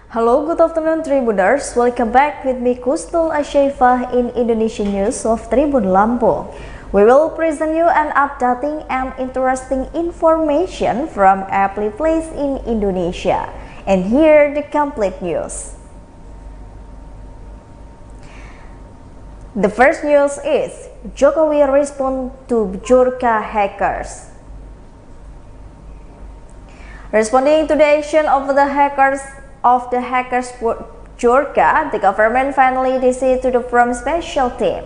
Hello, good afternoon Tribuners. Welcome back with me Kustul Asyaifah in Indonesian News of Tribun Lampung. We will present you an updating and interesting information from every place in Indonesia. And here the complete news. The first news is Jokowi respond to Bjorka hackers. Responding to the action of the hackers Bjorka, the government finally decided to form special team.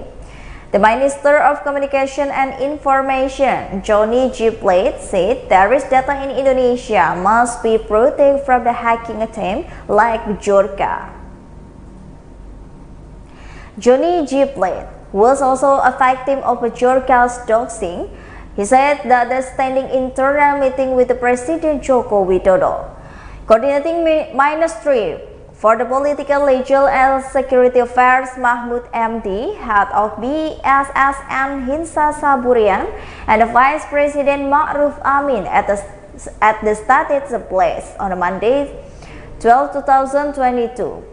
The Minister of Communication and Information, Johnny G. Plate, said terrorist data in Indonesia must be protected from the hacking attempt like Bjorka. Johnny G. Plate was also a victim of Bjorka's doxing. He said that the standing internal meeting with the President Joko Widodo, Coordinating Ministry for the Political, Legal and Security Affairs Mahfud MD, Head of BSSN Hinsa Saburian, and the Vice President Ma'ruf Amin at the stated place on Monday, 12/2022.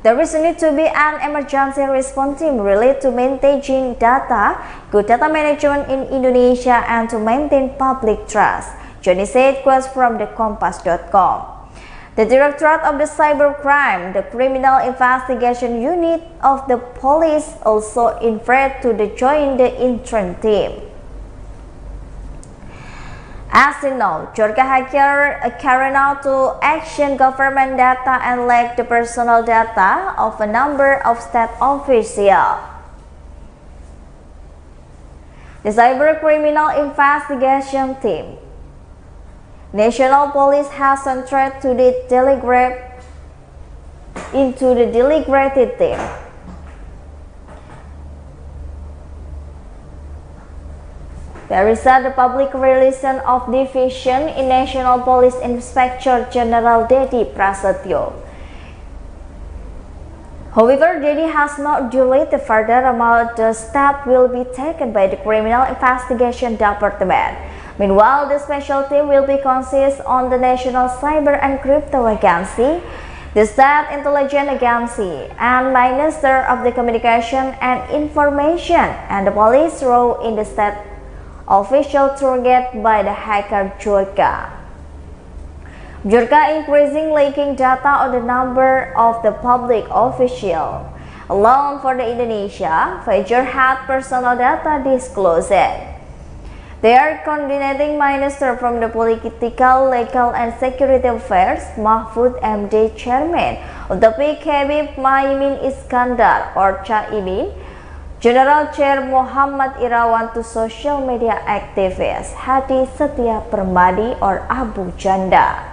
There is need to be an emergency response team related to maintaining data, good data management in Indonesia, and to maintain public trust, Johnny said, quotes from the Kompas.com. The Directorate of the Cybercrime, the Criminal Investigation Unit of the police, also invited to join the interim team. As you know, Bjorka hacker carried out to action government data and leaked the personal data of a number of state officials. The Cyber Criminal Investigation Team, National Police has entered to the deliberated team. There is the public relation of division in National Police Inspector General Dedi Prasetyo. However, Dedi has not detailed further about the step will be taken by the Criminal Investigation Department. Meanwhile, the special team will be consist on the National Cyber and Crypto Agency, the State Intelligence Agency, and Minister of the Communication and Information, and the police role in the state official target by the hacker Bjorka. Bjorka increasing leaking data on the number of the public official. Alone for the Indonesia, Pfizer had personal data disclosed. They are coordinating minister from the Political, Legal and Security Affairs, Mahfud MD, Chairman of the PKB Muhaimin Iskandar or Caimin, General Chair Muhammad Irawan, to social media activist Hadi Setia Permadi or Abu Janda.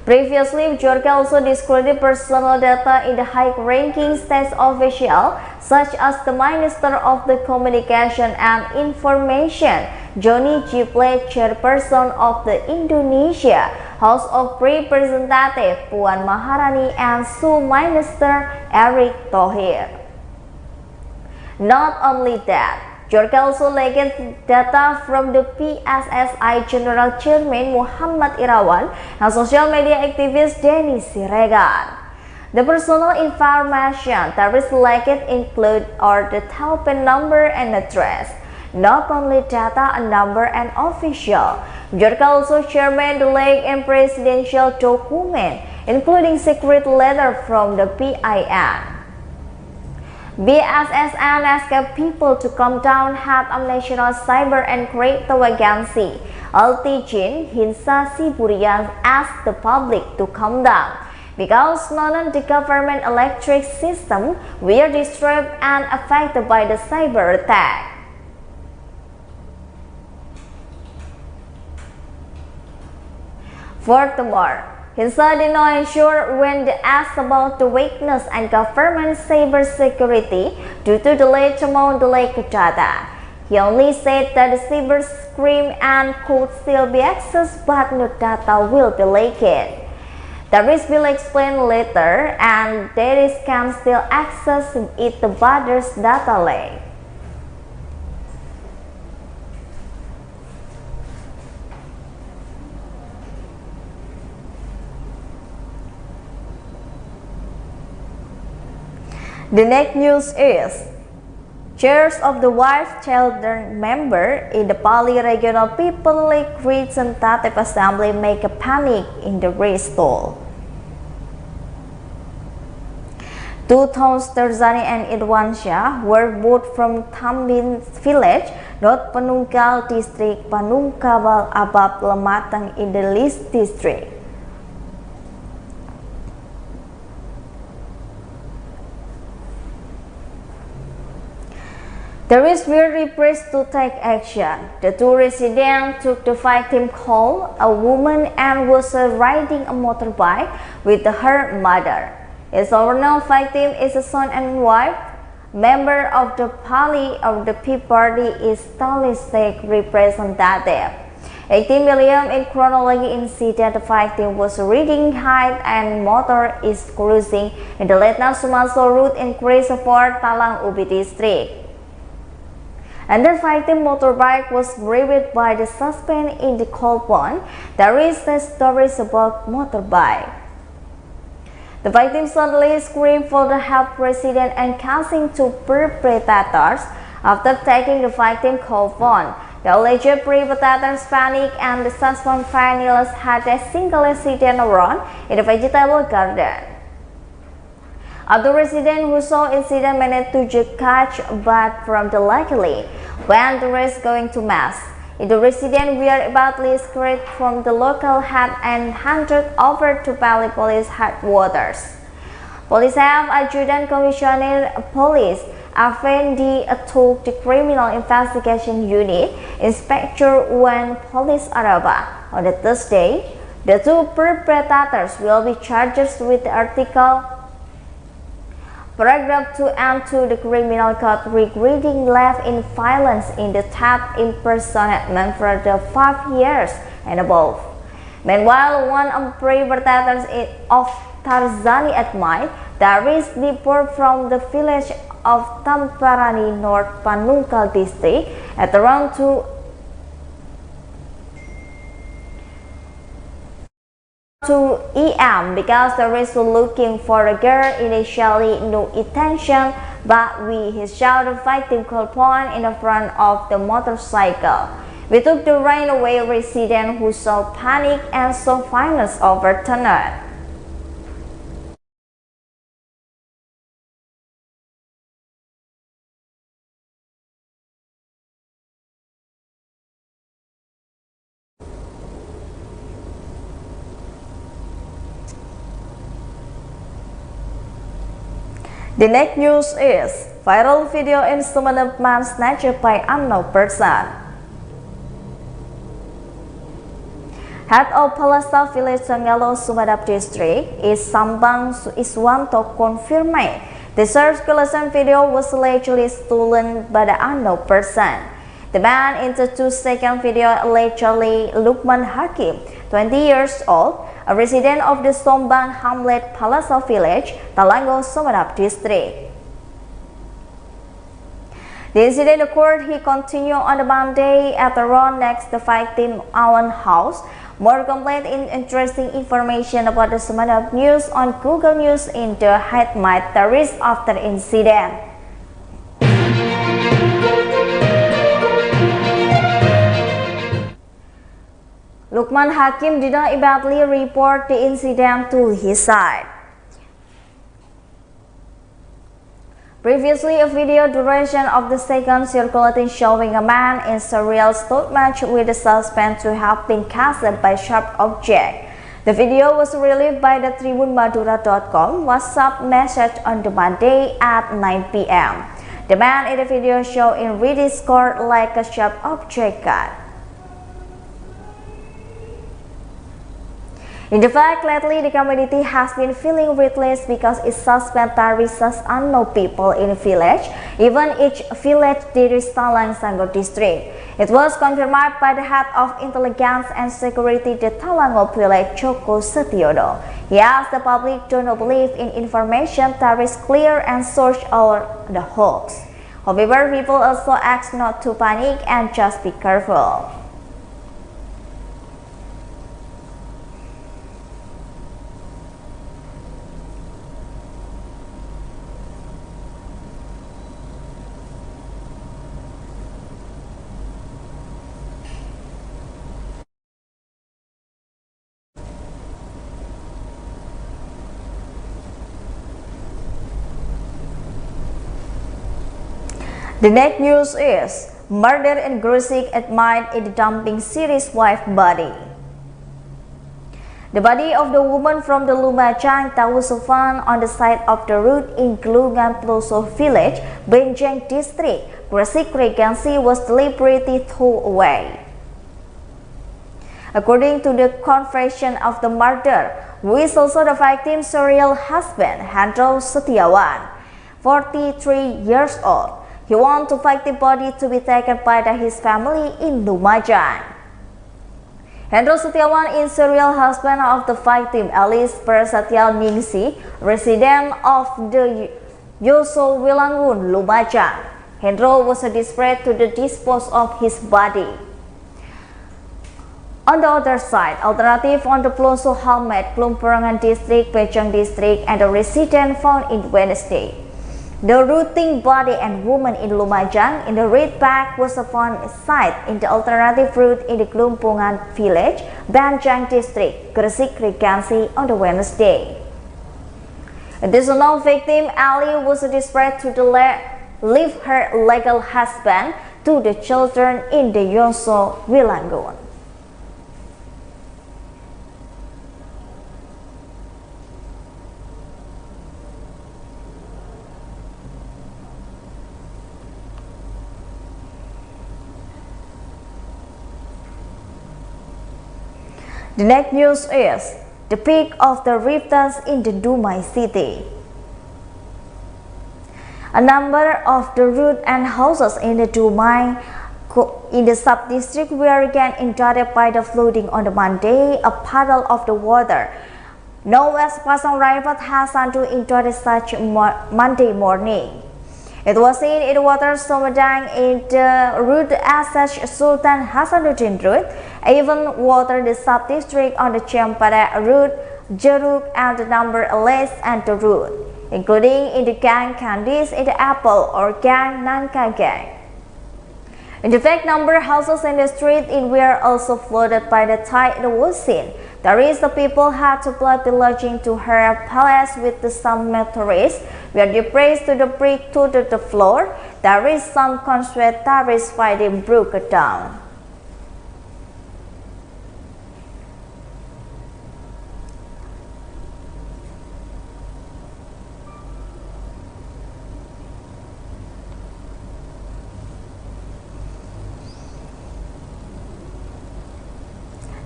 Previously, Bjorka also disclosed personal data in the high-ranking state official such as the Minister of the Communication and Information, Johnny G. Plate, Chairperson of the Indonesia House of Representatives, Puan Maharani, and Su Minister Erick Thohir. Not only that, Bjorka also leaked data from the PSSI General Chairman Muhammad Irawan and social media activist Denny Siregar. The personal information terrorists leaked include the telephone number and address. Not only data, a number, and official. Bjorka also chairman the leak and presidential document, including secret letter from the PIN. BSSN asked people to come down. Head of National Cyber and Crypto Agency, Altijin Hinsa Saburian, asked the public to come down because none of the government electric system were disturbed and affected by the cyber attack. Furthermore, Hinsa did not ensure when they asked about the weakness and government cybersecurity due to the late amount of leaked data. He only said that the cyber screen and could still be accessed, but no data will be leaked. The risk will explain later, and there can still access it the others data leak. The next news is Chairs of the Wife Children member in the Pali Regional People's Representative Assembly make a panic in the restore. Two Tons Tarzani and Irwansyah were both from Tambin village, North Panungkal district, Panungkabal Abab Lematang in the List district. The risk were repressed to take action. The two residents took the victim call, a woman, and was riding a motorbike with her mother. Its original victim is a son and wife. Member of the Pali of the People Party is stylistic representative. 18 million in chronology incident, the victim was reading height and motor is cruising in the Letnan Sumaso route in Krisapur, Talang Ubi district. And the victim motorbike was grabbed by the suspect in the Kolpon. There is the stories about motorbike. The victim suddenly screamed for the help resident and causing two perpetrators. After taking the victim Kolpon, the alleged perpetrators panicked and the suspect finally had a single incident around in the vegetable garden. Other residents who saw incident managed to catch but from the luckily when the rest going to mass. The residents were badly scared from the local head and handed over to Pali Police headquarters. Police have Adjutant Commissioner Police Afendi took the Criminal Investigation Unit Inspector Wan Police Araba. On the Thursday, the two perpetrators will be charged with the article Paragraph 2 and 2 the Criminal Code regarding life in violence in the third impersonation for the 5 years and above. Meanwhile, one of the perpetrators of Tarzani admitted there is report from the village of Tamparani, North Panungkal district at around 2 a.m. because the rest were looking for a girl. Initially no intention, but he shot the victim Kolpon in the front of the motorcycle. We took the runaway resident who saw panic and saw violence overturned. The next news is viral video instrument of man snatched by unknown person. Head of Palasa village Sangalo Sumadap district is Sambang Iswanto confirmed the circulation video was allegedly stolen by the unknown person. The man in the 2-second video allegedly Lukman Hakim, 20 years old, a resident of the Sombang Hamlet Palasa village, Talango, Sumadap district. The incident occurred, he continued on the Monday at around next the victim own house. More complete and interesting information about the Sumadap news on Google News in the headline terrorist after incident. Lukman Hakim did not immediately report the incident to his side. Previously, a video duration of the second circulating showing a man in surreal state match with the suspect to have been cast by sharp object. The video was released by the TribunMadura.com WhatsApp message on the Monday at 9 p.m. The man in the video showed in ready score like a sharp object cut. In the fact, lately the community has been feeling breathless because it suspects terrorists unknown people in the village, even each village is Talang Sanggo district. It was confirmed by the head of intelligence and security the Talango village, Joko Setiodo. He asked the public to not believe in information that is clear and search all the hoax. However, people also asked not to panic and just be careful. The next news is murder in Gresik admitted in the dumping series wife body. The body of the woman from the Lumajang town was found on the side of the road in Glungan Ploso village, Benjang district. Gresik Regency was deliberately thrown away. According to the confession of the murder, who is also the victim's serial husband, Hendro Setiawan, 43 years old. He wanted to fight the body to be taken by his family in Lumajang. Hendro Setiawan is serial husband of the victim, Alice Prasetya Ningsi, resident of the Yoso Wilangun, Lumajang. Hendro was desperate to dispose of his body. On the other side, alternative on the Ploso Halmet, Klumperangan district, Pejang district, and the resident found in Wednesday. The rotting body and woman in Lumajang in the red bag was found site in the alternative route in the Klumpungan village, Benjang district, Gresik Regency on the Wednesday. The additional victim, Ali, was desperate to leave her legal husband to the children in the Yoso Wilangun. The next news is the peak of the rifts in the Dumai city. A number of the roads and houses in the Dumai in the sub-district were again inundated by the flooding on the Monday, a puddle of the water. No as Pasang River has until into such Monday morning. It was seen in the water Somedang in the route as such Sultan Hasanuddin route, even water the sub-district on the Chempara route, Jeruk and the number less and the route, including in the Gang Candies in the Apple or Gang Nangka Gang. In the fact, number houses in the street in were also flooded by the tide was seen. There is the people had to flood the lodging to her palace with the some tourists were depressed to the brick to the floor. There is some construct terrace fighting broke down.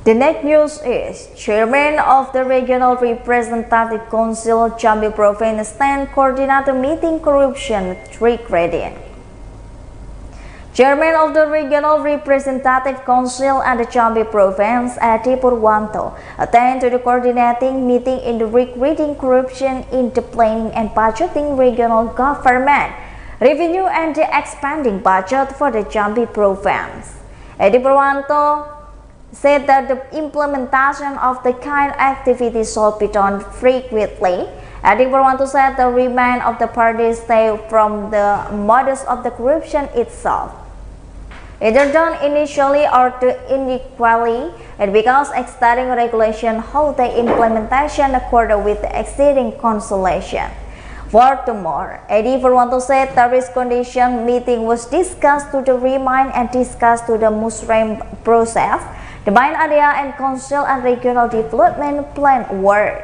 The next news is Chairman of the Regional Representative Council Jambi Province stand coordinator meeting corruption regretting. Chairman of the Regional Representative Council and the Jambi Province, Adi Purwanto, attended to the coordinating meeting in the regretting corruption in the planning and budgeting regional government, revenue and the expanding budget for the Jambi Province. Adi Purwanto said that the implementation of the kind activities should be done frequently. Adi Purwanto said the remain of the parties stay from the modus of the corruption itself, either done initially or to inequally, and because extending regulation hold the implementation according with the existing consolation. Furthermore, Adi Purwanto said the risk condition meeting was discussed to the remind and discussed to the Muslim process, the main area and council and regional development plan work,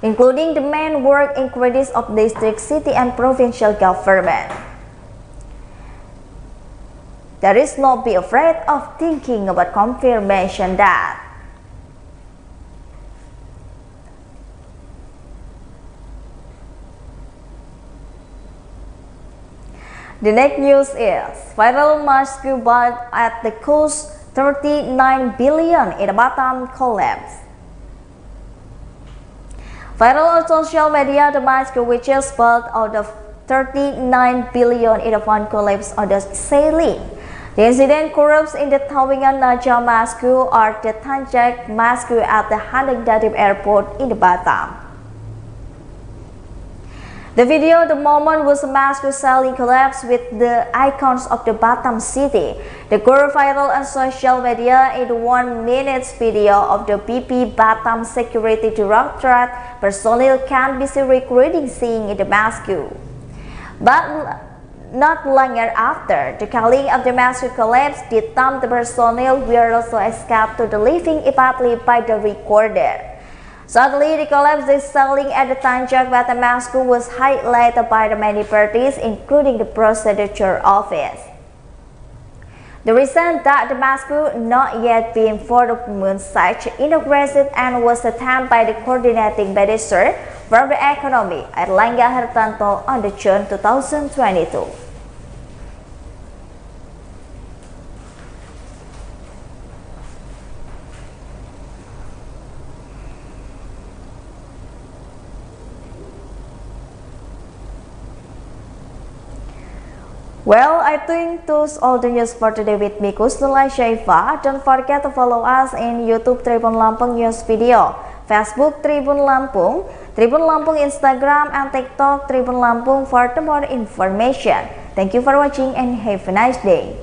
including the main work inquiries of district, city and provincial government. There is not be afraid of thinking about confirmation that the next news is viral mosque bought at the coast 39 billion in the Batam collapse. Viral on social media, the mosque which is built out of 39 billion in the fund collapse on the sailing. The incident occurs in the Tawingan Naja Mosque or the Tanjak Mosque at the Handang Dadip Airport in the Batam. The video, the moment was a mosque selling collapse with the icons of the Batam city. The go viral on social media in the 1 minute video of the BP Batam Security Directorate personnel can be seen recording seeing in the mosque. But not longer after the killing of Damascus collapsed, the the personnel were also escaped to the living immediately by the recorder. Suddenly, the collapse is selling at the Tanjak by Damascus was highlighted by the many parties, including the prosecutor office. The reason that Damascus not yet been for the moon site inaugurated and was attended by the coordinating minister for the economy, Airlangga Hartanto, on the June 2022. Well, I think that's all the news for today with me, Kusnula Syaifa. Don't forget to follow us in YouTube Tribun Lampung News Video, Facebook Tribun Lampung Instagram, and TikTok Tribun Lampung for the more information. Thank you for watching and have a nice day.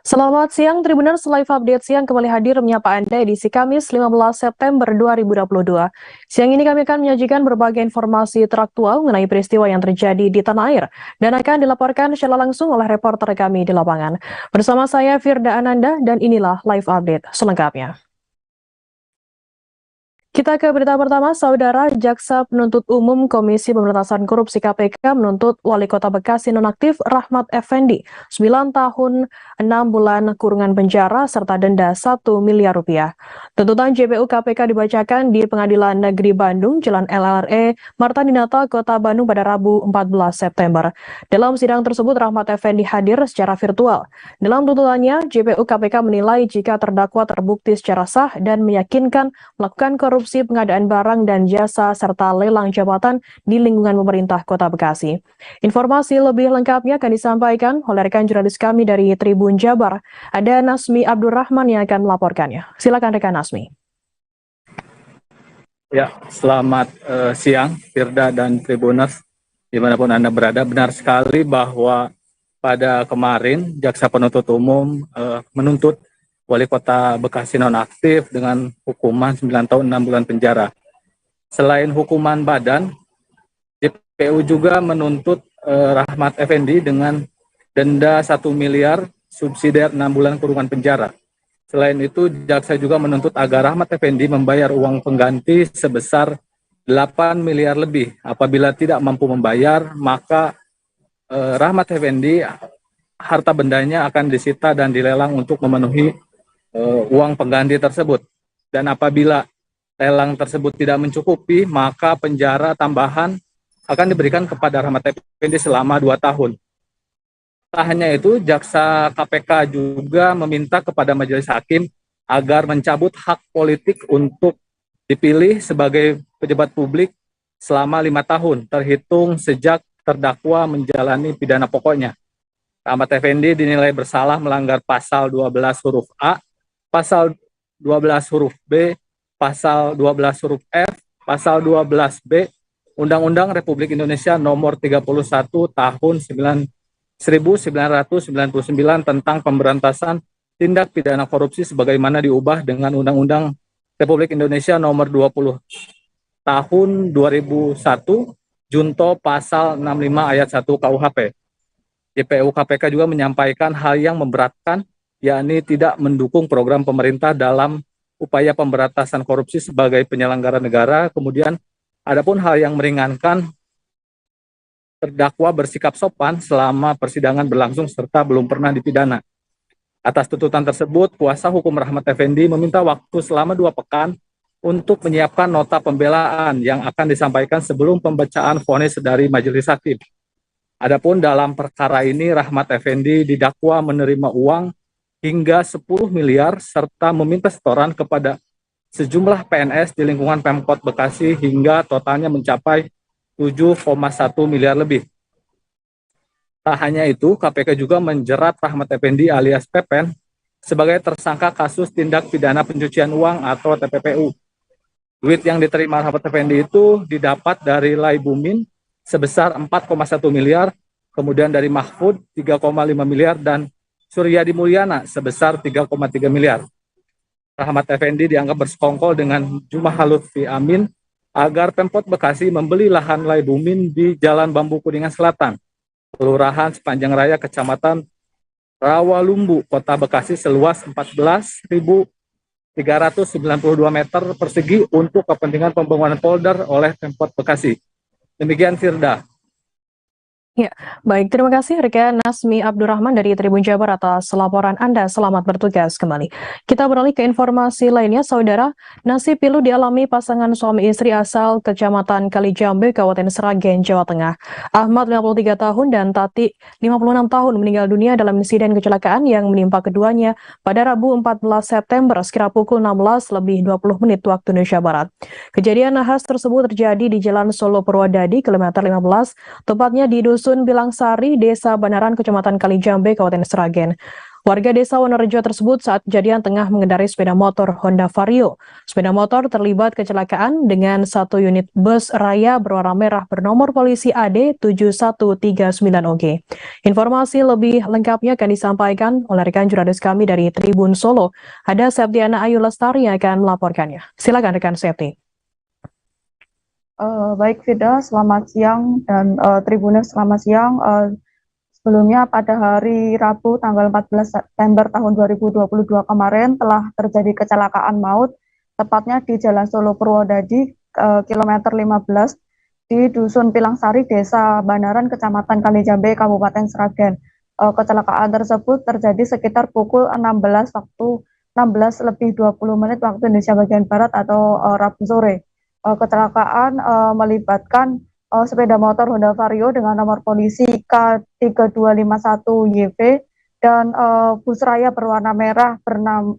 Selamat siang Tribuners, Live Update Siang kembali hadir menyapa Anda edisi Kamis 15 September 2022. Siang ini kami akan menyajikan berbagai informasi teraktual mengenai peristiwa yang terjadi di tanah air dan akan dilaporkan secara langsung oleh reporter kami di lapangan. Bersama saya Firda Ananda dan inilah Live Update selengkapnya. Kita ke berita pertama, Saudara. Jaksa Penuntut Umum Komisi Pemberantasan Korupsi KPK menuntut Wali Kota Bekasi nonaktif Rahmat Effendi 9 tahun 6 bulan kurungan penjara serta denda 1 miliar rupiah. Tuntutan JPU KPK dibacakan di Pengadilan Negeri Bandung, Jalan LLRE, Marta Dinata, Kota Bandung pada Rabu 14 September. Dalam sidang tersebut, Rahmat Effendi hadir secara virtual. Dalam tuntutannya, JPU KPK menilai jika terdakwa terbukti secara sah dan meyakinkan melakukan korupsi pengadaan barang dan jasa serta lelang jabatan di lingkungan pemerintah Kota Bekasi. Informasi lebih lengkapnya akan disampaikan oleh rekan jurnalis kami dari Tribun Jabar. Ada Nasmi Abdurrahman yang akan melaporkannya. Silakan rekan Nasmi. Ya, selamat siang Firda dan Tribuners dimanapun Anda berada. Benar sekali bahwa pada kemarin Jaksa Penuntut Umum menuntut Wali Kota Bekasi nonaktif dengan hukuman 9 tahun 6 bulan penjara. Selain hukuman badan, JPU juga menuntut Rahmat Effendi dengan denda 1 miliar, subsidiar 6 bulan kurungan penjara. Selain itu, jaksa juga menuntut agar Rahmat Effendi membayar uang pengganti sebesar 8 miliar lebih. Apabila tidak mampu membayar, maka Rahmat Effendi harta bendanya akan disita dan dilelang untuk memenuhi uang pengganti tersebut. Dan apabila lelang tersebut tidak mencukupi, maka penjara tambahan akan diberikan kepada Rahmat Effendi selama 2 tahun. Tak hanya itu, jaksa KPK juga meminta kepada majelis hakim agar mencabut hak politik untuk dipilih sebagai pejabat publik selama 5 tahun, terhitung sejak terdakwa menjalani pidana pokoknya. Rahmat Effendi dinilai bersalah melanggar pasal 12 huruf A, pasal 12 huruf B, pasal 12 huruf F, pasal 12B, Undang-Undang Republik Indonesia Nomor 31 Tahun 1999 tentang pemberantasan tindak pidana korupsi sebagaimana diubah dengan Undang-Undang Republik Indonesia Nomor 20 Tahun 2001, Junto Pasal 65 Ayat 1 KUHP. JPU KPK juga menyampaikan hal yang memberatkan, yakni tidak mendukung program pemerintah dalam upaya pemberantasan korupsi sebagai penyelenggara negara. Kemudian, adapun hal yang meringankan, terdakwa bersikap sopan selama persidangan berlangsung serta belum pernah dipidana. Atas tuntutan tersebut, kuasa hukum Rahmat Effendi meminta waktu selama 2 pekan untuk menyiapkan nota pembelaan yang akan disampaikan sebelum pembacaan vonis dari majelis hakim. Adapun dalam perkara ini Rahmat Effendi didakwa menerima uang hingga 10 miliar serta meminta setoran kepada sejumlah PNS di lingkungan Pemkot Bekasi hingga totalnya mencapai 7,1 miliar lebih. Tak hanya itu, KPK juga menjerat Rahmat Effendi alias Pepen sebagai tersangka kasus tindak pidana pencucian uang atau TPPU. Duit yang diterima Rahmat Effendi itu didapat dari Lai Bumin sebesar 4,1 miliar, kemudian dari Mahfud 3,5 miliar, dan Suryadi Mulyana sebesar 3,3 miliar. Rahmat Effendi dianggap bersekongkol dengan Jumaha Lutfi Amin agar Pemkot Bekasi membeli lahan Lai Bumin di Jalan Bambu Kuningan Selatan, Kelurahan Sepanjang Raya, Kecamatan Rawalumbu, Kota Bekasi seluas 14.392 meter persegi untuk kepentingan pembangunan polder oleh Pemkot Bekasi. Demikian Firda. Ya, baik. Terima kasih rekan Nasmi Abdurrahman dari Tribun Jabar atas laporan Anda. Selamat bertugas kembali. Kita beralih ke informasi lainnya, Saudara. Nasib pilu dialami pasangan suami istri asal Kecamatan Kalijambe, Kabupaten Sragen, Jawa Tengah. Ahmad 53 tahun dan Tati 56 tahun meninggal dunia dalam insiden kecelakaan yang menimpa keduanya pada Rabu 14 September sekira pukul 16:20 waktu Indonesia Barat. Kejadian nahas tersebut terjadi di Jalan Solo Purwodadi, kilometer 15, tepatnya di Dusun Bilangsari, Desa Banaran, Kecamatan Kalijambe, Kabupaten Sragen. Warga desa Wonorejo tersebut saat kejadian tengah mengendarai sepeda motor Honda Vario. Sepeda motor terlibat kecelakaan dengan satu unit bus raya berwarna merah bernomor polisi AD 7139OG. Informasi lebih lengkapnya akan disampaikan oleh rekan jurnalis kami dari Tribun Solo. Ada Septiana Ayu Lestari yang akan melaporkannya. Silakan rekan Septi. Baik Vida, selamat siang, dan Tribuners selamat siang. Sebelumnya pada hari Rabu tanggal 14 September tahun 2022 kemarin telah terjadi kecelakaan maut, tepatnya di Jalan Solo Purwodadi, kilometer 15, di Dusun Pilangsari, Desa Banaran, Kecamatan Kalijambe, Kabupaten Sragen. Kecelakaan tersebut terjadi sekitar pukul 16 lebih 20 menit waktu Indonesia bagian Barat atau Rabu sore. Kecelakaan melibatkan sepeda motor Honda Vario dengan nomor polisi K3251YV dan bus raya berwarna merah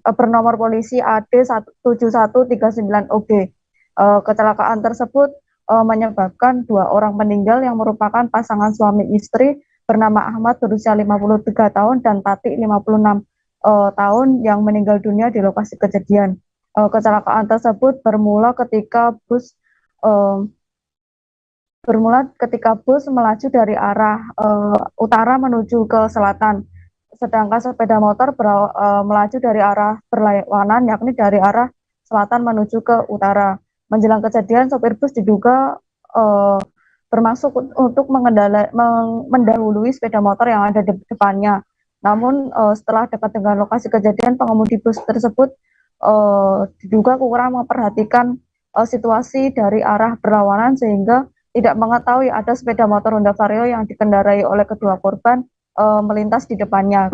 bernomor polisi AD 7139OG. Kecelakaan tersebut menyebabkan 2 orang meninggal yang merupakan pasangan suami istri bernama Ahmad berusia 53 tahun dan Tati 56 tahun yang meninggal dunia di lokasi kejadian. Kecelakaan tersebut bermula ketika bus melaju dari arah utara menuju ke selatan, sedangkan sepeda motor melaju dari arah berlawanan, yakni dari arah selatan menuju ke utara. Menjelang kejadian, sopir bus diduga bermaksud untuk mendahului sepeda motor yang ada di depannya. Namun setelah dekat dengan lokasi kejadian, pengemudi bus tersebut diduga kurang memperhatikan situasi dari arah berlawanan sehingga tidak mengetahui ada sepeda motor Honda Vario yang dikendarai oleh kedua korban melintas di depannya.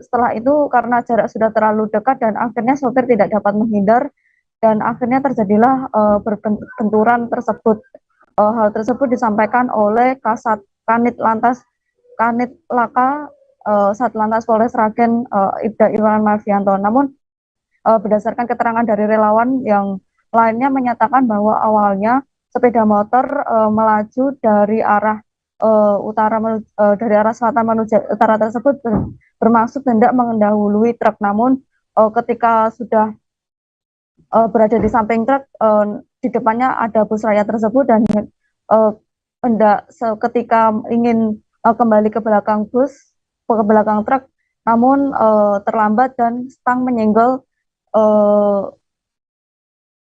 Setelah itu karena jarak sudah terlalu dekat dan akhirnya sopir tidak dapat menghindar dan akhirnya terjadilah benturan tersebut. Hal tersebut disampaikan oleh Kasat Kanit Laka Satlantas Polres Sragen Ibda Iwan Marvianto. Namun berdasarkan keterangan dari relawan yang lainnya menyatakan bahwa awalnya sepeda motor melaju dari arah dari arah selatan menuju utara tersebut bermaksud hendak mendahului truk. Namun ketika sudah berada di samping truk, di depannya ada bus raya tersebut dan ketika ingin kembali ke belakang truk, namun terlambat dan stang menyenggol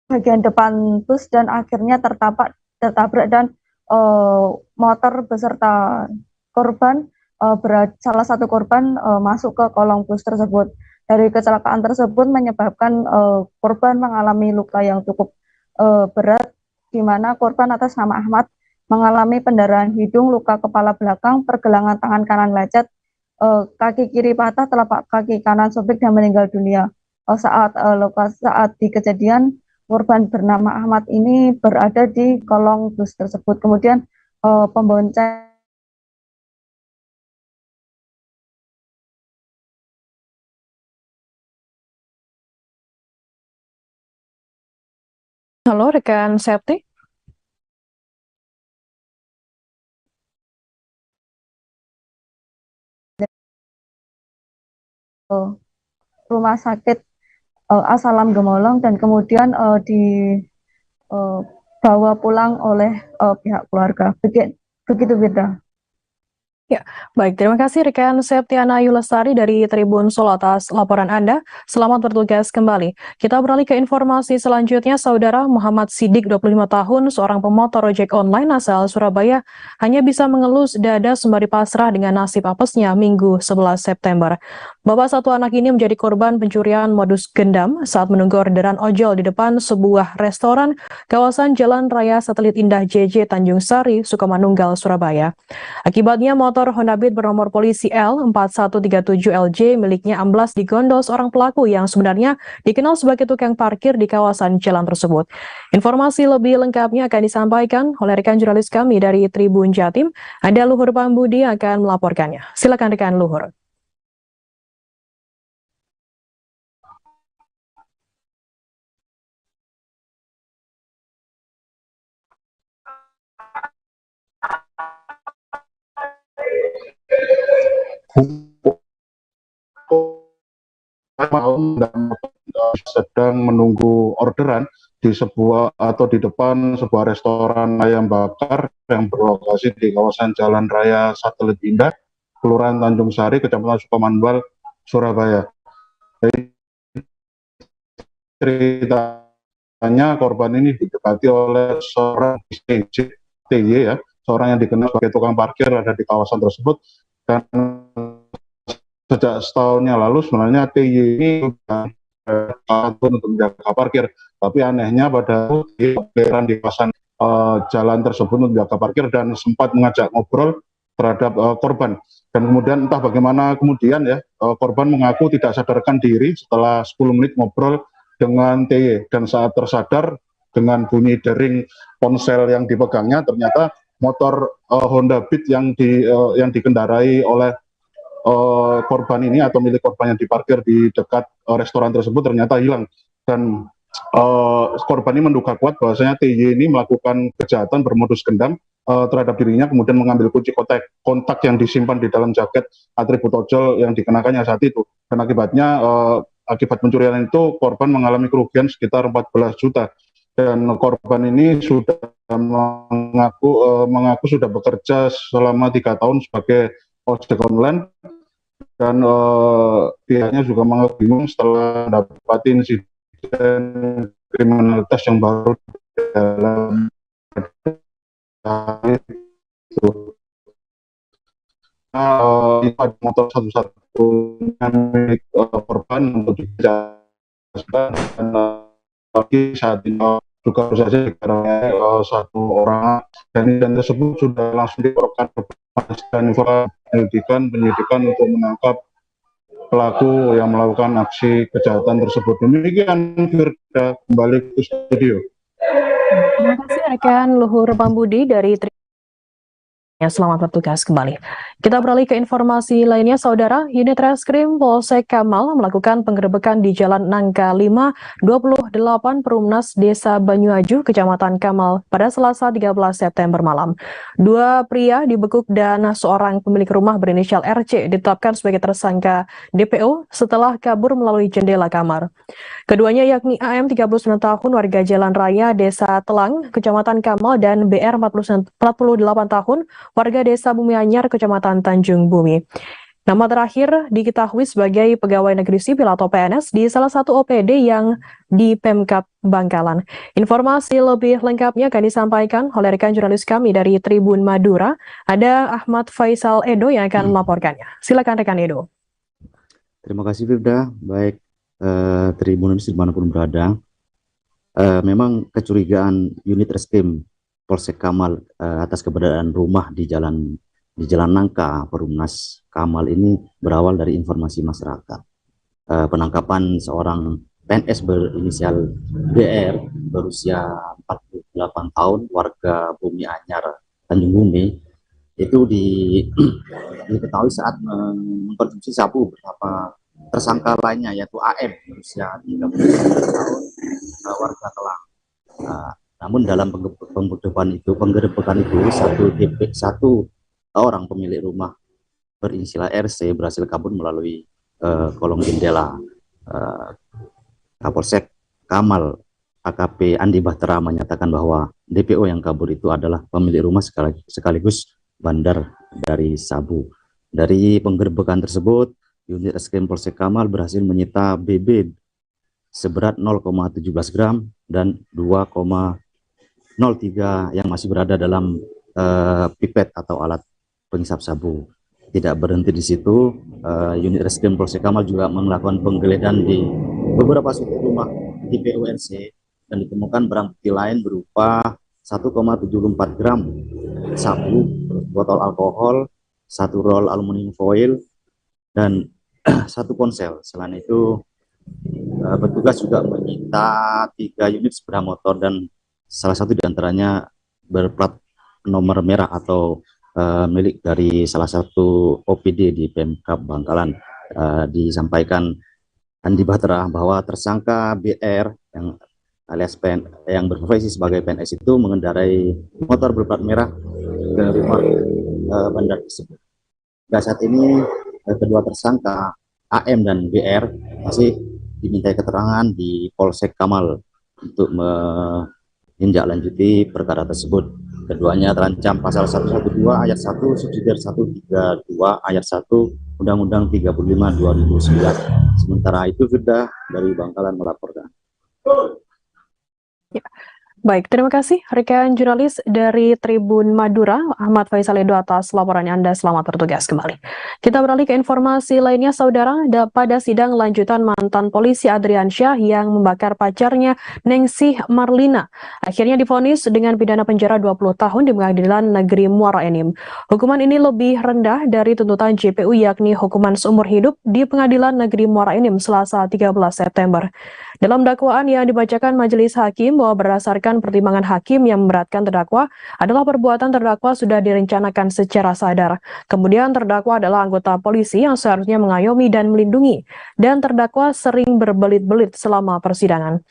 bagian depan bus dan akhirnya tertabrak dan motor beserta korban, salah satu korban masuk ke kolong bus tersebut. Dari kecelakaan tersebut menyebabkan korban mengalami luka yang cukup berat, di mana korban atas nama Ahmad mengalami pendarahan hidung, luka kepala belakang, pergelangan tangan kanan lecet, kaki kiri patah, telapak kaki kanan sobek dan meninggal dunia. Saat di kejadian, korban bernama Ahmad ini berada di kolong bus tersebut. Kemudian pembonceng. Halo, rekan Septi. Rumah sakit Asalam Gemolong dan kemudian dibawa pulang oleh pihak keluarga. Begitu Firda. Ya, baik. Terima kasih rekan Septiana Ayu Lestari dari Tribun Solo atas laporan Anda. Selamat bertugas kembali. Kita beralih ke informasi selanjutnya. Saudara Muhammad Sidik, 25 tahun, seorang pemotor ojek online asal Surabaya, hanya bisa mengelus dada sembari pasrah dengan nasib apesnya Minggu 11 September. Bapak satu anak ini menjadi korban pencurian modus gendam saat menunggu orderan ojol di depan sebuah restoran kawasan Jalan Raya Satelit Indah JJ Tanjung Sari, Sukamanunggal, Surabaya. Akibatnya motor Honda Beat bernomor polisi L4137LJ miliknya amblas digondol seorang pelaku yang sebenarnya dikenal sebagai tukang parkir di kawasan jalan tersebut. Informasi lebih lengkapnya akan disampaikan oleh rekan jurnalis kami dari Tribun Jatim. Ada Luhur Pambudi yang akan melaporkannya. Silakan rekan Luhur. Sedang menunggu orderan di sebuah atau di depan sebuah restoran ayam bakar yang berlokasi di kawasan Jalan Raya Satelit Indah, Kelurahan Tanjung Sari, Kecamatan Sukamanunggal, Surabaya. Jadi, ceritanya korban ini didekati oleh seorang TY ya, seorang yang dikenal sebagai tukang parkir ada di kawasan tersebut, dan sejak setahun yang lalu sebenarnya TY ini untuk menjaga parkir, tapi anehnya pada orderan di kawasan jalan tersebut untuk menjaga parkir dan sempat mengajak ngobrol terhadap korban, dan kemudian entah bagaimana kemudian ya korban mengaku tidak sadarkan diri setelah 10 menit ngobrol dengan TY, dan saat tersadar dengan bunyi dering ponsel yang dipegangnya ternyata motor Honda Beat yang dikendarai oleh korban ini atau milik korban yang diparkir di dekat restoran tersebut ternyata hilang, dan korban ini menduga kuat bahwasanya TY ini melakukan kejahatan bermodus gendam terhadap dirinya, kemudian mengambil kunci kontak yang disimpan di dalam jaket atribut ojol yang dikenakannya saat itu, dan akibatnya akibat pencurian itu korban mengalami kerugian sekitar 14 juta, dan korban ini sudah mengaku sudah bekerja selama 3 tahun sebagai ojek online, dan pihaknya juga mengaku bingung setelah mendapat insiden kriminalitas yang baru dalam itu. Ini ada motor satu-satunya milik korban untuk dijelaskan, dan lagi saat ini juga saja dikarangnya satu orang, dan tersebut sudah langsung dilaporkan dan penyidikan untuk menangkap pelaku yang melakukan aksi kejahatan tersebut. Demikian Firda, kembali ke studio. Terima kasih rekan Luhur Pambudi dari Selamat bertugas kembali. Kita beralih ke informasi lainnya, Saudara. Unit Reskrim Polsek Kamal melakukan penggerebekan di Jalan Nangka 5, 28 Perumnas Desa Banyuaju, Kecamatan Kamal pada Selasa 13 September malam. Dua pria dibekuk dan seorang pemilik rumah berinisial RC ditetapkan sebagai tersangka DPO setelah kabur melalui jendela kamar. Keduanya yakni AM 39 tahun warga Jalan Raya Desa Telang, Kecamatan Kamal, dan BR 48 tahun warga Desa Bumi Anyar, Kecamatan Tanjung Bumi. Nama terakhir diketahui sebagai pegawai negeri sipil atau PNS di salah satu OPD yang di Pemkab Bangkalan. Informasi lebih lengkapnya akan disampaikan oleh rekan jurnalis kami dari Tribun Madura. Ada Ahmad Faisal Edo yang akan melaporkannya. Silakan rekan Edo. Terima kasih Firda. Baik, Tribuners dimanapun berada. Memang kecurigaan unit reskrim Polsek Kamal atas keberadaan rumah di Jalan Nangka Perumnas Kamal ini berawal dari informasi masyarakat. Penangkapan seorang PNS berinisial BR berusia 48 tahun warga Bumi Anyar, Tanjung Bumi itu diketahui saat mengkonsumsi sabu bersama tersangka lainnya yaitu AM berusia 39 tahun, warga Kelang. Namun dalam penggerebekan itu satu orang pemilik rumah berinisial RC berhasil kabur melalui kolong jendela. Kapolsek Kamal AKP Andi Bahtera menyatakan bahwa DPO yang kabur itu adalah pemilik rumah sekaligus bandar dari sabu. Dari penggerebekan tersebut, unit reskrim Polsek Kamal berhasil menyita BB seberat 0,17 gram dan 2,03 yang masih berada dalam pipet atau alat penghisap sabu. Tidak berhenti di situ, unit reskrim Polsek Kamal juga melakukan penggeledahan di beberapa sudut rumah di PUNC dan ditemukan barang bukti lain berupa 1,74 gram sabu, botol alkohol, 1 roll aluminium foil, dan 1 ponsel. Selain itu, petugas juga menyita 3 unit sepeda motor dan salah satu diantaranya berplat nomor merah atau milik dari salah satu OPD di Pemkab Bangkalan. Disampaikan Andi Bahtera bahwa tersangka BR yang alias yang berprofesi sebagai PNS itu mengendarai motor berplat merah ke rumah bandar tersebut. Dan saat ini kedua tersangka AM dan BR masih dimintai keterangan di Polsek Kamal untuk menindaklanjuti perkara tersebut. Keduanya terancam pasal 112 ayat 1 subsidiar 132 ayat 1 Undang-Undang 35 2009. Sementara itu Firda dari Bangkalan melaporkan. Ya. Baik, terima kasih rekan jurnalis dari Tribun Madura, Ahmad Faisal Edo atas laporannya Anda. Selamat bertugas kembali. Kita beralih ke informasi lainnya, saudara. Pada sidang lanjutan mantan polisi Adriansyah yang membakar pacarnya Ningsih Marlina, akhirnya divonis dengan pidana penjara 20 tahun di Pengadilan Negeri Muara Enim. Hukuman ini lebih rendah dari tuntutan JPU, yakni hukuman seumur hidup di Pengadilan Negeri Muara Enim Selasa 13 September. Dalam dakwaan yang dibacakan majelis hakim bahwa berdasarkan pertimbangan hakim yang memberatkan terdakwa adalah perbuatan terdakwa sudah direncanakan secara sadar. Kemudian terdakwa adalah anggota polisi yang seharusnya mengayomi dan melindungi, dan terdakwa sering berbelit-belit selama persidangan.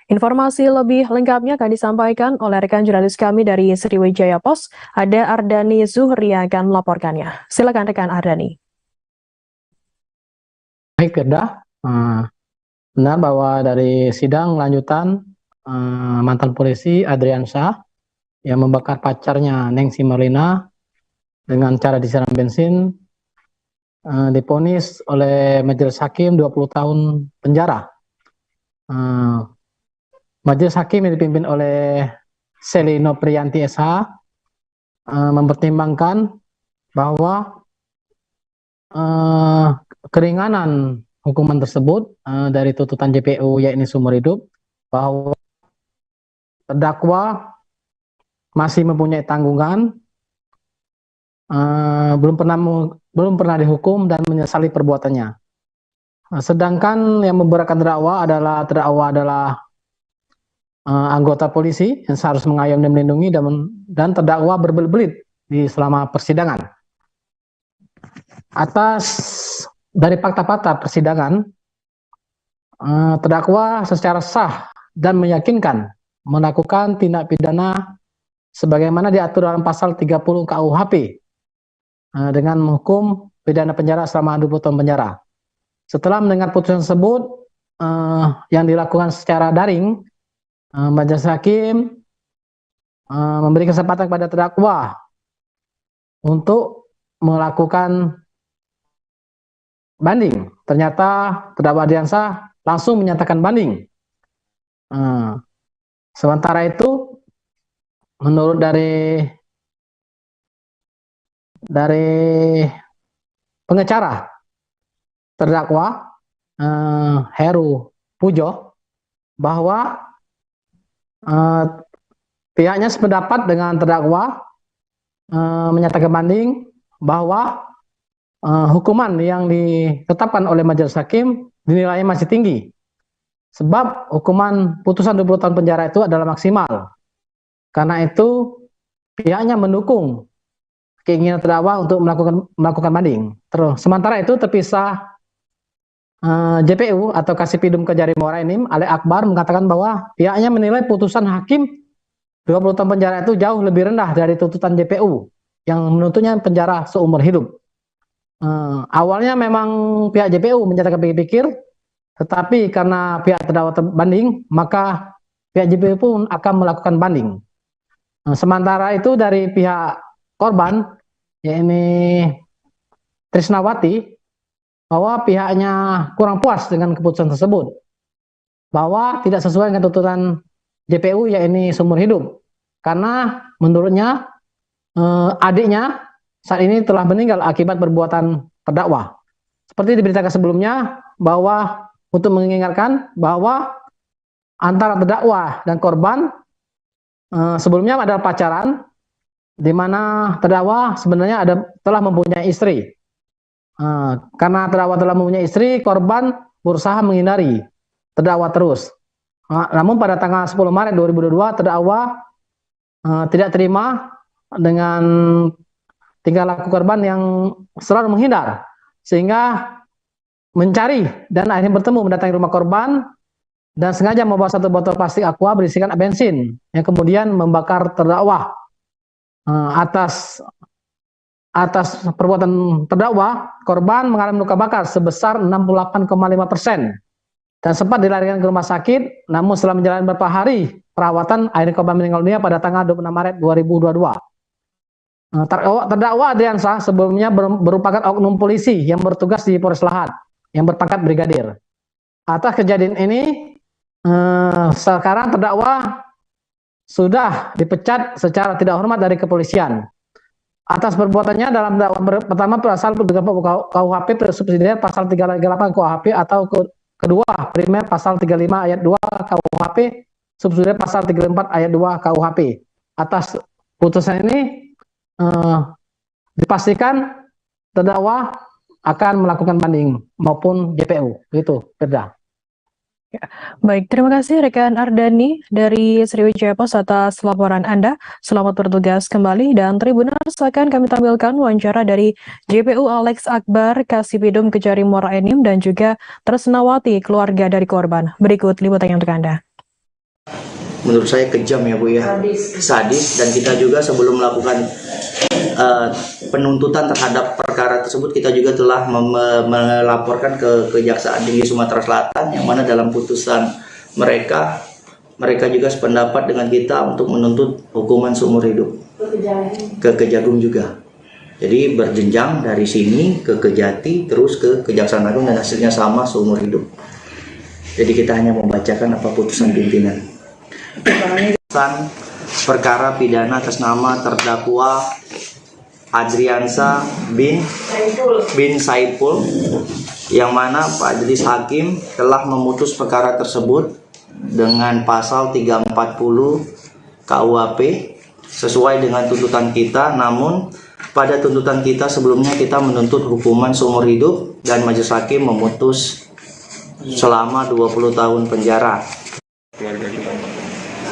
Informasi lebih lengkapnya akan disampaikan oleh rekan jurnalis kami dari Sriwijaya Pos, ada Ardani Zuhri yang akan melaporkannya. Silakan rekan Ardani. Baik, Firda. Benar bahwa dari sidang lanjutan mantan polisi Adriansyah yang membakar pacarnya Ningsih Marlina dengan cara disiram bensin divonis oleh majelis hakim 20 tahun penjara. Majelis hakim yang dipimpin oleh Selino Priyanti SH mempertimbangkan bahwa keringanan hukuman tersebut dari tuntutan JPU yakni seumur hidup, bahwa terdakwa masih mempunyai tanggungan, belum pernah dihukum dan menyesali perbuatannya. Sedangkan yang memberatkan terdakwa adalah anggota polisi yang seharusnya mengayomi dan melindungi, dan terdakwa berbelit-belit di selama persidangan. Dari fakta-fakta persidangan, terdakwa secara sah dan meyakinkan melakukan tindak pidana sebagaimana diatur dalam pasal 30 KUHP dengan menghukum pidana penjara selama 20 tahun penjara. Setelah mendengar putusan tersebut yang dilakukan secara daring, majelis hakim memberi kesempatan kepada terdakwa untuk melakukan banding. Ternyata terdakwa Adriansyah langsung menyatakan banding. Sementara itu, menurut dari pengacara terdakwa Heru Pujo, bahwa pihaknya sependapat dengan terdakwa menyatakan banding bahwa hukuman yang ditetapkan oleh majelis hakim dinilai masih tinggi. Sebab hukuman putusan 20 tahun penjara itu adalah maksimal. Karena itu pihaknya mendukung keinginan terdakwa untuk melakukan banding. Terus sementara itu terpisah JPU atau Kasipidum Kejari Muara Enim Ali Akbar mengatakan bahwa pihaknya menilai putusan hakim 20 tahun penjara itu jauh lebih rendah dari tuntutan JPU yang menuntutnya penjara seumur hidup. Awalnya memang pihak JPU menyatakan pikir-pikir, tetapi karena pihak terdakwa banding, maka pihak JPU pun akan melakukan banding. Sementara itu dari pihak korban, yakni Trisnawati, bahwa pihaknya kurang puas dengan keputusan tersebut, bahwa tidak sesuai dengan tuntutan JPU yakni seumur hidup, karena menurutnya adiknya saat ini telah meninggal akibat perbuatan terdakwa. Seperti diberitakan sebelumnya, bahwa untuk mengingatkan bahwa antara terdakwa dan korban sebelumnya adalah pacaran, di mana terdakwa sebenarnya telah mempunyai istri. Karena terdakwa telah mempunyai istri, korban berusaha menghindari terdakwa terus. Namun pada tanggal 10 Maret 2022 terdakwa tidak terima dengan tingkah laku korban yang selalu menghindar, sehingga mencari dan akhirnya bertemu mendatangi rumah korban dan sengaja membawa satu botol plastik aqua berisikan bensin yang kemudian membakar terdakwa. Atas perbuatan terdakwa, korban mengalami luka bakar sebesar 68,5% dan sempat dilarikan ke rumah sakit, namun setelah menjalani beberapa hari perawatan, akhirnya korban meninggal dunia pada tanggal 26 Maret 2022. Terdakwa Adriansa sebelumnya merupakan oknum polisi yang bertugas di Polres Lahat yang berpangkat brigadir. Atas kejadian ini, sekarang terdakwa sudah dipecat secara tidak hormat dari kepolisian. Atas perbuatannya dalam dakwa pertama pasal KUHP subsidiar pasal 38 KUHP atau kedua primer pasal 35 ayat 2 KUHP subsidiar pasal 34 ayat 2 KUHP. Atas putusan ini dipastikan terdakwa akan melakukan banding maupun JPU. Gitu, Firda. Baik, terima kasih rekan Ardani dari Sriwijaya Pos atas laporan Anda. Selamat bertugas kembali, dan Tribuners akan kami tampilkan wawancara dari JPU Alex Akbar, Kasipidum Kejari Muara Enim, dan juga Tresnawati, keluarga dari korban. Berikut liputannya untuk Anda. Menurut saya kejam ya Bu ya, sadis, dan kita juga sebelum melakukan penuntutan terhadap perkara tersebut kita juga telah melaporkan ke Kejaksaan Tinggi Sumatera Selatan, yang mana dalam putusan mereka juga sependapat dengan kita untuk menuntut hukuman seumur hidup ke Kejagung juga. Jadi berjenjang dari sini ke Kejati terus ke Kejaksaan Agung dan hasilnya sama, seumur hidup. Jadi kita hanya membacakan apa putusan pimpinan. Perkara pidana atas nama terdakwa Adriansa bin Saipul, yang mana Pak Majelis Hakim telah memutus perkara tersebut dengan pasal 340 KUHP sesuai dengan tuntutan kita. Namun pada tuntutan kita sebelumnya kita menuntut hukuman seumur hidup dan Majelis Hakim memutus selama 20 tahun penjara. Keluarga kita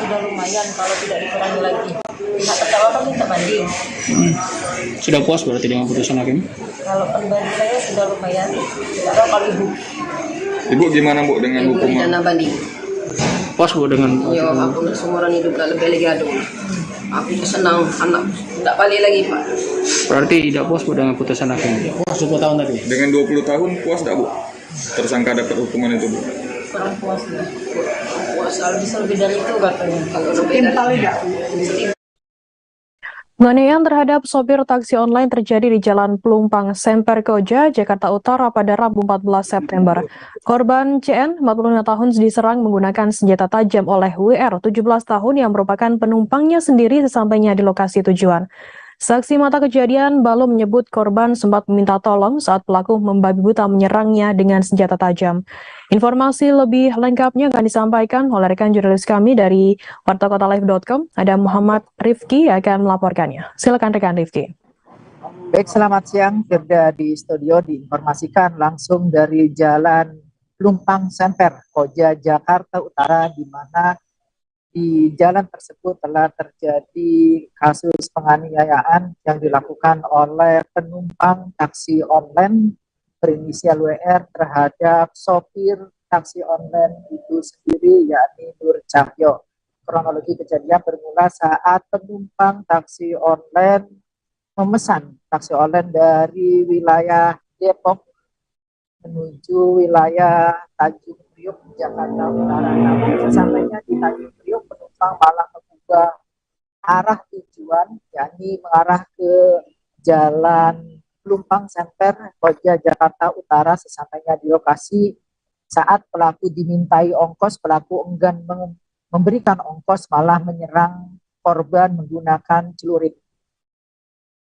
sudah lumayan kalau tidak dikurangi lagi. Pihak terdakwa kan minta banding. Sudah puas berarti dengan putusan hakim? Kalau pribadi saya sudah lumayan. Tidak tahu kalau ibu. Ibu gimana Bu dengan Ibu hukuman? rencana banding. Puas Bu dengan? Ya, aku seumuran hidup gak lebih lagi aduh. Aku senang anak tidak balik lagi Pak. Berarti tidak puas Bu dengan putusan hakim? Puas 20 tahun tadi. Dengan 20 tahun puas tidak Bu? Tersangka dapat hukuman itu Bu? Kurang puas lah. Puas bisa lebih dari itu katanya. Kalau lebih dari itu. Penganiayaan terhadap sopir taksi online terjadi di Jalan Pelumpang Semper Koja, Jakarta Utara pada Rabu 14 September. Korban CN, 45 tahun, diserang menggunakan senjata tajam oleh WR, 17 tahun, yang merupakan penumpangnya sendiri sesampainya di lokasi tujuan. Saksi mata kejadian Balo menyebut korban sempat meminta tolong saat pelaku membabi buta menyerangnya dengan senjata tajam. Informasi lebih lengkapnya akan disampaikan oleh rekan jurnalis kami dari wartakotalive.com. Ada Muhammad Rifki yang akan melaporkannya. Silakan rekan Rifki. Baik, selamat siang. Firda di studio diinformasikan langsung dari Jalan Pelumpang Semper Koja, Jakarta Utara, di mana di jalan tersebut telah terjadi kasus penganiayaan yang dilakukan oleh penumpang taksi online berinisial WR terhadap sopir taksi online itu sendiri, yakni Nur Cahyo. Kronologi kejadian bermula saat penumpang taksi online memesan taksi online dari wilayah Depok menuju wilayah Tanjung Priok, Jakarta Utara. Namun sesampainya di Tanjung Priok, penumpang malah mengubah arah tujuan, yakni mengarah ke Jalan Pelumpang Semper, Koja, Jakarta Utara. Sesampainya di lokasi, saat pelaku dimintai ongkos, pelaku enggan memberikan ongkos, malah menyerang korban menggunakan celurit.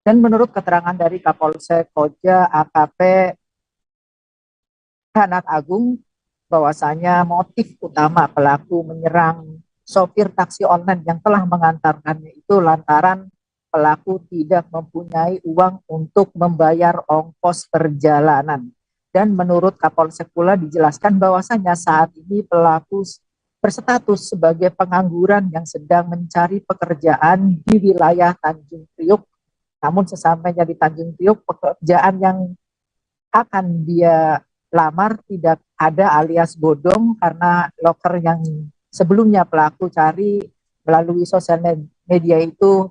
Dan menurut keterangan dari Kapolsek Koja AKP Hanat Agung, bahwasanya motif utama pelaku menyerang sopir taksi online yang telah mengantarkannya itu lantaran pelaku tidak mempunyai uang untuk membayar ongkos perjalanan. Dan menurut Kapolsek pula dijelaskan bahwasanya saat ini pelaku berstatus sebagai pengangguran yang sedang mencari pekerjaan di wilayah Tanjung Priok. Namun sesampainya di Tanjung Priok, pekerjaan yang akan dia lamar tidak ada alias bodong, karena loker yang sebelumnya pelaku cari melalui sosial media itu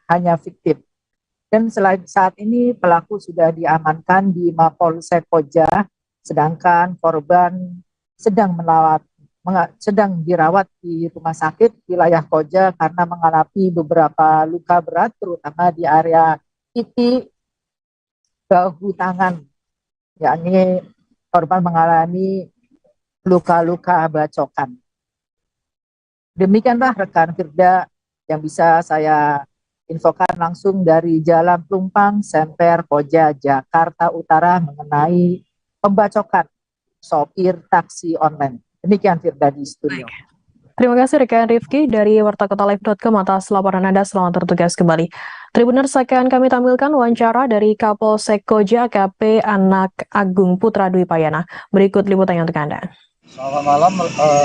hanya fiktif. Dan selain saat ini pelaku sudah diamankan di Mapolsek Koja, sedangkan korban sedang dirawat di rumah sakit wilayah Koja karena mengalami beberapa luka berat, terutama di area titik bahu tangan, yakni korban mengalami luka-luka bacokan. Demikianlah rekan Firda yang bisa saya infokan langsung dari Jalan Pelumpang Semper Koja, Jakarta Utara mengenai pembacokan sopir taksi online. Demikian Firda di studio. Terima kasih rekan Rifki dari wartakotalive.com atas laporan Anda. Selamat bertugas kembali. Tribuners, akan kami tampilkan wawancara dari Kapolsek Koja AKP Anak Agung Putra Dwi Payana. Berikut liputannya untuk Anda. Selamat malam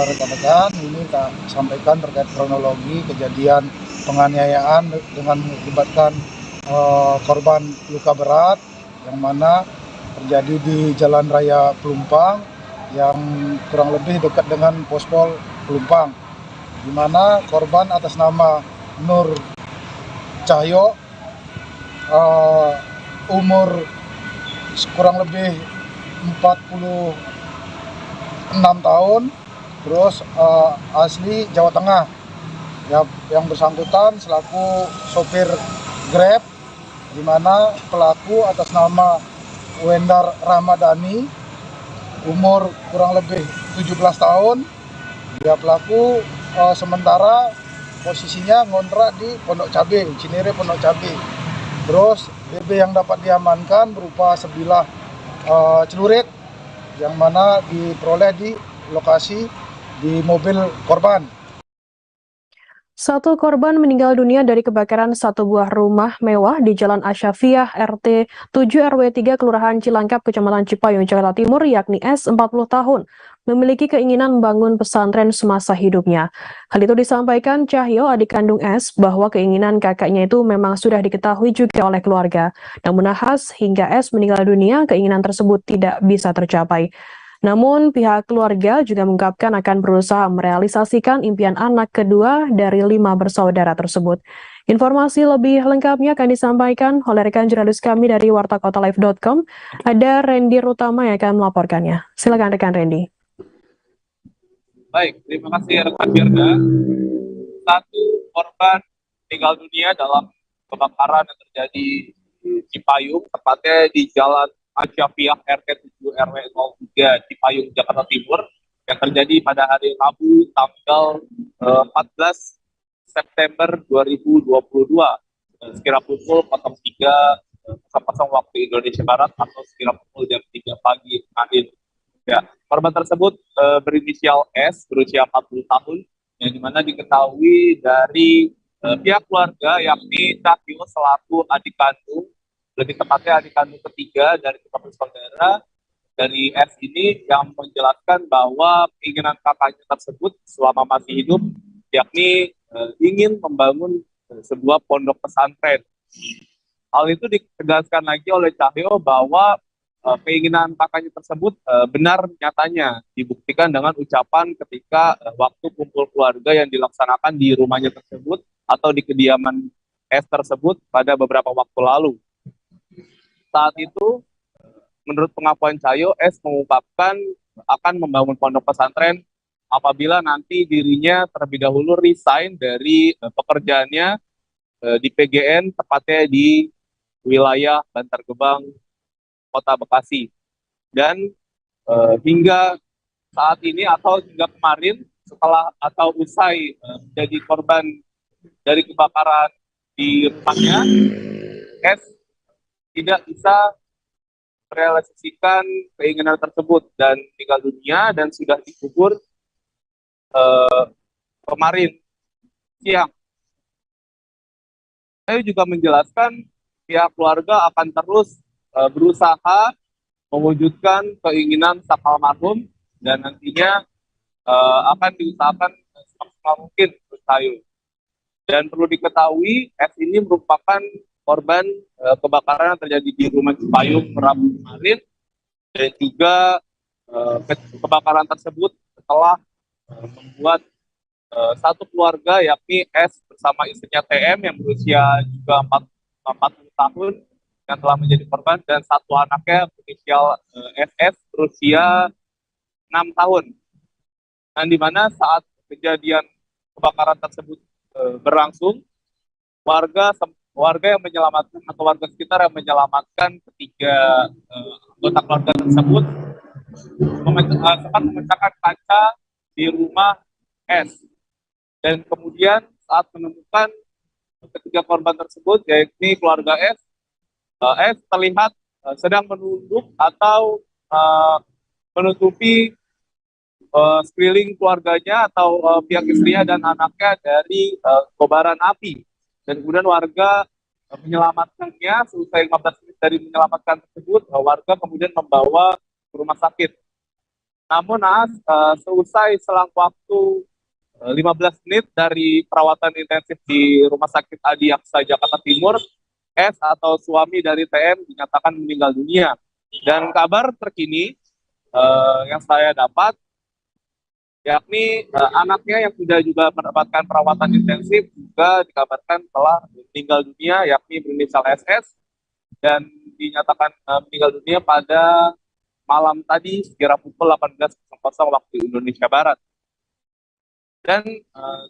rekan-rekan. Ini kita sampaikan terkait kronologi kejadian penganiayaan dengan mengakibatkan korban luka berat yang mana terjadi di Jalan Raya Pelumpang yang kurang lebih dekat dengan Pospol Pelumpang, di mana korban atas nama Nur Cahyo, umur kurang lebih 46 tahun, terus asli Jawa Tengah. Ya, yang bersangkutan selaku sopir Grab, di mana pelaku atas nama Wendar Ramadhani, umur kurang lebih 17 tahun. Dia pelaku sementara posisinya ngontrak di Pondok Cabe, Cinere Pondok Cabe. Terus BB yang dapat diamankan berupa sebilah celurit yang mana diperoleh di lokasi di mobil korban. Satu korban meninggal dunia dari kebakaran satu buah rumah mewah di Jalan Asyafiah RT 7 RW 3 Kelurahan Cilangkap, Kecamatan Cipayung, Jakarta Timur, yakni S 40 tahun, memiliki keinginan membangun pesantren semasa hidupnya. Hal itu disampaikan Cahyo, adik kandung S, bahwa keinginan kakaknya itu memang sudah diketahui juga oleh keluarga. Namun nahas hingga S meninggal dunia, keinginan tersebut tidak bisa tercapai. Namun pihak keluarga juga mengungkapkan akan berusaha merealisasikan impian anak kedua dari 5 bersaudara tersebut. Informasi lebih lengkapnya akan disampaikan oleh rekan jurnalis kami dari wartakotalive.com. Ada Randy Rutama yang akan melaporkannya. Silakan rekan Randy. Baik, terima kasih rekan Firda. Satu korban meninggal dunia dalam kebakaran yang terjadi di Cipayung, tepatnya di Jalan Asyafiah RT 7 RW 03 Cipayung, Jakarta Timur, yang terjadi pada hari Rabu tanggal 14 September 2022 sekira pukul 03.00 waktu Indonesia Barat atau sekira pukul jam 3 pagi kemarin. Ya, korban tersebut berinisial S, berusia 40 tahun, yang dimana diketahui dari pihak keluarga yakni Cahyo selaku adik kandung, lebih tepatnya adik kandung ketiga dari kedua bersaudara dari S ini, yang menjelaskan bahwa keinginan kakaknya tersebut selama masih hidup yakni ingin membangun sebuah pondok pesantren. Hal itu ditegaskan lagi oleh Cahyo bahwa keinginan kakaknya tersebut benar nyatanya dibuktikan dengan ucapan ketika waktu kumpul keluarga yang dilaksanakan di rumahnya tersebut atau di kediaman S tersebut pada beberapa waktu lalu. Saat itu, menurut pengakuan Cahyo, S mengungkapkan akan membangun pondok pesantren apabila nanti dirinya terlebih dahulu resign dari pekerjaannya di PGN, tepatnya di wilayah Bantar Gebang, Kota Bekasi. Dan hingga saat ini atau hingga kemarin setelah atau usai menjadi korban dari kebakaran di rumahnya, S tidak bisa merealisasikan keinginan tersebut dan meninggal dunia dan sudah dikubur kemarin siang. Saya juga menjelaskan pihak keluarga akan terus berusaha mewujudkan keinginan sang almarhum dan nantinya akan diusahakan semaksimal mungkin menurut Cahyo. Dan perlu diketahui, S ini merupakan korban kebakaran yang terjadi di rumah Cipayung Rabu kemarin, dan juga kebakaran tersebut setelah membuat satu keluarga yakni S bersama istrinya TM yang berusia juga 40 tahun yang telah menjadi korban, dan satu anaknya berinisial SS berusia 6 tahun. Dan di mana saat kejadian kebakaran tersebut berlangsung, warga yang menyelamatkan atau warga sekitar yang menyelamatkan ketiga anggota keluarga tersebut sempat memecahkan kaca di rumah S. Dan kemudian saat menemukan ketiga korban tersebut, yakni keluarga S terlihat sedang menunduk atau menutupi sekeliling keluarganya atau pihak istrinya dan anaknya dari kobaran api. Dan kemudian warga menyelamatkannya. Selesai 15 menit dari menyelamatkan tersebut, warga kemudian membawa ke rumah sakit. Namun seusai selang waktu 15 menit dari perawatan intensif di Rumah Sakit Adi Aksa Jakarta Timur, S atau suami dari TM dinyatakan meninggal dunia. Dan kabar terkini yang saya dapat, yakni anaknya yang sudah juga mendapatkan perawatan intensif juga dikabarkan telah meninggal dunia, yakni berinisial SS, dan dinyatakan meninggal dunia pada malam tadi sekira pukul 18.00 waktu Indonesia Barat. Dan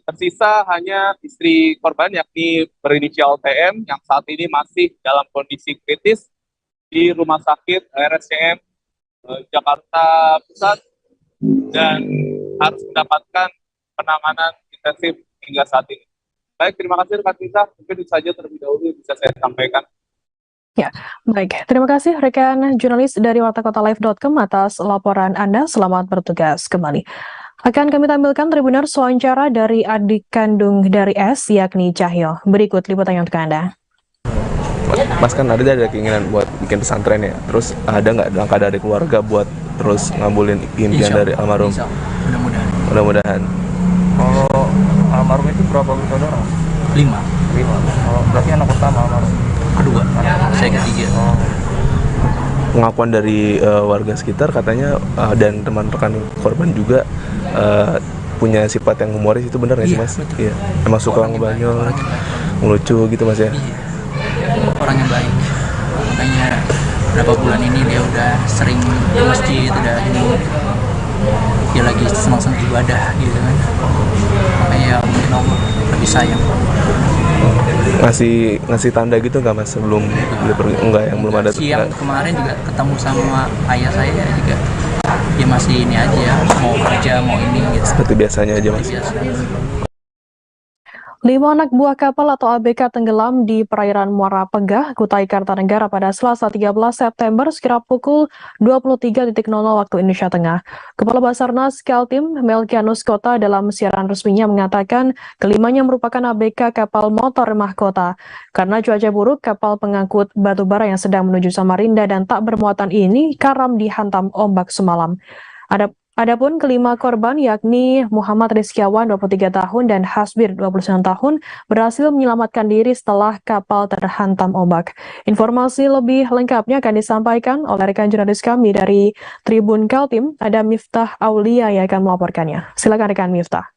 tersisa hanya istri korban yakni berinisial TM yang saat ini masih dalam kondisi kritis di Rumah Sakit RSCM Jakarta Pusat dan harus mendapatkan penanganan intensif hingga saat ini. Baik, terima kasih rekan Tisa. Mungkin itu saja terlebih dahulu bisa saya sampaikan. Ya, baik. Terima kasih rekan jurnalis dari wartakotalive.com atas laporan Anda. Selamat bertugas kembali. Akan kami tampilkan Tribuners wawancara dari adik kandung dari S, yakni Cahyo. Berikut liputannya untuk Anda. Mas kan ada keinginan buat bikin pesantren ya, terus ada nggak langkah dari keluarga buat terus ngabulin impian dari almarhum? Mudah-mudahan. Kalau almarhum itu berapa bersaudara? 5. Oh, berarti anak pertama almarhum? Kedua, saya ketiga. Pengakuan dari warga sekitar katanya dan teman rekan korban juga punya sifat yang humoris, itu benar nggak sih Mas? Iya. Emang suka ngebanyol, ngelucu gitu Mas ya? Iya. Orang yang baik, makanya berapa bulan ini dia udah sering ke masjid, udah ini dia lagi senang-senang ibadah gitu kan, makanya mungkin Allah lebih sayang. Ngasih tanda gitu nggak Mas sebelum beliau pergi? Enggak, yang belum ada. Siang kemarin juga ketemu sama ayah saya juga, dia masih ini aja, mau kerja mau ini gitu. Seperti biasanya aja Mas. 5 anak buah kapal atau ABK tenggelam di perairan Muara Pegah, Kutai Kartanegara pada Selasa 13 September sekira pukul 23.00 waktu Indonesia Tengah. Kepala Basarnas Kaltim, Melkianus Kota dalam siaran resminya mengatakan kelimanya merupakan ABK kapal motor mahkota. Karena cuaca buruk, kapal pengangkut batu bara yang sedang menuju Samarinda dan tak bermuatan ini karam dihantam ombak semalam. Adapun kelima korban yakni Muhammad Rizkiawan 23 tahun dan Hasbir 29 tahun berhasil menyelamatkan diri setelah kapal terhantam ombak. Informasi lebih lengkapnya akan disampaikan oleh rekan jurnalis kami dari Tribun Kaltim, ada Miftah Aulia yang akan melaporkannya. Silakan rekan Miftah.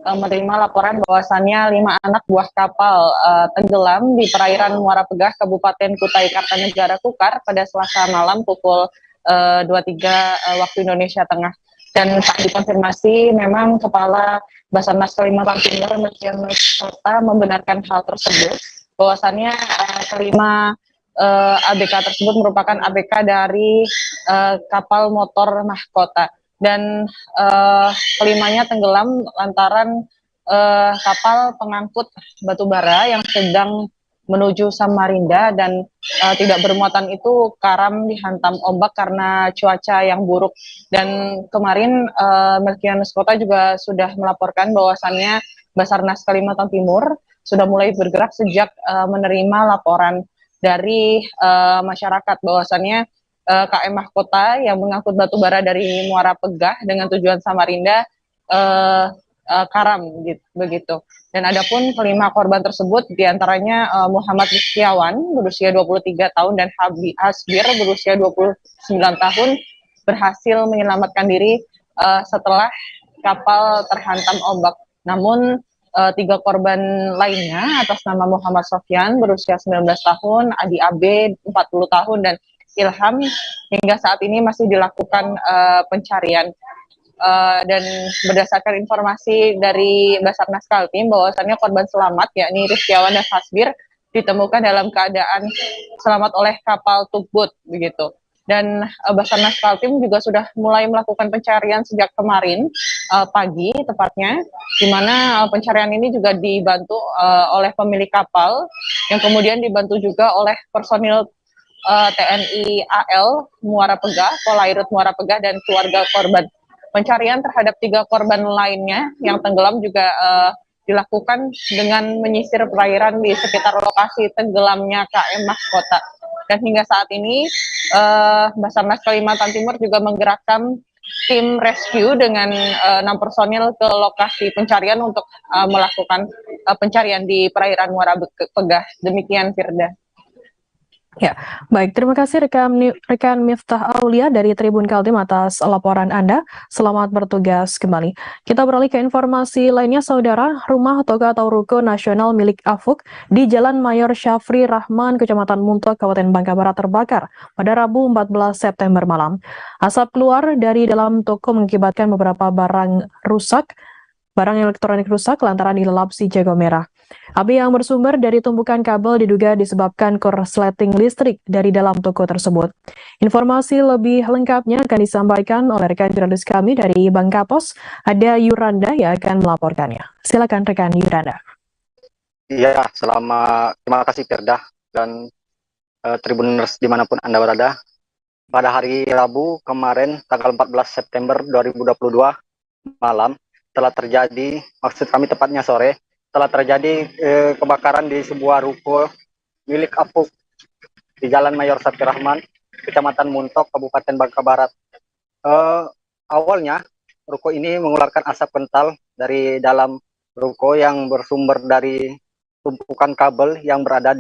Menerima laporan bahwasannya 5 anak buah kapal tenggelam di perairan Muara Pegah, Kabupaten Kutai Kartanegara Kukar pada Selasa malam pukul 23 waktu Indonesia Tengah. Dan saat dikonfirmasi, memang Kepala Basarnas Kalimantan Timur, Matius Kota, membenarkan hal tersebut, bahwasannya kelima ABK tersebut merupakan ABK dari kapal motor mahkota. Dan kelimanya tenggelam lantaran kapal pengangkut batubara yang sedang menuju Samarinda dan tidak bermuatan itu karam dihantam ombak karena cuaca yang buruk. Dan kemarin Melkianus Kota juga sudah melaporkan bahwasannya Basarnas Kalimantan Timur sudah mulai bergerak sejak menerima laporan dari masyarakat bahwasannya KM Mahkota yang mengangkut batu bara dari Muara Pegah dengan tujuan Samarinda karam gitu, begitu. Dan adapun kelima korban tersebut diantaranya Muhammad Rizkiawan berusia 23 tahun dan Hasbir berusia 29 tahun berhasil menyelamatkan diri setelah kapal terhantam ombak. Namun 3 korban lainnya atas nama Muhammad Sofyan berusia 19 tahun, Adi AB 40 tahun dan Ilham hingga saat ini masih dilakukan pencarian. Dan berdasarkan informasi dari Basarnas Kaltim bahwasannya korban selamat yakni Rizkiawan dan Hasbir ditemukan dalam keadaan selamat oleh kapal tugboat begitu. Dan Basarnas Kaltim juga sudah mulai melakukan pencarian sejak kemarin pagi tepatnya, di mana pencarian ini juga dibantu oleh pemilik kapal yang kemudian dibantu juga oleh personil TNI AL Muara Pegah, Polairut Muara Pegah dan keluarga korban. Pencarian terhadap 3 korban lainnya yang tenggelam juga dilakukan dengan menyisir perairan di sekitar lokasi tenggelamnya KM Mahkota. Dan hingga saat ini Basarnas Kalimantan Timur juga menggerakkan tim rescue dengan 6 personil ke lokasi pencarian untuk melakukan pencarian di perairan Muara Pegah. Demikian Firda. Ya, baik. Terima kasih rekan Miftah Aulia dari Tribun Kaltim atas laporan Anda. Selamat bertugas kembali. Kita beralih ke informasi lainnya, Saudara. Rumah toko atau ruko nasional milik Afuk di Jalan Mayor Syafri Rahman, Kecamatan Muntok, Kabupaten Bangka Barat terbakar pada Rabu 14 September malam. Asap keluar dari dalam toko mengakibatkan beberapa barang elektronik rusak lantaran dilelap si jago merah. Api yang bersumber dari tumpukan kabel diduga disebabkan korsleting listrik dari dalam toko tersebut. Informasi lebih lengkapnya akan disampaikan oleh rekan jurnalis kami dari Bangka Pos, ada Yuranda yang akan melaporkannya. Silakan rekan Yuranda. Iya, terima kasih Firda dan Tribuners dimanapun Anda berada. Pada hari Rabu kemarin, tanggal 14 September 2022 malam, telah terjadi, maksud kami tepatnya sore, telah terjadi kebakaran di sebuah ruko milik Afuk di Jalan Mayor Syafri Rahman, Kecamatan Muntok, Kabupaten Bangka Barat. Awalnya, ruko ini mengeluarkan asap kental dari dalam ruko yang bersumber dari tumpukan kabel yang berada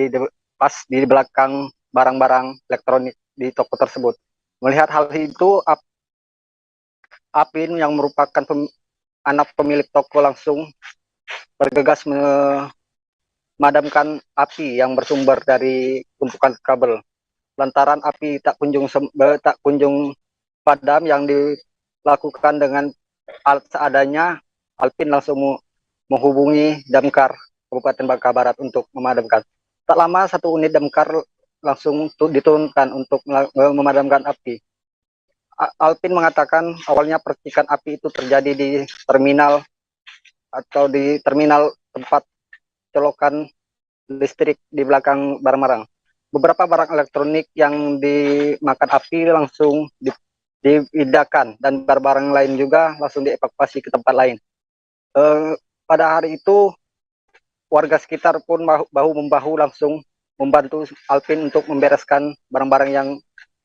pas di belakang barang-barang elektronik di toko tersebut. Melihat hal itu, Apin yang merupakan anak pemilik toko langsung bergegas memadamkan api yang bersumber dari tumpukan kabel. Lantaran api tak kunjung padam yang dilakukan dengan alat seadanya, Alpin langsung menghubungi damkar Kabupaten Bangka Barat untuk memadamkan. Tak lama 1 unit damkar langsung diturunkan untuk memadamkan api. Alpin mengatakan awalnya percikan api itu terjadi di terminal tempat colokan listrik di belakang barang-barang. Beberapa barang elektronik yang dimakan api langsung dipindahkan dan barang-barang lain juga langsung dievakuasi ke tempat lain. Pada hari itu warga sekitar pun bahu-membahu langsung membantu Alvin untuk membereskan barang-barang yang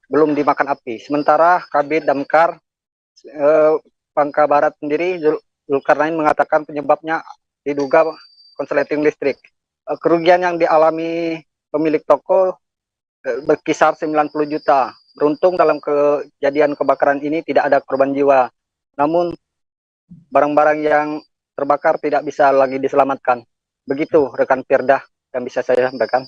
belum dimakan api. Sementara Kabid Damkar Bangka Barat sendiri, Zulkarnain mengatakan penyebabnya diduga konsleting listrik. Kerugian yang dialami pemilik toko berkisar 90 juta. Beruntung dalam kejadian kebakaran ini tidak ada korban jiwa. Namun barang-barang yang terbakar tidak bisa lagi diselamatkan. Begitu rekan Firda yang bisa saya sampaikan.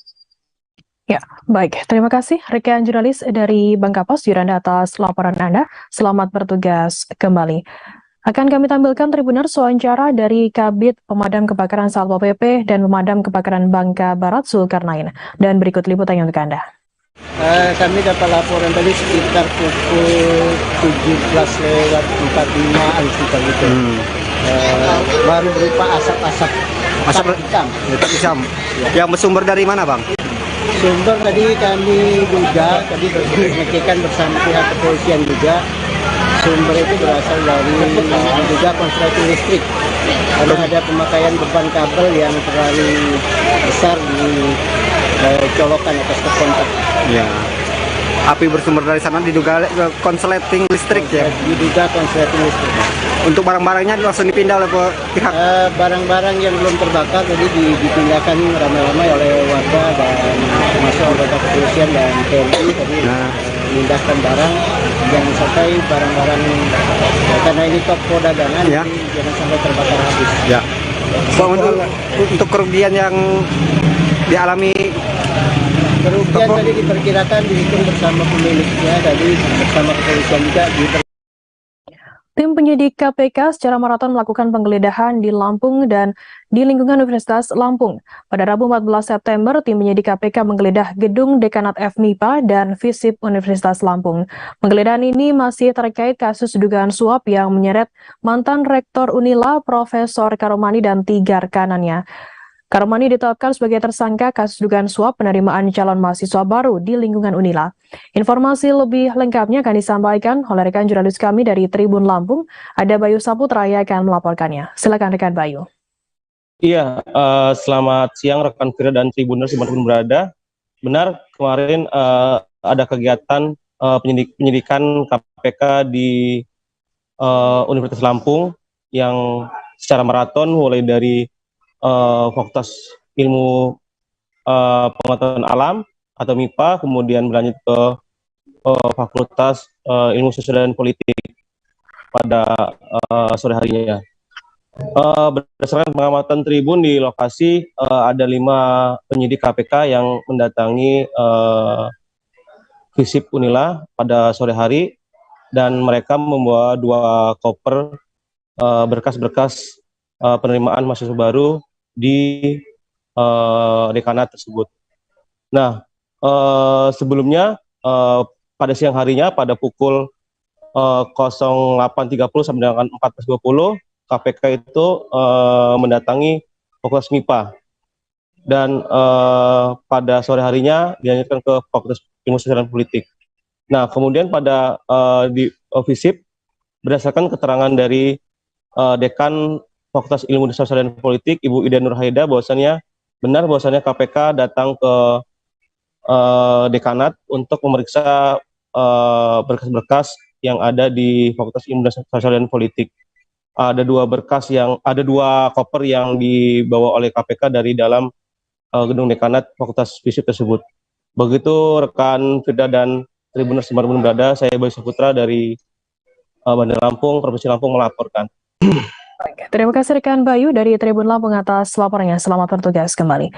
Ya, baik. Terima kasih rekan jurnalis dari Bangka Pos, Yuranda, atas laporan Anda. Selamat bertugas kembali. Akan kami tampilkan Tribuners wawancara dari Kabid Pemadam Kebakaran Satpol PP dan Pemadam Kebakaran Bangka Barat, Zulkarnain. Dan berikut liputannya untuk Anda. Kami dapat laporan tadi sekitar pukul 17:45 sekitar itu. Baru berupa asap-asap hitam. Yang bersumber dari mana, Bang? Sumber tadi kami duga, tadi mengecekkan bersama pihak kepolisian juga. Sumber itu berasal dari juga konsleting listrik. Karena ada pemakaian beban kabel yang terlalu besar di colokan atas kontak. Ya. Api bersumber dari sana diduga konsleting listrik ya? Diduga konsleting listrik. Untuk barang-barangnya langsung dipindah oleh pihak? Barang-barang yang belum terbakar tadi dipindahkan ramai-ramai oleh warga dan termasuk anggota kepolisian dan TNI tadi memindahkan barang. Jangan sampai barang-barang karena ini toko dagangan, ya. Jangan sampai terbakar habis. Ya. Untuk kerugian yang dialami, kerugian tadi diperkirakan dihitung bersama pemiliknya, tadi bersama kepolisian juga. Tim penyidik KPK secara maraton melakukan penggeledahan di Lampung dan di lingkungan Universitas Lampung. Pada Rabu 14 September, tim penyidik KPK menggeledah gedung Dekanat FMIPA dan FISIP Universitas Lampung. Penggeledahan ini masih terkait kasus dugaan suap yang menyeret mantan Rektor Unila, Profesor Karomani, dan 3 rekanannya. Karomani ditetapkan sebagai tersangka kasus dugaan suap penerimaan calon mahasiswa baru di lingkungan Unila. Informasi lebih lengkapnya akan disampaikan oleh rekan jurnalis kami dari Tribun Lampung. Ada Bayu Saputra yang akan melaporkannya. Silakan rekan Bayu. Iya, selamat siang rekan Firda dan Tribuners dimanapun berada. Benar, kemarin ada kegiatan penyidikan KPK di Universitas Lampung yang secara maraton mulai dari Fakultas Ilmu Pengetahuan Alam atau MIPA, kemudian berlanjut ke Fakultas Ilmu Sosial dan Politik pada sore harinya. Berdasarkan pengamatan Tribun di lokasi, ada 5 penyidik KPK yang mendatangi FISIP Unila pada sore hari, dan mereka membawa 2 koper berkas-berkas penerimaan mahasiswa baru di dekanat tersebut. Nah, sebelumnya pada siang harinya pada pukul 08.30 sampai dengan 14.20 KPK itu mendatangi Fakultas MIPA, dan pada sore harinya dilanjutkan ke Fakultas Ilmu Sosial dan Politik. Nah, kemudian pada di FISIP, berdasarkan keterangan dari Dekan Fakultas Ilmu Sosial dan Politik, Ibu Ida Nurhaida, bahwasannya benar bahwasannya KPK datang ke dekanat untuk memeriksa berkas-berkas yang ada di Fakultas Ilmu Sosial dan Politik. Ada 2 koper yang dibawa oleh KPK dari dalam gedung dekanat Fakultas FISIP tersebut. Begitu rekan Firda dan Tribuners dimanapun berada, saya Bayu Saputra dari Bandar Lampung, Provinsi Lampung melaporkan. Baik, terima kasih rekan Bayu dari Tribun Lampung atas laporannya. Selamat bertugas kembali.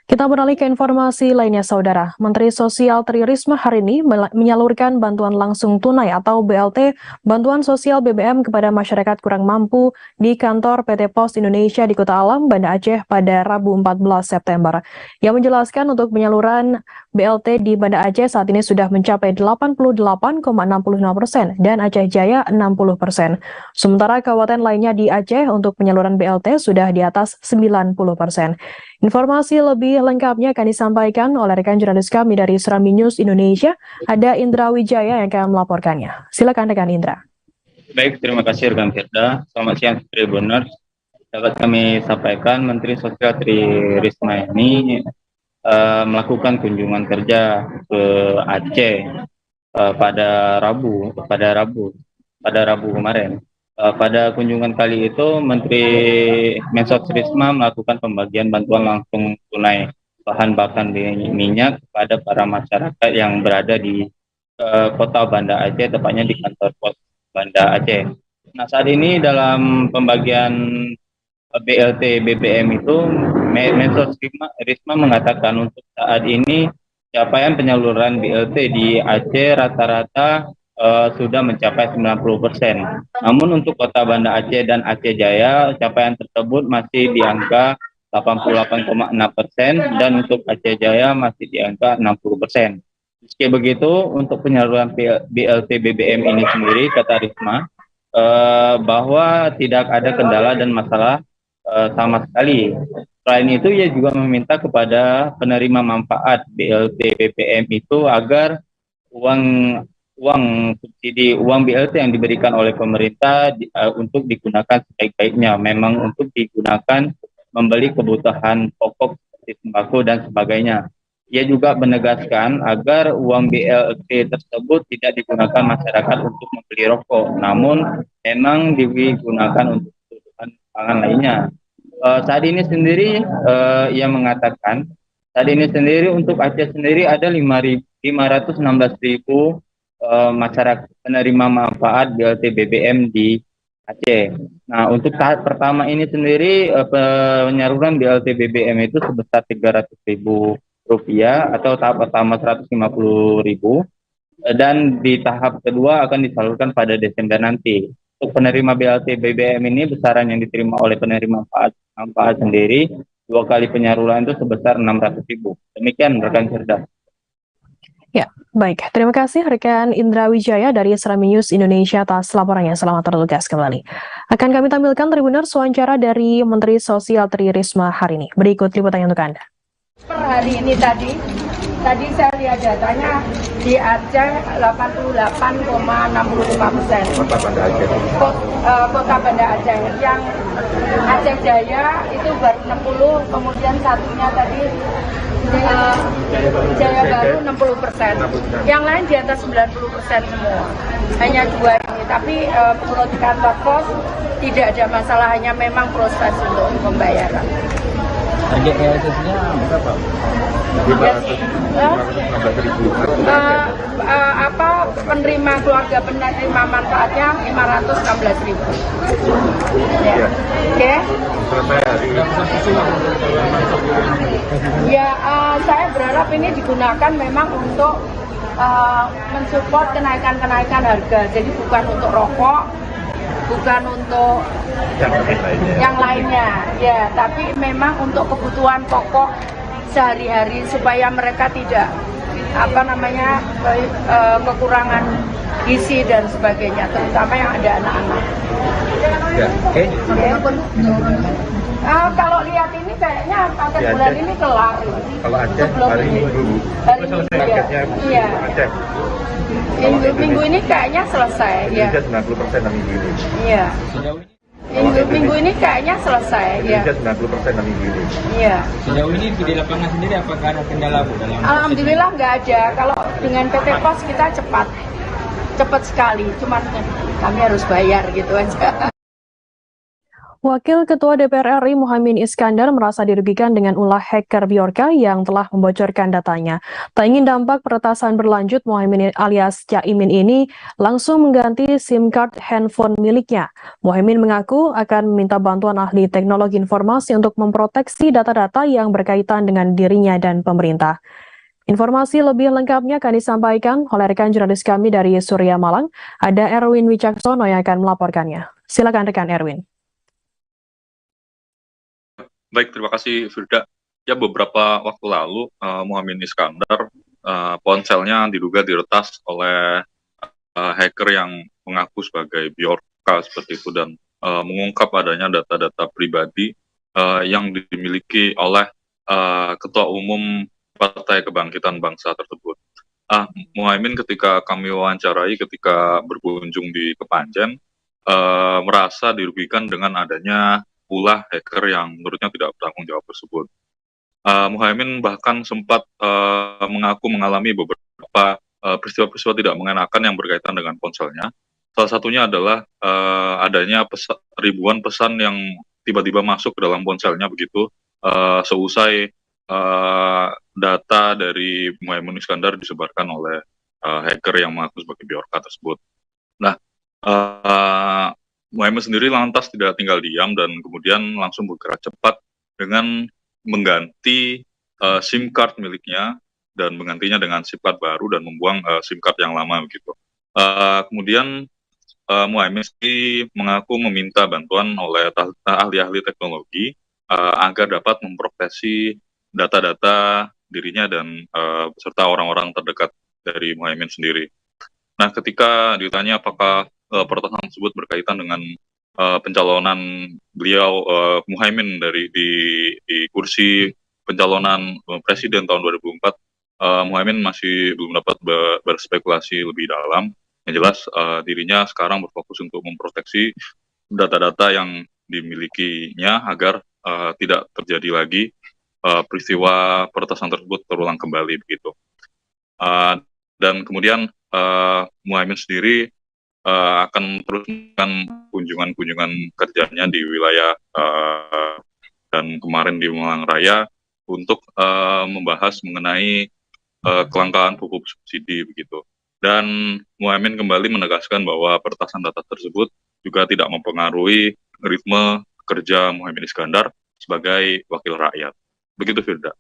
Kita beralih ke informasi lainnya, Saudara. Menteri Sosial Tri Risma hari ini menyalurkan bantuan langsung tunai atau BLT, bantuan sosial BBM kepada masyarakat kurang mampu di kantor PT Pos Indonesia di Kota Alam, Banda Aceh pada Rabu 14 September. Yang menjelaskan untuk penyaluran BLT di Banda Aceh saat ini sudah mencapai 88,65% dan Aceh Jaya 60%. Sementara kabupaten lainnya di Aceh untuk penyaluran BLT sudah di atas 90%. Informasi lebih lengkapnya akan disampaikan oleh rekan jurnalis kami dari Serambi News Indonesia. Ada Indra Wijaya yang akan melaporkannya. Silakan rekan Indra. Baik, terima kasih rekan Firda. Selamat siang Tribuners. Dapat kami sampaikan Menteri Sosial Tri Risma ini melakukan kunjungan kerja ke Aceh pada Rabu kemarin. Pada kunjungan kali itu Menteri Mensos Risma melakukan pembagian bantuan langsung tunai bahan bakar minyak kepada para masyarakat yang berada di kota Banda Aceh, tepatnya di kantor pos Banda Aceh. Nah, saat ini dalam pembagian BLT BBM itu Mensos Risma mengatakan untuk saat ini capaian penyaluran BLT di Aceh rata-rata sudah mencapai 90%. Namun untuk kota Banda Aceh dan Aceh Jaya, capaian tersebut masih di angka 88,6% dan untuk Aceh Jaya masih di angka 60%. Meski begitu, untuk penyaluran BLT BBM ini sendiri, kata Risma, bahwa tidak ada kendala dan masalah sama sekali. Selain itu, ia juga meminta kepada penerima manfaat BLT BBM itu agar uang subsidi, uang BLT yang diberikan oleh pemerintah untuk digunakan sebaik-baiknya, memang untuk digunakan membeli kebutuhan pokok seperti sembako dan sebagainya. Ia juga menegaskan agar uang BLT tersebut tidak digunakan masyarakat untuk membeli rokok, namun memang digunakan untuk kebutuhan pangan lainnya. Saat ini sendiri ia mengatakan, saat ini sendiri untuk Aceh sendiri ada 516.000 masyarakat penerima manfaat BLT BBM di Aceh. Nah, untuk tahap pertama ini sendiri penyaluran BLT BBM itu sebesar Rp300.000 atau tahap pertama 150.000 dan di tahap kedua akan disalurkan pada Desember nanti. Untuk penerima BLT BBM ini besaran yang diterima oleh penerima manfaat sendiri 2 kali penyaluran itu sebesar 600.000. Demikian rekan Firda. Ya, baik. Terima kasih rekan Indra Wijaya dari Serami News Indonesia atas laporannya. Selamat bertugas kembali. Akan kami tampilkan Tribuners wawancara dari Menteri Sosial Tri Risma hari ini. Berikut liputannya untuk Anda. Per hari ini tadi saya lihat datanya di Aceh 88,65%. Kota Banda Aceh. Kota Banda Aceh. Yang Aceh Jaya itu baru 60, kemudian satunya tadi Jaya Baru 60%. Yang lain di atas 90% semua. Hanya 2 ini. Tapi menurut kantor pos tidak ada masalah, hanya memang proses untuk pembayaran. Target realisasinya berapa? Penerima keluarga penerima manfaatnya 516.000. Ya. Oke. Ya, saya berharap ini digunakan memang untuk mensupport kenaikan harga. Jadi bukan untuk rokok, bukan untuk yang lainnya, ya, tapi memang untuk kebutuhan pokok sehari-hari supaya mereka tidak kekurangan gizi dan sebagainya, terutama yang ada anak-anak. Ya, oke. Kalau lihat ini kayaknya paket bulan ini kelar. Kalau Aceh hari Minggu. Iya. Minggu ini kayaknya selesai. Ya. 90% minggu ini. Iya. Minggu ini kayaknya selesai. Ya. 90% minggu ini. Iya. Sejauh ini di lapangan sendiri apakah ada kendala dalam? Alhamdulillah nggak ada. Kalau dengan PT Pos kita cepat sekali. Cuman kami harus bayar gitu aja. Wakil Ketua DPR RI Muhaimin Iskandar merasa dirugikan dengan ulah hacker Bjorka yang telah membocorkan datanya. Tak ingin dampak peretasan berlanjut, Muhaimin alias Caimin ini langsung mengganti SIM card handphone miliknya. Muhaimin mengaku akan meminta bantuan ahli teknologi informasi untuk memproteksi data-data yang berkaitan dengan dirinya dan pemerintah. Informasi lebih lengkapnya akan disampaikan oleh rekan jurnalis kami dari Surya Malang. Ada Erwin Wicaksono yang akan melaporkannya. Silakan rekan Erwin. Baik, terima kasih Firda. Ya, beberapa waktu lalu Muhaimin Iskandar ponselnya diduga diretas oleh hacker yang mengaku sebagai Bjorka seperti itu dan mengungkap adanya data-data pribadi yang dimiliki oleh Ketua Umum Partai Kebangkitan Bangsa tersebut. Muhaimin ketika kami wawancarai ketika berkunjung di Kepanjen merasa dirugikan dengan adanya ulah hacker yang menurutnya tidak bertanggung jawab tersebut. Muhaimin bahkan sempat mengaku mengalami beberapa peristiwa-peristiwa tidak mengenakan yang berkaitan dengan ponselnya. Salah satunya adalah adanya ribuan pesan yang tiba-tiba masuk ke dalam ponselnya begitu seusai data dari Muhaimin Iskandar disebarkan oleh hacker yang mengaku sebagai Bjorka tersebut. Nah, Muhaimin sendiri lantas tidak tinggal diam dan kemudian langsung bergerak cepat dengan mengganti SIM card miliknya dan menggantinya dengan SIM card baru dan membuang SIM card yang lama begitu. Kemudian Muhaimin sendiri mengaku meminta bantuan oleh ahli-ahli teknologi agar dapat memproteksi data-data dirinya dan beserta orang-orang terdekat dari Muhaimin sendiri. Nah, ketika ditanya apakah pertahanan tersebut berkaitan dengan pencalonan beliau Muhaimin di kursi pencalonan presiden tahun 2004, Muhaimin masih belum dapat berspekulasi lebih dalam. Yang jelas dirinya sekarang berfokus untuk memproteksi data-data yang dimilikinya agar tidak terjadi lagi peristiwa peretasan tersebut terulang kembali begitu. Dan kemudian Muhaimin sendiri akan terus melakukan kunjungan-kunjungan kerjanya di wilayah dan kemarin di Malang Raya untuk membahas mengenai kelangkaan pupuk subsidi begitu. Dan Muhaimin kembali menegaskan bahwa peretasan data tersebut juga tidak mempengaruhi ritme kerja Muhaimin Iskandar sebagai wakil rakyat. Begitu, Firda.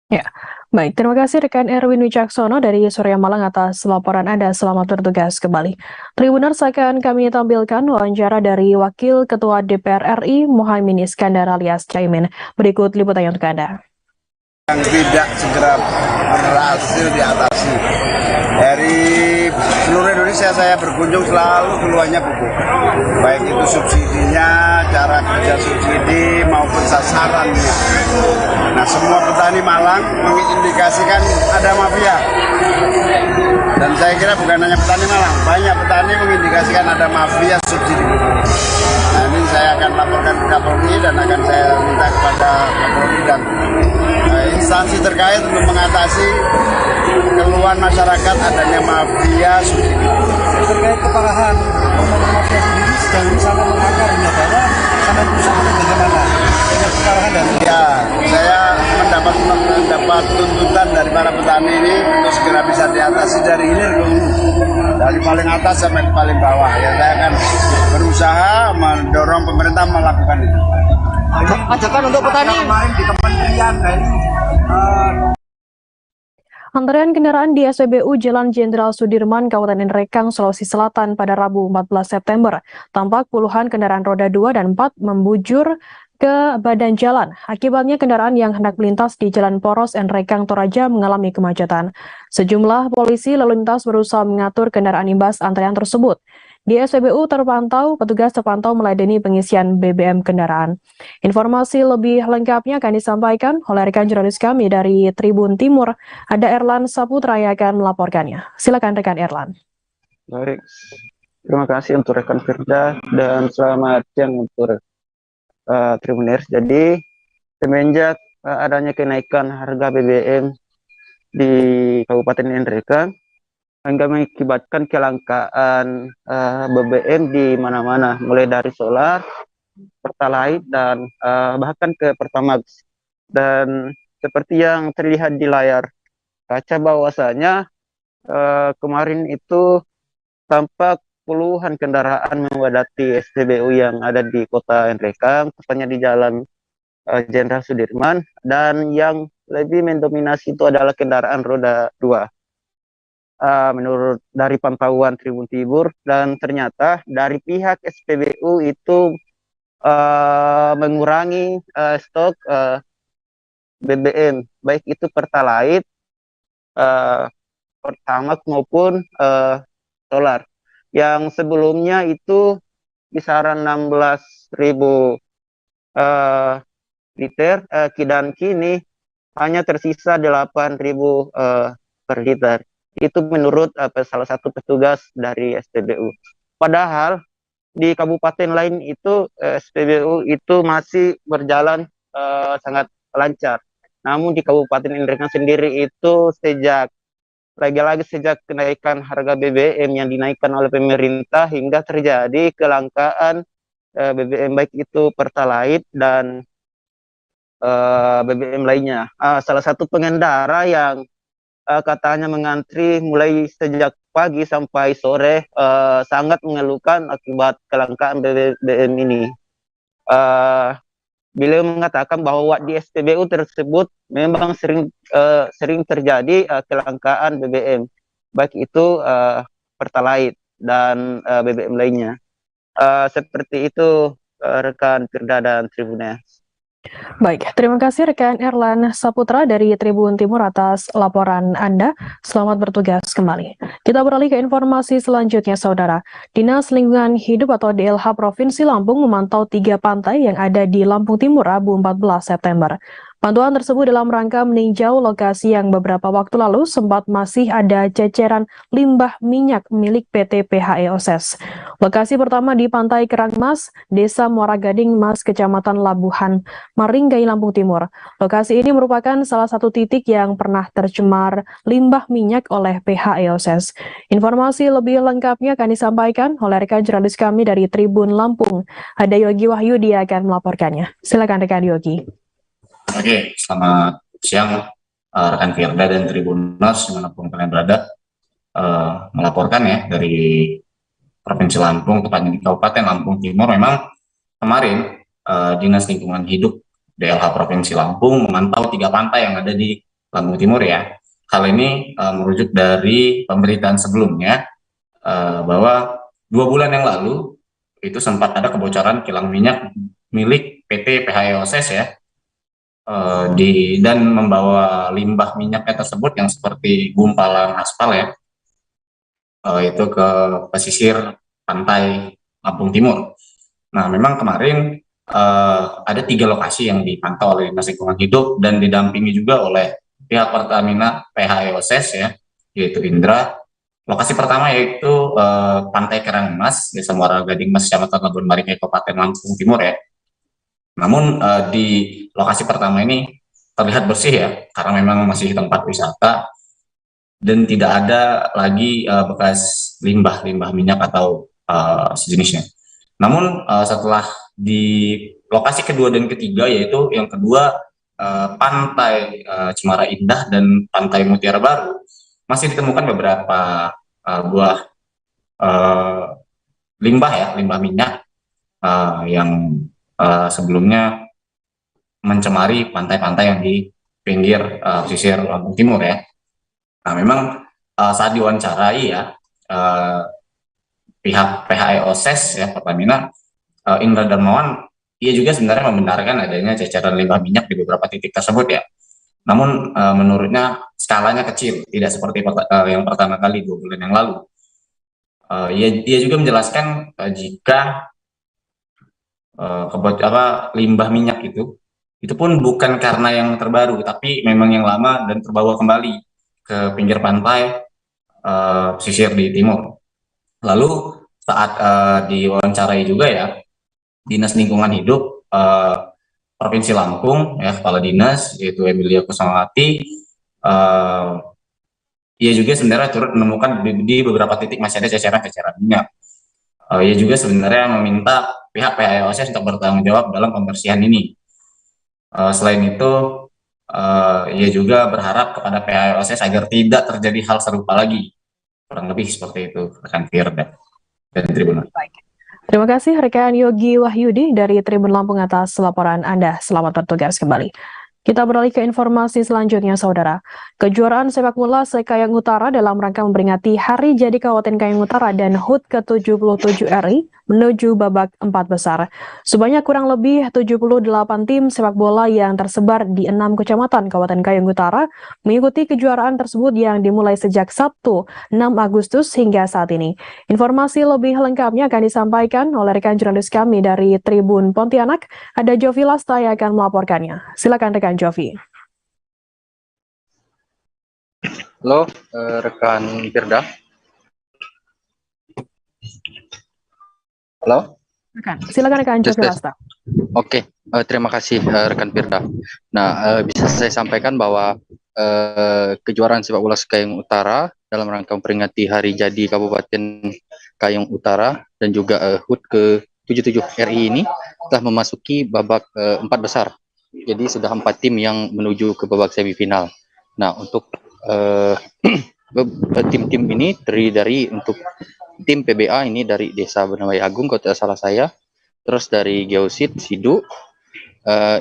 Ya, baik. Terima kasih rekan Erwin Wicaksono dari Surya Malang atas laporan Anda. Selamat bertugas kembali. Tribuners, akan kami tampilkan wawancara dari Wakil Ketua DPR RI Muhaimin Iskandar alias Caimin. Berikut liputannya untuk Anda. Yang tidak segera berhasil diatasi. Dari seluruh Indonesia saya berkunjung selalu keluarnya pupuk. Baik itu subsidinya, cara kerja subsidi maupun sasarannya. Nah, semua petani Malang mengindikasikan ada mafia. Dan saya kira bukan hanya petani Malang, banyak petani mengindikasikan ada mafia subsidi. Nah, ini saya akan laporkan ke Kapolri dan akan saya minta kepada Kapolri dan instansi terkait untuk mengatasi keluhan masyarakat adanya mafia subsidi. Terkait keparahan mafia subsidi sejauh ini sampai mengakar bahwa sampai pusat bagaimana keparahan dan ya, saya mendapat tuntutan dari para petani ini untuk segera bisa diatasi dari hilir ke hulu, dari paling atas sampai paling bawah. Ya, saya akan berusaha mendorong pemerintah melakukan itu. Ajakan untuk petani kemarin di kementerian dari Antrean kendaraan di SPBU Jalan Jenderal Sudirman, Kabupaten Nrekang, Sulawesi Selatan pada Rabu 14 September. Tampak puluhan kendaraan roda 2 dan 4 membujur ke badan jalan. Akibatnya kendaraan yang hendak melintas di Jalan Poros Nrekang Toraja mengalami kemacetan. Sejumlah polisi lalu lintas berusaha mengatur kendaraan imbas antrean tersebut. Di SPBU petugas terpantau meladeni pengisian BBM kendaraan. Informasi lebih lengkapnya akan disampaikan oleh rekan jurnalis kami dari Tribun Timur. Ada Erlan Saputra yang akan melaporkannya. Silakan rekan Erlan. Baik, terima kasih untuk rekan Firda dan selamat siang untuk Tribuners. Jadi semenjak adanya kenaikan harga BBM di Kabupaten Nrekang hingga mengakibatkan kelangkaan BBM di mana-mana, mulai dari solar, pertalite, dan bahkan ke Pertamax. Dan seperti yang terlihat di layar kaca bahwasanya kemarin itu tampak puluhan kendaraan memadati SPBU yang ada di kota Nrekang, tepatnya di Jalan Jenderal Sudirman, dan yang lebih mendominasi itu adalah kendaraan roda 2. Menurut dari pantauan Tribun Timur, dan ternyata dari pihak SPBU itu mengurangi stok BBM, baik itu pertalite, Pertamax maupun solar. Yang sebelumnya itu kisaran 16.000 liter, dan kini hanya tersisa 8.000 per liter. Itu menurut salah satu petugas dari SPBU. Padahal di kabupaten lain itu SPBU itu masih berjalan sangat lancar. Namun di Kabupaten Indrikan sendiri itu sejak kenaikan harga BBM yang dinaikkan oleh pemerintah hingga terjadi kelangkaan BBM baik itu Pertalite dan BBM lainnya. Salah satu pengendara yang katanya mengantri mulai sejak pagi sampai sore sangat mengeluhkan akibat kelangkaan BBM ini. Beliau mengatakan bahwa di SPBU tersebut memang sering terjadi kelangkaan BBM, baik itu Pertalite dan BBM lainnya. Seperti itu rekan Firda dan Tribuners. Baik, terima kasih rekan Erlan Saputra dari Tribun Timur atas laporan Anda. Selamat bertugas kembali. Kita beralih ke informasi selanjutnya, Saudara. Dinas Lingkungan Hidup atau DLH Provinsi Lampung memantau 3 pantai yang ada di Lampung Timur Rabu 14 September. Pantauan tersebut dalam rangka meninjau lokasi yang beberapa waktu lalu sempat masih ada ceceran limbah minyak milik PT PHE OSES. Lokasi pertama di Pantai Kerangmas, Desa Muara Gading Mas, Kecamatan Labuhan, Maringgai, Lampung Timur. Lokasi ini merupakan salah satu titik yang pernah tercemar limbah minyak oleh PHE OSES. Informasi lebih lengkapnya akan disampaikan oleh rekan jurnalis kami dari Tribun Lampung. Ada Yogi Wahyudi akan melaporkannya. Silakan rekan Yogi. Oke, selamat siang rekan Firda dan Tribuners dimanapun kalian berada. Melaporkan ya dari Provinsi Lampung, tepatnya di Kabupaten Lampung Timur. Memang kemarin Dinas Lingkungan Hidup DLH Provinsi Lampung memantau 3 pantai yang ada di Lampung Timur ya. Hal ini merujuk dari pemberitaan sebelumnya bahwa 2 bulan yang lalu itu sempat ada kebocoran kilang minyak milik PT PHE OSES ya. Dan membawa limbah minyaknya tersebut yang seperti gumpalan aspal ya, itu ke pesisir pantai Lampung Timur. Nah, memang kemarin ada 3 lokasi yang dipantau oleh Dinas Lingkungan Hidup dan didampingi juga oleh pihak Pertamina PHE OSES ya, yaitu Indra. Lokasi pertama yaitu Pantai Kerangmas, Desa Muara Gading Mas, Kecamatan Labuhan Maringkai, Kabupaten Lampung Timur ya. Namun di lokasi pertama ini terlihat bersih ya, karena memang masih tempat wisata dan tidak ada lagi bekas limbah minyak atau sejenisnya. Namun setelah di lokasi kedua dan ketiga, yaitu yang kedua Pantai Cemara Indah dan Pantai Mutiara Baru, masih ditemukan beberapa buah limbah minyak yang sebelumnya mencemari pantai-pantai yang di pinggir pesisir Lampung Timur ya. Nah, memang saat diwawancarai ya pihak PHE OSES ya, Pertamina, Indra Darmawan, ia juga sebenarnya membenarkan adanya ceceran limbah minyak di beberapa titik tersebut ya. Namun menurutnya skalanya kecil, tidak seperti yang pertama kali 2 bulan yang lalu. Ia juga menjelaskan jika limbah minyak itu pun bukan karena yang terbaru, tapi memang yang lama dan terbawa kembali ke pinggir pantai pesisir di timur. Lalu saat diwawancarai juga ya Dinas Lingkungan Hidup Provinsi Lampung ya, Kepala Dinas yaitu Emilia Kusmawati, ia juga sebenarnya turut menemukan di beberapa titik masih ada ceceran minyak. Ia juga sebenarnya meminta pihak PHE OSES untuk bertanggung jawab dalam pembersihan ini. Selain itu, ia juga berharap kepada PHE OSES agar tidak terjadi hal serupa lagi. Kurang lebih seperti itu, rekan Firda dan Tribun. Terima kasih rekan Yogi Wahyudi dari Tribun Lampung atas laporan Anda. Selamat bertugas kembali. Kita beralih ke informasi selanjutnya, Saudara. Kejuaraan sepak bola se-Kayang Utara dalam rangka memperingati Hari Jadi Kabupaten Kayang Utara dan HUT ke-77 RI menuju babak 4 besar. Sebanyak kurang lebih 78 tim sepak bola yang tersebar di 6 kecamatan Kabupaten Kayang Utara mengikuti kejuaraan tersebut yang dimulai sejak Sabtu 6 Agustus hingga saat ini. Informasi lebih lengkapnya akan disampaikan oleh rekan jurnalis kami dari Tribun Pontianak. Ada Jovi Lasta yang akan melaporkannya. Silakan rekan Jovi. Halo, rekan Firda. Halo. Silakan rekan Jovi Lasta. Oke, terima kasih rekan Firda. Nah, bisa saya sampaikan bahwa kejuaraan sepak bola Kayong Utara dalam rangka memperingati Hari Jadi Kabupaten Kayong Utara dan juga HUT ke-77 RI ini telah memasuki babak 4 besar. Jadi sudah 4 tim yang menuju ke babak semifinal. Nah, untuk tim-tim ini terdiri dari untuk tim PBA ini dari Desa Benawai Agung, Kota Salah saya, terus dari Geosit Sidu,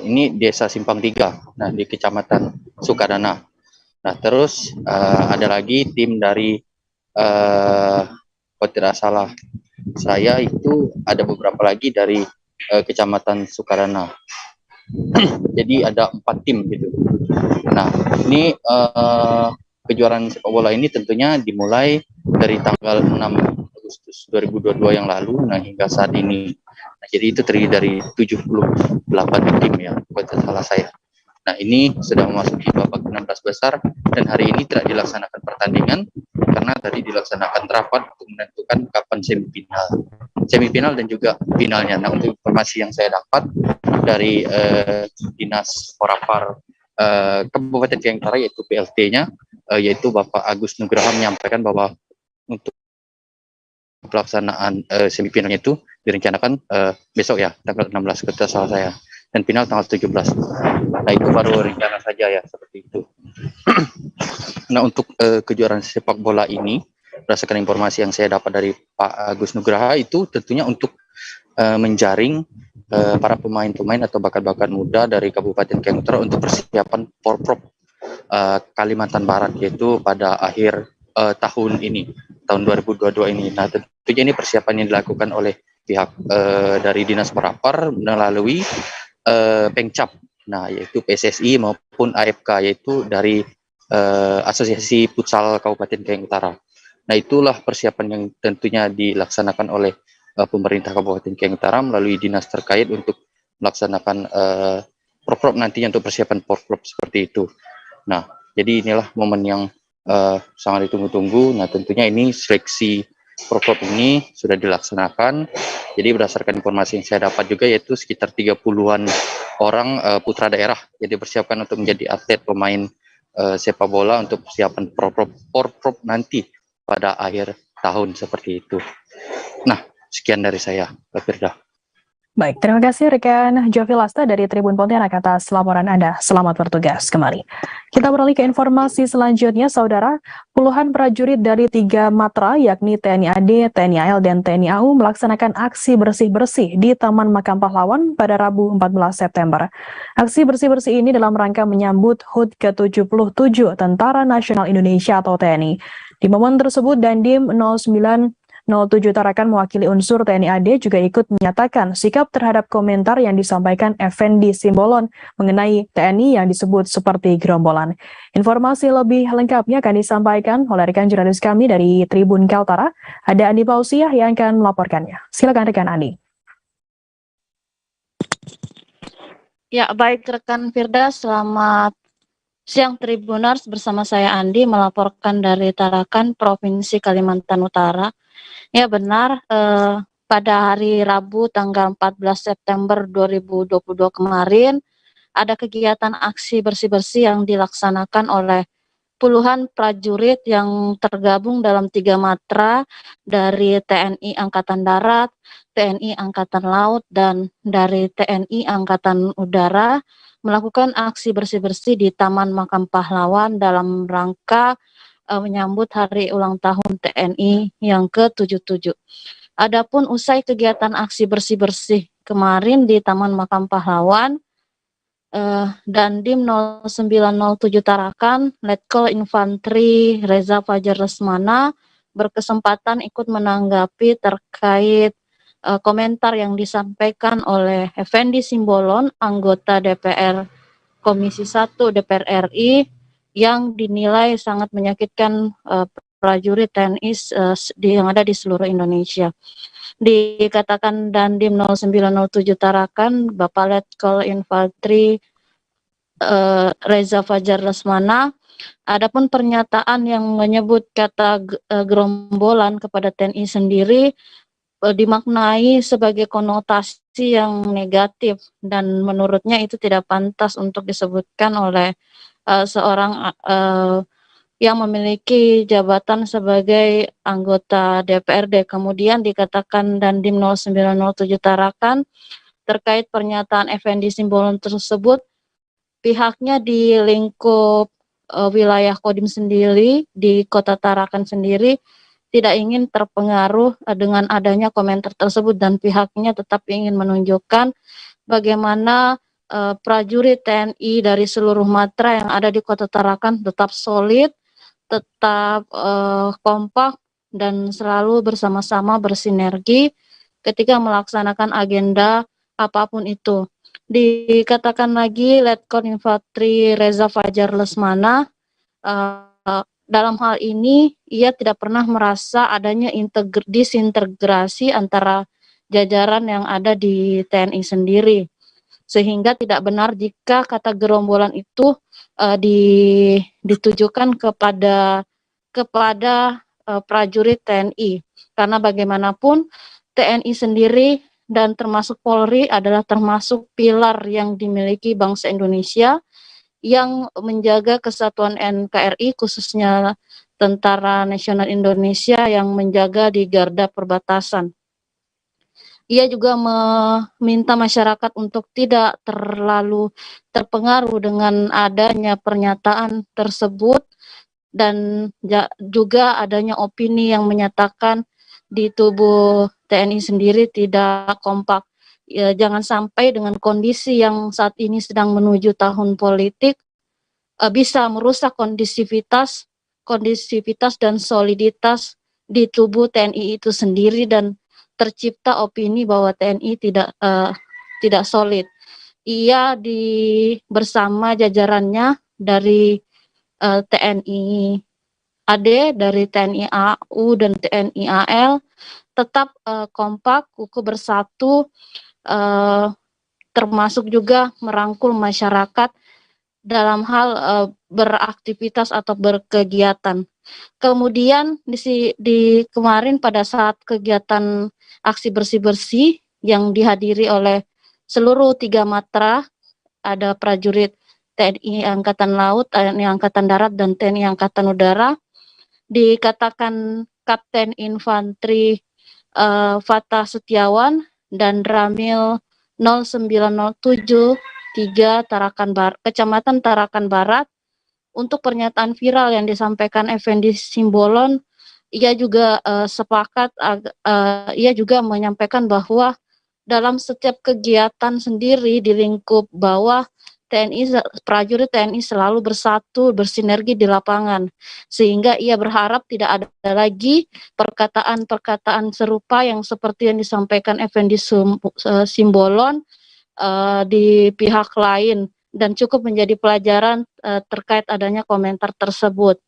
ini Desa Simpang 3, nah di Kecamatan Sukadana. Nah terus ada lagi tim dari kalau tidak salah saya itu ada beberapa lagi dari Kecamatan Sukadana. Jadi ada 4 tim gitu. Nah ini kejuaraan sepak bola ini tentunya dimulai dari tanggal 6 Agustus 2022 yang lalu, nah hingga saat ini. Nah, jadi itu terdiri dari 78 tim ya, buat salah saya. Nah ini sudah memasuki babak 16 besar dan hari ini tidak dilaksanakan pertandingan karena tadi dilaksanakan rapat untuk menentukan kapan semifinal dan juga finalnya. Nah untuk informasi yang saya dapat dari Dinas Porapar Kabupaten Kayong Utara yaitu PLT-nya yaitu Bapak Agus Nugraha menyampaikan bahwa untuk pelaksanaan semifinalnya itu direncanakan besok ya, tanggal 16 ketika salah saya, dan final tanggal 17. Nah itu baru rencana saja ya, seperti itu. Nah untuk kejuaraan sepak bola ini, berdasarkan informasi yang saya dapat dari Pak Agus Nugraha itu tentunya untuk menjaring para pemain-pemain atau bakat-bakat muda dari Kabupaten Kayong Utara untuk persiapan Porprov Kalimantan Barat, yaitu pada akhir tahun ini, tahun 2022 ini. Nah tentunya ini persiapan yang dilakukan oleh pihak dari Dinas Porapar melalui Pengcap, nah yaitu PSSI maupun AFK, yaitu dari Asosiasi Futsal Kabupaten Kayong Utara. Nah itulah persiapan yang tentunya dilaksanakan oleh pemerintah Kabupaten Kayong Utara melalui dinas terkait untuk melaksanakan Porprov nantinya untuk persiapan Porprov seperti itu. Nah jadi inilah momen yang sangat ditunggu-tunggu. Nah tentunya ini seleksi Porprov ini sudah dilaksanakan. Jadi berdasarkan informasi yang saya dapat juga yaitu sekitar 30-an orang putra daerah jadi persiapkan untuk menjadi atlet pemain sepak bola untuk persiapan Porprov nanti pada akhir tahun seperti itu. Nah sekian dari saya, Pak Firda. Baik, terima kasih rekan Jovi Lasta dari Tribun Pontianak atas laporan Anda. Selamat bertugas kembali. Kita beralih ke informasi selanjutnya, Saudara. Puluhan prajurit dari 3 matra, yakni TNI AD, TNI AL, dan TNI AU melaksanakan aksi bersih-bersih di Taman Makam Pahlawan pada Rabu 14 September. Aksi bersih-bersih ini dalam rangka menyambut HUT ke-77 Tentara Nasional Indonesia atau TNI. Di momen tersebut, Dandim 0907 Tarakan mewakili unsur TNI AD juga ikut menyatakan sikap terhadap komentar yang disampaikan Effendi Simbolon mengenai TNI yang disebut seperti gerombolan. Informasi lebih lengkapnya akan disampaikan oleh rekan jurnalis kami dari Tribun Kaltara. Ada Andi Pausiah yang akan melaporkannya. Silakan rekan Andi. Ya, baik rekan Firda, selamat siang Tribuners, bersama saya Andi melaporkan dari Tarakan, Provinsi Kalimantan Utara. Ya benar, pada hari Rabu tanggal 14 September 2022 kemarin ada kegiatan aksi bersih-bersih yang dilaksanakan oleh puluhan prajurit yang tergabung dalam 3 matra dari TNI Angkatan Darat, TNI Angkatan Laut, dan dari TNI Angkatan Udara melakukan aksi bersih-bersih di Taman Makam Pahlawan dalam rangka menyambut hari ulang tahun TNI yang ke-77. Adapun usai kegiatan aksi bersih-bersih kemarin di Taman Makam Pahlawan, Dandim 0907 Tarakan, Letkol Infantri Reza Fajar Lesmana berkesempatan ikut menanggapi terkait komentar yang disampaikan oleh Effendi Simbolon, anggota DPR Komisi 1 DPR RI, yang dinilai sangat menyakitkan prajurit TNI yang ada di seluruh Indonesia. Dikatakan Dandim 0907 Tarakan, Bapak Letkol Infantri Reza Fajar Lesmana, adapun pernyataan yang menyebut kata gerombolan kepada TNI sendiri dimaknai sebagai konotasi yang negatif dan menurutnya itu tidak pantas untuk disebutkan oleh seorang yang memiliki jabatan sebagai anggota DPRD. Kemudian dikatakan Dandim 0907 Tarakan terkait pernyataan Effendi Simbolon tersebut, pihaknya di lingkup wilayah Kodim sendiri, di Kota Tarakan sendiri, tidak ingin terpengaruh dengan adanya komentar tersebut dan pihaknya tetap ingin menunjukkan bagaimana prajurit TNI dari seluruh matra yang ada di Kota Tarakan tetap solid, tetap kompak dan selalu bersama-sama bersinergi ketika melaksanakan agenda apapun itu. Dikatakan lagi Letkol Infantri Reza Fajar Lesmana, dalam hal ini ia tidak pernah merasa adanya disintegrasi antara jajaran yang ada di TNI sendiri, sehingga tidak benar jika kata gerombolan itu ditujukan kepada prajurit TNI, karena bagaimanapun TNI sendiri dan termasuk Polri adalah termasuk pilar yang dimiliki bangsa Indonesia yang menjaga kesatuan NKRI, khususnya Tentara Nasional Indonesia yang menjaga di garda perbatasan. Ia juga meminta masyarakat untuk tidak terlalu terpengaruh dengan adanya pernyataan tersebut dan juga adanya opini yang menyatakan di tubuh TNI sendiri tidak kompak. Ya, jangan sampai dengan kondisi yang saat ini sedang menuju tahun politik bisa merusak kondisivitas dan soliditas di tubuh TNI itu sendiri dan tercipta opini bahwa TNI tidak solid. Ia bersama jajarannya dari TNI AD, dari TNI AU dan TNI AL tetap kompak, kukuh bersatu, termasuk juga merangkul masyarakat dalam hal beraktivitas atau berkegiatan. Kemudian di kemarin pada saat kegiatan aksi bersih-bersih yang dihadiri oleh seluruh 3 matra, ada prajurit TNI Angkatan Laut, TNI Angkatan Darat, dan TNI Angkatan Udara, dikatakan Kapten Infanteri Fatah Setiawan dan Ramil 0907 Kecamatan Tarakan Barat, untuk pernyataan viral yang disampaikan Effendi Simbolon, ia juga ia juga menyampaikan bahwa dalam setiap kegiatan sendiri di lingkup bawah prajurit TNI selalu bersatu, bersinergi di lapangan, sehingga ia berharap tidak ada lagi perkataan-perkataan serupa yang seperti yang disampaikan Effendi Simbolon di pihak lain, dan cukup menjadi pelajaran terkait adanya komentar tersebut.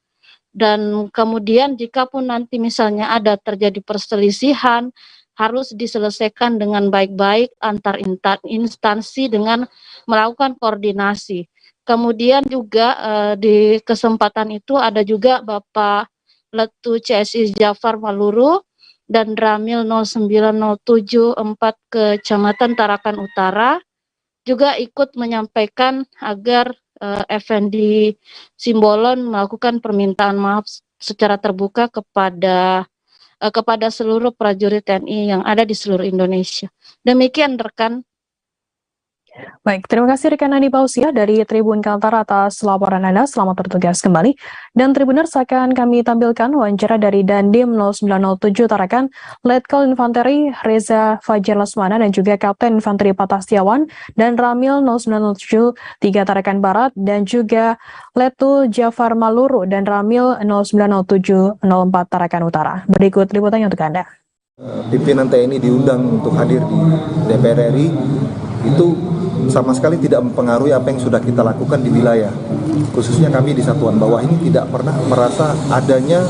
Dan kemudian jika pun nanti misalnya ada terjadi perselisihan, harus diselesaikan dengan baik-baik antar instansi dengan melakukan koordinasi. Kemudian juga di kesempatan itu ada juga Bapak Letu CSI Jafar Maluru dan Ramil 09074 Kecamatan Tarakan Utara juga ikut menyampaikan agar Effendi Simbolon melakukan permintaan maaf secara terbuka kepada seluruh prajurit TNI yang ada di seluruh Indonesia. Demikian rekan. Baik, terima kasih rekan Andi Pausia dari Tribun Kaltara atas laporan Anda. Selamat bertugas kembali. Dan Tribuners, akan kami tampilkan wawancara dari Dandim 0907 Tarakan, Letkol Infanteri Reza Fajar Lesmana dan juga Kapten Infanteri Fatah Setiawan, dan Ramil 0907 Tarakan Barat, dan juga Letu Jafar Maluru dan Ramil 0907 Tarakan Utara. Berikut liputannya untuk Anda. Pimpinan TNI diundang untuk hadir di DPR RI, itu sama sekali tidak mempengaruhi apa yang sudah kita lakukan di wilayah. Khususnya kami di Satuan Bawah ini tidak pernah merasa adanya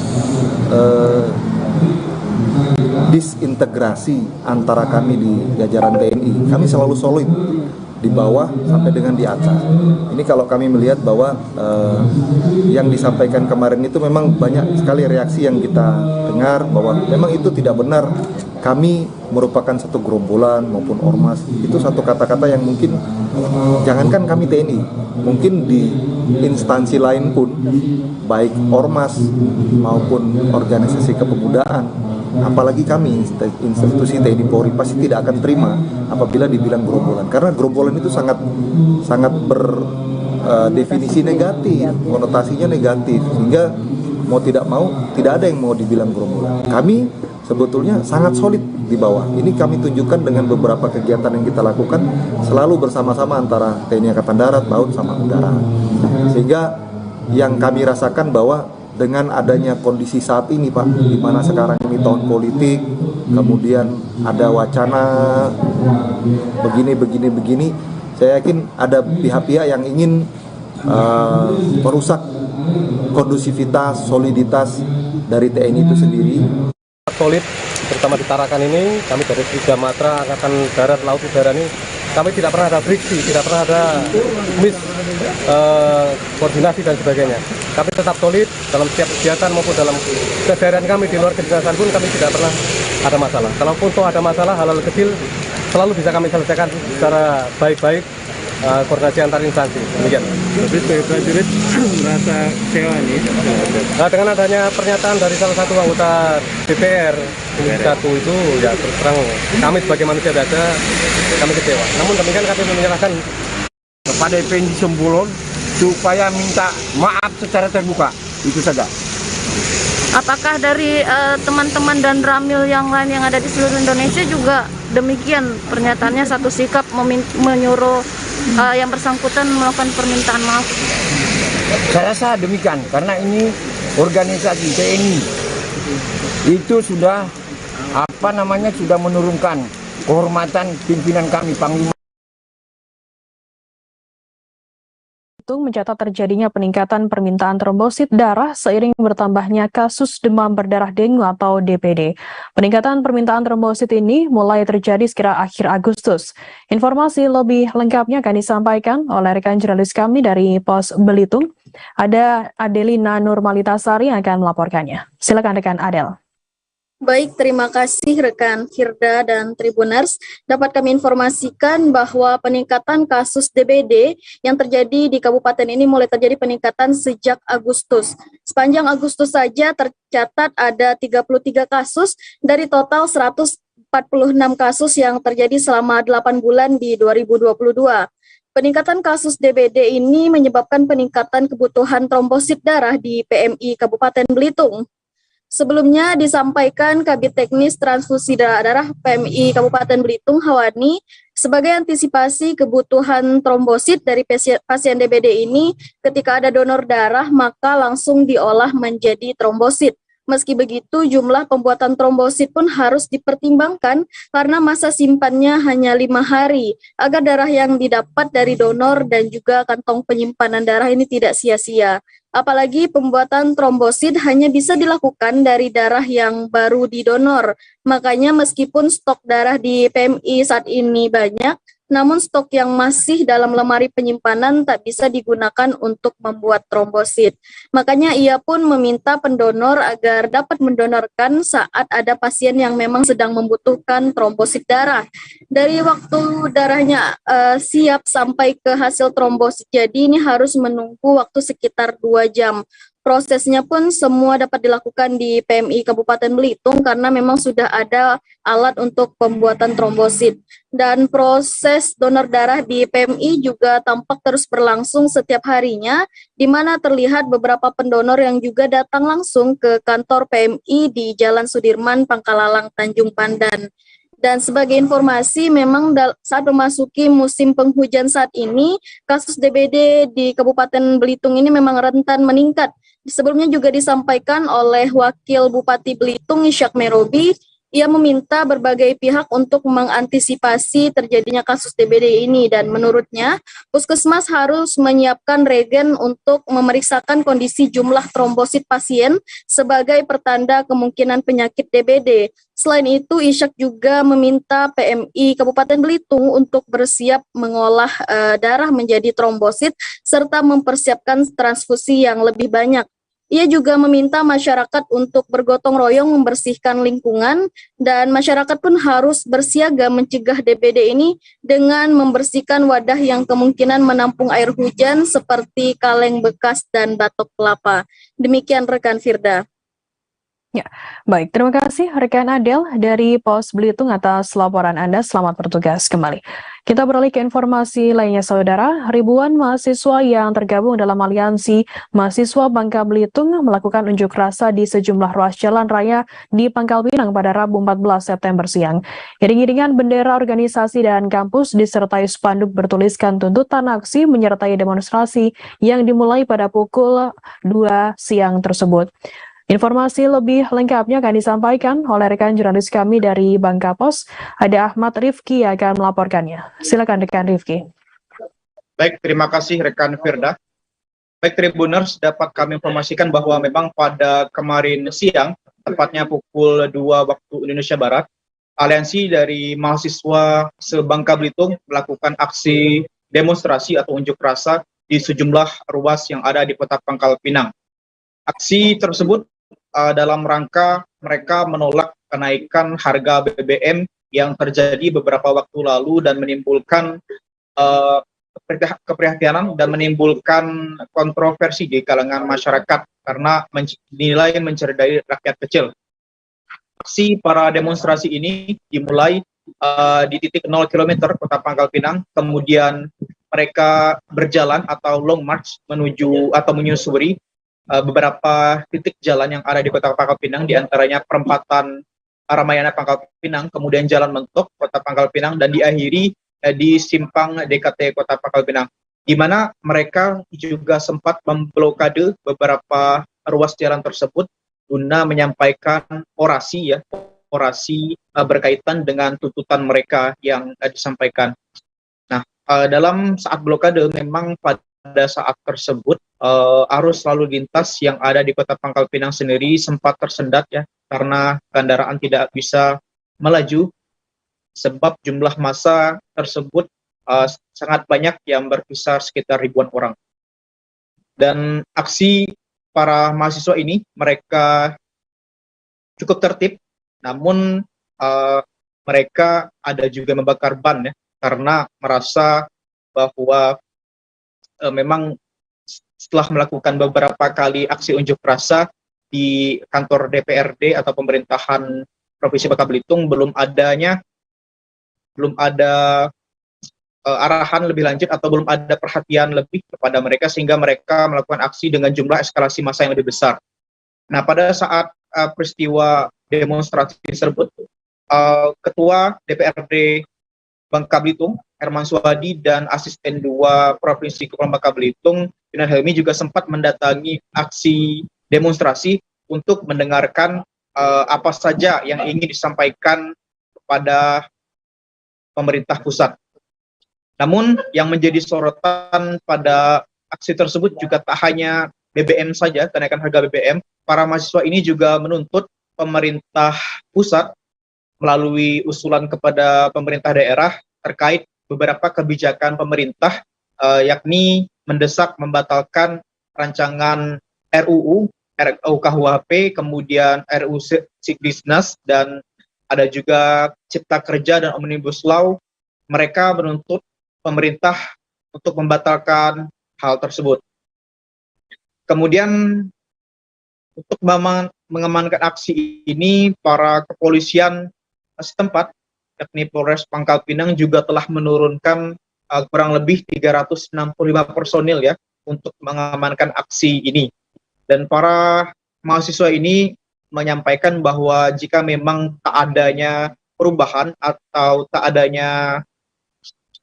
disintegrasi antara kami di jajaran TNI. Kami selalu solid di bawah sampai dengan di atas. Ini kalau kami melihat bahwa yang disampaikan kemarin itu memang banyak sekali reaksi yang kita dengar bahwa memang itu tidak benar kami merupakan satu gerombolan maupun ormas, itu satu kata-kata yang mungkin jangankan kami TNI, mungkin di instansi lain pun, baik ormas maupun organisasi kepemudaan, apalagi kami institusi TNI Polri pasti tidak akan terima apabila dibilang gerombolan, karena gerombolan itu sangat berdefinisi negatif, konotasinya negatif, sehingga mau tidak mau tidak ada yang mau dibilang gerombolan. Kami sebetulnya sangat solid di bawah. Ini kami tunjukkan dengan beberapa kegiatan yang kita lakukan selalu bersama-sama antara TNI Angkatan Darat, Laut, sama Udara. Sehingga yang kami rasakan bahwa dengan adanya kondisi saat ini Pak, di mana sekarang ini tahun politik, kemudian ada wacana begini, saya yakin ada pihak-pihak yang ingin merusak kondusivitas, soliditas dari TNI itu sendiri. Solid, terutama di Tarakan ini, kami dari Tiga Matra, Angkatan Darat, Laut, Udara ini, kami tidak pernah ada friksi, tidak pernah ada koordinasi dan sebagainya. Kami tetap solid dalam setiap kegiatan maupun dalam keseharian kami di luar kedinasan pun kami tidak pernah ada masalah. Kalaupun toh ada masalah, hal-hal kecil selalu bisa kami selesaikan secara baik-baik. Koordinasi antar instansi, demikian. Tapi prajurit merasa kecewa nih. Nah, dengan adanya pernyataan dari salah satu anggota DPR Komisi 1 itu, ya terus terang kami sebagai manusia biasa kami kecewa. Namun demikian kami menyerahkan kepada PNJ Sembolon supaya minta maaf secara terbuka, itu saja. Apakah dari teman-teman dan Ramil yang lain yang ada di seluruh Indonesia juga demikian pernyataannya, satu sikap menyuruh yang bersangkutan melakukan permintaan maaf? Saya rasa demikian, karena ini organisasi TNI itu sudah sudah menurunkan kehormatan pimpinan kami, Panglima. Mencatat terjadinya peningkatan permintaan trombosit darah seiring bertambahnya kasus demam berdarah dengue atau DBD. Peningkatan permintaan trombosit ini mulai terjadi sekira akhir Agustus. Informasi lebih lengkapnya akan disampaikan oleh rekan jurnalis kami dari Pos Belitung. Ada Adelina Nurmalitasari yang akan melaporkannya. Silakan rekan Adel. Baik, terima kasih rekan Firda dan Tribuners. Dapat kami informasikan bahwa peningkatan kasus DBD yang terjadi di kabupaten ini mulai terjadi peningkatan sejak Agustus. Sepanjang Agustus saja tercatat ada 33 kasus dari total 146 kasus yang terjadi selama 8 bulan di 2022. Peningkatan kasus DBD ini menyebabkan peningkatan kebutuhan trombosit darah di PMI Kabupaten Belitung. Sebelumnya disampaikan Kabid Teknis Transfusi Darah PMI Kabupaten Belitung Hawani, sebagai antisipasi kebutuhan trombosit dari pasien DBD ini, ketika ada donor darah maka langsung diolah menjadi trombosit. Meski begitu, jumlah pembuatan trombosit pun harus dipertimbangkan karena masa simpannya hanya 5 hari, agar darah yang didapat dari donor dan juga kantong penyimpanan darah ini tidak sia-sia. Apalagi pembuatan trombosit hanya bisa dilakukan dari darah yang baru didonor. Makanya meskipun stok darah di PMI saat ini banyak, namun stok yang masih dalam lemari penyimpanan tak bisa digunakan untuk membuat trombosit. Makanya ia pun meminta pendonor agar dapat mendonorkan saat ada pasien yang memang sedang membutuhkan trombosit darah. Dari waktu darahnya siap sampai ke hasil trombosit jadi ini harus menunggu waktu sekitar 2 jam. Prosesnya pun semua dapat dilakukan di PMI Kabupaten Belitung karena memang sudah ada alat untuk pembuatan trombosit. Dan proses donor darah di PMI juga tampak terus berlangsung setiap harinya, di mana terlihat beberapa pendonor yang juga datang langsung ke kantor PMI di Jalan Sudirman, Pangkalalang, Tanjung Pandan. Dan sebagai informasi, memang saat memasuki musim penghujan saat ini, kasus DBD di Kabupaten Belitung ini memang rentan meningkat. Sebelumnya juga disampaikan oleh Wakil Bupati Belitung, Ishak Merobi, ia meminta berbagai pihak untuk mengantisipasi terjadinya kasus DBD ini dan menurutnya, Puskesmas harus menyiapkan regen untuk memeriksakan kondisi jumlah trombosit pasien sebagai pertanda kemungkinan penyakit DBD. Selain itu, Ishak juga meminta PMI Kabupaten Belitung untuk bersiap mengolah darah menjadi trombosit serta mempersiapkan transfusi yang lebih banyak. Ia juga meminta masyarakat untuk bergotong royong membersihkan lingkungan dan masyarakat pun harus bersiaga mencegah DBD ini dengan membersihkan wadah yang kemungkinan menampung air hujan seperti kaleng bekas dan batok kelapa. Demikian rekan Firda. Ya, baik. Terima kasih rekan Adel dari Pos Belitung atas laporan Anda. Selamat bertugas kembali. Kita beralih ke informasi lainnya, saudara. Ribuan mahasiswa yang tergabung dalam aliansi mahasiswa Bangka Belitung melakukan unjuk rasa di sejumlah ruas jalan raya di Pangkal Pinang pada Rabu 14 September siang. Iring-iringan bendera organisasi dan kampus disertai spanduk bertuliskan tuntutan aksi menyertai demonstrasi yang dimulai pada pukul 2 siang tersebut. Informasi lebih lengkapnya akan disampaikan oleh rekan jurnalis kami dari Bangka Pos. Ada Ahmad Rifki yang akan melaporkannya. Silakan rekan Rifki. Baik, terima kasih rekan Firda. Baik Tribuners, dapat kami informasikan bahwa memang pada kemarin siang, tepatnya pukul 2 waktu Indonesia Barat, aliansi dari mahasiswa se-Bangka Belitung melakukan aksi demonstrasi atau unjuk rasa di sejumlah ruas yang ada di Kota Pangkal Pinang. Aksi tersebut dalam rangka mereka menolak kenaikan harga BBM yang terjadi beberapa waktu lalu dan menimbulkan keprihatinan dan menimbulkan kontroversi di kalangan masyarakat karena dinilai mencederai rakyat kecil. Aksi para demonstrasi ini dimulai di titik 0 km Kota Pangkal Pinang, kemudian mereka berjalan atau long march menuju atau menyusuri beberapa titik jalan yang ada di Kota Pangkal Pinang, diantaranya perempatan Ramayana Pangkal Pinang, kemudian Jalan Mentok Kota Pangkal Pinang, dan diakhiri di simpang DKT Kota Pangkal Pinang, di mana mereka juga sempat memblokade beberapa ruas jalan tersebut guna menyampaikan orasi berkaitan dengan tuntutan mereka yang disampaikan. Nah, dalam saat blokade memang pada saat tersebut arus lalu lintas yang ada di Kota Pangkal Pinang sendiri sempat tersendat ya, karena kendaraan tidak bisa melaju sebab jumlah massa tersebut sangat banyak yang berkisar sekitar ribuan orang. Dan aksi para mahasiswa ini mereka cukup tertib, namun mereka ada juga membakar ban ya, karena merasa bahwa memang setelah melakukan beberapa kali aksi unjuk rasa di kantor DPRD atau pemerintahan Provinsi Bangka Belitung belum ada arahan lebih lanjut atau belum ada perhatian lebih kepada mereka sehingga mereka melakukan aksi dengan jumlah eskalasi massa yang lebih besar. Nah, pada saat peristiwa demonstrasi tersebut, Ketua DPRD Bangka Belitung Herman Suhadi dan Asisten 2 Provinsi Kepulauan Bangka Belitung Yunan Helmi juga sempat mendatangi aksi demonstrasi untuk mendengarkan apa saja yang ingin disampaikan kepada pemerintah pusat. Namun yang menjadi sorotan pada aksi tersebut juga tak hanya BBM saja, kenaikan harga BBM, para mahasiswa ini juga menuntut pemerintah pusat melalui usulan kepada pemerintah daerah terkait beberapa kebijakan pemerintah, yakni mendesak membatalkan rancangan RUU KUHP, kemudian RUU Sikdisnas, dan ada juga Cipta Kerja dan Omnibus Law. Mereka menuntut pemerintah untuk membatalkan hal tersebut. Kemudian untuk mengamankan aksi ini, para kepolisian setempat, yakni Polres Pangkal Pinang juga telah menurunkan kurang lebih 365 personil ya untuk mengamankan aksi ini. Dan para mahasiswa ini menyampaikan bahwa jika memang tak adanya perubahan atau tak adanya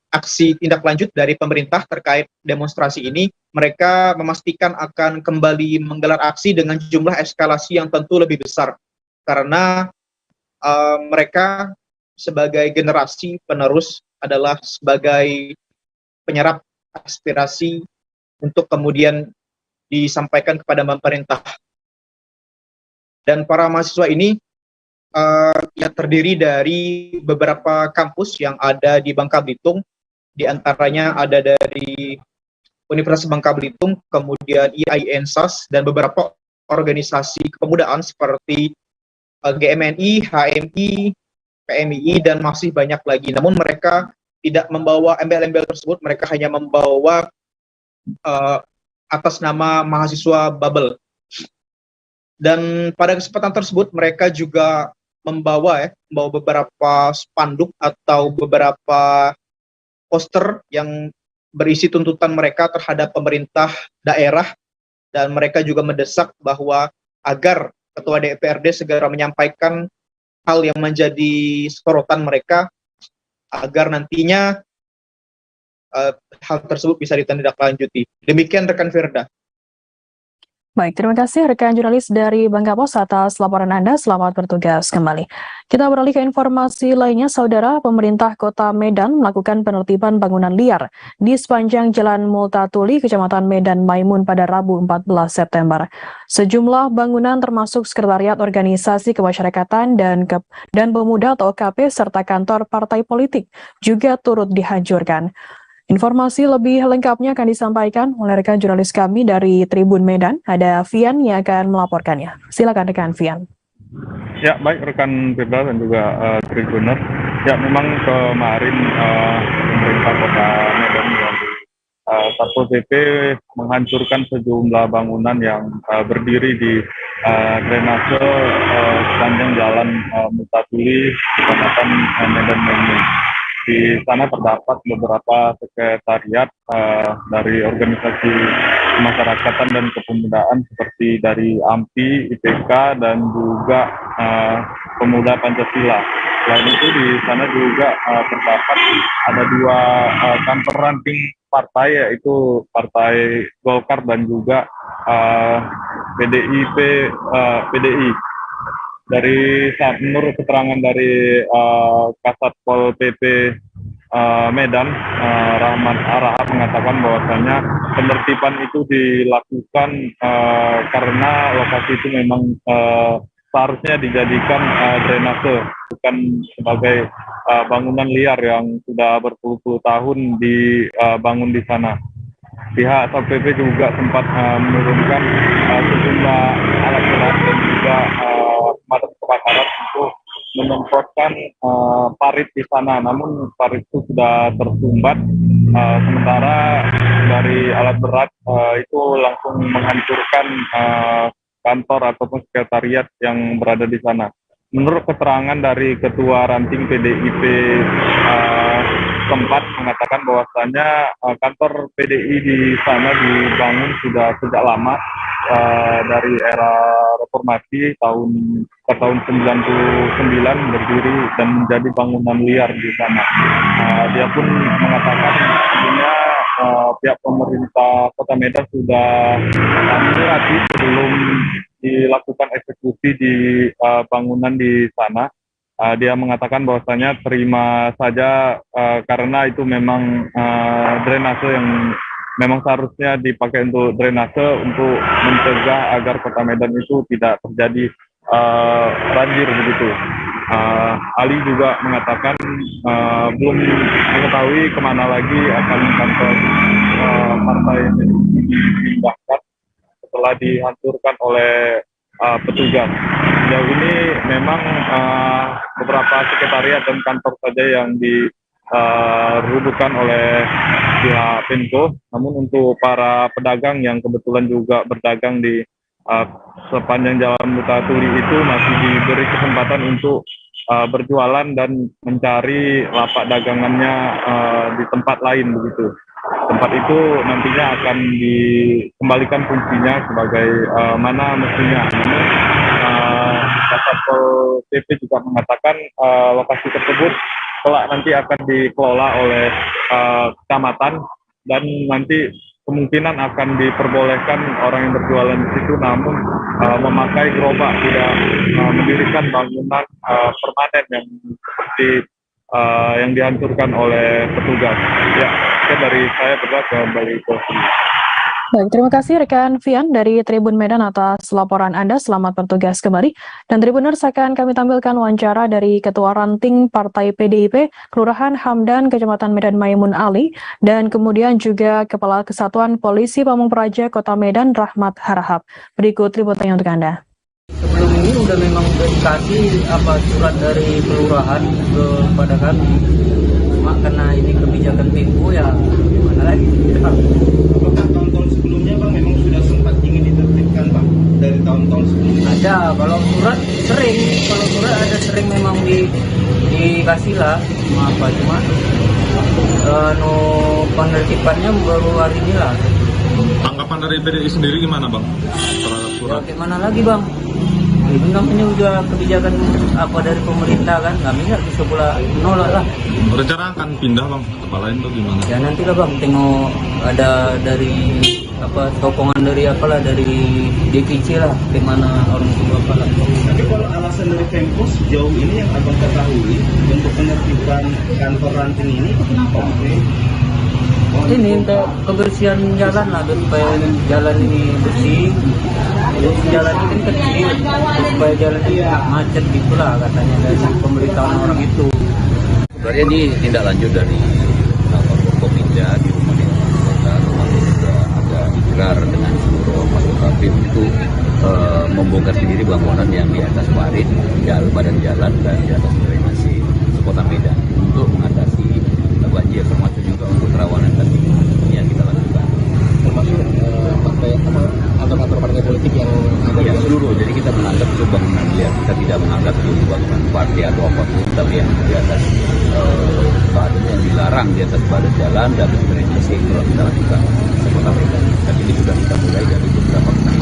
aksi tindak lanjut dari pemerintah terkait demonstrasi ini, mereka memastikan akan kembali menggelar aksi dengan jumlah eskalasi yang tentu lebih besar, karena mereka sebagai generasi penerus adalah sebagai penyerap aspirasi untuk kemudian disampaikan kepada pemerintah. Dan para mahasiswa ini yang terdiri dari beberapa kampus yang ada di Bangka Belitung, di antaranya ada dari Universitas Bangka Belitung, kemudian IAIN SAS, dan beberapa organisasi kepemudaan seperti GMNI, HMI, PMII, dan masih banyak lagi. Namun mereka tidak membawa embel-embel tersebut, mereka hanya membawa atas nama mahasiswa Bubble. Dan pada kesempatan tersebut mereka juga membawa beberapa spanduk atau beberapa poster yang berisi tuntutan mereka terhadap pemerintah daerah, dan mereka juga mendesak bahwa agar Ketua DPRD segera menyampaikan hal yang menjadi sorotan mereka agar nantinya hal tersebut bisa ditindaklanjuti. Demikian rekan Firda. Baik, terima kasih rekan jurnalis dari Bangka Pos atas laporan Anda. Selamat bertugas kembali. Kita beralih ke informasi lainnya, Saudara. Pemerintah Kota Medan melakukan penertiban bangunan liar di sepanjang Jalan Multatuli, Kecamatan Medan Maimun pada Rabu 14 September. Sejumlah bangunan termasuk Sekretariat Organisasi Kemasyarakatan dan Pemuda atau OKP serta kantor partai politik juga turut dihancurkan. Informasi lebih lengkapnya akan disampaikan oleh rekan jurnalis kami dari Tribun Medan. Ada Vian yang akan melaporkannya. Silakan rekan Vian. Ya, baik rekan Firda dan juga Tribuners. Ya, memang kemarin pemerintah Kota Medan melalui Satpol PP menghancurkan sejumlah bangunan yang berdiri di drainase sepanjang Jalan Multatuli, Kecamatan Medan Maimun. Di sana terdapat beberapa sekretariat dari organisasi kemasyarakatan dan kepemudaan seperti dari AMPI, IPK, dan juga Pemuda Pancasila. Selain itu di sana juga terdapat ada dua kantor ranting partai, yaitu Partai Golkar dan juga PDI. Menurut keterangan dari Kasat Pol PP Medan, Rahmat Araha mengatakan bahwasannya penertiban itu dilakukan karena lokasi itu memang seharusnya dijadikan drainase, bukan sebagai bangunan liar yang sudah berpuluh-puluh tahun dibangun di sana. Pihak Satpol PP juga sempat menurunkan sejumlah alat berat dan juga pemadam kebakaran untuk menyemprotkan parit di sana. Namun parit itu sudah tersumbat, sementara dari alat berat itu langsung menghancurkan kantor ataupun sekretariat yang berada di sana. Menurut keterangan dari Ketua Ranting PDIP sempat mengatakan bahwasannya kantor PDI di sana dibangun sudah sejak lama, dari era reformasi tahun 99 berdiri dan menjadi bangunan liar di sana. Dia pun mengatakan sebelumnya pihak pemerintah Kota Medan sudah menyurati sebelum dilakukan eksekusi di bangunan di sana. Dia mengatakan bahwasanya terima saja karena itu memang drainase yang memang seharusnya dipakai untuk drainase untuk mencegah agar Kota Medan itu tidak terjadi banjir begitu. Ali juga mengatakan belum mengetahui kemana lagi akan kantor partai dipindahkan setelah dihancurkan oleh petugas. Sejauh ini memang beberapa sekretariat dan kantor saja yang dirubuhkan oleh pihak Penko. Namun untuk para pedagang yang kebetulan juga berdagang di sepanjang Jalan Multatuli itu masih diberi kesempatan untuk berjualan dan mencari lapak dagangannya di tempat lain begitu. Tempat itu nantinya akan dikembalikan fungsinya sebagai mana mestinya. Satpol PP juga mengatakan lokasi tersebut kelak nanti akan dikelola oleh kecamatan dan nanti kemungkinan akan diperbolehkan orang yang berjualan di situ, namun memakai gerobak, tidak mendirikan bangunan permanen yang seperti yang dihancurkan oleh petugas. Ya, itu dari saya kembali ke sini. Baik, terima kasih rekan Vian dari Tribun Medan atas laporan Anda. Selamat bertugas kembali. Dan Tribuners, akan kami tampilkan wawancara dari Ketua Ranting Partai PDIP, Kelurahan Hamdan, Kecamatan Medan Maimun Ali, dan kemudian juga Kepala Kesatuan Polisi Pamung Praja Kota Medan, Rahmat Harahap. Berikut liputannya untuk Anda. Sebelum ini udah memang udah dikasih surat dari kelurahan kepada kami. Cuma karena ini kebijakan Tempo ya gimana lagi. Apakah tahun-tahun sebelumnya Bang memang sudah sempat ingin ditertibkan Bang dari tahun-tahun sebelumnya? Ada, kalau surat ada sering memang dikasih lah, cuma penertibannya baru hari ini lah. Tanggapan dari PDI sendiri gimana Bang terhadap surat? Ya, gimana lagi Bang? Itu namanya udah kebijakan dari pemerintah kan, kami nggak bisa pula menolak lah. Rencana akan pindah Bang tempat lain tuh gimana? Ya nanti lah Bang, tengok ada dari sokongan dari dari DPC lah, bagaimana orang tua lah. Tapi kalau alasan dari Pemko sejauh ini yang Abang ketahui untuk penertiban kantor ranting ini itu kenapa? Ini untuk kebersihan jalan lah, supaya jalan ini bersih. Terus jalan ini kecil, supaya jalan ini tidak macet gitulah katanya dari pemberitahuan orang itu. Sebenarnya ini tindak lanjut dari Forkopimda di rumah dinas kota, lalu juga ada ikrar dengan seluruh anggota BIM itu membongkar sendiri bangunan yang di atas parit, badan jalan dan di atas drainase Kota Medan untuk mengatasi banjir, termasuk juga untuk kerawanan tadi yang kita lakukan. Termasuk kantor-kantor partai politik yang ada ya, seluruh. Jadi kita menganggap itu bangunan liar, kita tidak menganggap itu bangunan partai atau apapun, tapi yang di atas badan yang dilarang di atas badan jalan dan drainase itu kita lakukan Kota Medan. Dan ini sudah kita mulai dari beberapa kali.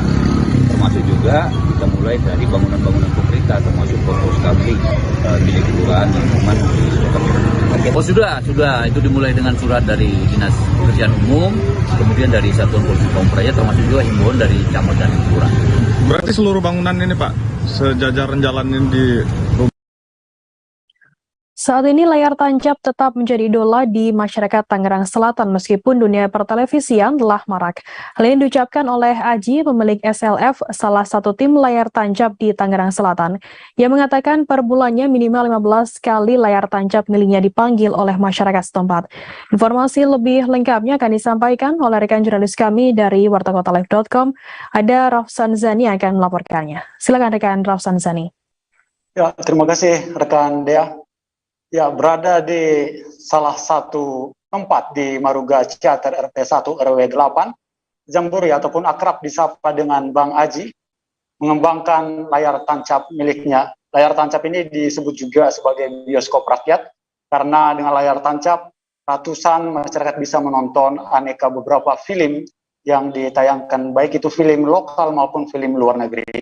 Termasuk juga kita mulai dari bangunan-bangunan pemerintah, termasuk pos kamling milik kelurahan yang memang di Kota Medan. Oh sudah itu dimulai dengan surat dari Dinas Pekerjaan Umum, kemudian dari Satuan Polisi Pamung Praja, termasuk juga himbauan dari camat dan kelurahan. Berarti seluruh bangunan ini Pak, sejajaran jalan ini di Saat ini layar tancap tetap menjadi idola di masyarakat Tangerang Selatan meskipun dunia pertelevisian telah marak. Hal ini diucapkan oleh Aji, pemilik SLF, salah satu tim layar tancap di Tangerang Selatan. Ia mengatakan per bulannya minimal 15 kali layar tancap miliknya dipanggil oleh masyarakat setempat. Informasi lebih lengkapnya akan disampaikan oleh rekan jurnalis kami dari wartakotalive.com. Ada Rafsan Zani yang akan melaporkannya. Silakan rekan Rafsan Zani. Ya, terima kasih rekan Dea. Ya, berada di salah satu tempat di Maruga Ciater RT 1 RW 8, Jamburi ataupun akrab disapa dengan Bang Aji, mengembangkan layar tancap miliknya. Layar tancap ini disebut juga sebagai bioskop rakyat, karena dengan layar tancap, ratusan masyarakat bisa menonton aneka beberapa film yang ditayangkan, baik itu film lokal maupun film luar negeri.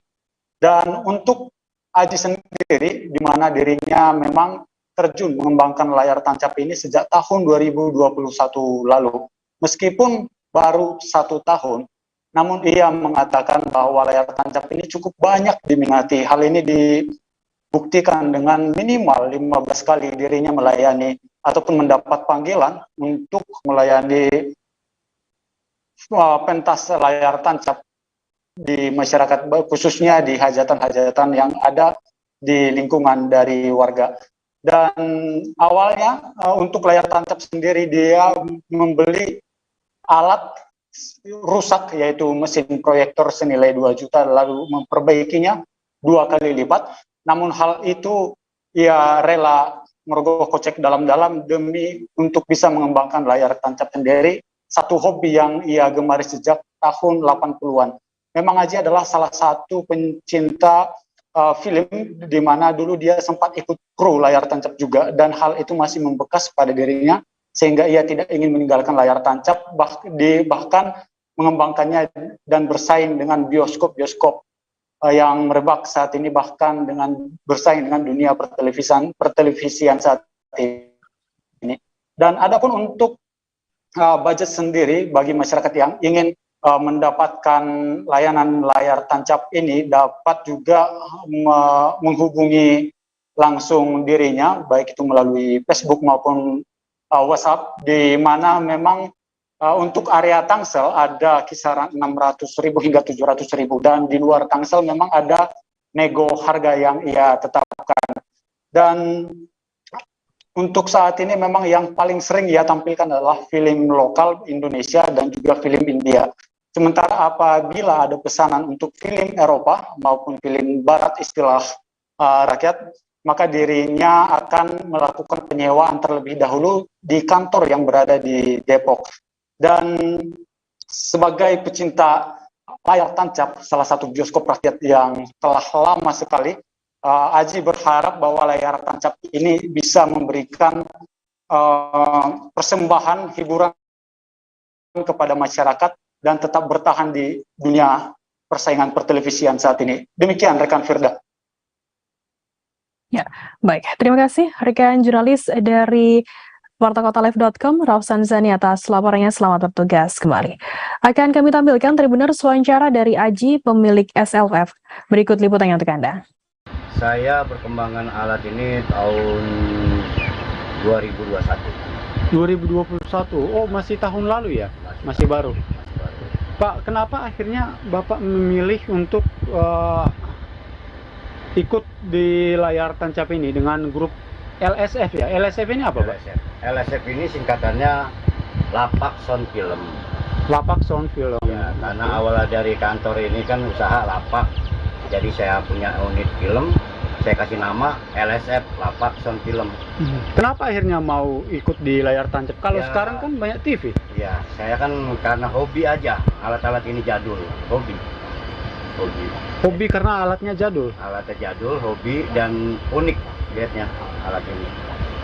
Dan untuk Aji sendiri, di mana dirinya memang terjun mengembangkan layar tancap ini sejak tahun 2021 lalu. Meskipun baru 1 tahun, namun ia mengatakan bahwa layar tancap ini cukup banyak diminati. Hal ini dibuktikan dengan minimal 15 kali dirinya melayani ataupun mendapat panggilan untuk melayani pentas layar tancap di masyarakat, khususnya di hajatan-hajatan yang ada di lingkungan dari warga. Dan awalnya untuk layar tancap sendiri dia membeli alat rusak, yaitu mesin proyektor senilai 2 juta, lalu memperbaikinya 2 kali lipat. Namun hal itu ia rela merogoh kocek dalam-dalam demi untuk bisa mengembangkan layar tancap sendiri, satu hobi yang ia gemari sejak tahun 80-an. Memang Aji adalah salah satu pencinta film, di mana dulu dia sempat ikut kru layar tancap juga, dan hal itu masih membekas pada dirinya sehingga ia tidak ingin meninggalkan layar tancap, bahkan mengembangkannya dan bersaing dengan bioskop-bioskop yang merebak saat ini, bahkan dengan bersaing dengan dunia pertelevisian saat ini. Dan adapun untuk budget sendiri bagi masyarakat yang ingin mendapatkan layanan layar tancap ini, dapat juga menghubungi langsung dirinya, baik itu melalui Facebook maupun WhatsApp, di mana memang untuk area Tangsel ada kisaran 600.000 hingga 700.000, dan di luar Tangsel memang ada nego harga yang ia tetapkan. Dan untuk saat ini memang yang paling sering ia tampilkan adalah film lokal Indonesia dan juga film India. Sementara apabila ada pesanan untuk film Eropa maupun film Barat istilah rakyat, maka dirinya akan melakukan penyewaan terlebih dahulu di kantor yang berada di Depok. Dan sebagai pecinta layar tancap, salah satu bioskop rakyat yang telah lama sekali, Aji berharap bahwa layar tancap ini bisa memberikan persembahan hiburan kepada masyarakat dan tetap bertahan di dunia persaingan pertelevisian saat ini. Demikian rekan Firda. Ya, baik. Terima kasih rekan jurnalis dari wartakotalive.com, Rafsan Zani atas laporannya. Selamat bertugas kembali. Akan kami tampilkan Tribuners wawancara dari Aji, pemilik SLF. Berikut liputannya untuk Anda. Saya perkembangan alat ini tahun 2021. 2021, oh masih tahun lalu ya? Masih baru. Pak, kenapa akhirnya Bapak memilih untuk ikut di layar tancap ini dengan grup LSF ya? LSF ini apa Pak? LSF ini singkatannya Lapak Sound Film. Lapak Sound Film. Ya, karena awalnya dari kantor ini kan usaha lapak, jadi saya punya unit film, saya kasih nama LSF, Lapak Sound Film. Kenapa akhirnya mau ikut di layar tancap? Kalau Ya. sekarang kan banyak TV. Ya, saya kan karena hobi aja, alat-alat ini jadul, hobi. Hobi karena alatnya jadul. Alatnya jadul, hobi, dan unik lihatnya alat ini.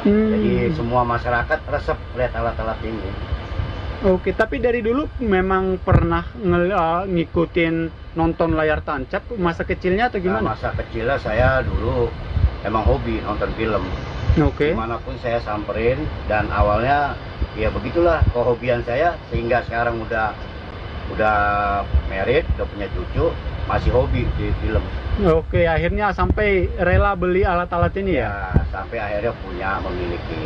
Jadi semua masyarakat resep lihat alat-alat ini. Oke, tapi dari dulu memang pernah ngikutin nonton layar tancap masa kecilnya atau gimana? Masa kecilnya saya dulu emang hobi nonton film. Oke. Dimanapun saya samperin, dan awalnya ya begitulah kehobian saya, sehingga sekarang udah married, udah punya cucu, masih hobi di film. Oke, akhirnya sampai rela beli alat-alat ini ya? Sampai akhirnya punya, memiliki.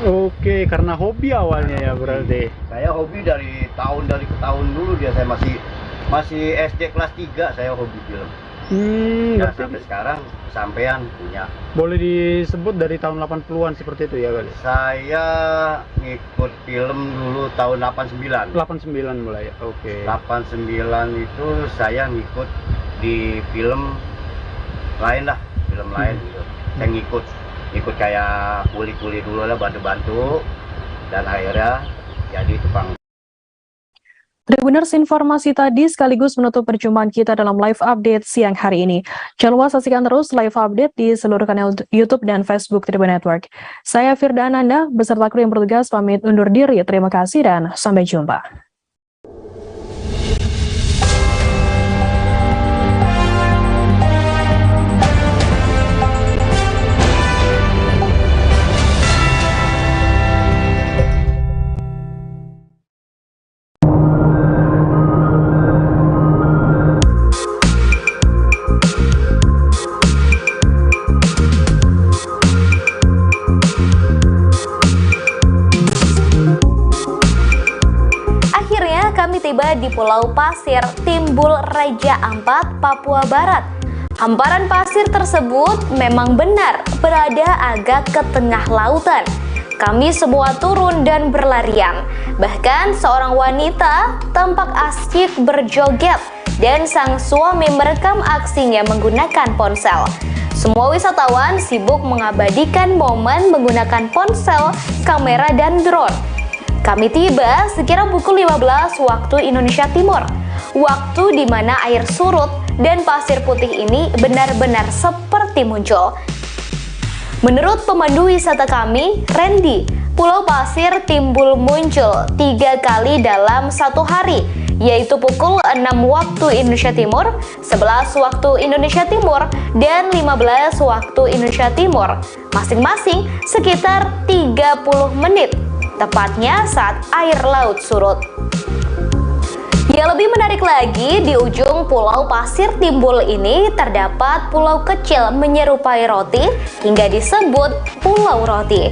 Oke, karena hobi awalnya ya berarti. Saya hobi dari ke tahun dulu, dia saya masih SD kelas 3 saya hobi film. Ya, sampai sekarang sampean punya. Boleh disebut dari tahun 80-an seperti itu ya kali? Saya ngikut film dulu tahun 89. 89 mulai ya, oke. 89 itu saya ngikut di film lain lah, film lain gitu. Saya ngikut kayak kuli-kuli dulu lah, bantu-bantu, dan akhirnya jadi tukang. Tribuners, informasi tadi sekaligus menutup perjumpaan kita dalam live update siang hari ini. Jangan lupa saksikan terus live update di seluruh kanal YouTube dan Facebook Tribun Network. Saya Firda Ananda beserta kru yang bertugas pamit undur diri. Terima kasih dan sampai jumpa. Tiba di Pulau Pasir, Timbul, Raja Ampat, Papua Barat. Hamparan pasir tersebut memang benar berada agak ke tengah lautan. Kami semua turun dan berlarian. Bahkan seorang wanita tampak asyik berjoget dan sang suami merekam aksinya menggunakan ponsel. Semua wisatawan sibuk mengabadikan momen menggunakan ponsel, kamera, dan drone. Kami tiba sekira pukul 15 waktu Indonesia Timur, waktu di mana air surut dan pasir putih ini benar-benar seperti muncul. Menurut pemandu wisata kami, Randy, Pulau Pasir timbul muncul 3 kali dalam satu hari, yaitu pukul 6 waktu Indonesia Timur, 11 waktu Indonesia Timur, dan 15 waktu Indonesia Timur, masing-masing sekitar 30 menit. Tepatnya saat air laut surut. Yang lebih menarik lagi, di ujung Pulau Pasir Timbul ini terdapat pulau kecil menyerupai roti hingga disebut Pulau Roti.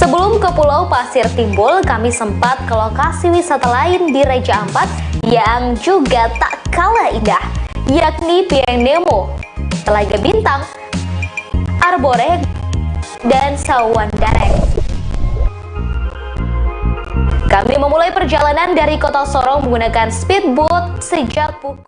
Sebelum ke Pulau Pasir Timbul, kami sempat ke lokasi wisata lain di Raja Ampat yang juga tak kalah indah, yakni Pieng Nemo, Telaga Bintang, Arbore, dan Sawan Dareng. Kami memulai perjalanan dari Kota Sorong menggunakan speedboat sejak pukul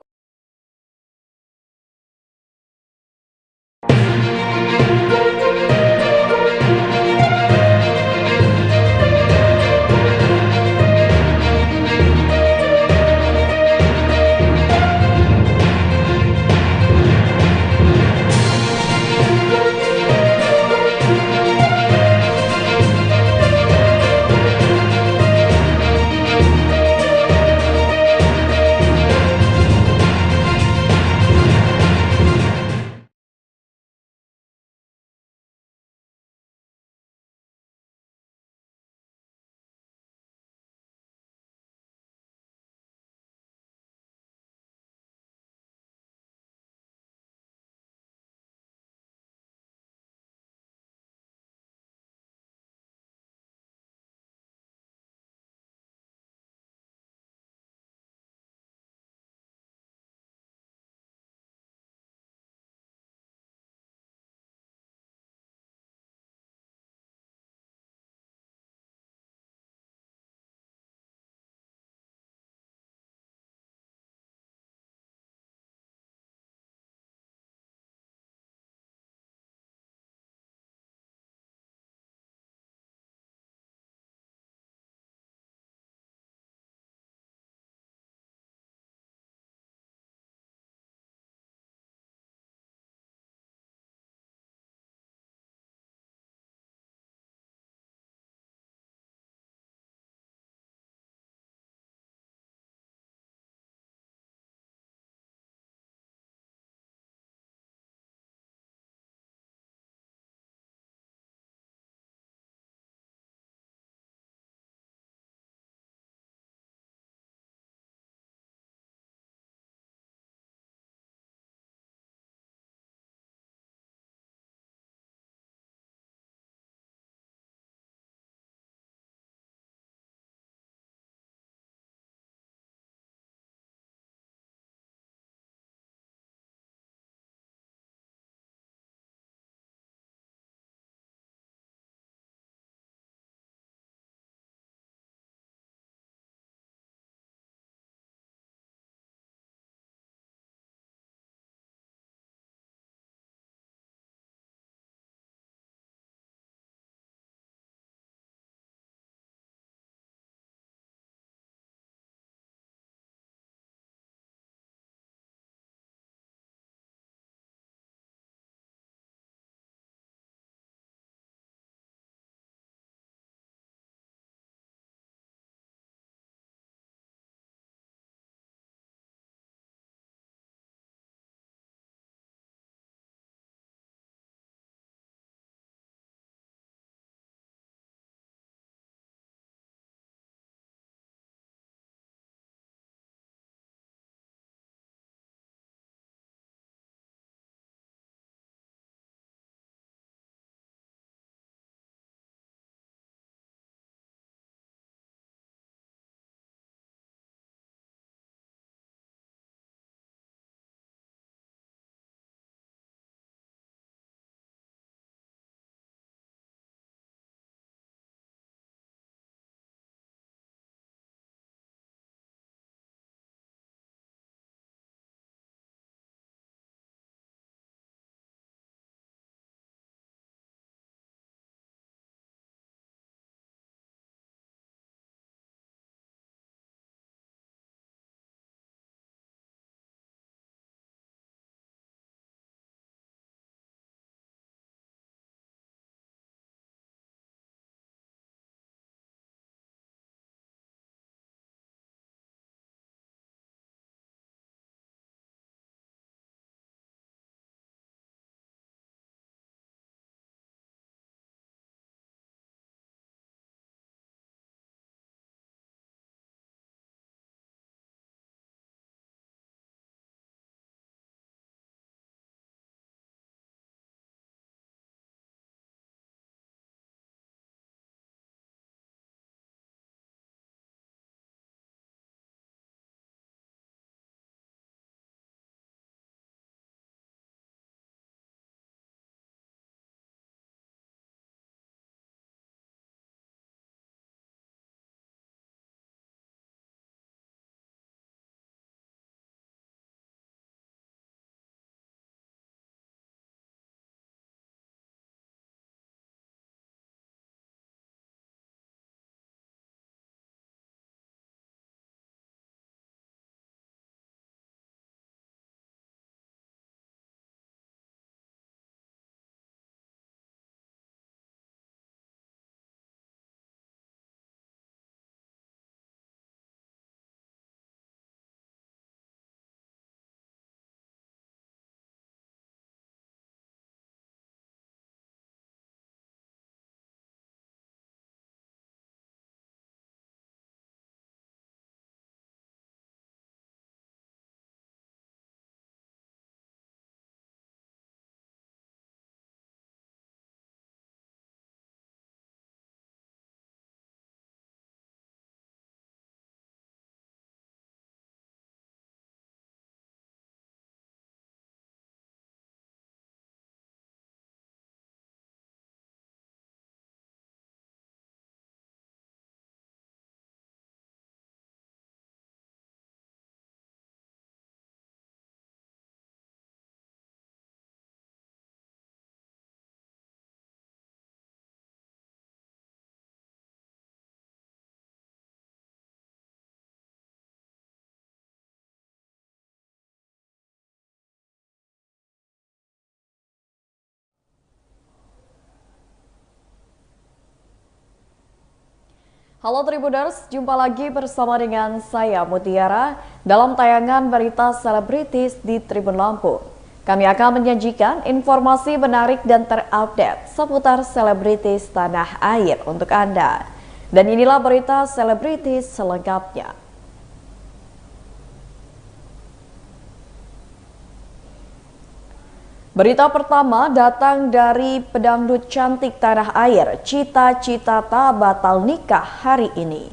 Halo Tribuners, jumpa lagi bersama dengan saya Mutiara dalam tayangan berita selebritis di Tribun Lampung. Kami akan menyajikan informasi menarik dan terupdate seputar selebritis tanah air untuk Anda. Dan inilah berita selebritis selengkapnya. Berita pertama datang dari pedangdut cantik tanah air, Cita Citata batal nikah hari ini.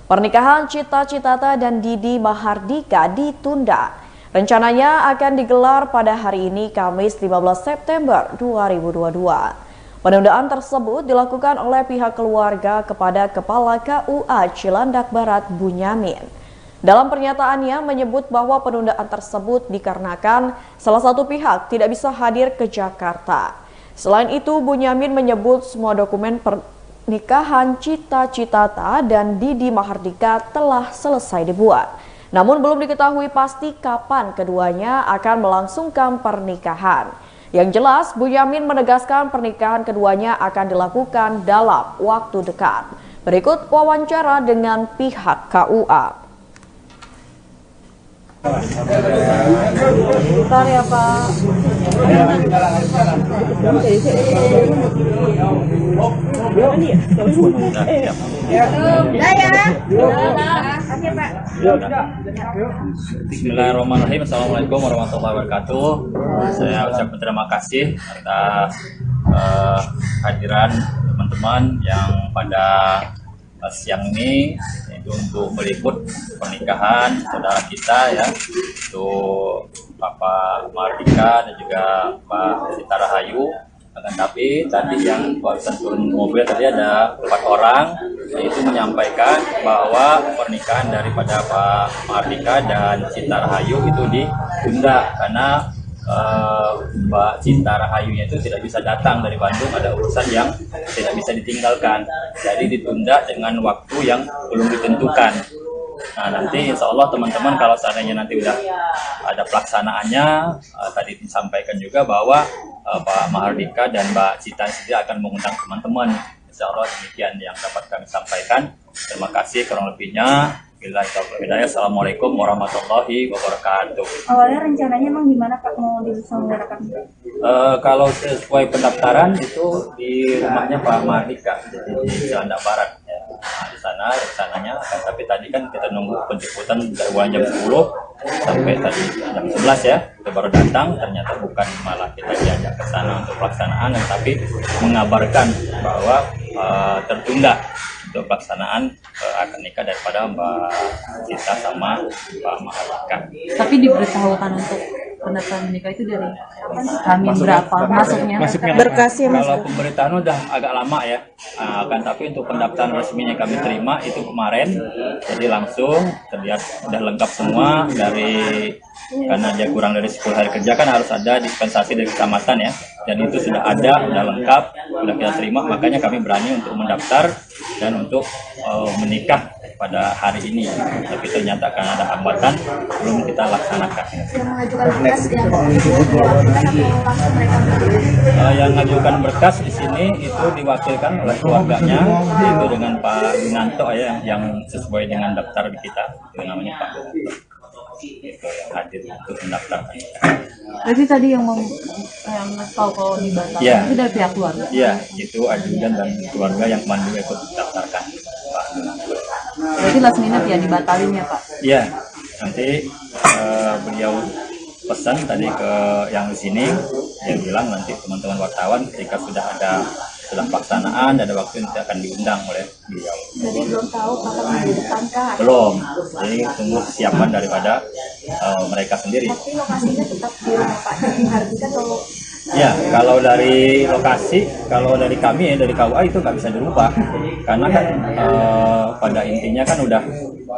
Pernikahan Cita Citata dan Didi Mahardika ditunda. Rencananya akan digelar pada hari ini Kamis 15 September 2022. Penundaan tersebut dilakukan oleh pihak keluarga kepada Kepala KUA Cilandak Barat Bunyamin. Dalam pernyataannya menyebut bahwa penundaan tersebut dikarenakan salah satu pihak tidak bisa hadir ke Jakarta. Selain itu, Bunyamin menyebut semua dokumen pernikahan Cita Citata dan Didi Mahardika telah selesai dibuat. Namun belum diketahui pasti kapan keduanya akan melangsungkan pernikahan. Yang jelas, Bunyamin menegaskan pernikahan keduanya akan dilakukan dalam waktu dekat. Berikut wawancara dengan pihak KUA. Bentar ya Pak. Bismillahirrahmanirrahim. Assalamualaikum warahmatullahi wabarakatuh. Saya ucapkan terima kasih atas hadiran teman-teman yang pada siang ini itu untuk meliput pernikahan saudara kita ya, untuk Bapak Mahardika dan juga Pak Cita Rahayu. Akan tapi tadi yang barusan turun mobil tadi ada 4 orang, yaitu menyampaikan bahwa pernikahan daripada Pak Mahardika dan Cita Rahayu itu ditunda karena Mbak Cita Rahayunya itu tidak bisa datang dari Bandung, ada urusan yang tidak bisa ditinggalkan, jadi ditunda dengan waktu yang belum ditentukan. Nah, nanti insya Allah teman-teman kalau seandainya nanti udah ada pelaksanaannya, tadi disampaikan juga bahwa Pak Mahardika dan Mbak Cita sendiri akan mengundang teman-teman. Insya Allah demikian yang dapat kami sampaikan. Terima kasih kurang lebihnya. Assalamualaikum warahmatullahi wabarakatuh. Awalnya rencananya emang gimana Pak mau diselenggarakan? Kalau sesuai pendaftaran itu di rumahnya Pak Mahardika di Cilandak Barat. Ya. Nah, di sana rencananya, tapi tadi kan kita nunggu penjemputan dari jam 10 sampai tadi jam 11 ya. Kita baru datang, ternyata bukan malah kita diajak ke sana untuk pelaksanaan, tapi mengabarkan bahwa tertunda untuk pelaksanaan akad nikah daripada Mbak Cita sama Pak Mahardika. Tapi diberitahukan untuk pendaftaran nikah itu dari kami berapa masuknya? Berkasnya Mas. Kalau pemberitahuan udah agak lama ya, akan tapi untuk pendaftaran resminya kami terima itu kemarin, jadi langsung terlihat udah lengkap semua dari, karena dia kurang dari 10 hari kerja kan harus ada dispensasi dari kecamatan ya, dan itu sudah ada, sudah lengkap, sudah kita terima, makanya kami berani untuk mendaftar dan untuk menikah pada hari ini. Tapi ternyata karena ada hambatan belum kita laksanakan. Yang mengajukan berkas di sini itu diwakilkan oleh keluarganya, yaitu dengan Pak Gunanto ya, yang sesuai dengan daftar di kita, itu namanya Pak Gunanto. Itu yang hadir untuk mendaftarkan. Jadi tadi yang tahu kalau dibatalkan ya, itu dari pihak keluarga? Iya, itu ajudan dan keluarga yang kemarin ikut mendaftarkan Pak Gunanto. Berarti last minute ya dibatalin ya Pak? Iya, nanti beliau pesan tadi ke yang di sini, dia bilang nanti teman-teman wartawan ketika sudah ada pelaksanaan, ada waktu nanti akan diundang oleh beliau. Jadi belum tahu kapan minggu depan kah? Belum, jadi tunggu kesiapan daripada mereka sendiri. Tapi lokasinya tetap di rumah Pak Mahardika atau? Ya, kalau dari lokasi, kalau dari kami ya, dari KUA itu nggak bisa dirubah, karena kan pada intinya kan udah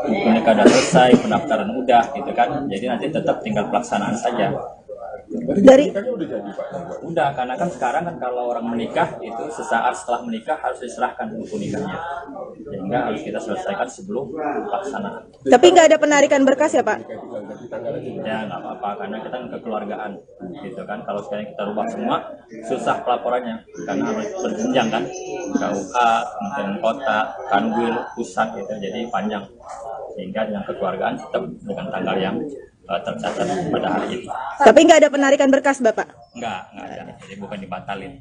menikah udah selesai, pendaftaran udah gitu kan, jadi nanti tetap tinggal pelaksanaan saja. Dari udah, karena kan sekarang kan kalau orang menikah itu sesaat setelah menikah harus diserahkan buku nikahnya, sehingga harus kita selesaikan sebelum pelaksanaan. Tapi nggak ada penarikan berkas ya Pak? Ya nggak apa-apa, karena kita kekeluargaan gitu kan. Kalau sekarang kita rubah semua susah pelaporannya karena harus berjenjang kan. KUA, Kementerian Kota, Kanwil, Pusat gitu, jadi panjang. Sehingga dengan kekeluargaan tetap dengan tanggal yang tercatat pada hari ini. Tapi nggak ada penarikan berkas, Bapak? Nggak ada, jadi bukan dibatalin.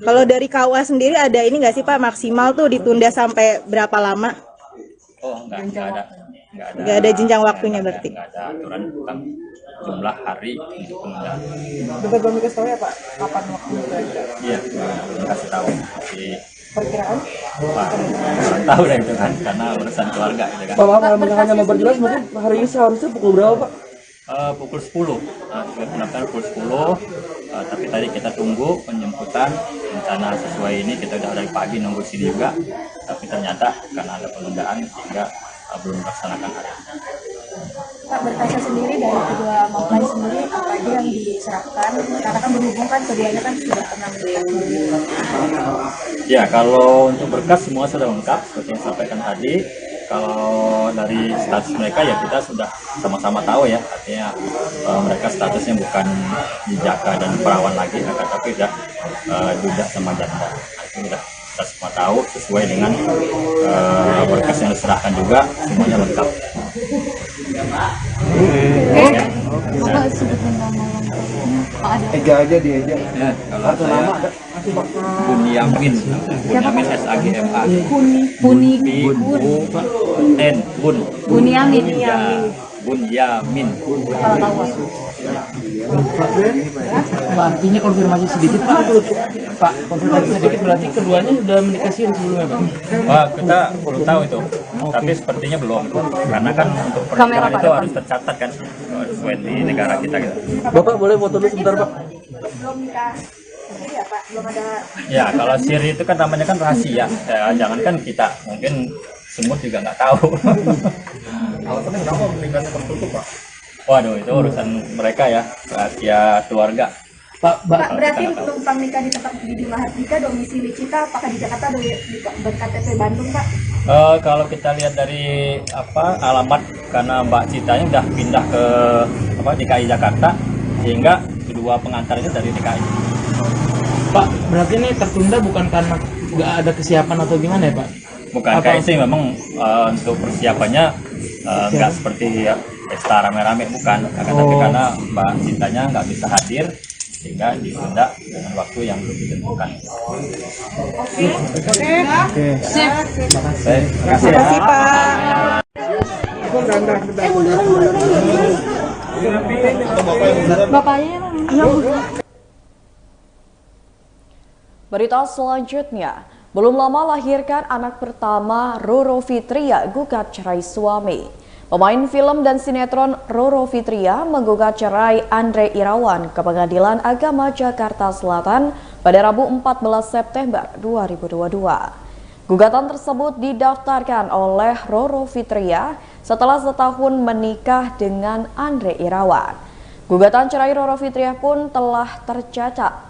Kalau dari KUA sendiri ada ini nggak sih Pak, maksimal tuh ditunda sampai berapa lama? Oh, nggak ada. Nggak ada jenjang waktunya berarti? Nggak ada aturan tentang jumlah hari untuk penundaan. Bapak belum dikasih tahu ya Pak, kapan waktunya kira-kira? Iya, belum kasih tahu. Jadi perkiraan? Wah, kurang tahu deh itu kan, karena urusan keluarga gitu kan. Bapak kalau misalnya mau berjelas mungkin hari ini seharusnya pukul berapa Pak? Pukul 10, sudah pendaftaran pukul 10, tapi tadi kita tunggu penjemputan, rencana sesuai ini kita udah dari pagi nunggu sini juga, tapi ternyata karena ada penundaan sehingga belum melaksanakan hari ini. Pak, berkasnya sendiri dari kedua mempelai sendiri apa aja yang diserahkan? Karena kan berhubung kan keduanya kan sudah pernah melihat. Ya, kalau untuk berkas semua sudah lengkap seperti yang sampaikan tadi. Kalau dari status mereka ya kita sudah sama-sama tahu ya, artinya mereka statusnya bukan dijaka dan perawan lagi, tapi sudah duda sama janda. Itu sudah kita semua tahu sesuai dengan berkas yang diserahkan juga semuanya lengkap. Eja aja dia aja. Ya, kalau saya Bunyamin, Bunyamin SAGMA. Bunyamin. Bunyamin. Artinya konfirmasi sedikit Pak, konfirmasi sedikit berarti keduanya sudah menikah sebelumnya Pak? Wah, kita perlu tahu itu, tapi sepertinya belum, karena kan untuk pernikahan itu harus tercatat kan sesuai di negara kita gitu. Bapak boleh foto dulu sebentar Pak? Belum nikah. Iya Pak, belum ada. Ya, kalau siri itu kan namanya kan rahasia. Ya, jangankan kita, mungkin semut juga nggak tahu. Alasannya kenapa menikahnya tertutup Pak? Waduh, itu urusan mereka ya, rahasia keluarga. Pak, berarti numpang nikah di tempat di Mahardika, domisili kita apakah di Jakarta atau di KTP Bandung Pak? Kalau kita lihat dari alamat, karena Mbak Citanya udah pindah ke DKI Jakarta, sehingga kedua pengantar itu dari DKI. Pak, berarti ini tertunda bukan karena nggak ada kesiapan atau gimana ya Pak? Bukan, kayak sih memang untuk persiapannya nggak seperti pesta rame-rame, bukan. Tapi karena Mbak Cintanya nggak bisa hadir, sehingga ditunda dengan waktu yang belum ditentukan. Oke. Sip. Terima kasih ya. Pak. Bapaknya. Berita selanjutnya, belum lama lahirkan anak pertama Roro Fitria gugat cerai suami. Pemain film dan sinetron Roro Fitria menggugat cerai Andre Irawan ke Pengadilan Agama Jakarta Selatan pada Rabu 14 September 2022. Gugatan tersebut didaftarkan oleh Roro Fitria setelah setahun menikah dengan Andre Irawan. Gugatan cerai Roro Fitria pun telah tercatat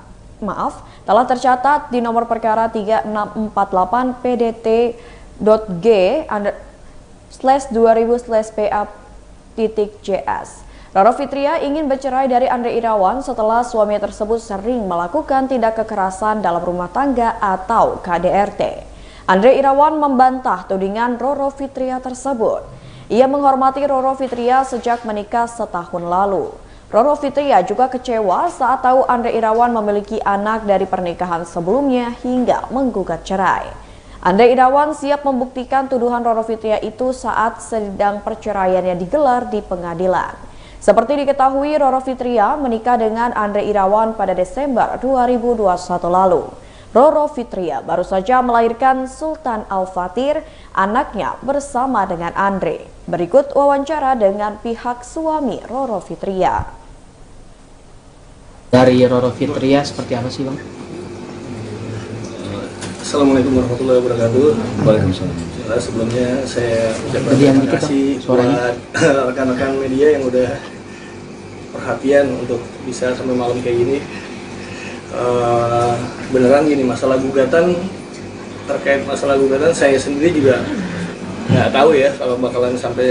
di nomor perkara 3648 PDT.G/2000/PA.JS. Roro Fitria ingin bercerai dari Andre Irawan setelah suami tersebut sering melakukan tindak kekerasan dalam rumah tangga atau KDRT. Andre Irawan membantah tudingan Roro Fitria tersebut. Ia menghormati Roro Fitria sejak menikah setahun lalu. Roro Fitria juga kecewa saat tahu Andre Irawan memiliki anak dari pernikahan sebelumnya hingga menggugat cerai. Andre Irawan siap membuktikan tuduhan Roro Fitria itu saat sidang perceraiannya digelar di pengadilan. Seperti diketahui, Roro Fitria menikah dengan Andre Irawan pada Desember 2021 lalu. Roro Fitria baru saja melahirkan Sultan Al-Fatir, anaknya bersama dengan Andre. Berikut wawancara dengan pihak suami Roro Fitria. Dari Roro Fitria seperti apa sih Bang? Assalamualaikum warahmatullahi wabarakatuh. Waalaikumsalam. Sebelumnya saya ucapkan terima kasih buat rekan-rekan media yang udah perhatian untuk bisa sampai malam kayak gini. Beneran gini, terkait masalah gugatan saya sendiri juga nggak tahu ya kalau bakalan sampai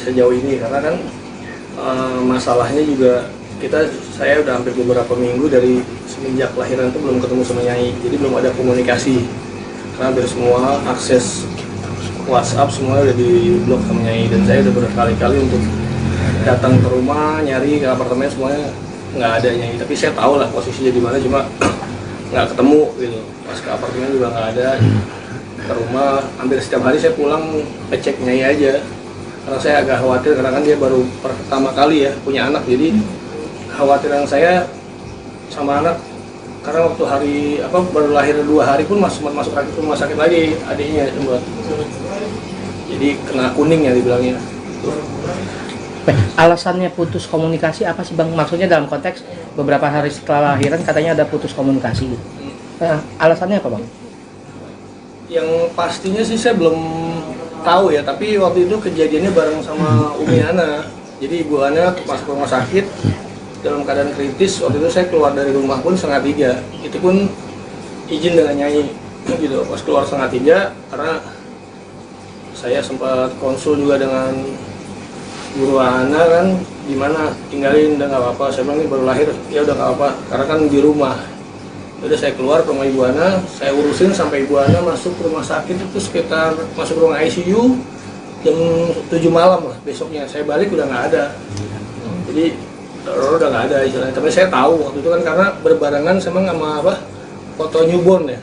sejauh ini, karena kan masalahnya juga saya udah hampir beberapa minggu dari semenjak lahiran itu belum ketemu sama Nyai, jadi belum ada komunikasi karena hampir semua akses WhatsApp semua udah diblok sama Nyai, dan saya udah berkali-kali untuk datang ke rumah, nyari ke apartemen, semuanya nggak ada Nyai. Tapi saya tahu lah posisinya di mana, cuma nggak ketemu gitu. Pas ke apartemen juga nggak ada. Ke rumah hampir setiap hari saya pulang ngecek Nyai aja, karena saya agak khawatir karena kan dia baru pertama kali ya punya anak, jadi khawatiran saya sama anak. Karena waktu hari baru lahir 2 hari pun masuk rumah sakit lagi adiknya sempat. Jadi kena kuning ya dibilangnya. Alasannya putus komunikasi apa sih Bang? Maksudnya dalam konteks beberapa hari setelah lahiran katanya ada putus komunikasi. Alasannya apa Bang? Yang pastinya sih saya belum tahu ya, tapi waktu itu kejadiannya bareng sama Umi Ana. Jadi Ibu Ana masuk rumah sakit dalam keadaan kritis. Waktu itu saya keluar dari rumah pun 2:30, itu pun izin dengan Nyai gitu. Pas keluar 2:30 karena saya sempat konsul juga dengan Guru Ana kan, gimana tinggalin, udah nggak apa-apa. Saya bilang ini baru lahir, ya udah nggak apa-apa karena kan di rumah. Udah saya keluar ke rumah Ibu Ana, saya urusin sampai Ibu Ana masuk ke rumah sakit itu sekitar masuk ruang ICU jam 7 malam lah besoknya. Saya balik udah nggak ada, jadi udah nggak ada istilahnya. Tapi saya tahu waktu itu kan karena berbarengan sama foto newborn ya.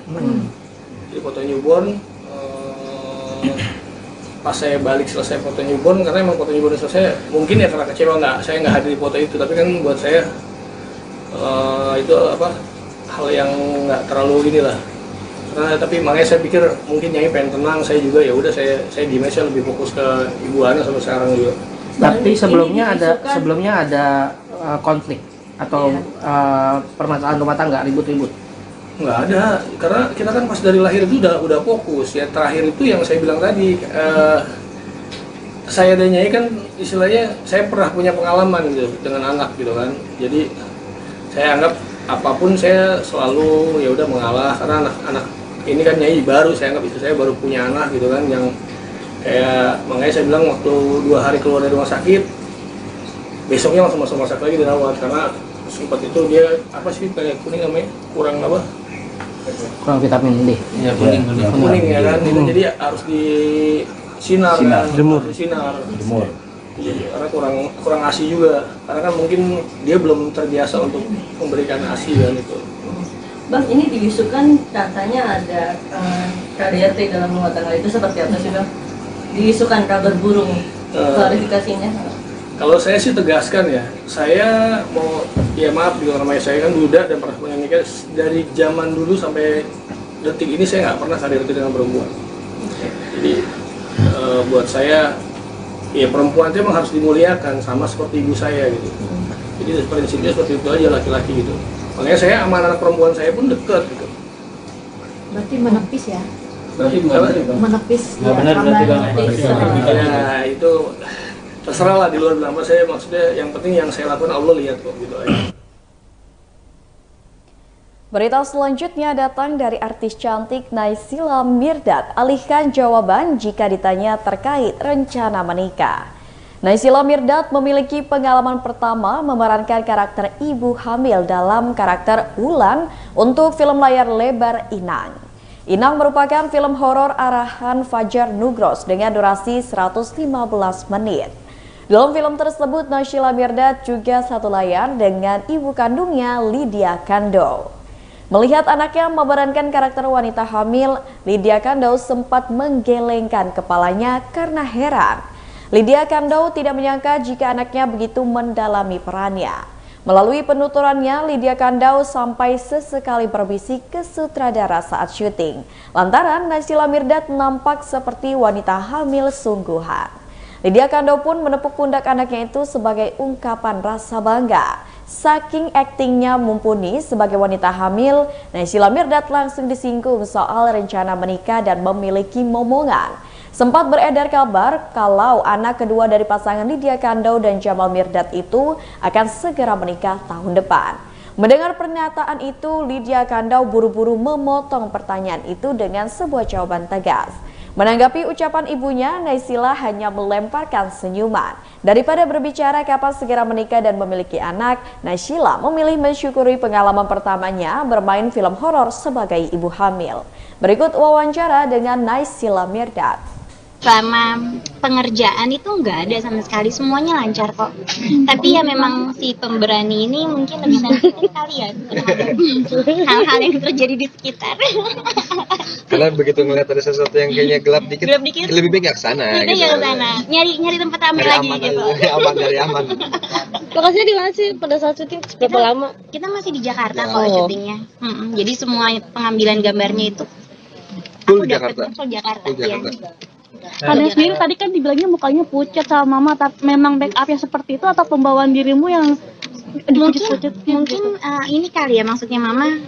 Jadi foto newborn pas saya balik selesai foto newborn, karena emang foto newborn selesai mungkin ya karena kecewa saya nggak hadir di foto itu, tapi kan buat saya itu hal yang nggak terlalu inilah. Tapi makanya saya pikir mungkin Nyai pengen tenang, saya juga ya udah saya diem aja, lebih fokus ke Ibu Ana sampai sekarang juga. Tapi sebelumnya ada konflik atau permasalahan rumah tangga, ribut-ribut? Nggak ada, karena kita kan pas dari lahir itu udah fokus ya. Terakhir itu yang saya bilang tadi, saya dan Nyai kan istilahnya saya pernah punya pengalaman gitu dengan anak gitu kan. Jadi saya anggap apapun saya selalu ya udah mengalah, karena anak ini kan Nyai baru, saya anggap itu saya baru punya anak gitu kan, yang kayak makanya saya bilang waktu 2 hari keluar dari rumah sakit, besoknya langsung masuk rumah sakit lagi dirawat karena sempat itu dia kayak kuning namanya, kurang vitamin D. Ya, kuning ya kan, itu jadi harus di sinar. Karena kurang ASI juga, karena kan mungkin dia belum terbiasa untuk memberikan ASI kan itu. Bang, ini diisukan katanya ada KDRT dalam rumah tangga, itu seperti apa sih Bang? Diisukan kabar burung, klarifikasinya? Kalau saya sih tegaskan ya, saya mau, ya maaf juga namanya saya kan duda dan pernah punya nikah, dari zaman dulu sampai detik ini saya nggak pernah KDRT dengan perempuan. Jadi buat saya, ya perempuan itu memang harus dimuliakan sama seperti ibu saya gitu. Jadi prinsipnya seperti itu aja, laki-laki gitu. Makanya saya sama anak perempuan saya pun dekat gitu. Berarti menepis ya? Berarti menepis ya, benar berarti ya, itu terserah lah di luar bilang apa. Saya maksudnya yang penting yang saya lakukan Allah lihat kok gitu aja. Berita selanjutnya datang dari artis cantik Naysila Mirdad. Alihkan jawaban jika ditanya terkait rencana menikah. Naysila Mirdad memiliki pengalaman pertama memerankan karakter ibu hamil dalam karakter Wulan untuk film layar lebar Inang. Inang merupakan film horor arahan Fajar Nugros dengan durasi 115 menit. Dalam film tersebut, Naysila Mirdad juga satu layar dengan ibu kandungnya Lydia Kandou. Melihat anaknya memerankan karakter wanita hamil, Lydia Kandou sempat menggelengkan kepalanya karena heran. Lydia Kandou tidak menyangka jika anaknya begitu mendalami perannya. Melalui penuturannya, Lydia Kandou sampai sesekali berbisik ke sutradara saat syuting. Lantaran Naysila Mirdad nampak seperti wanita hamil sungguhan. Lydia Kandou pun menepuk pundak anaknya itu sebagai ungkapan rasa bangga. Saking aktingnya mumpuni sebagai wanita hamil, Naysila Mirdad langsung disinggung soal rencana menikah dan memiliki momongan. Sempat beredar kabar kalau anak kedua dari pasangan Lydia Kandou dan Jamal Mirdad itu akan segera menikah tahun depan. Mendengar pernyataan itu, Lydia Kandou buru-buru memotong pertanyaan itu dengan sebuah jawaban tegas. Menanggapi ucapan ibunya, Naysila hanya melemparkan senyuman. Daripada berbicara kapan segera menikah dan memiliki anak, Naysila memilih mensyukuri pengalaman pertamanya bermain film horor sebagai ibu hamil. Berikut wawancara dengan Naysila Mirdad. Selama pengerjaan itu nggak ada sama sekali, semuanya lancar kok. Tapi ya memang si pemberani ini mungkin lebih sensitif kali ya terhadap hal-hal yang terjadi di sekitar. Karena begitu ngeliat ada sesuatu yang kayaknya gelap dikit, lebih baik nggak kesana. Kita ya kesana, nyari tempat aman lagi gitu. Aman dari aman. Lokasinya di mana sih pada saat syuting? Berapa lama? Kita masih di Jakarta kalau syutingnya. Jadi semua pengambilan gambarnya itu Full Jakarta. Full Jakarta. Ya. Kalian sendiri tadi kan dibilangnya mukanya pucat sama mama, tapi memang backupnya seperti itu atau pembawaan dirimu yang mungkin ini kali ya, maksudnya mama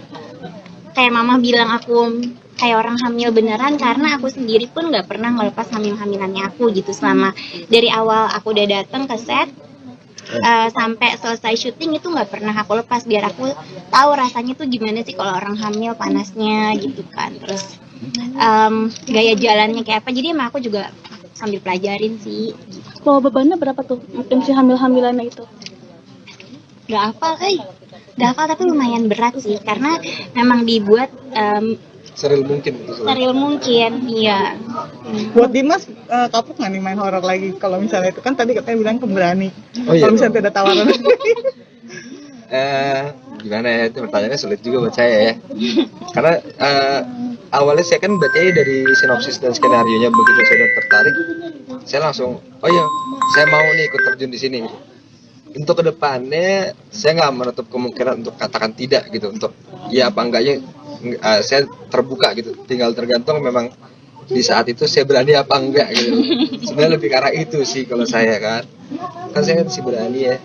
kayak mama bilang aku kayak orang hamil beneran, karena aku sendiri pun nggak pernah ngelepas hamil-hamilannya aku gitu. Selama dari awal aku udah datang ke set sampai selesai syuting itu nggak pernah aku lepas, biar aku tahu rasanya tuh gimana sih kalau orang hamil, panasnya gitu kan, terus gaya jalannya kayak apa. Jadi emang aku juga sambil pelajarin sih. Bawa bebannya berapa tuh mungkin si hamil-hamilannya itu? Gak hafal tapi lumayan berat sih, karena memang dibuat Seril mungkin. Seril mungkin, iya. Buat Dimas, kapok nggak nih main horor lagi? Kalau misalnya itu kan tadi katanya bilang pemberani. Oh, iya. Kalau misalnya tidak tawaran. Gimana ya, itu pertanyaannya sulit juga buat saya ya. Karena awalnya saya kan bacanya dari sinopsis dan skenario-nya, begitu saya udah tertarik, saya langsung, oh iya, saya mau nih ikut terjun di sini. Untuk kedepannya, saya nggak menutup kemungkinan untuk katakan tidak gitu, untuk ya apa enggaknya, saya terbuka gitu. Tinggal tergantung memang di saat itu saya berani apa enggak gitu. Sebenarnya lebih ke arah itu sih kalau saya kan saya masih berani ya.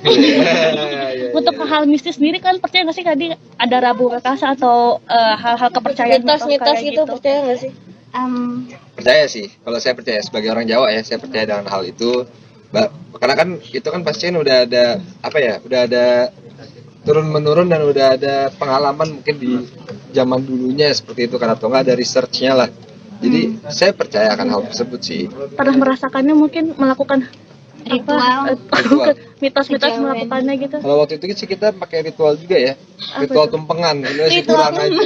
Untuk hal mistis sendiri kan percaya nggak sih tadi ada Rabu Rakasa atau hal-hal kepercayaan mitos gitu, percaya nggak sih? Percaya sih, kalau saya percaya sebagai orang Jawa ya, saya percaya dengan hal itu. Karena kan itu kan pasti udah ada apa ya, udah ada turun menurun dan udah ada pengalaman mungkin di zaman dulunya seperti itu kan, atau nggak ada researchnya lah. Jadi saya percaya akan hal tersebut sih. Pernah merasakannya, mungkin melakukan ritual. Mitos-mitos melakukannya gitu. Kalau waktu itu sih kita pakai ritual juga ya, ritual tumpengan. Ini kurang aja.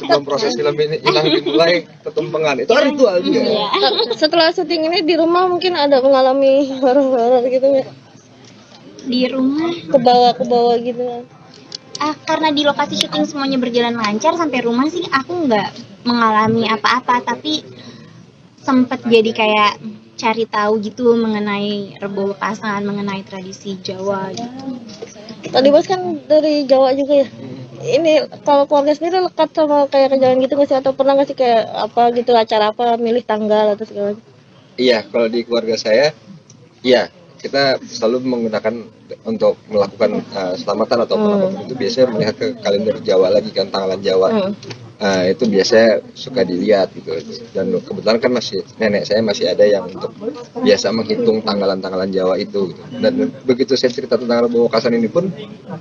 Sebelum proses film ini hilang dimulai, ketumpengan. Itu kan ritual juga. Iya. Setelah syuting ini di rumah mungkin ada mengalami horor-horor gitu nggak? Di rumah? Kebawa gitu. Karena di lokasi syuting semuanya berjalan lancar, sampai rumah sih aku nggak mengalami apa-apa, tapi sempat jadi kayak cari tahu gitu mengenai Rebo Wekasan, mengenai tradisi Jawa gitu. Tadi Bos kan dari Jawa juga ya. Ini kalau keluarga sendiri lekat sama kayak kerjaan gitu nggak sih, atau pernah nggak sih kayak apa gitu, acara apa, milih tanggal atau segala macam? Iya, kalau di keluarga saya, iya kita selalu menggunakan untuk melakukan selamatan atau apapun itu biasanya melihat ke kalender Jawa lagi kan, tanggalan Jawa. Itu biasanya suka dilihat gitu, dan kebetulan kan masih nenek saya masih ada yang untuk biasa menghitung tanggalan-tanggalan Jawa itu gitu. Dan begitu saya cerita tentang Rebo Wekasan ini pun,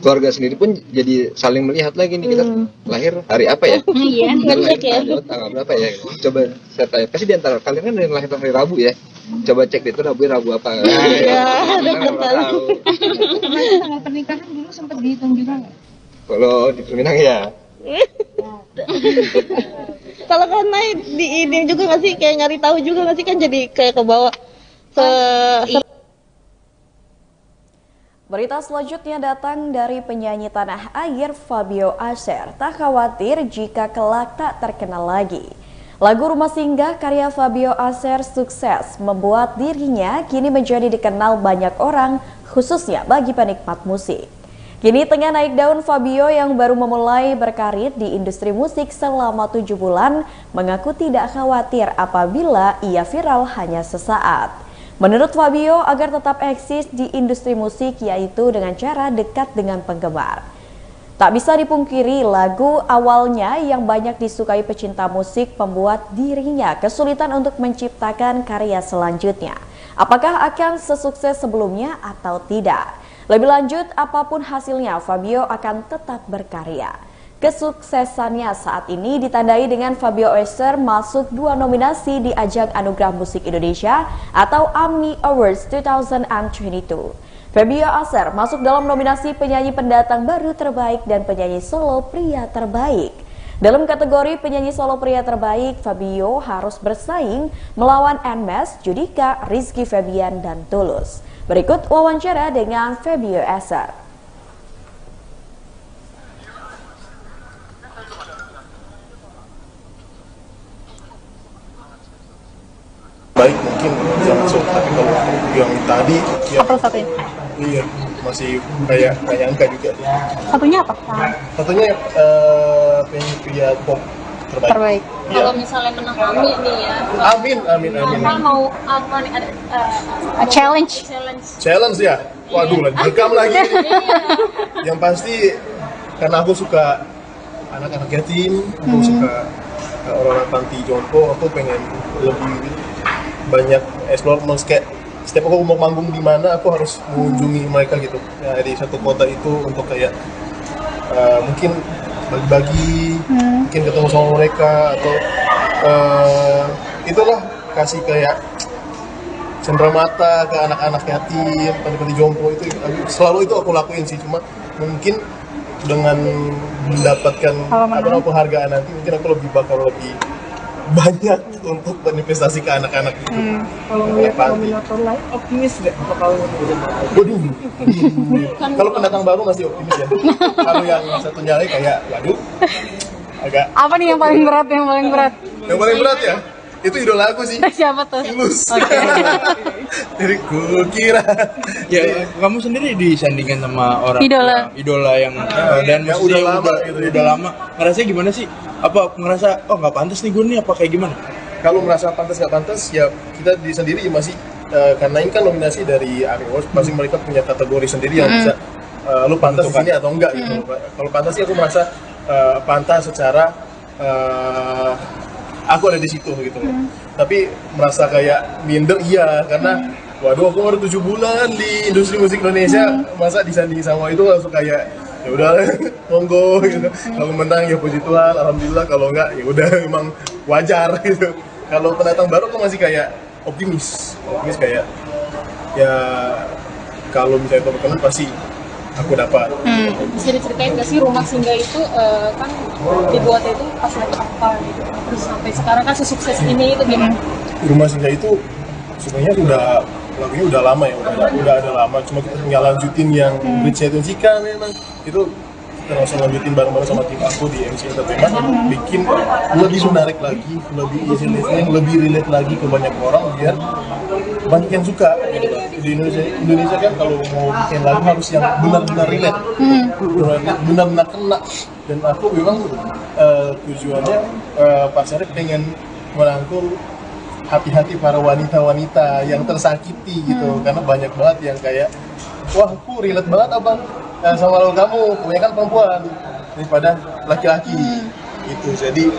keluarga sendiri pun jadi saling melihat lagi nih, kita lahir hari apa ya, lahir tanggal berapa ya, coba saya tanya, pasti di antara kalian kan ada yang lahir hari Rabu ya, coba cek itu Rabu apa. Iya, tanggal pernikahan dulu sempat dihitung juga nggak? Kalau di Minang ya. Kalau kan naik di ini juga nggak sih, kayak nyari tahu juga nggak sih, kan jadi kayak kebawa ke. Berita selanjutnya datang dari penyanyi tanah air Fabio Acer. Tak khawatir jika kelak tak terkenal lagi. Lagu Rumah Singgah karya Fabio Acer sukses membuat dirinya kini menjadi dikenal banyak orang, khususnya bagi penikmat musik. Kini tengah naik daun, Fabio yang baru memulai berkarir di industri musik selama 7 bulan mengaku tidak khawatir apabila ia viral hanya sesaat. Menurut Fabio, agar tetap eksis di industri musik yaitu dengan cara dekat dengan penggemar. Tak bisa dipungkiri, lagu awalnya yang banyak disukai pecinta musik membuat dirinya kesulitan untuk menciptakan karya selanjutnya. Apakah akan sesukses sebelumnya atau tidak? Lebih lanjut, apapun hasilnya, Fabio akan tetap berkarya. Kesuksesannya saat ini ditandai dengan Fabio Oeser masuk 2 nominasi di ajang Anugerah Musik Indonesia atau AMI Awards 2022. Fabio Oeser masuk dalam nominasi penyanyi pendatang baru terbaik dan penyanyi solo pria terbaik. Dalam kategori penyanyi solo pria terbaik, Fabio harus bersaing melawan Nmes, Judika, Rizky Febian, dan Tulus. Berikut wawancara dengan Fabio Oeser. Baik mungkin bisa masuk, tapi kalau yang tadi ya, Apa satunya? iya masih kayak nyangka juga. Satunya apa? Satunya penyanyi pria pop terbaik. Iya. Kalau misalnya menang AMI nih ya. Amin. Apa mau apa nih ada challenge? Challenge ya. Waduh, lagi rekam lagi. Yang pasti karena aku suka anak-anak yatim, aku suka orang-orang panti jompo, aku pengen lebih banyak explore, kayak setiap aku mau manggung di mana aku harus mengunjungi mereka gitu ya, di satu kota itu untuk kayak mungkin bagi-bagi, mungkin ketemu sama mereka atau itulah kasih kayak cenderamata ke anak-anak yatim, panti-panti jompo itu selalu itu aku lakuin sih, cuma mungkin dengan mendapatkan penghargaan nanti mungkin aku bakal lebih banyak untuk berinvestasi ke anak-anak itu. Kalau melihat nominator lain, optimis nggak bakal Waduh. Kalau pendatang baru masih optimis ya. Kalau yang satunya lagi kayak, waduh, agak. Apa nih yang paling berat? Yang paling berat ya? Itu idola aku sih. Siapa tuh? Tulus. Oke. Jadi kukira. Ya, kamu sendiri disandingkan sama orang idola yang dan yang udah lama gitu. Udah lama. Ngerasanya gimana sih? Apa ngerasa nggak pantas nih gue nih, apa kayak gimana? Kalau merasa pantas nggak pantas ya kita di sendiri masih karena ini kan nominasi dari AMI Awards, pasti mereka punya kategori sendiri yang bisa lu pantas di sini atau enggak gitu. Kalau pantas sih aku merasa pantas secara aku ada di situ gitu. Tapi merasa kayak minder iya karena waduh aku baru 7 bulan di industri musik Indonesia, masa disanding sama itu langsung kayak ya udah monggo gitu. Kalau menang ya puji Tuhan, alhamdulillah, kalau enggak ya udah memang wajar gitu. Kalau pendatang baru aku masih kayak optimis kayak ya kalau misalnya itu berkenan pasti aku dapat. Bisa diceritain nggak sih Rumah Singgah itu kan dibuatnya itu pas lagi apa gitu, terus sampai sekarang kan sesukses ini itu gimana? Rumah Singgah itu sebenarnya lagunya udah lama ya, udah ada lama, cuma kita tinggal lanjutin yang bridge-nya itu Cika, memang itu kita langsung lanjutin bareng-bareng sama tim aku di MC Entertainment, bikin lebih menarik lagi, lebih easy listening, lebih relate lagi ke banyak orang biar banyak yang suka gitu. Di Indonesia kan kalau mau bikin lagu harus yang benar-benar relate, benar-benar kena, dan aku memang tujuannya pasarnya pengen merangkul hati-hati para wanita-wanita yang tersakiti gitu, karena banyak banget yang kayak wah aku relate banget abang sama lo, kamu kebanyakan perempuan daripada laki-laki gitu. Jadi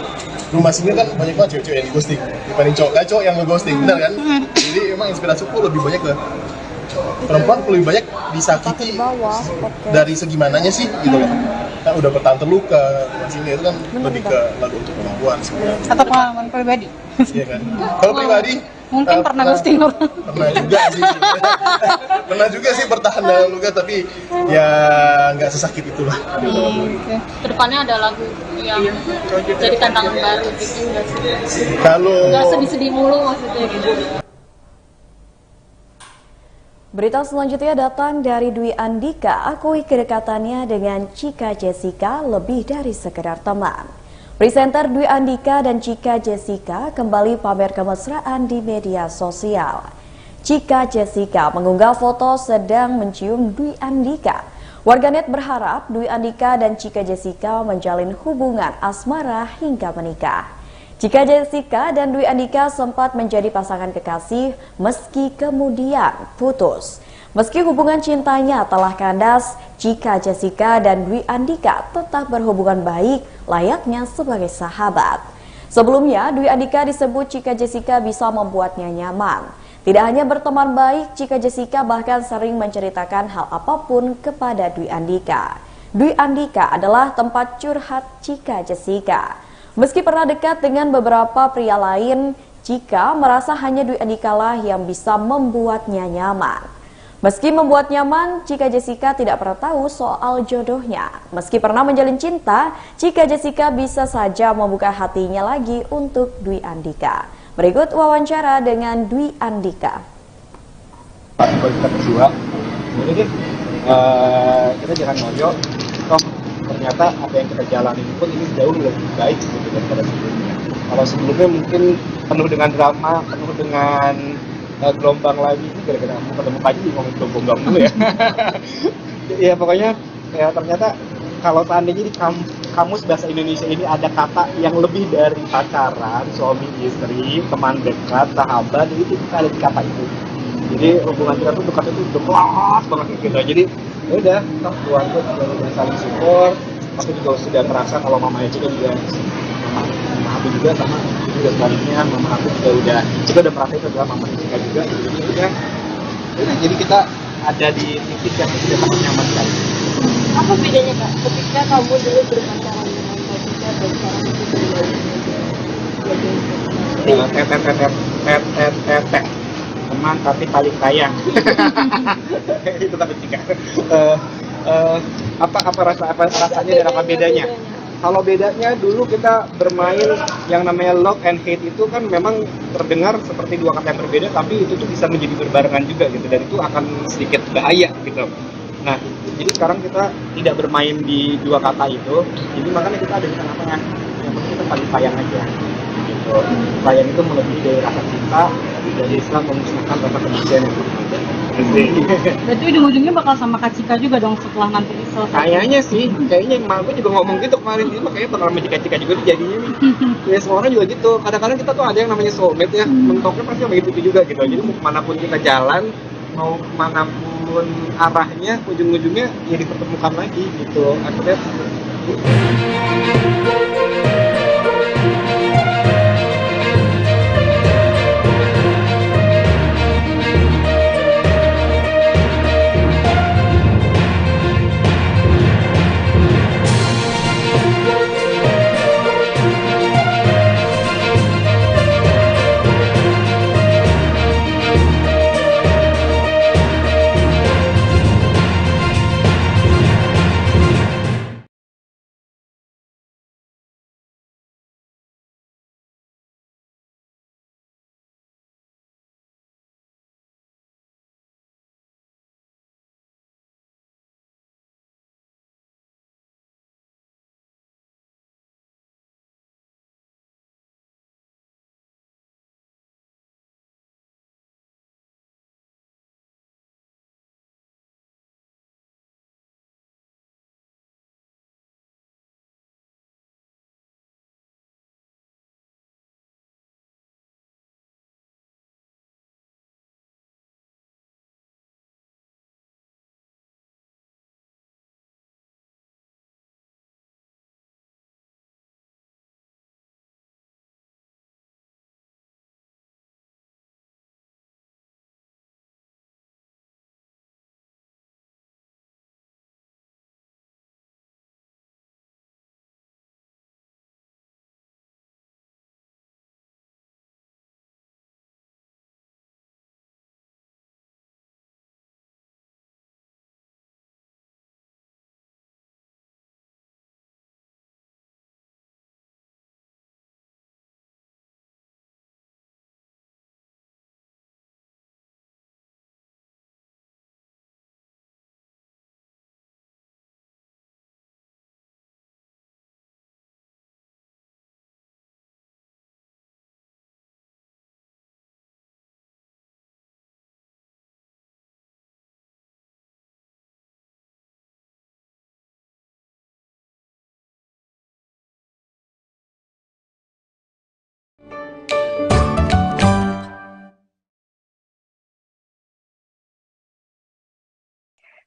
Rumah Singgah kan banyak banget cewek-cewek yang di ghosting dibanding cowok yang nge-ghosting, benar kan? Jadi emang inspirasiku lebih banyak ke perempuan, lebih banyak disakiti dari segi mananya sih gitu kan udah bertahan terluka. Rumah Singgah itu kan lebih ke lagu untuk perempuan sebenarnya. Atau pengalaman pribadi? Iya kan. Kalau pribadi mungkin pernah ghosting orang. Pernah juga sih bertahan dalam luka, tapi ya nggak sesakit itulah. Kedepannya ada lagu yang jadi tantangan baru gitu nggak sih? Kalau nggak sedih-sedih mulu maksudnya gitu. Berita selanjutnya datang dari Dwi Andika, akui kedekatannya dengan Cika Jessica lebih dari sekedar teman. Presenter Dwi Andika dan Cika Jessica kembali pamer kemesraan di media sosial. Cika Jessica mengunggah foto sedang mencium Dwi Andika. Warganet berharap Dwi Andika dan Cika Jessica menjalin hubungan asmara hingga menikah. Cika Jessica dan Dwi Andika sempat menjadi pasangan kekasih meski kemudian putus. Meski hubungan cintanya telah kandas, Cika Jessica dan Dwi Andika tetap berhubungan baik layaknya sebagai sahabat. Sebelumnya, Dwi Andika disebut Cika Jessica bisa membuatnya nyaman. Tidak hanya berteman baik, Cika Jessica bahkan sering menceritakan hal apapun kepada Dwi Andika. Dwi Andika adalah tempat curhat Cika Jessica. Meski pernah dekat dengan beberapa pria lain, Cika merasa hanya Dwi Andika lah yang bisa membuatnya nyaman. Meski membuat nyaman, Cika Jessica tidak pernah tahu soal jodohnya. Meski pernah menjalin cinta, Cika Jessica bisa saja membuka hatinya lagi untuk Dwi Andika. Berikut wawancara dengan Dwi Andika. Kalau kita berdua, jadi kita jangan ngoyo. Toh ternyata apa yang kita jalanin pun ini jauh lebih baik gitu daripada sebelumnya. Kalau sebelumnya mungkin penuh dengan drama, penuh dengan gelombang lagi, ini gara-gara aku ketemu Pak Ji ngomongin gelombang dulu ya. Ya pokoknya ya ternyata kalau seandainya di kamus bahasa Indonesia ini ada kata yang lebih dari pacaran, suami istri, teman dekat, sahabat, itu kita ada di kata itu. Jadi hubungan kita tuh dekat itu dekat banget gitu. Jadi ya udah, keluarga juga udah saling support. Aku juga sudah merasa kalau mamanya juga mama aku juga sama juga sebaliknya, mama aku juga udah merasa itu adalah mama Cika juga. Jadi kita ada di titik yang sudah sangat nyaman sekali. Apa bedanya Kak ketika kamu dulu berpacaran dengan Kak Cika dan sekarang itu teman tapi paling sayang. Itu tapi Cika. Apa rasanya dan apa bedanya? Kalau bedanya dulu kita bermain yang namanya love and hate itu kan memang terdengar seperti dua kata yang berbeda, tapi itu tuh bisa menjadi berbarengan juga gitu, dan itu akan sedikit bahaya gitu. Nah, jadi sekarang kita tidak bermain di dua kata itu, jadi makanya kita ada di tengah-tengah. Yang penting kita paling sayang aja. Gitu. Sayang itu melebihi dari rasa cinta, dan bisa memusnahkan rasa kebencian yang ada. Berarti ujung-ujungnya bakal sama Kak Cika juga dong setelah nanti selesai. Kayaknya sih, kayaknya emak gue juga ngomong gitu kemarin, ini makanya bakal sama Cika juga jadinya nih. Ya semua orang juga gitu. Kadang-kadang kita tuh ada yang namanya soulmate ya, mentoknya pasti sama gitu juga gitu. Jadi mau kemanapun kita jalan, mau kemanapun arahnya, ujung-ujungnya ya dipertemukan lagi gitu. Akhirnya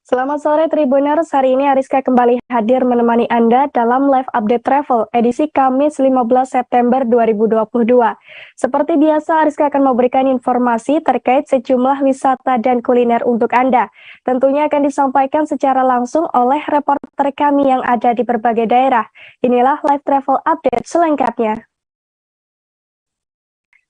Selamat sore Tribuners, hari ini Ariska kembali hadir menemani Anda dalam live update travel edisi Kamis 15 September 2022. Seperti biasa, Ariska akan memberikan informasi terkait sejumlah wisata dan kuliner untuk Anda. Tentunya akan disampaikan secara langsung oleh reporter kami yang ada di berbagai daerah. Inilah live travel update selengkapnya.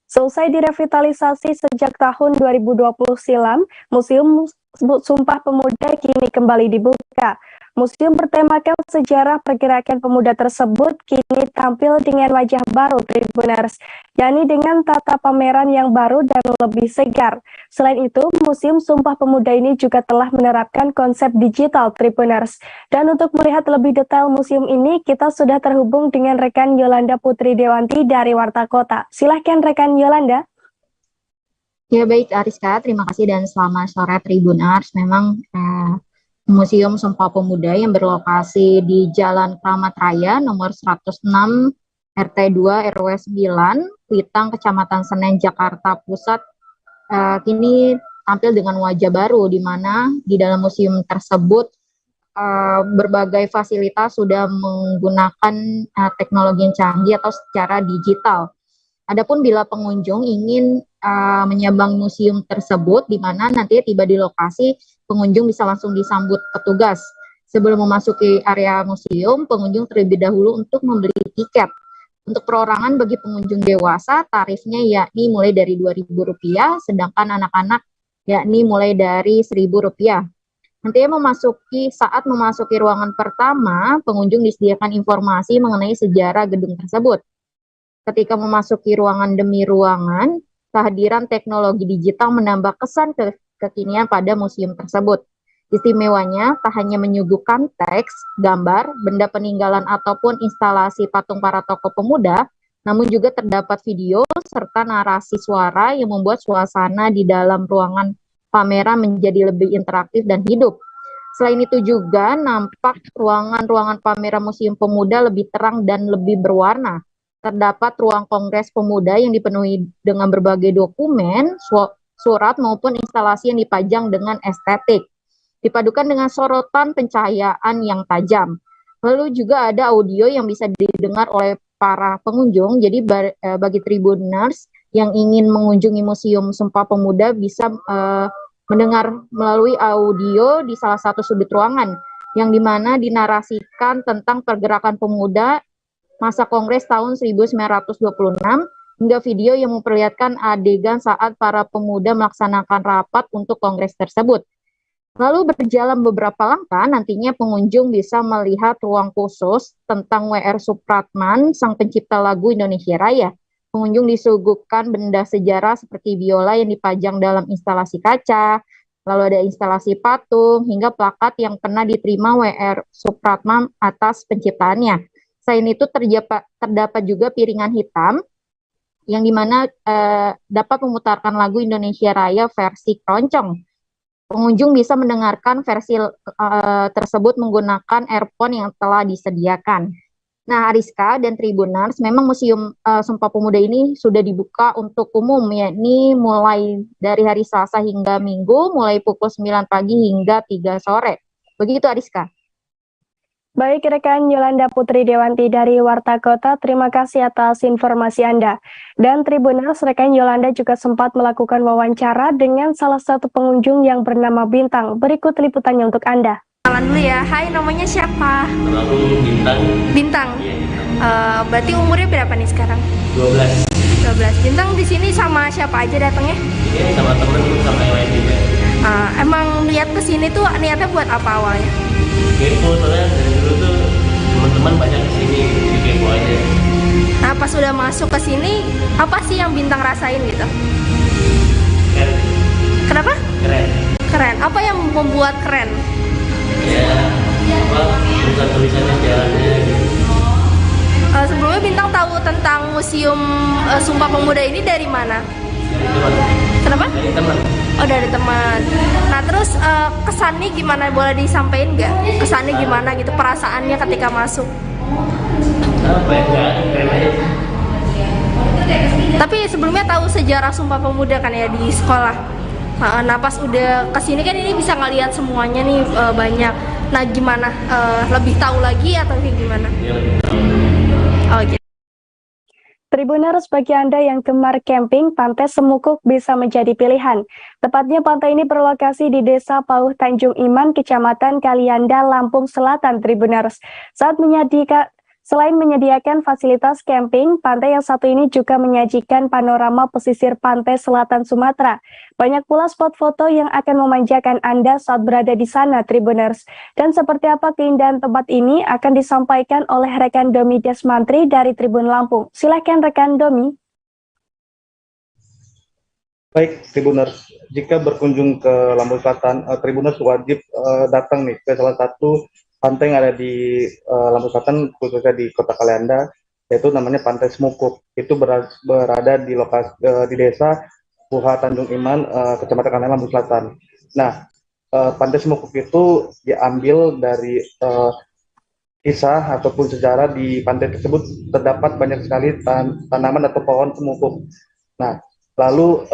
Selesai direvitalisasi sejak tahun 2020 silam, Museum Sumpah Pemuda kini kembali dibuka. Museum bertemakan sejarah pergerakan pemuda tersebut kini tampil dengan wajah baru Tribuners, yakni dengan tata pameran yang baru dan lebih segar. Selain itu, Museum Sumpah Pemuda ini juga telah menerapkan konsep digital Tribuners. Dan untuk melihat lebih detail museum ini, kita sudah terhubung dengan rekan Yolanda Putri Dewanti dari Warta Kota. Silahkan rekan Yolanda. Ya baik Ariska, terima kasih dan selamat sore Tribuners. Memang Museum Sumpah Pemuda yang berlokasi di Jalan Kramat Raya nomor 106 RT 2 RW 9 Kuitang Kecamatan Senen Jakarta Pusat kini tampil dengan wajah baru, di mana di dalam museum tersebut berbagai fasilitas sudah menggunakan teknologi yang canggih atau secara digital. Adapun bila pengunjung ingin menyambang museum tersebut, di mana nanti tiba di lokasi, pengunjung bisa langsung disambut petugas. Sebelum memasuki area museum, pengunjung terlebih dahulu untuk membeli tiket. Untuk perorangan bagi pengunjung dewasa, tarifnya yakni mulai dari Rp2.000, sedangkan anak-anak yakni mulai dari Rp1.000. Nantinya saat memasuki ruangan pertama, pengunjung disediakan informasi mengenai sejarah gedung tersebut. Ketika memasuki ruangan demi ruangan, kehadiran teknologi digital menambah kesan kekinian pada museum tersebut. Istimewanya, tak hanya menyuguhkan teks, gambar, benda peninggalan ataupun instalasi patung para tokoh pemuda, namun juga terdapat video serta narasi suara yang membuat suasana di dalam ruangan pameran menjadi lebih interaktif dan hidup. Selain itu juga nampak ruangan-ruangan pameran Museum Pemuda lebih terang dan lebih berwarna. Terdapat ruang kongres pemuda yang dipenuhi dengan berbagai dokumen, surat maupun instalasi yang dipajang dengan estetik, dipadukan dengan sorotan pencahayaan yang tajam. Lalu juga ada audio yang bisa didengar oleh para pengunjung. Jadi bagi Tribuners yang ingin mengunjungi Museum Sumpah Pemuda bisa mendengar melalui audio di salah satu sudut ruangan, yang dimana dinarasikan tentang pergerakan pemuda masa Kongres tahun 1926, hingga video yang memperlihatkan adegan saat para pemuda melaksanakan rapat untuk Kongres tersebut. Lalu berjalan beberapa langkah, nantinya pengunjung bisa melihat ruang khusus tentang W.R. Supratman, sang pencipta lagu Indonesia Raya. Pengunjung disuguhkan benda sejarah seperti biola yang dipajang dalam instalasi kaca, lalu ada instalasi patung, hingga plakat yang pernah diterima W.R. Supratman atas penciptaannya. Selain itu terdapat juga piringan hitam yang dimana dapat memutarkan lagu Indonesia Raya versi keroncong. Pengunjung bisa mendengarkan versi tersebut menggunakan earphone yang telah disediakan. Nah, Ariska dan Tribuners, memang Museum Sumpah Pemuda ini sudah dibuka untuk umum, yakni mulai dari hari Selasa hingga Minggu, mulai pukul 9 pagi hingga 3 sore. Begitu Ariska. Baik rekan Yolanda Putri Dewanti dari Warta Kota, terima kasih atas informasi Anda. Dan Tribuners, rekan Yolanda juga sempat melakukan wawancara dengan salah satu pengunjung yang bernama Bintang. Berikut liputannya untuk Anda. Kenalan dulu ya, hai namanya siapa? Lalu Bintang. Bintang? Berarti umurnya berapa nih sekarang? 12. 12. Bintang di sini sama siapa aja datangnya? Ini sama temen, sama yang lain juga. Emang niat kesini tuh niatnya buat apa awalnya? Kepo, soalnya dari dulu tuh teman-teman banyak kesini, jadi kepo aja. Nah pas sudah masuk ke sini, apa sih yang Bintang rasain gitu? Keren. Kenapa? Keren. Keren. Apa yang membuat keren? Ya, tulisan-tulisannya jalannya gitu. Sebelumnya Bintang tahu tentang Museum Sumpah Pemuda ini dari mana? Dari teman. Kenapa? Dari teman. Oh dari teman. Nah terus kesannya gimana, boleh disampaikan nggak? Kesannya gimana gitu, perasaannya ketika masuk? Apa ya, keren aja. Tapi sebelumnya tahu sejarah Sumpah Pemuda kan ya di sekolah? Nah pas udah kesini kan ini bisa ngeliat semuanya nih banyak. Nah gimana? Lebih tahu lagi atau kayak gimana? Oh gitu. Tribuners, bagi Anda yang gemar camping, Pantai Semukuk bisa menjadi pilihan. Tepatnya pantai ini berlokasi di Desa Pauh Tanjung Iman, Kecamatan Kalianda, Lampung Selatan, Tribuners. Selain menyediakan fasilitas camping, pantai yang satu ini juga menyajikan panorama pesisir pantai selatan Sumatera. Banyak pula spot foto yang akan memanjakan Anda saat berada di sana, Tribuners. Dan seperti apa keindahan tempat ini akan disampaikan oleh rekan Domi Desmantri dari Tribun Lampung. Silakan rekan Domi. Baik, Tribuners, jika berkunjung ke Lampung Selatan, Tribuners wajib datang nih ke salah satu pantai yang ada di Lampung Selatan, khususnya di Kota Kalianda, yaitu namanya Pantai Semukuk. Itu berada di lokasi di Desa Pauh Tanjung Iman, Kecamatan Kalianda, Lampung Selatan. Nah, Pantai Semukuk itu diambil dari kisah ataupun sejarah. Di pantai tersebut terdapat banyak sekali tanaman atau pohon semukuk. Nah, lalu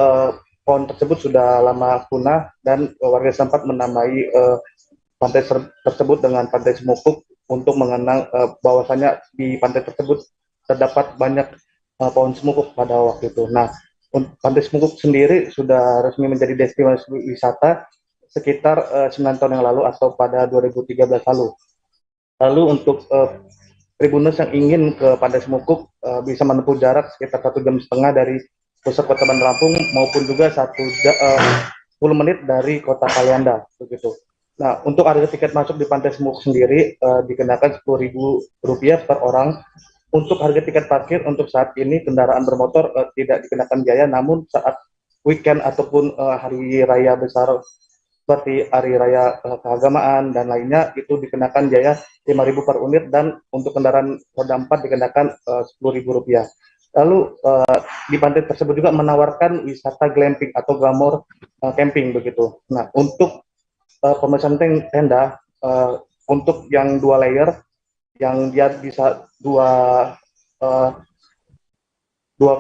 pohon tersebut sudah lama punah dan warga setempat menamai pantai tersebut dengan Pantai Semukuk untuk mengenang bahwasanya di pantai tersebut terdapat banyak pohon semukuk pada waktu itu. Nah, Pantai Semukuk sendiri sudah resmi menjadi destinasi wisata sekitar 9 tahun yang lalu atau pada 2013 lalu. Lalu untuk Tribuners yang ingin ke Pantai Semukuk bisa menempuh jarak sekitar 1,5 jam dari pusat kota Bandar Lampung maupun juga 10 menit dari Kota Kalianda, begitu. Nah, untuk harga tiket masuk di Pantai Semukuk sendiri dikenakan Rp10.000 per orang. Untuk harga tiket parkir untuk saat ini kendaraan bermotor tidak dikenakan biaya, namun saat weekend ataupun hari raya besar seperti hari raya keagamaan dan lainnya itu dikenakan biaya Rp5.000 per unit, dan untuk kendaraan roda 4 dikenakan Rp10.000. Lalu di pantai tersebut juga menawarkan wisata glamping atau glamour camping, begitu. Nah, untuk pemesan tenda untuk yang 2 layer yang dia bisa dua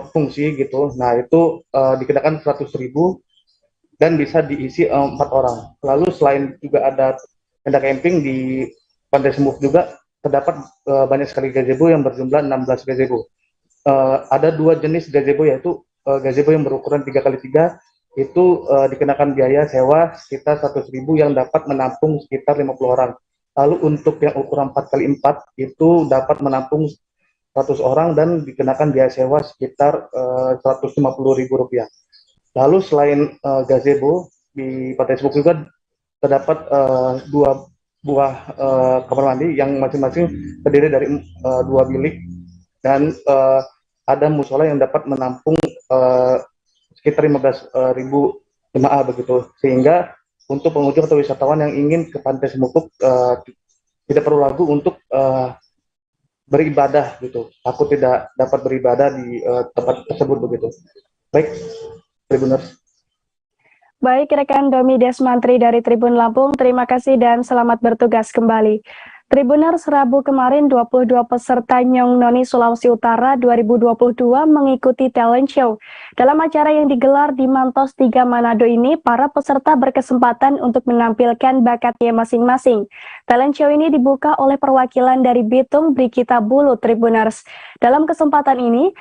fungsi gitu. Nah, itu dikenakan Rp100.000 dan bisa diisi 4 orang. Lalu selain juga ada tenda camping di Pantai Semukuk juga terdapat banyak sekali gazebo yang berjumlah 16 gazebo. Ada 2 jenis gazebo, yaitu gazebo yang berukuran 3x3 itu dikenakan biaya sewa sekitar Rp100.000 yang dapat menampung sekitar 50 orang. Lalu untuk yang ukuran 4x4 itu dapat menampung 100 orang dan dikenakan biaya sewa sekitar Rp150.000. Lalu selain gazebo di Pantai Semukuk juga terdapat 2 buah kamar mandi yang masing-masing terdiri dari 2 bilik, dan ada musola yang dapat menampung sekitar 15.000 jemaah, begitu. Sehingga untuk pengunjung atau wisatawan yang ingin ke Pantai Semukuk tidak perlu ragu untuk beribadah, gitu. Takut tidak dapat beribadah di tempat tersebut, begitu. Baik, Tribuners. Baik, rekan Domi Desmantri dari Tribun Lampung, terima kasih dan selamat bertugas kembali. Tribuners, Rabu kemarin 22 peserta Nyong Noni Sulawesi Utara 2022 mengikuti talent show. Dalam acara yang digelar di Mantos 3 Manado ini, para peserta berkesempatan untuk menampilkan bakatnya masing-masing. Talent show ini dibuka oleh perwakilan dari Bitung, Brikita Bulu, Tribuners. Dalam kesempatan ini,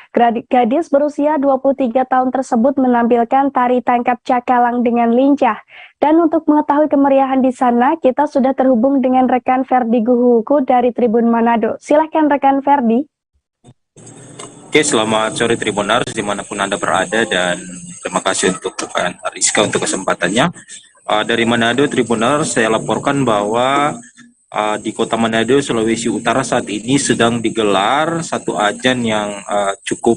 gadis berusia 23 tahun tersebut menampilkan tari tangkap cakalang dengan lincah. Dan untuk mengetahui kemeriahan di sana, kita sudah terhubung dengan rekan Ferdi Guhuku dari Tribun Manado. Silahkan rekan Ferdi. Oke, selamat sore Tribuners dimanapun Anda berada, dan terima kasih untuk rekan Rizka untuk kesempatannya. Dari Manado, Tribuners, saya laporkan bahwa di Kota Manado, Sulawesi Utara saat ini sedang digelar satu ajang yang cukup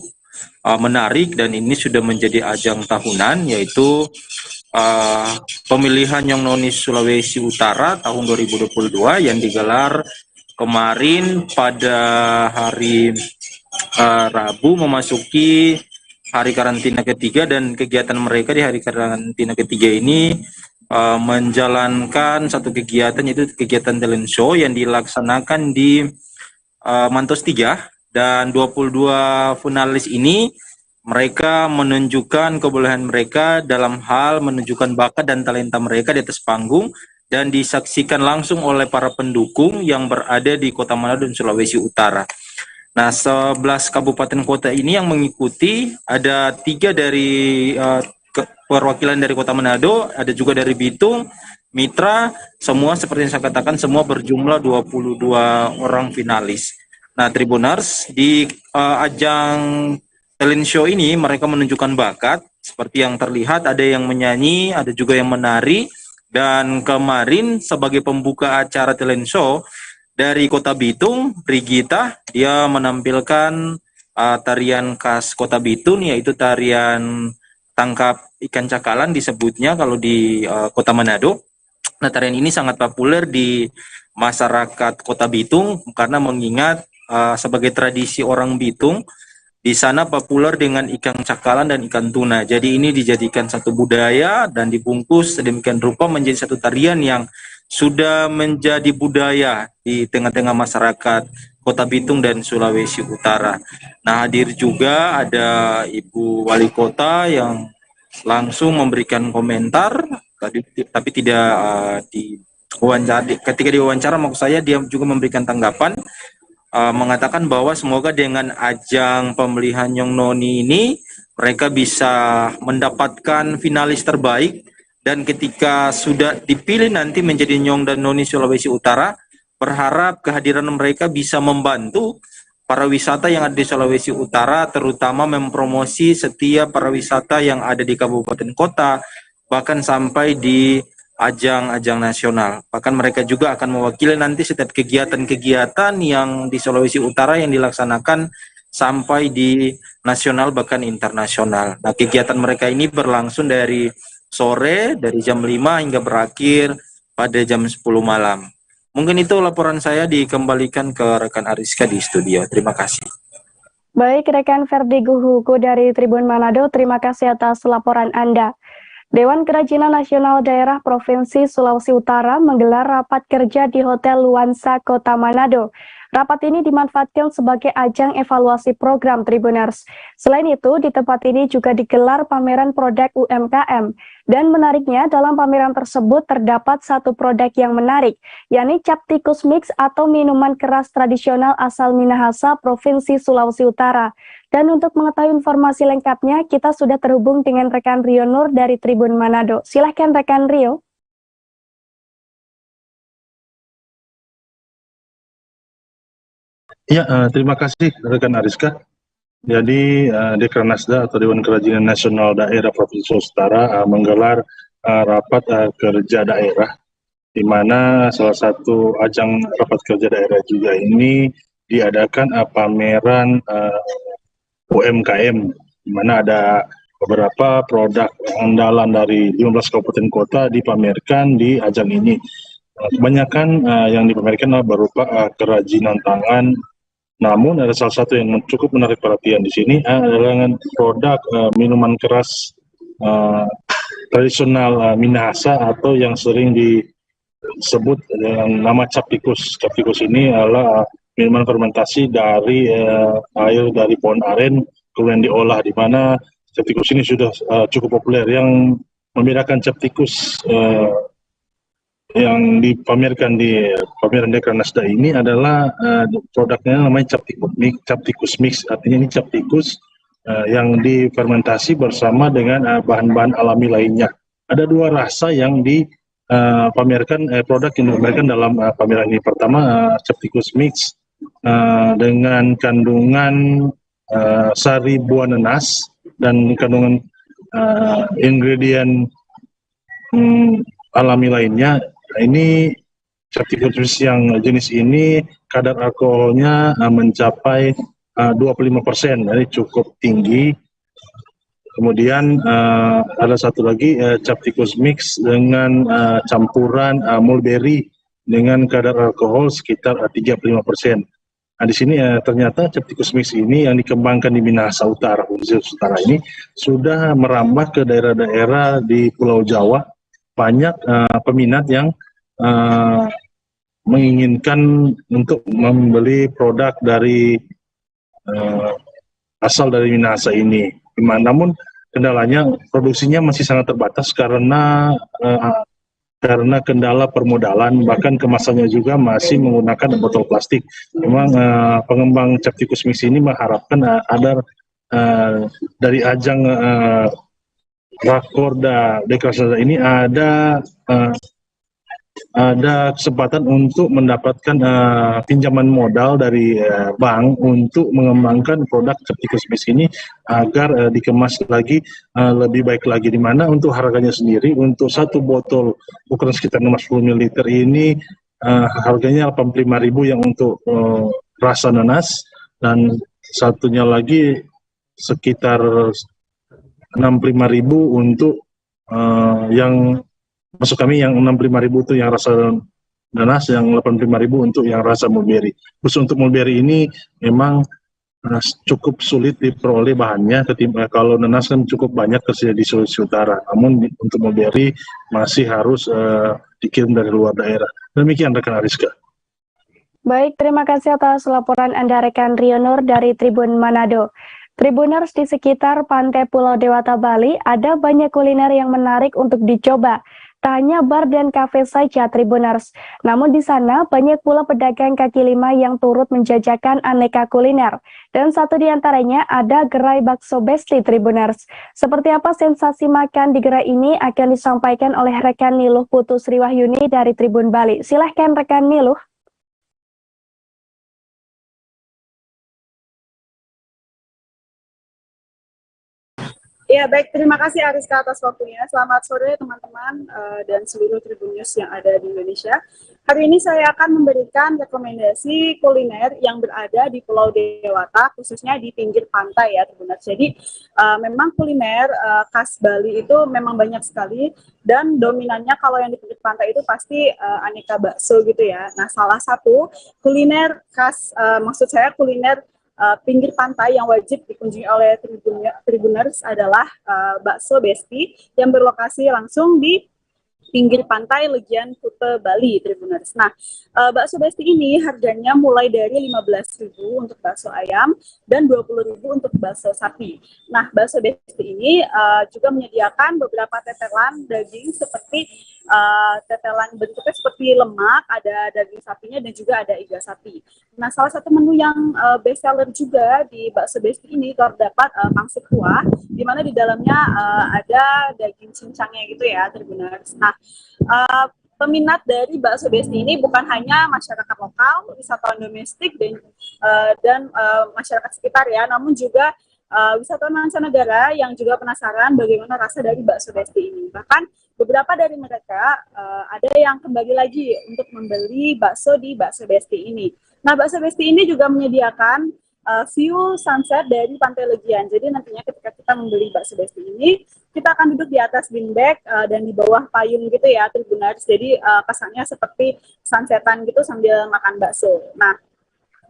menarik, dan ini sudah menjadi ajang tahunan, yaitu pemilihan Nyong Noni Sulawesi Utara tahun 2022 yang digelar kemarin pada hari Rabu memasuki hari karantina ketiga, dan kegiatan mereka di hari karantina ketiga ini menjalankan satu kegiatan, yaitu kegiatan talent show yang dilaksanakan di Mantos 3, dan 22 finalis ini mereka menunjukkan kebolehan mereka dalam hal menunjukkan bakat dan talenta mereka di atas panggung dan disaksikan langsung oleh para pendukung yang berada di Kota Manado dan Sulawesi Utara. Nah, 11 kabupaten kota ini yang mengikuti, ada 3 dari perwakilan dari Kota Manado, ada juga dari Bitung, Mitra, semua seperti yang saya katakan, semua berjumlah 22 orang finalis. Nah, Tribuners, di ajang talent show ini mereka menunjukkan bakat, seperti yang terlihat ada yang menyanyi, ada juga yang menari, dan kemarin sebagai pembuka acara talent show, dari Kota Bitung, Brigita, dia menampilkan tarian khas Kota Bitung, yaitu tarian tangkap ikan cakalang disebutnya kalau di Kota Manado. Nah, tarian ini sangat populer di masyarakat Kota Bitung karena mengingat sebagai tradisi orang Bitung, di sana populer dengan ikan cakalang dan ikan tuna. Jadi ini dijadikan satu budaya dan dibungkus sedemikian rupa menjadi satu tarian yang sudah menjadi budaya di tengah-tengah masyarakat Kota Bitung dan Sulawesi Utara. Nah, hadir juga ada Ibu Wali Kota yang langsung memberikan komentar, tapi tidak diwawancara. Ketika diwawancara, maksud saya dia juga memberikan tanggapan, mengatakan bahwa semoga dengan ajang pemilihan Nyong Noni ini mereka bisa mendapatkan finalis terbaik. Dan ketika sudah dipilih nanti menjadi Nyong dan Noni Sulawesi Utara, berharap kehadiran mereka bisa membantu para wisata yang ada di Sulawesi Utara, terutama mempromosi setiap para wisata yang ada di kabupaten kota, bahkan sampai di ajang-ajang nasional. Bahkan mereka juga akan mewakili nanti setiap kegiatan-kegiatan yang di Sulawesi Utara yang dilaksanakan sampai di nasional bahkan internasional. Nah, kegiatan mereka ini berlangsung dari sore, dari jam 5 hingga berakhir pada jam 10 malam. Mungkin itu laporan saya, dikembalikan ke rekan Ariska di studio. Terima kasih. Baik, rekan Ferdi Guhuku dari Tribun Manado, terima kasih atas laporan Anda. Dewan Kerajinan Nasional Daerah Provinsi Sulawesi Utara menggelar rapat kerja di Hotel Luansa Kota Manado. Rapat ini dimanfaatkan sebagai ajang evaluasi program Tribuners. Selain itu, di tempat ini juga digelar pameran produk UMKM. Dan menariknya, dalam pameran tersebut terdapat satu produk yang menarik, yakni cap tikus mix atau minuman keras tradisional asal Minahasa, Provinsi Sulawesi Utara. Dan untuk mengetahui informasi lengkapnya, kita sudah terhubung dengan rekan Rio Nur dari Tribun Manado. Silahkan rekan Rio. Ya, terima kasih rekan Ariska. Jadi Dekranasda atau Dewan Kerajinan Nasional Daerah Provinsi Sulawesi Utara menggelar rapat kerja daerah, di mana salah satu ajang rapat kerja daerah juga ini diadakan pameran UMKM, di mana ada beberapa produk andalan dari 15 kabupaten kota dipamerkan di ajang ini. Kebanyakan yang dipamerkan berupa kerajinan tangan. Namun ada salah satu yang cukup menarik perhatian di sini adalah produk minuman keras tradisional Minahasa atau yang sering disebut dengan nama cap tikus. Cap tikus ini adalah minuman fermentasi dari air dari pohon aren kemudian diolah, di mana cap tikus ini sudah cukup populer. Yang membedakan cap tikus yang dipamerkan di pameran Dekranasda ini adalah produknya namanya cap tikus mix. Artinya ini cap tikus yang difermentasi bersama dengan bahan-bahan alami lainnya. Ada dua rasa yang dipamerkan, produk yang dipamerkan dalam pameran ini. Pertama, cap tikus mix dengan kandungan sari buah nanas dan kandungan ingredient alami lainnya. Ini cap tikus yang jenis ini kadar alkoholnya mencapai 25%, jadi cukup tinggi. Kemudian ada satu lagi cap tikus mix dengan campuran mulberry dengan kadar alkohol sekitar 35%. Nah, di sini ternyata cap tikus mix ini yang dikembangkan di Minahasa Utara, Provinsi Utara ini sudah merambah ke daerah-daerah di Pulau Jawa. Banyak peminat yang menginginkan untuk membeli produk dari asal dari Minahasa ini. Namun kendalanya produksinya masih sangat terbatas karena kendala permodalan, bahkan kemasannya juga masih menggunakan botol plastik. Memang pengembang Capticus Mix ini mengharapkan ada dari ajang Rakorda Deklarasi ini ada kesempatan untuk mendapatkan pinjaman modal dari bank untuk mengembangkan produk Capticus Mix ini agar dikemas lagi lebih baik lagi, di mana untuk harganya sendiri untuk satu botol ukuran sekitar 50 ml ini harganya 85.000 yang untuk rasa nanas, dan satunya lagi sekitar 65.000 untuk yang maksud kami yang 65.000 itu yang rasa nanas, yang 85.000 untuk yang rasa mulberry. Khusus untuk mulberry ini memang cukup sulit diperoleh bahannya, kalau nanas kan cukup banyak tersedia di Sulawesi Utara, namun untuk mulberry masih harus dikirim dari luar daerah. Demikian rekan Ariska. Baik, terima kasih atas laporan Anda rekan Rionur dari Tribun Manado. Tribuners, di sekitar pantai Pulau Dewata, Bali, ada banyak kuliner yang menarik untuk dicoba. Tak hanya bar dan kafe saja, Tribuners. Namun di sana banyak pula pedagang kaki lima yang turut menjajakan aneka kuliner. Dan satu di antaranya ada gerai bakso Besti, Tribuners. Seperti apa sensasi makan di gerai ini akan disampaikan oleh rekan Niluh Putu Sriwahyuni dari Tribun Bali. Silahkan rekan Niluh. Ya, baik. Terima kasih Ariska atas waktunya. Selamat sore teman-teman dan seluruh Tribunnews yang ada di Indonesia. Hari ini saya akan memberikan rekomendasi kuliner yang berada di Pulau Dewata, khususnya di pinggir pantai ya, Tribunnews. Jadi memang kuliner khas Bali itu memang banyak sekali, dan dominannya kalau yang di pinggir pantai itu pasti aneka bakso gitu ya. Nah, salah satu kuliner khas, maksud saya kuliner pinggir pantai yang wajib dikunjungi oleh Tribuners adalah bakso Besti yang berlokasi langsung di pinggir pantai Legian Kute, Bali, Tribuners. Nah, bakso Besti ini harganya mulai dari 15.000 untuk bakso ayam dan 20.000 untuk bakso sapi. Nah, bakso Besti ini juga menyediakan beberapa tetelan daging seperti tetelan bentuknya seperti lemak, ada daging sapinya dan juga ada iga sapi. Nah, salah satu menu yang best seller juga di bakso Besti ini terdapat pangsit kuah, di mana di dalamnya ada daging cincangnya gitu ya, Tribuners. Nah, peminat dari bakso Besti ini bukan hanya masyarakat lokal, wisatawan domestik dan masyarakat sekitar ya, namun juga wisatawan mancanegara yang juga penasaran bagaimana rasa dari bakso Besti ini. Bahkan beberapa dari mereka ada yang kembali lagi untuk membeli bakso di bakso Besti ini. Nah, bakso Besti ini juga menyediakan view sunset dari Pantai Legian. Jadi nantinya ketika kita membeli bakso Besti ini, kita akan duduk di atas beanbag dan di bawah payung gitu ya, Tribuners. Jadi kesannya seperti sunsetan gitu sambil makan bakso. Nah,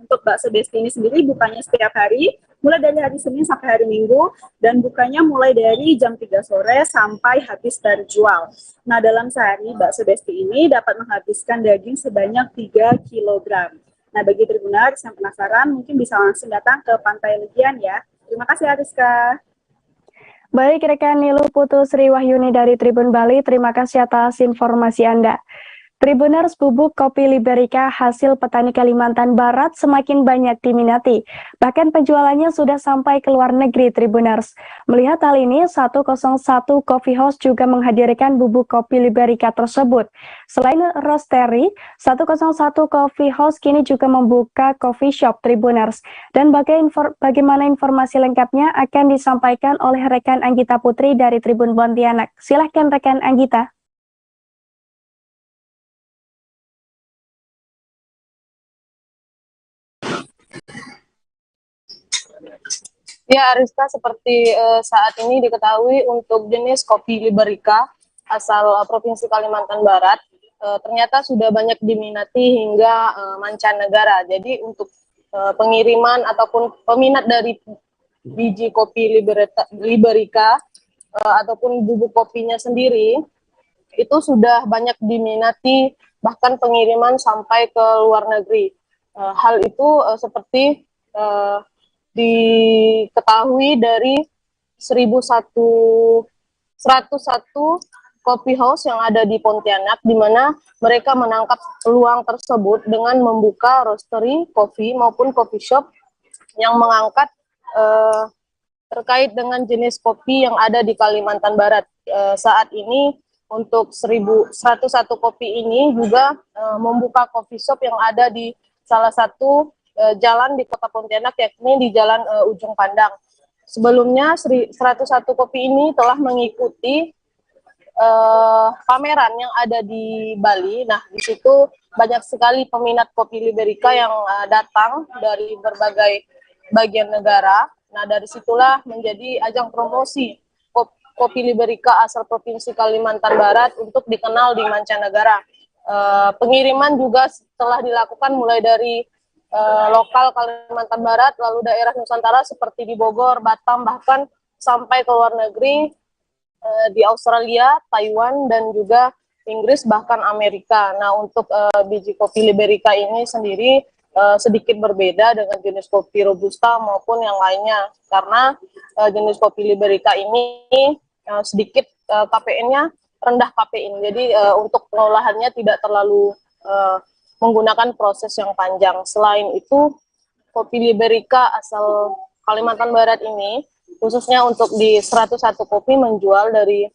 untuk bakso Besti ini sendiri bukanya setiap hari, mulai dari hari Senin sampai hari Minggu, dan bukanya mulai dari jam 3 sore sampai habis terjual. Nah, dalam sehari bakso Besti ini dapat menghabiskan daging sebanyak 3 kg. Nah, bagi Tribuners yang penasaran, mungkin bisa langsung datang ke Pantai Legian ya. Terima kasih Ariska. Baik, rekan Niluh Putu Sriwahyuni dari Tribun Bali, terima kasih atas informasi Anda. Tribuners, bubuk kopi Liberica hasil petani Kalimantan Barat semakin banyak diminati. Bahkan penjualannya sudah sampai ke luar negeri, Tribuners. Melihat hal ini, 101 Coffee House juga menghadirkan bubuk kopi Liberica tersebut. Selain roastery, 101 Coffee House kini juga membuka coffee shop, Tribuners. Dan bagaimana informasi lengkapnya akan disampaikan oleh rekan Anggita Putri dari Tribun Pontianak. Silahkan rekan Anggita. Ya, Ariska, seperti saat ini diketahui untuk jenis kopi Liberica asal Provinsi Kalimantan Barat ternyata sudah banyak diminati hingga mancanegara. Jadi untuk pengiriman ataupun peminat dari biji kopi Liberica ataupun bubuk kopinya sendiri itu sudah banyak diminati, bahkan pengiriman sampai ke luar negeri. Hal itu seperti diketahui dari 101 coffee house yang ada di Pontianak, di mana mereka menangkap peluang tersebut dengan membuka roastery kopi maupun coffee shop yang mengangkat terkait dengan jenis kopi yang ada di Kalimantan Barat. Saat ini untuk 101 kopi ini juga membuka coffee shop yang ada di salah satu jalan di Kota Pontianak, yakni di Jalan Ujung Pandang. Sebelumnya 101 kopi ini telah mengikuti pameran yang ada di Bali. Nah, di situ banyak sekali peminat kopi Liberica yang datang dari berbagai bagian negara. Nah, dari situlah menjadi ajang promosi kopi Liberica asal Provinsi Kalimantan Barat untuk dikenal di mancanegara. Pengiriman juga telah dilakukan mulai dari lokal Kalimantan Barat, lalu daerah Nusantara seperti di Bogor, Batam, bahkan sampai ke luar negeri, di Australia, Taiwan, dan juga Inggris, bahkan Amerika. Nah, untuk biji kopi Liberica ini sendiri sedikit berbeda dengan jenis kopi Robusta maupun yang lainnya, karena jenis kopi Liberica ini sedikit kafeinnya rendah kafein, jadi untuk pengolahannya tidak terlalu menggunakan proses yang panjang. Selain itu, kopi Liberica asal Kalimantan Barat ini khususnya untuk di 101 kopi menjual dari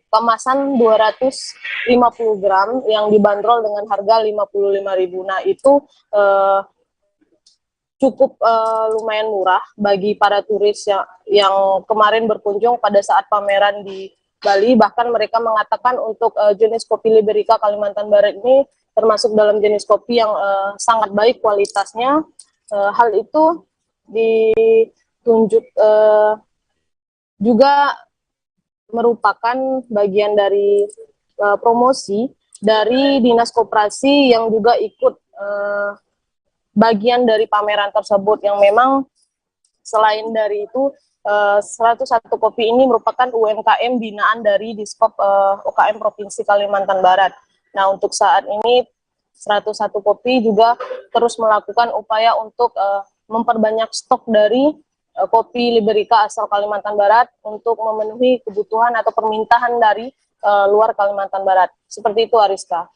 kemasan 250 gram yang dibanderol dengan harga 55.000. Nah, itu cukup lumayan murah bagi para turis yang kemarin berkunjung pada saat pameran di Bali. Bahkan mereka mengatakan untuk jenis kopi Liberica Kalimantan Barat ini termasuk dalam jenis kopi yang sangat baik kualitasnya. Hal itu ditunjuk juga merupakan bagian dari promosi dari Dinas Koperasi yang juga ikut bagian dari pameran tersebut, yang memang selain dari itu 101 kopi ini merupakan UMKM binaan dari Diskop UKM Provinsi Kalimantan Barat. Nah, untuk saat ini 101 kopi juga terus melakukan upaya untuk memperbanyak stok dari kopi Liberica asal Kalimantan Barat untuk memenuhi kebutuhan atau permintaan dari luar Kalimantan Barat. Seperti itu, Ariska.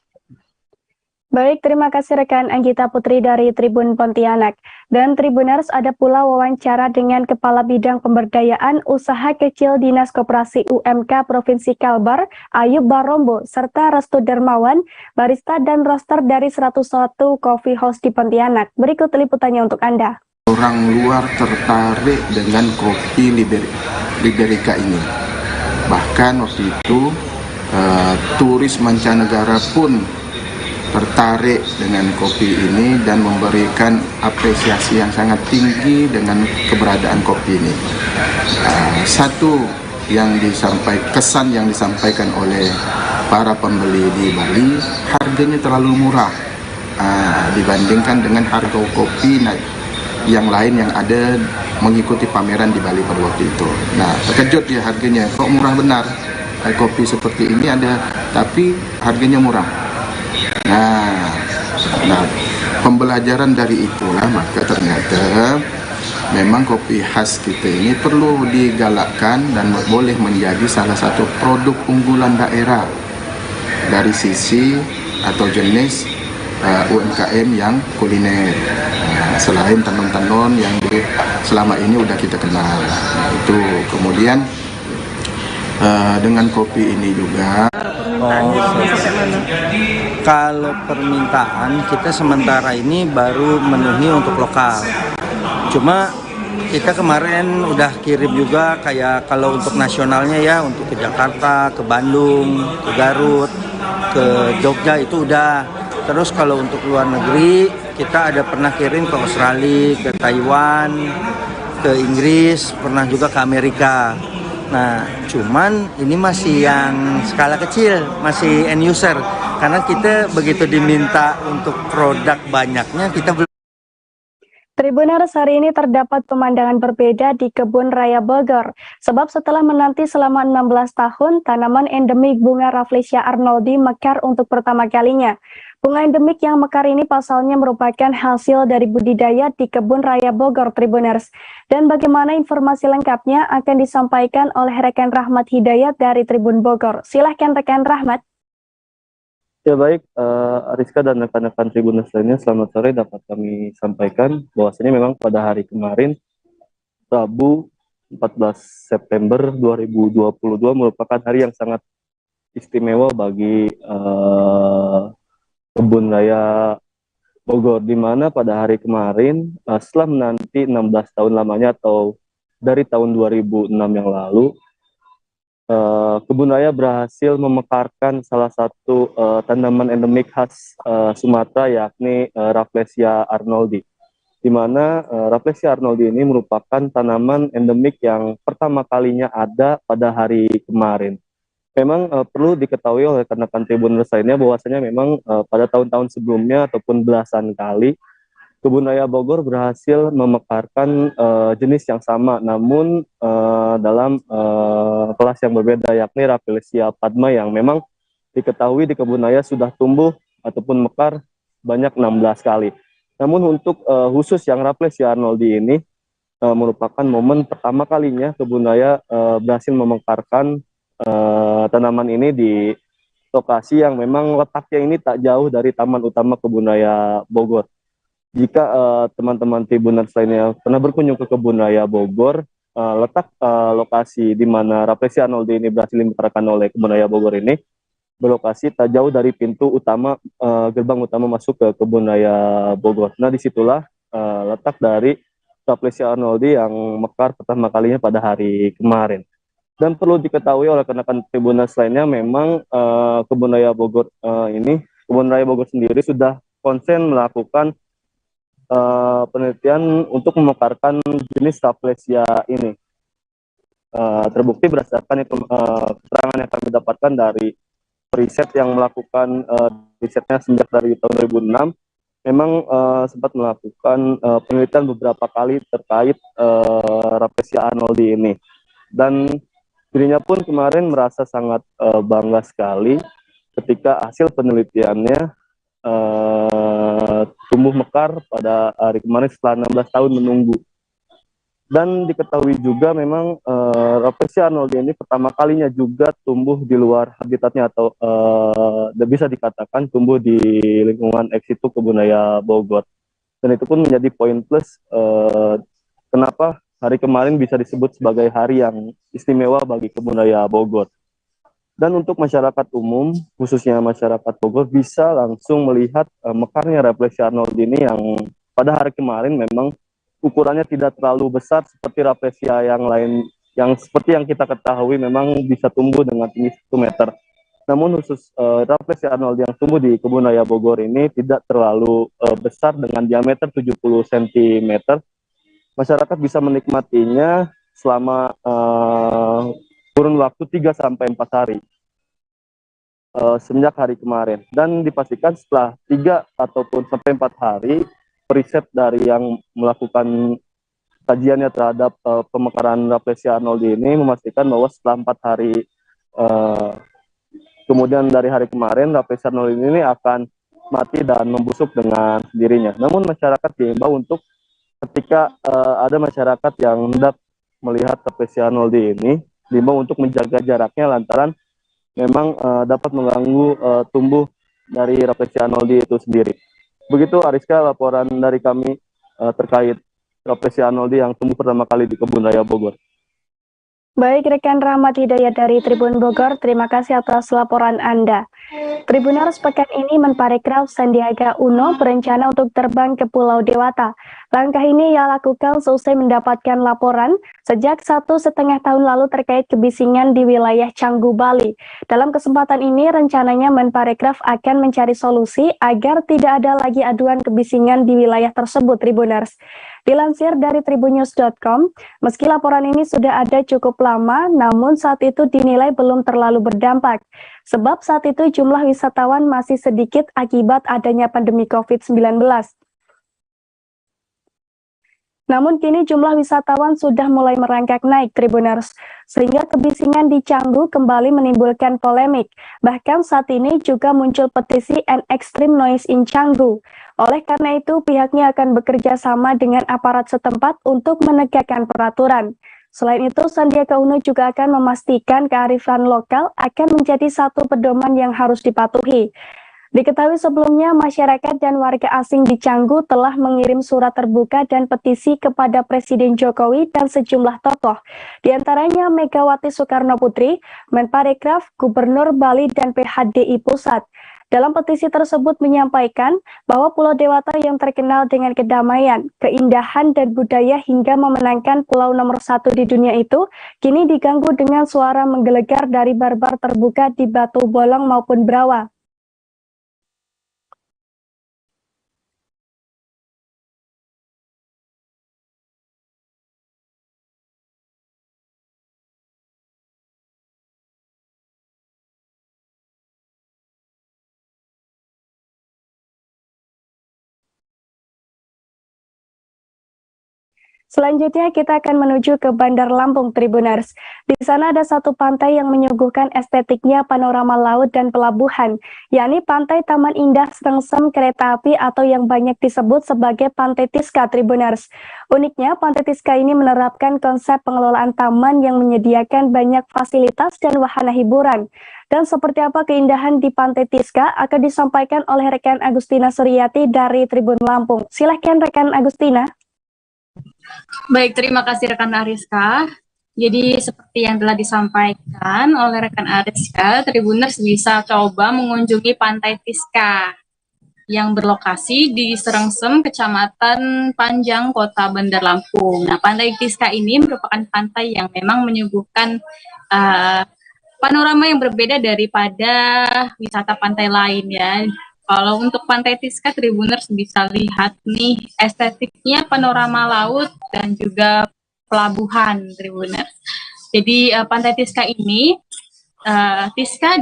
Baik, terima kasih rekan Anggita Putri dari Tribun Pontianak. Dan Tribuners, ada pula wawancara dengan Kepala Bidang Pemberdayaan Usaha Kecil Dinas Koperasi UMK Provinsi Kalbar, Ayub Barombo, serta Restu Dermawan, barista dan roster dari 101 Coffee House di Pontianak. Berikut liputannya untuk Anda. Orang luar tertarik dengan kopi Liberica ini. Bahkan waktu itu turis mancanegara pun tertarik dengan kopi ini dan memberikan apresiasi yang sangat tinggi dengan keberadaan kopi ini. Satu yang kesan yang disampaikan oleh para pembeli di Bali, harganya terlalu murah dibandingkan dengan harga kopi yang lain yang ada mengikuti pameran di Bali pada waktu itu. Nah, terkejut dia harganya, kok murah benar. Kopi seperti ini ada, tapi harganya murah. Nah, pembelajaran dari itulah maka ternyata memang kopi khas kita ini perlu digalakkan dan boleh menjadi salah satu produk unggulan daerah dari sisi atau jenis UMKM yang kuliner. Selain tenun-tenun yang selama ini udah kita kenal. Nah, itu kemudian dengan kopi ini juga. Kalau permintaan kita sementara ini baru memenuhi untuk lokal. Cuma kita kemarin udah kirim juga kayak kalau untuk nasionalnya ya, untuk ke Jakarta, ke Bandung, ke Garut, ke Jogja itu udah. Terus kalau untuk luar negeri kita ada pernah kirim ke Australia, ke Taiwan, ke Inggris, pernah juga ke Amerika. Nah, cuman ini masih yang skala kecil, masih end user. Karena kita begitu diminta untuk produk banyaknya, kita belum. Tribuners, hari ini terdapat pemandangan berbeda di Kebun Raya Bogor. Sebab setelah menanti selama 16 tahun, tanaman endemik bunga Rafflesia arnoldi mekar untuk pertama kalinya. Bunga endemik yang mekar ini pasalnya merupakan hasil dari budidaya di Kebun Raya Bogor, Tribuners. Dan bagaimana informasi lengkapnya akan disampaikan oleh rekan Rahmat Hidayat dari Tribun Bogor. Silahkan rekan Rahmat. Ya baik, Ariska dan rekan-rekan Tribuners lainnya, selamat sore. Dapat kami sampaikan bahwasanya memang pada hari kemarin, Rabu 14 September 2022 merupakan hari yang sangat istimewa bagi Kebun Raya Bogor, di mana pada hari kemarin setelah menanti 16 tahun lamanya atau dari tahun 2006 yang lalu, Kebun Raya berhasil memekarkan salah satu tanaman endemik khas Sumatera, yakni Rafflesia arnoldi, di mana Rafflesia arnoldi ini merupakan tanaman endemik yang pertama kalinya ada pada hari kemarin. Memang perlu diketahui oleh rekan-rekan Tribuners lainnya bahwasanya memang pada tahun-tahun sebelumnya ataupun belasan kali Kebun Raya Bogor berhasil memekarkan jenis yang sama, namun dalam kelas yang berbeda, yakni Rafflesia padma yang memang diketahui di Kebun Raya sudah tumbuh ataupun mekar banyak 16 kali. Namun untuk khusus yang Rafflesia arnoldi ini merupakan momen pertama kalinya Kebun Raya berhasil memekarkan tanaman ini di lokasi yang memang letaknya ini tak jauh dari Taman Utama Kebun Raya Bogor. Jika teman-teman Tribuners lainnya pernah berkunjung ke Kebun Raya Bogor, letak lokasi di mana Rafflesia arnoldi ini berhasil dimekarkan oleh Kebun Raya Bogor ini berlokasi tak jauh dari pintu utama, gerbang utama masuk ke Kebun Raya Bogor. Nah, disitulah letak dari Rafflesia arnoldi yang mekar pertama kalinya pada hari kemarin. Dan perlu diketahui oleh rekan-rekan Tribuners lainnya, memang Kebun Raya Bogor Kebun Raya Bogor sendiri sudah konsen melakukan penelitian untuk memekarkan jenis Rafflesia ini. Terbukti berdasarkan keterangan yang kami dapatkan dari riset yang melakukan risetnya sejak dari tahun 2006, memang sempat melakukan penelitian beberapa kali terkait Rafflesia arnoldi ini. Dan dirinya pun kemarin merasa sangat bangga sekali ketika hasil penelitiannya tumbuh mekar pada hari kemarin setelah 16 tahun menunggu. Dan diketahui juga memang Rafflesia arnoldi ini pertama kalinya juga tumbuh di luar habitatnya atau bisa dikatakan tumbuh di lingkungan ex situ Kebun Raya Bogor. Dan itu pun menjadi poin plus kenapa hari kemarin bisa disebut sebagai hari yang istimewa bagi Kebun Raya Bogor. Dan untuk masyarakat umum, khususnya masyarakat Bogor, bisa langsung melihat mekarnya Rafflesia arnoldi ini yang pada hari kemarin memang ukurannya tidak terlalu besar seperti Rafflesia yang lain, yang seperti yang kita ketahui memang bisa tumbuh dengan tinggi 1 meter. Namun khusus Rafflesia arnoldi yang tumbuh di Kebun Raya Bogor ini tidak terlalu besar dengan diameter 70 cm. Masyarakat bisa menikmatinya selama kurun waktu 3-4 hari semenjak hari kemarin. Dan dipastikan setelah 3 ataupun sampai 4 hari, riset dari yang melakukan kajiannya terhadap pemekaran Rafflesia arnoldi ini memastikan bahwa setelah 4 hari kemudian dari hari kemarin, Rafflesia arnoldi ini akan mati dan membusuk dengan sendirinya. Namun masyarakat diimbau untuk ketika ada masyarakat yang hendak melihat Rafflesia arnoldi ini, diimbau untuk menjaga jaraknya lantaran memang dapat mengganggu tumbuh dari Rafflesia arnoldi itu sendiri. Begitu Ariska, laporan dari kami terkait Rafflesia arnoldi yang tumbuh pertama kali di Kebun Raya Bogor. Baik, rekan Rahmat Hidayat dari Tribun Bogor, terima kasih atas laporan Anda. Tribuners, pekan ini Menparekraf Sandiaga Uno berencana untuk terbang ke Pulau Dewata. Langkah ini ia lakukan seusai mendapatkan laporan sejak 1,5 tahun lalu terkait kebisingan di wilayah Canggu, Bali. Dalam kesempatan ini, rencananya Menparekraf akan mencari solusi agar tidak ada lagi aduan kebisingan di wilayah tersebut, Tribuners. Dilansir dari tribunnews.com, meski laporan ini sudah ada cukup lama, namun saat itu dinilai belum terlalu berdampak. Sebab saat itu jumlah wisatawan masih sedikit akibat adanya pandemi COVID-19. Namun kini jumlah wisatawan sudah mulai merangkak naik, Tribuners, sehingga kebisingan di Canggu kembali menimbulkan polemik. Bahkan saat ini juga muncul petisi An Extreme Noise in Canggu. Oleh karena itu, pihaknya akan bekerja sama dengan aparat setempat untuk menegakkan peraturan. Selain itu, Sandiaga Uno juga akan memastikan kearifan lokal akan menjadi satu pedoman yang harus dipatuhi. Diketahui sebelumnya, masyarakat dan warga asing di Canggu telah mengirim surat terbuka dan petisi kepada Presiden Jokowi dan sejumlah tokoh, diantaranya Megawati Soekarno Putri, Menparekraf, Gubernur Bali, dan PHDI Pusat. Dalam petisi tersebut menyampaikan bahwa Pulau Dewata yang terkenal dengan kedamaian, keindahan, dan budaya hingga memenangkan pulau nomor 1 di dunia itu, kini diganggu dengan suara menggelegar dari barbar terbuka di Batu Bolong maupun Brawa. Selanjutnya kita akan menuju ke Bandar Lampung, Tribuners. Di sana ada satu pantai yang menyuguhkan estetiknya panorama laut dan pelabuhan, yakni Pantai Taman Indah Serengsem Kereta Api atau yang banyak disebut sebagai Pantai Tiska, Tribuners. Uniknya, Pantai Tiska ini menerapkan konsep pengelolaan taman yang menyediakan banyak fasilitas dan wahana hiburan. Dan seperti apa keindahan di Pantai Tiska akan disampaikan oleh rekan Agustina Suryati dari Tribun Lampung. Silahkan rekan Agustina. Baik, terima kasih rekan Ariska. Jadi seperti yang telah disampaikan oleh rekan Ariska, Tribuners bisa coba mengunjungi Pantai Tiska yang berlokasi di Serengsem, Kecamatan Panjang, Kota Bandar Lampung. Nah, Pantai Tiska ini merupakan pantai yang memang menyuguhkan panorama yang berbeda daripada wisata pantai lain ya. Kalau untuk Pantai Tiska, Tribuners bisa lihat nih estetiknya panorama laut dan juga pelabuhan, Tribuners. Jadi Pantai Tiska ini, Tiska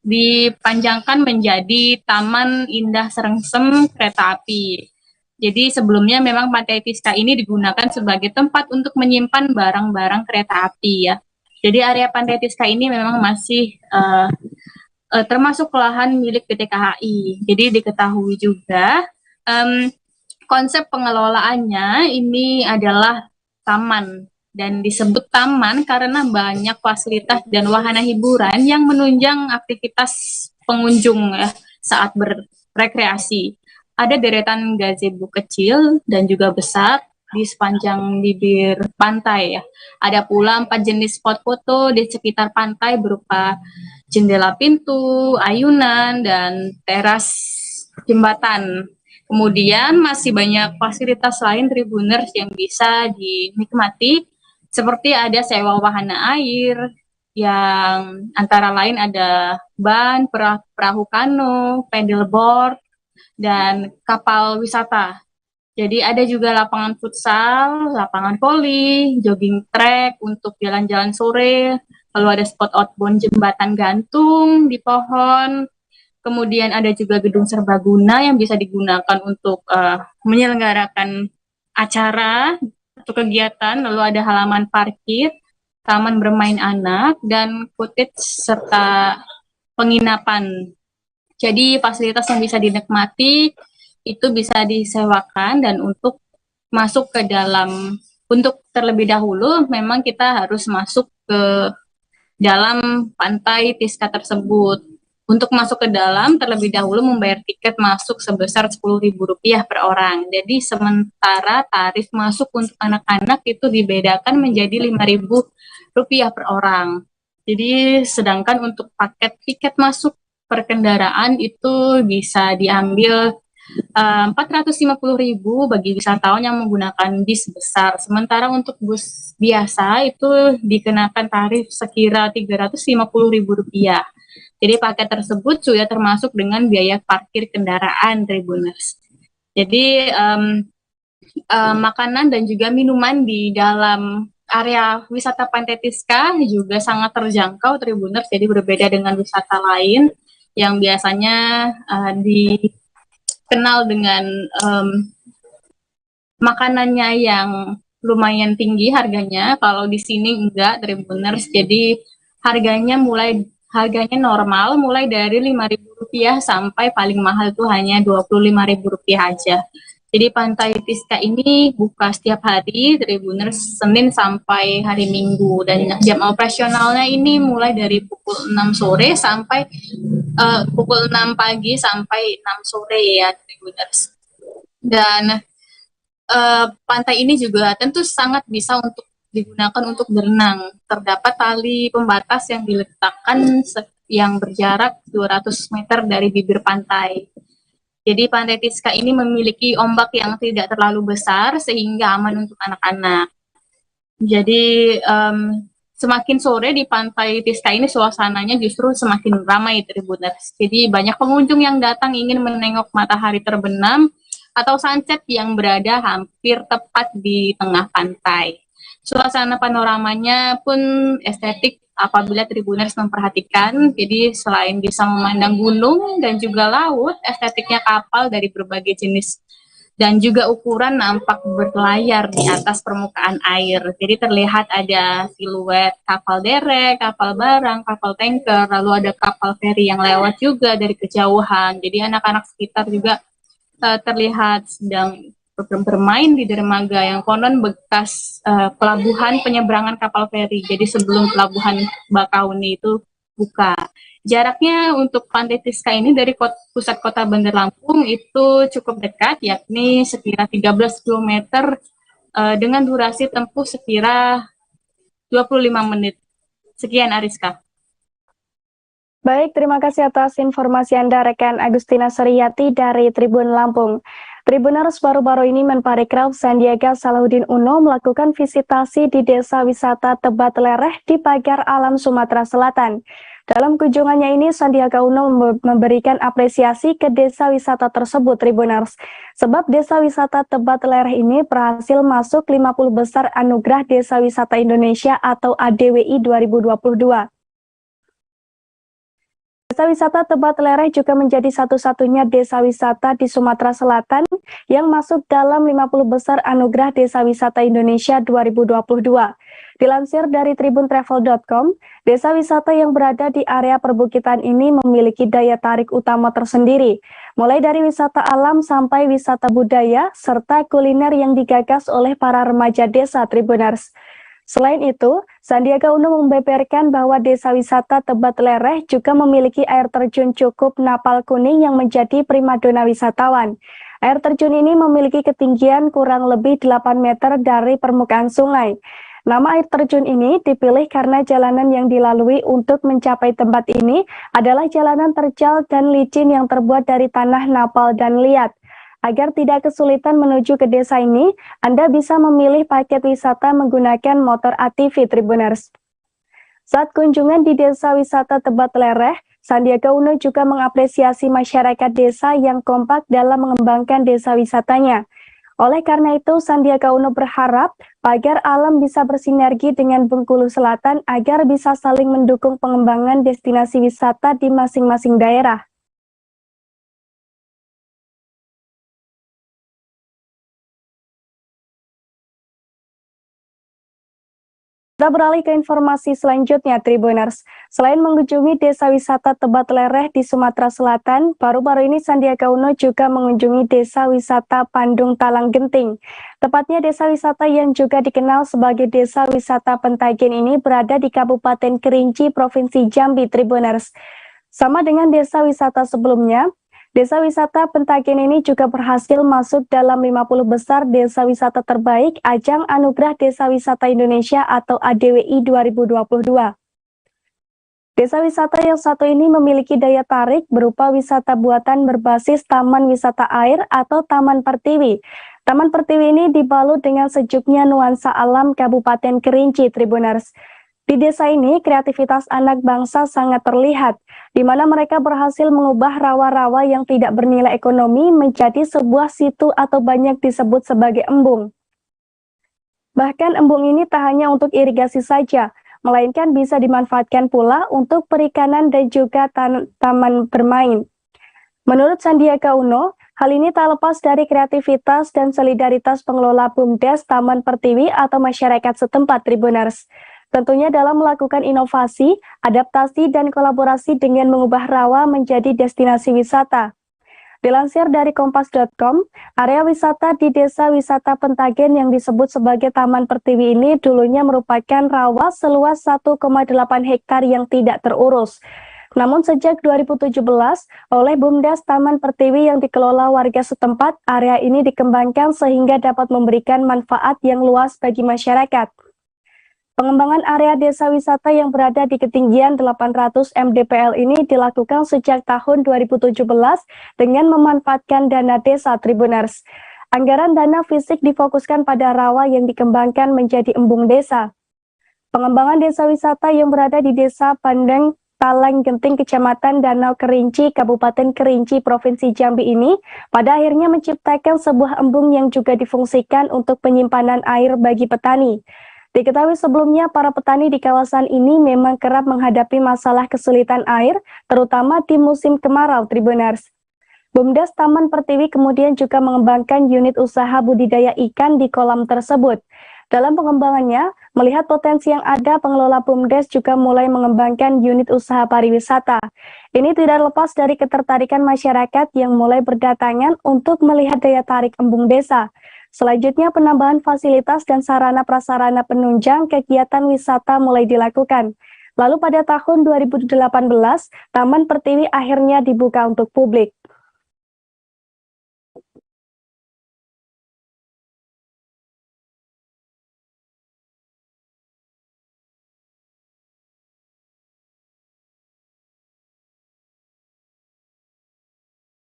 dipanjangkan menjadi Taman Indah Serengsem Kereta Api. Jadi sebelumnya memang Pantai Tiska ini digunakan sebagai tempat untuk menyimpan barang-barang kereta api ya. Jadi area Pantai Tiska ini memang masih termasuk lahan milik PT KAI. Jadi diketahui juga konsep pengelolaannya ini adalah taman dan disebut taman karena banyak fasilitas dan wahana hiburan yang menunjang aktivitas pengunjung ya, saat berrekreasi. Ada deretan gazebo kecil dan juga besar di sepanjang bibir pantai ya. Ada pula 4 jenis spot foto di sekitar pantai berupa jendela pintu, ayunan, dan teras jembatan. Kemudian masih banyak fasilitas lain Tribuners yang bisa dinikmati, seperti ada sewa wahana air, yang antara lain ada ban, perahu kano, paddleboard, dan kapal wisata. Jadi ada juga lapangan futsal, lapangan voli, jogging track untuk jalan-jalan sore, lalu ada spot outbound jembatan gantung di pohon, kemudian ada juga gedung serbaguna yang bisa digunakan untuk menyelenggarakan acara atau kegiatan, lalu ada halaman parkir, taman bermain anak, dan cottage serta penginapan. Jadi fasilitas yang bisa dinikmati itu bisa disewakan, dan untuk masuk ke dalam, untuk terlebih dahulu memang kita harus masuk ke dalam Pantai Tiska tersebut. Untuk masuk ke dalam terlebih dahulu membayar tiket masuk sebesar Rp10.000 per orang. Jadi sementara tarif masuk untuk anak-anak itu dibedakan menjadi Rp5.000 per orang. Jadi sedangkan untuk paket tiket masuk per kendaraan itu bisa diambil Rp450.000 bagi wisatawan yang menggunakan bis besar. Sementara untuk bus biasa itu dikenakan tarif sekira Rp350.000. Jadi paket tersebut sudah termasuk dengan biaya parkir kendaraan, Tribuners. Jadi makanan dan juga minuman di dalam area wisata Pantai Tiska juga sangat terjangkau, Tribuners. Jadi berbeda dengan wisata lain yang biasanya dikenal dengan makanannya yang lumayan tinggi harganya. Kalau di sini enggak, Tribuners. Jadi harganya normal mulai dari Rp5.000 sampai paling mahal tuh hanya Rp25.000 aja. Jadi Pantai Tiska ini buka setiap hari, Tribuners, Senin sampai hari Minggu, dan jam operasionalnya ini mulai dari pukul 6 sore sampai pukul 6 pagi sampai 6 sore ya, Tribuners. Dan pantai ini juga tentu sangat bisa untuk digunakan untuk berenang. Terdapat tali pembatas yang diletakkan yang berjarak 200 meter dari bibir pantai. Jadi Pantai Tiska ini memiliki ombak yang tidak terlalu besar sehingga aman untuk anak-anak. Jadi semakin sore di Pantai Tiska ini suasananya justru semakin ramai, Tribuners. Jadi banyak pengunjung yang datang ingin menengok matahari terbenam atau sunset yang berada hampir tepat di tengah pantai. Suasana panoramanya pun estetik apabila Tribuners memperhatikan. Jadi selain bisa memandang gunung dan juga laut, estetiknya kapal dari berbagai jenis dan juga ukuran nampak berlayar di atas permukaan air. Jadi terlihat ada siluet kapal derek, kapal barang, kapal tanker, lalu ada kapal feri yang lewat juga dari kejauhan. Jadi anak-anak sekitar juga terlihat sedang bermain di dermaga yang konon bekas pelabuhan penyeberangan kapal feri. Jadi sebelum pelabuhan Bakauni itu buka. Jaraknya untuk Pantai Tiska ini dari pusat kota Bandar Lampung itu cukup dekat, yakni sekira 13 km dengan durasi tempuh sekira 25 menit. Sekian, Ariska. Baik, terima kasih atas informasi Anda, rekan Agustina Suryati dari Tribun Lampung. Tribuners, baru-baru ini Menparekraf Sandiaga Salahuddin Uno melakukan visitasi di Desa Wisata Tebat Lereh di Pagar Alam, Sumatera Selatan. Dalam kunjungannya ini, Sandiaga Uno memberikan apresiasi ke desa wisata tersebut, Tribuners. Sebab desa wisata Tebat Lereh ini berhasil masuk 50 besar Anugerah Desa Wisata Indonesia atau ADWI 2022. Desa wisata Tebat Lereh juga menjadi satu-satunya desa wisata di Sumatera Selatan yang masuk dalam 50 besar Anugerah Desa Wisata Indonesia 2022. Dilansir dari tribuntravel.com, desa wisata yang berada di area perbukitan ini memiliki daya tarik utama tersendiri, mulai dari wisata alam sampai wisata budaya, serta kuliner yang digagas oleh para remaja desa, Tribuners. Selain itu, Sandiaga Uno membeberkan bahwa desa wisata Tebat Lereh juga memiliki air terjun cukup Napal Kuning yang menjadi primadona wisatawan. Air terjun ini memiliki ketinggian kurang lebih 8 meter dari permukaan sungai. Nama air terjun ini dipilih karena jalanan yang dilalui untuk mencapai tempat ini adalah jalanan terjal dan licin yang terbuat dari tanah napal dan liat. Agar tidak kesulitan menuju ke desa ini, Anda bisa memilih paket wisata menggunakan motor ATV, Tribuners. Saat kunjungan di Desa Wisata Tebat Lereh, Sandiaga Uno juga mengapresiasi masyarakat desa yang kompak dalam mengembangkan desa wisatanya. Oleh karena itu, Sandiaga Uno berharap Pagar Alam bisa bersinergi dengan Bengkulu Selatan agar bisa saling mendukung pengembangan destinasi wisata di masing-masing daerah. Kita beralih ke informasi selanjutnya, Tribuners. Selain mengunjungi desa wisata Tebat Lereh di Sumatera Selatan, baru-baru ini Sandiaga Uno juga mengunjungi desa wisata Pandung Talang Genting. Tepatnya desa wisata yang juga dikenal sebagai desa wisata Pentagen ini berada di Kabupaten Kerinci, Provinsi Jambi, Tribuners. Sama dengan desa wisata sebelumnya, desa wisata Pentagen ini juga berhasil masuk dalam 50 besar desa wisata terbaik Ajang Anugerah Desa Wisata Indonesia atau ADWI 2022. Desa wisata yang satu ini memiliki daya tarik berupa wisata buatan berbasis Taman Wisata Air atau Taman Pertiwi. Taman Pertiwi ini dibalut dengan sejuknya nuansa alam Kabupaten Kerinci, Tribuners. Di desa ini, kreativitas anak bangsa sangat terlihat, di mana mereka berhasil mengubah rawa-rawa yang tidak bernilai ekonomi menjadi sebuah situ atau banyak disebut sebagai embung. Bahkan embung ini tak hanya untuk irigasi saja, melainkan bisa dimanfaatkan pula untuk perikanan dan juga taman bermain. Menurut Sandiaga Uno, Hal ini tak lepas dari kreativitas dan solidaritas pengelola BUMDes Taman Pertiwi atau masyarakat setempat Tribuners. Tentunya dalam melakukan inovasi, adaptasi, dan kolaborasi dengan mengubah rawa menjadi destinasi wisata. Dilansir dari kompas.com, area wisata di Desa Wisata Pentagen yang disebut sebagai Taman Pertiwi ini dulunya merupakan rawa seluas 1,8 hektar yang tidak terurus. Namun sejak 2017, oleh BUMDes Taman Pertiwi yang dikelola warga setempat, area ini dikembangkan sehingga dapat memberikan manfaat yang luas bagi masyarakat. Pengembangan area desa wisata yang berada di ketinggian 800 mdpl ini dilakukan sejak tahun 2017 dengan memanfaatkan dana desa Tribuners. Anggaran dana fisik difokuskan pada rawa yang dikembangkan menjadi embung desa. Pengembangan desa wisata yang berada di Desa Pandeng, Taleng Genting, Kecamatan Danau Kerinci, Kabupaten Kerinci, Provinsi Jambi ini pada akhirnya menciptakan sebuah embung yang juga difungsikan untuk penyimpanan air bagi petani. Diketahui sebelumnya para petani di kawasan ini memang kerap menghadapi masalah kesulitan air, terutama di musim kemarau Tribuners. BUMDes Taman Pertiwi kemudian juga mengembangkan unit usaha budidaya ikan di kolam tersebut. Dalam pengembangannya, melihat potensi yang ada, pengelola BUMDes juga mulai mengembangkan unit usaha pariwisata. Ini tidak lepas dari ketertarikan masyarakat yang mulai berdatangan untuk melihat daya tarik embung desa. Selanjutnya, penambahan fasilitas dan sarana prasarana penunjang kegiatan wisata mulai dilakukan. Lalu pada tahun 2018, Taman Pertiwi akhirnya dibuka untuk publik.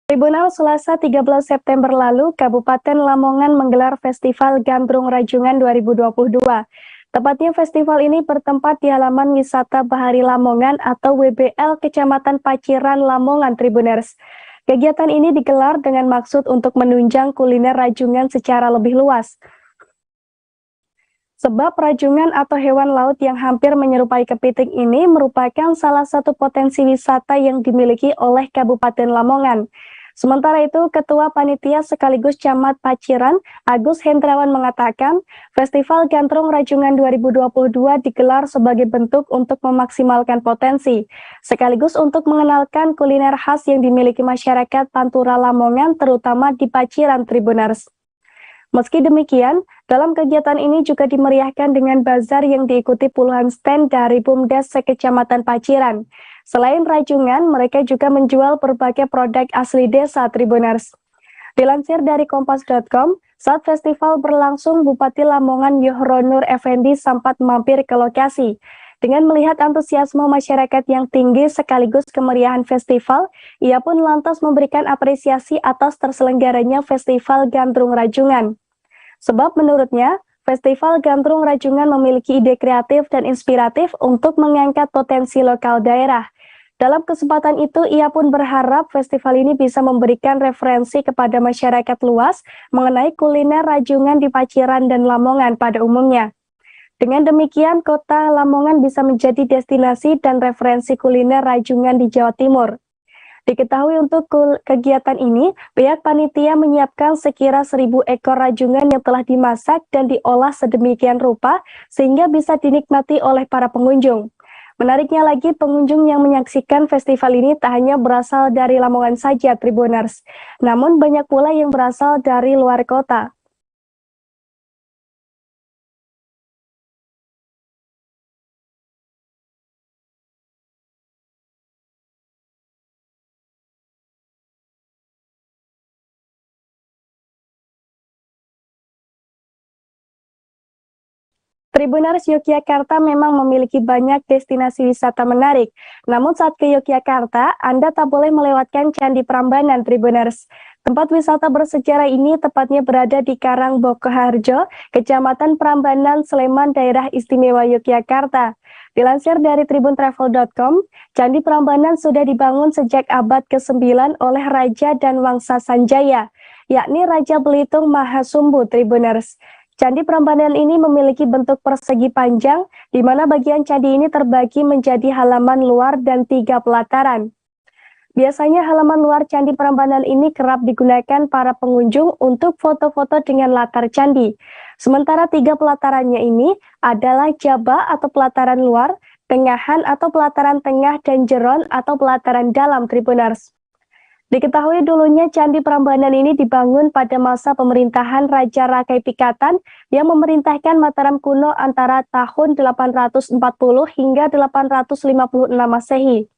Tribunal Selasa 13 September lalu, Kabupaten Lamongan menggelar Festival Gandrung Rajungan 2022. Tepatnya festival ini bertempat di halaman wisata Bahari Lamongan atau WBL Kecamatan Paciran, Lamongan Tribuners. Kegiatan ini digelar dengan maksud untuk menunjang kuliner rajungan secara lebih luas. Sebab rajungan atau hewan laut yang hampir menyerupai kepiting ini merupakan salah satu potensi wisata yang dimiliki oleh Kabupaten Lamongan. Sementara itu, Ketua Panitia sekaligus Camat Paciran, Agus Hendrawan mengatakan, Festival Gandrung Rajungan 2022 digelar sebagai bentuk untuk memaksimalkan potensi, sekaligus untuk mengenalkan kuliner khas yang dimiliki masyarakat Pantura Lamongan, terutama di Paciran Tribuners. Meski demikian, dalam kegiatan ini juga dimeriahkan dengan bazar yang diikuti puluhan stand dari BUMDes sekecamatan Paciran. Selain rajungan, mereka juga menjual berbagai produk asli desa Tribuners. Dilansir dari kompas.com, saat festival berlangsung, Bupati Lamongan Yohronur Effendi sempat mampir ke lokasi. Dengan melihat antusiasme masyarakat yang tinggi sekaligus kemeriahan festival, ia pun lantas memberikan apresiasi atas terselenggaranya Festival Gandrung Rajungan. Sebab menurutnya, Festival Gandrung Rajungan memiliki ide kreatif dan inspiratif untuk mengangkat potensi lokal daerah. Dalam kesempatan itu, ia pun berharap festival ini bisa memberikan referensi kepada masyarakat luas mengenai kuliner rajungan di Paciran dan Lamongan pada umumnya. Dengan demikian, kota Lamongan bisa menjadi destinasi dan referensi kuliner rajungan di Jawa Timur. Diketahui untuk kegiatan ini, pihak panitia menyiapkan sekira 1.000 ekor rajungan yang telah dimasak dan diolah sedemikian rupa sehingga bisa dinikmati oleh para pengunjung. Menariknya lagi, pengunjung yang menyaksikan festival ini tak hanya berasal dari Lamongan saja Tribuners, namun banyak pula yang berasal dari luar kota. Tribuners, Yogyakarta memang memiliki banyak destinasi wisata menarik. Namun saat ke Yogyakarta, Anda tak boleh melewatkan Candi Prambanan Tribuners. Tempat wisata bersejarah ini tepatnya berada di Karang Bokoharjo, Kecamatan Prambanan, Sleman, Daerah Istimewa Yogyakarta. Dilansir dari tribuntravel.com, Candi Prambanan sudah dibangun sejak abad ke-9 oleh Raja dan Wangsa Sanjaya, yakni Raja Belitung Mahasumbu Tribuners. Candi Prambanan ini memiliki bentuk persegi panjang, di mana bagian candi ini terbagi menjadi halaman luar dan 3 pelataran. Biasanya halaman luar Candi Prambanan ini kerap digunakan para pengunjung untuk foto-foto dengan latar candi. Sementara 3 pelatarannya ini adalah jaba atau pelataran luar, tengahan atau pelataran tengah, dan jeron atau pelataran dalam Tribuners. Diketahui dulunya Candi Prambanan ini dibangun pada masa pemerintahan Raja Rakai Pikatan yang memerintahkan Mataram kuno antara tahun 840 hingga 856 Masehi.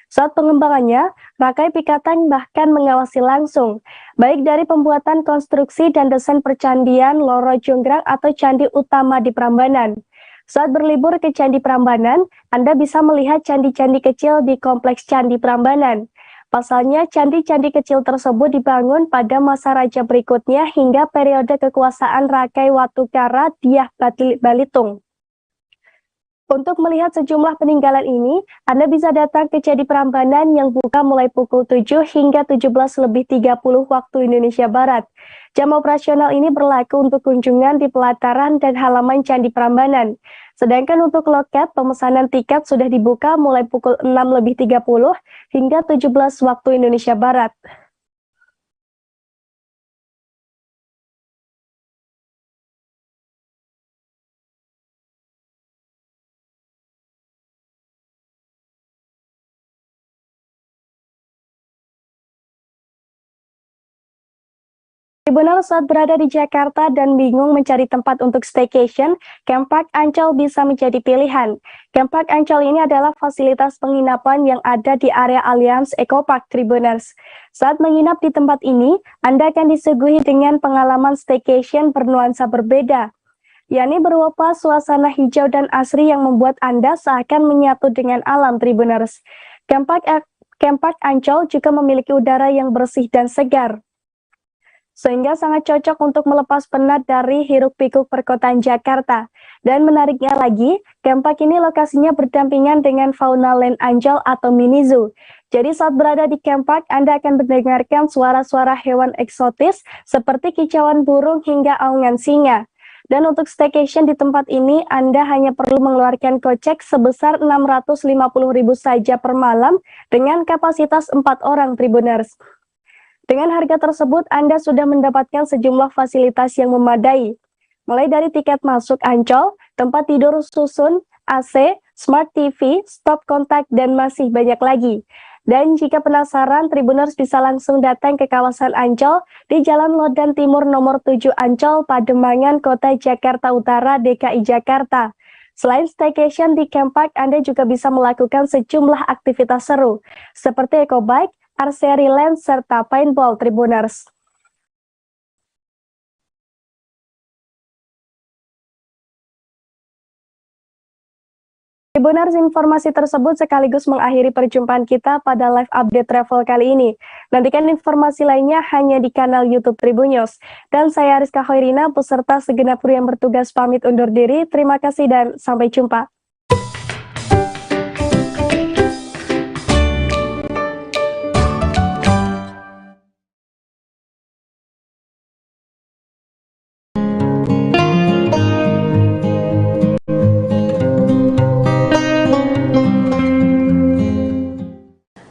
Saat pengembangannya, Rakai Pikatan bahkan mengawasi langsung, baik dari pembuatan konstruksi dan desain percandian Loro Jonggrang atau Candi Utama di Prambanan. Saat berlibur ke Candi Prambanan, Anda bisa melihat candi-candi kecil di Kompleks Candi Prambanan. Pasalnya, candi-candi kecil tersebut dibangun pada masa raja berikutnya hingga periode kekuasaan Rakai Watukara Dyah Balitung. Untuk melihat sejumlah peninggalan ini, Anda bisa datang ke Candi Prambanan yang buka mulai pukul 7 hingga 17:30 waktu Indonesia Barat. Jam operasional ini berlaku untuk kunjungan di pelataran dan halaman Candi Prambanan. Sedangkan untuk loket, pemesanan tiket sudah dibuka mulai pukul 6:30 hingga 17 waktu Indonesia Barat. Tribunal saat berada di Jakarta dan bingung mencari tempat untuk staycation, Camp Park Ancol bisa menjadi pilihan. Camp Park Ancol ini adalah fasilitas penginapan yang ada di area Allianz Eco Park Tribuners. Saat menginap di tempat ini, Anda akan disuguhi dengan pengalaman staycation bernuansa berbeda, yakni berupa suasana hijau dan asri yang membuat Anda seakan menyatu dengan alam Tribuners. Camp Park Ancol juga memiliki udara yang bersih dan segar, sehingga sangat cocok untuk melepas penat dari hiruk-pikuk perkotaan Jakarta. Dan menariknya lagi, Camp Park ini lokasinya berdampingan dengan Fauna Land Ancol atau mini zoo. Jadi saat berada di Camp Park, Anda akan mendengarkan suara-suara hewan eksotis seperti kicauan burung hingga aungan singa. Dan untuk staycation di tempat ini, Anda hanya perlu mengeluarkan kocek sebesar 650.000 saja per malam dengan kapasitas 4 orang Tribuners. Dengan harga tersebut, Anda sudah mendapatkan sejumlah fasilitas yang memadai, mulai dari tiket masuk Ancol, tempat tidur susun, AC, Smart TV, stop kontak, dan masih banyak lagi. Dan jika penasaran, Tribuners bisa langsung datang ke kawasan Ancol di Jalan Lodan Timur nomor 7 Ancol, Pademangan, Kota Jakarta Utara, DKI Jakarta. Selain staycation di Camp Park, Anda juga bisa melakukan sejumlah aktivitas seru, seperti eco bike, archery land, serta paintball Tribuners. Tribuners, informasi tersebut sekaligus mengakhiri perjumpaan kita pada live update travel kali ini. Nantikan informasi lainnya hanya di kanal YouTube Tribun News. Dan saya Rizka Khairina, beserta segenap kru yang bertugas pamit undur diri. Terima kasih dan sampai jumpa.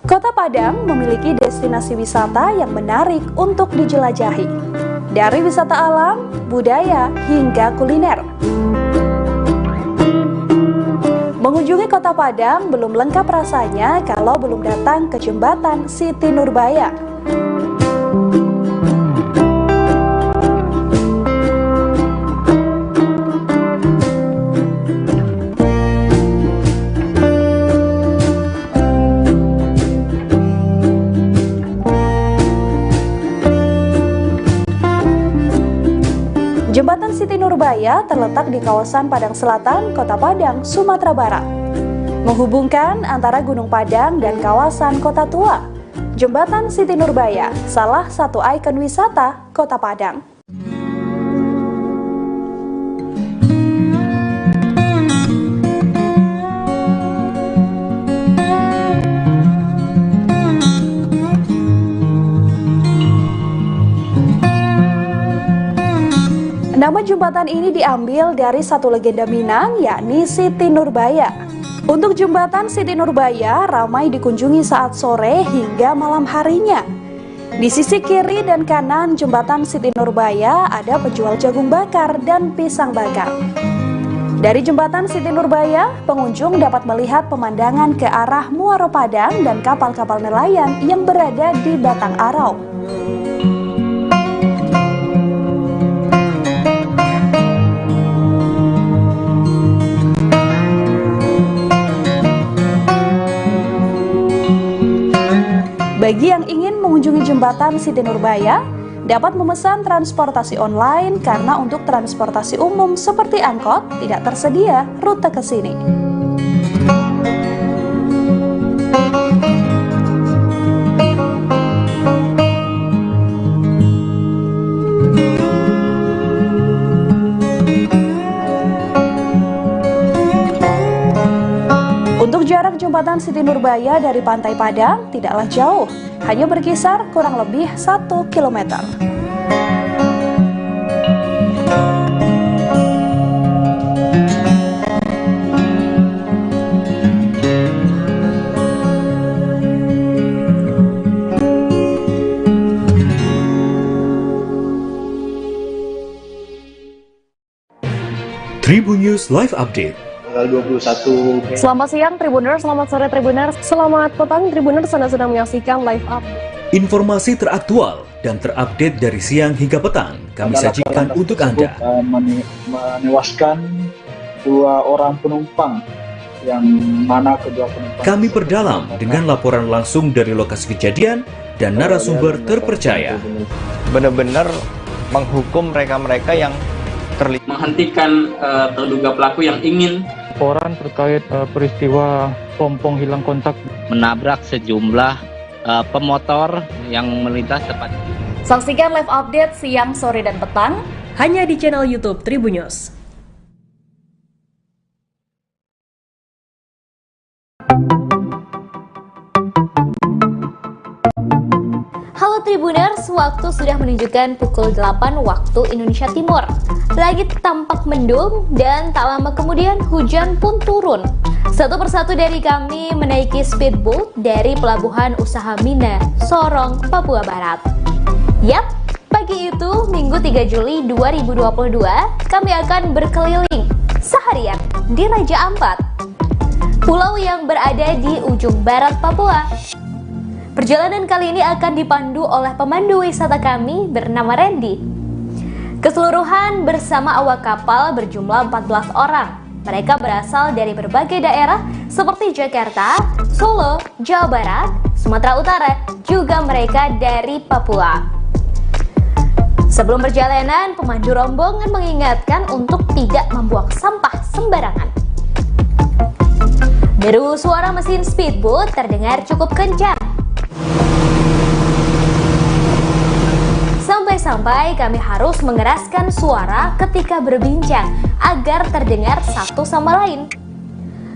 Kota Padang memiliki destinasi wisata yang menarik untuk dijelajahi, dari wisata alam, budaya, hingga kuliner. Mengunjungi Kota Padang belum lengkap rasanya kalau belum datang ke Jembatan Siti Nurbaya. Jembatan Siti Nurbaya terletak di kawasan Padang Selatan, Kota Padang, Sumatera Barat. Menghubungkan antara Gunung Padang dan kawasan Kota Tua. Jembatan Siti Nurbaya, salah satu ikon wisata Kota Padang. Nama jembatan ini diambil dari satu legenda Minang, yakni Siti Nurbaya. Untuk jembatan Siti Nurbaya ramai dikunjungi saat sore hingga malam harinya. Di sisi kiri dan kanan jembatan Siti Nurbaya ada penjual jagung bakar dan pisang bakar. Dari jembatan Siti Nurbaya, pengunjung dapat melihat pemandangan ke arah Muaro Padang dan kapal-kapal nelayan yang berada di Batang Arau. Bagi yang ingin mengunjungi jembatan Siti Nurbaya, dapat memesan transportasi online karena untuk transportasi umum seperti angkot tidak tersedia rute ke sini. Untuk jarak jembatan Siti Nurbaya dari Pantai Padang tidaklah jauh, hanya berkisar kurang lebih 1 km. Tribun News Live Update. Tanggal 21. Selamat siang Tribuners, selamat sore Tribuners, selamat petang Tribuners, Anda sedang menyaksikan live up. Informasi teraktual dan terupdate dari siang hingga petang kami sajikan untuk Anda. Menewaskan 2 orang penumpang, yang mana kedua penumpang. Kami perdalam dengan laporan langsung dari lokasi kejadian dan narasumber terpercaya. Benar-benar menghukum mereka-mereka yang terlibat, menghentikan terduga pelaku yang ingin laporan terkait peristiwa pompong hilang kontak menabrak sejumlah pemotor yang melintas tepat. Saksikan live update siang, sore, dan petang hanya di channel YouTube Tribun News. Halo Tribuners, waktu sudah menunjukkan pukul 8 waktu Indonesia Timur. Langit tampak mendung dan tak lama kemudian hujan pun turun. Satu persatu dari kami menaiki speedboat dari Pelabuhan Usaha Mina, Sorong, Papua Barat. Yap, pagi itu Minggu 3 Juli 2022 kami akan berkeliling seharian di Raja Ampat, pulau yang berada di ujung barat Papua. Perjalanan kali ini akan dipandu oleh pemandu wisata kami bernama Randy. Keseluruhan bersama awak kapal berjumlah 14 orang. Mereka berasal dari berbagai daerah seperti Jakarta, Solo, Jawa Barat, Sumatera Utara, juga mereka dari Papua. Sebelum perjalanan, pemandu rombongan mengingatkan untuk tidak membuang sampah sembarangan. Deru suara mesin speedboat terdengar cukup kencang. Sampai-sampai kami harus mengeraskan suara ketika berbincang agar terdengar satu sama lain.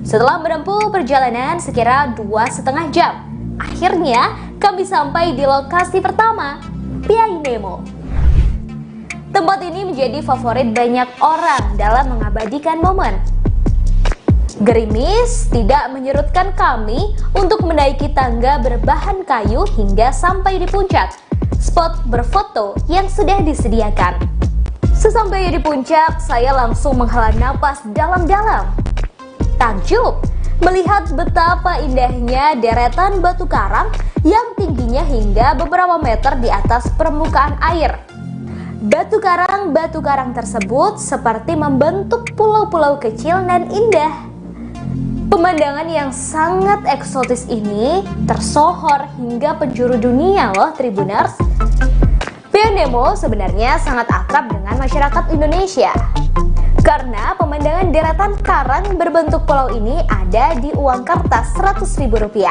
Setelah menempuh perjalanan sekira 2,5 jam, akhirnya kami sampai di lokasi pertama, Piai Nemo. Tempat ini menjadi favorit banyak orang dalam mengabadikan momen. Gerimis tidak menyurutkan kami untuk menaiki tangga berbahan kayu hingga sampai di puncak spot berfoto yang sudah disediakan. Sesampainya di puncak, saya langsung menghela napas dalam-dalam. Takjub melihat betapa indahnya deretan batu karang yang tingginya hingga beberapa meter di atas permukaan air. Batu karang tersebut seperti membentuk pulau-pulau kecil dan indah. Pemandangan yang sangat eksotis ini tersohor hingga penjuru dunia loh Tribuners. Piai Nemo sebenarnya sangat akrab dengan masyarakat Indonesia karena pemandangan deretan karang berbentuk pulau ini ada di uang kertas Rp100.000.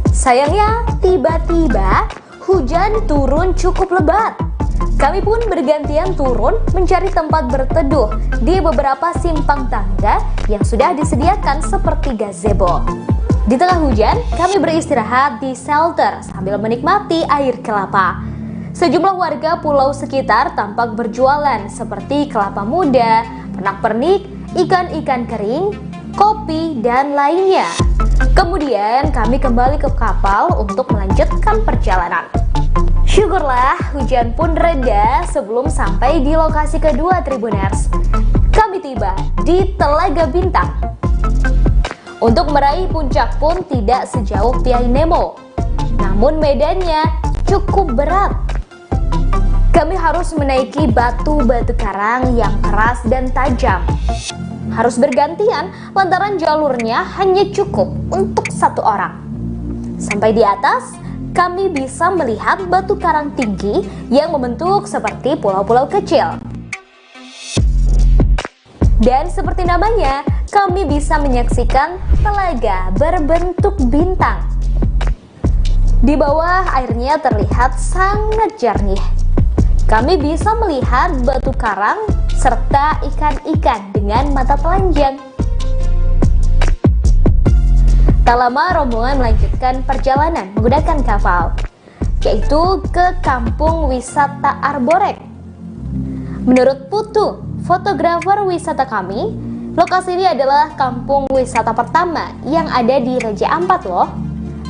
Sayangnya tiba-tiba hujan turun cukup lebat. Kami pun bergantian turun mencari tempat berteduh di beberapa simpang tangga yang sudah disediakan seperti gazebo. Di tengah hujan, kami beristirahat di shelter sambil menikmati air kelapa. Sejumlah warga pulau sekitar tampak berjualan seperti kelapa muda, pernak-pernik, ikan-ikan kering, kopi, dan lainnya. Kemudian kami kembali ke kapal untuk melanjutkan perjalanan. Syukurlah hujan pun reda sebelum sampai di lokasi kedua Tribuners. Kami tiba di Telaga Bintang. Untuk meraih puncak pun tidak sejauh Piai Nemo, namun medannya cukup berat. Kami harus menaiki batu-batu karang yang keras dan tajam. Harus bergantian lantaran jalurnya hanya cukup untuk satu orang. Sampai di atas, kami bisa melihat batu karang tinggi yang membentuk seperti pulau-pulau kecil. Dan seperti namanya, kami bisa menyaksikan telaga berbentuk bintang. Di bawah airnya terlihat sangat jernih. Kami bisa melihat batu karang serta ikan-ikan dengan mata telanjang. Tak lama rombongan melanjutkan perjalanan menggunakan kapal, yaitu ke kampung wisata Arborek. Menurut Putu, fotografer wisata kami, lokasi ini adalah kampung wisata pertama yang ada di Raja Ampat loh.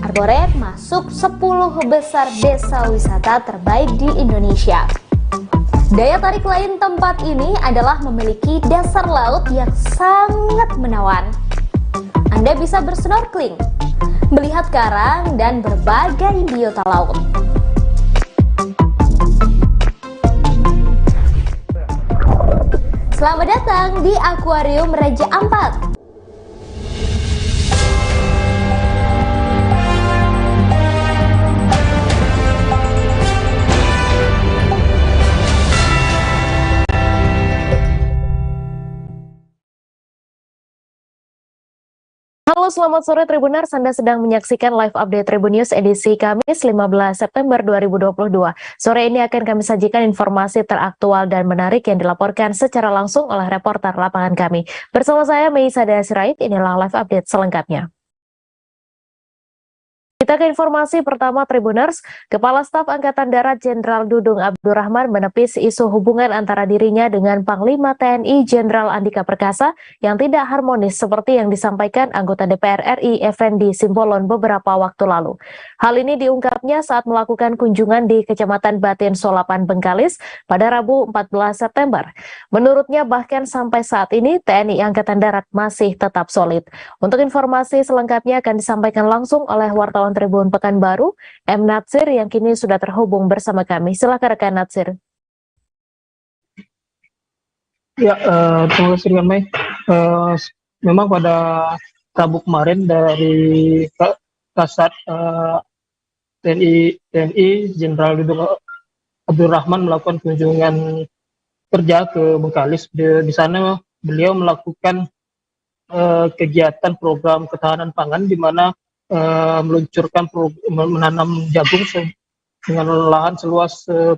Arborek masuk 10 besar desa wisata terbaik di Indonesia. Daya tarik lain tempat ini adalah memiliki dasar laut yang sangat menawan. Anda bisa bersnorkeling, melihat karang dan berbagai biota laut. Selamat datang di Akuarium Raja Ampat. Halo, selamat sore Tribuners. Anda sedang menyaksikan live update Tribun News edisi Kamis 15 September 2022. Sore ini akan kami sajikan informasi teraktual dan menarik yang dilaporkan secara langsung oleh reporter lapangan kami. Bersama saya Meisa Sirait, inilah live update selengkapnya. Kita ke informasi pertama Tribuners. Kepala Staf Angkatan Darat Jenderal Dudung Abdurrahman menepis isu hubungan antara dirinya dengan Panglima TNI Jenderal Andika Perkasa yang tidak harmonis seperti yang disampaikan anggota DPR RI Effendi Simbolon beberapa waktu lalu. Hal ini diungkapnya saat melakukan kunjungan di Kecamatan Batin Solapan Bengkalis pada Rabu 14 September. Menurutnya bahkan sampai saat ini TNI Angkatan Darat masih tetap solid. Untuk informasi selengkapnya akan disampaikan langsung oleh wartawan Tribun Pekanbaru, M. Natsir yang kini sudah terhubung bersama kami. Silakan rekan Natsir. Ya, terima kasih Mai. Memang pada Rabu kemarin dari Kasat TNI Jenderal Dudung Abdurrahman melakukan kunjungan kerja ke Bengkalis. Di sana beliau melakukan kegiatan program ketahanan pangan di mana meluncurkan menanam jagung dengan lahan seluas 10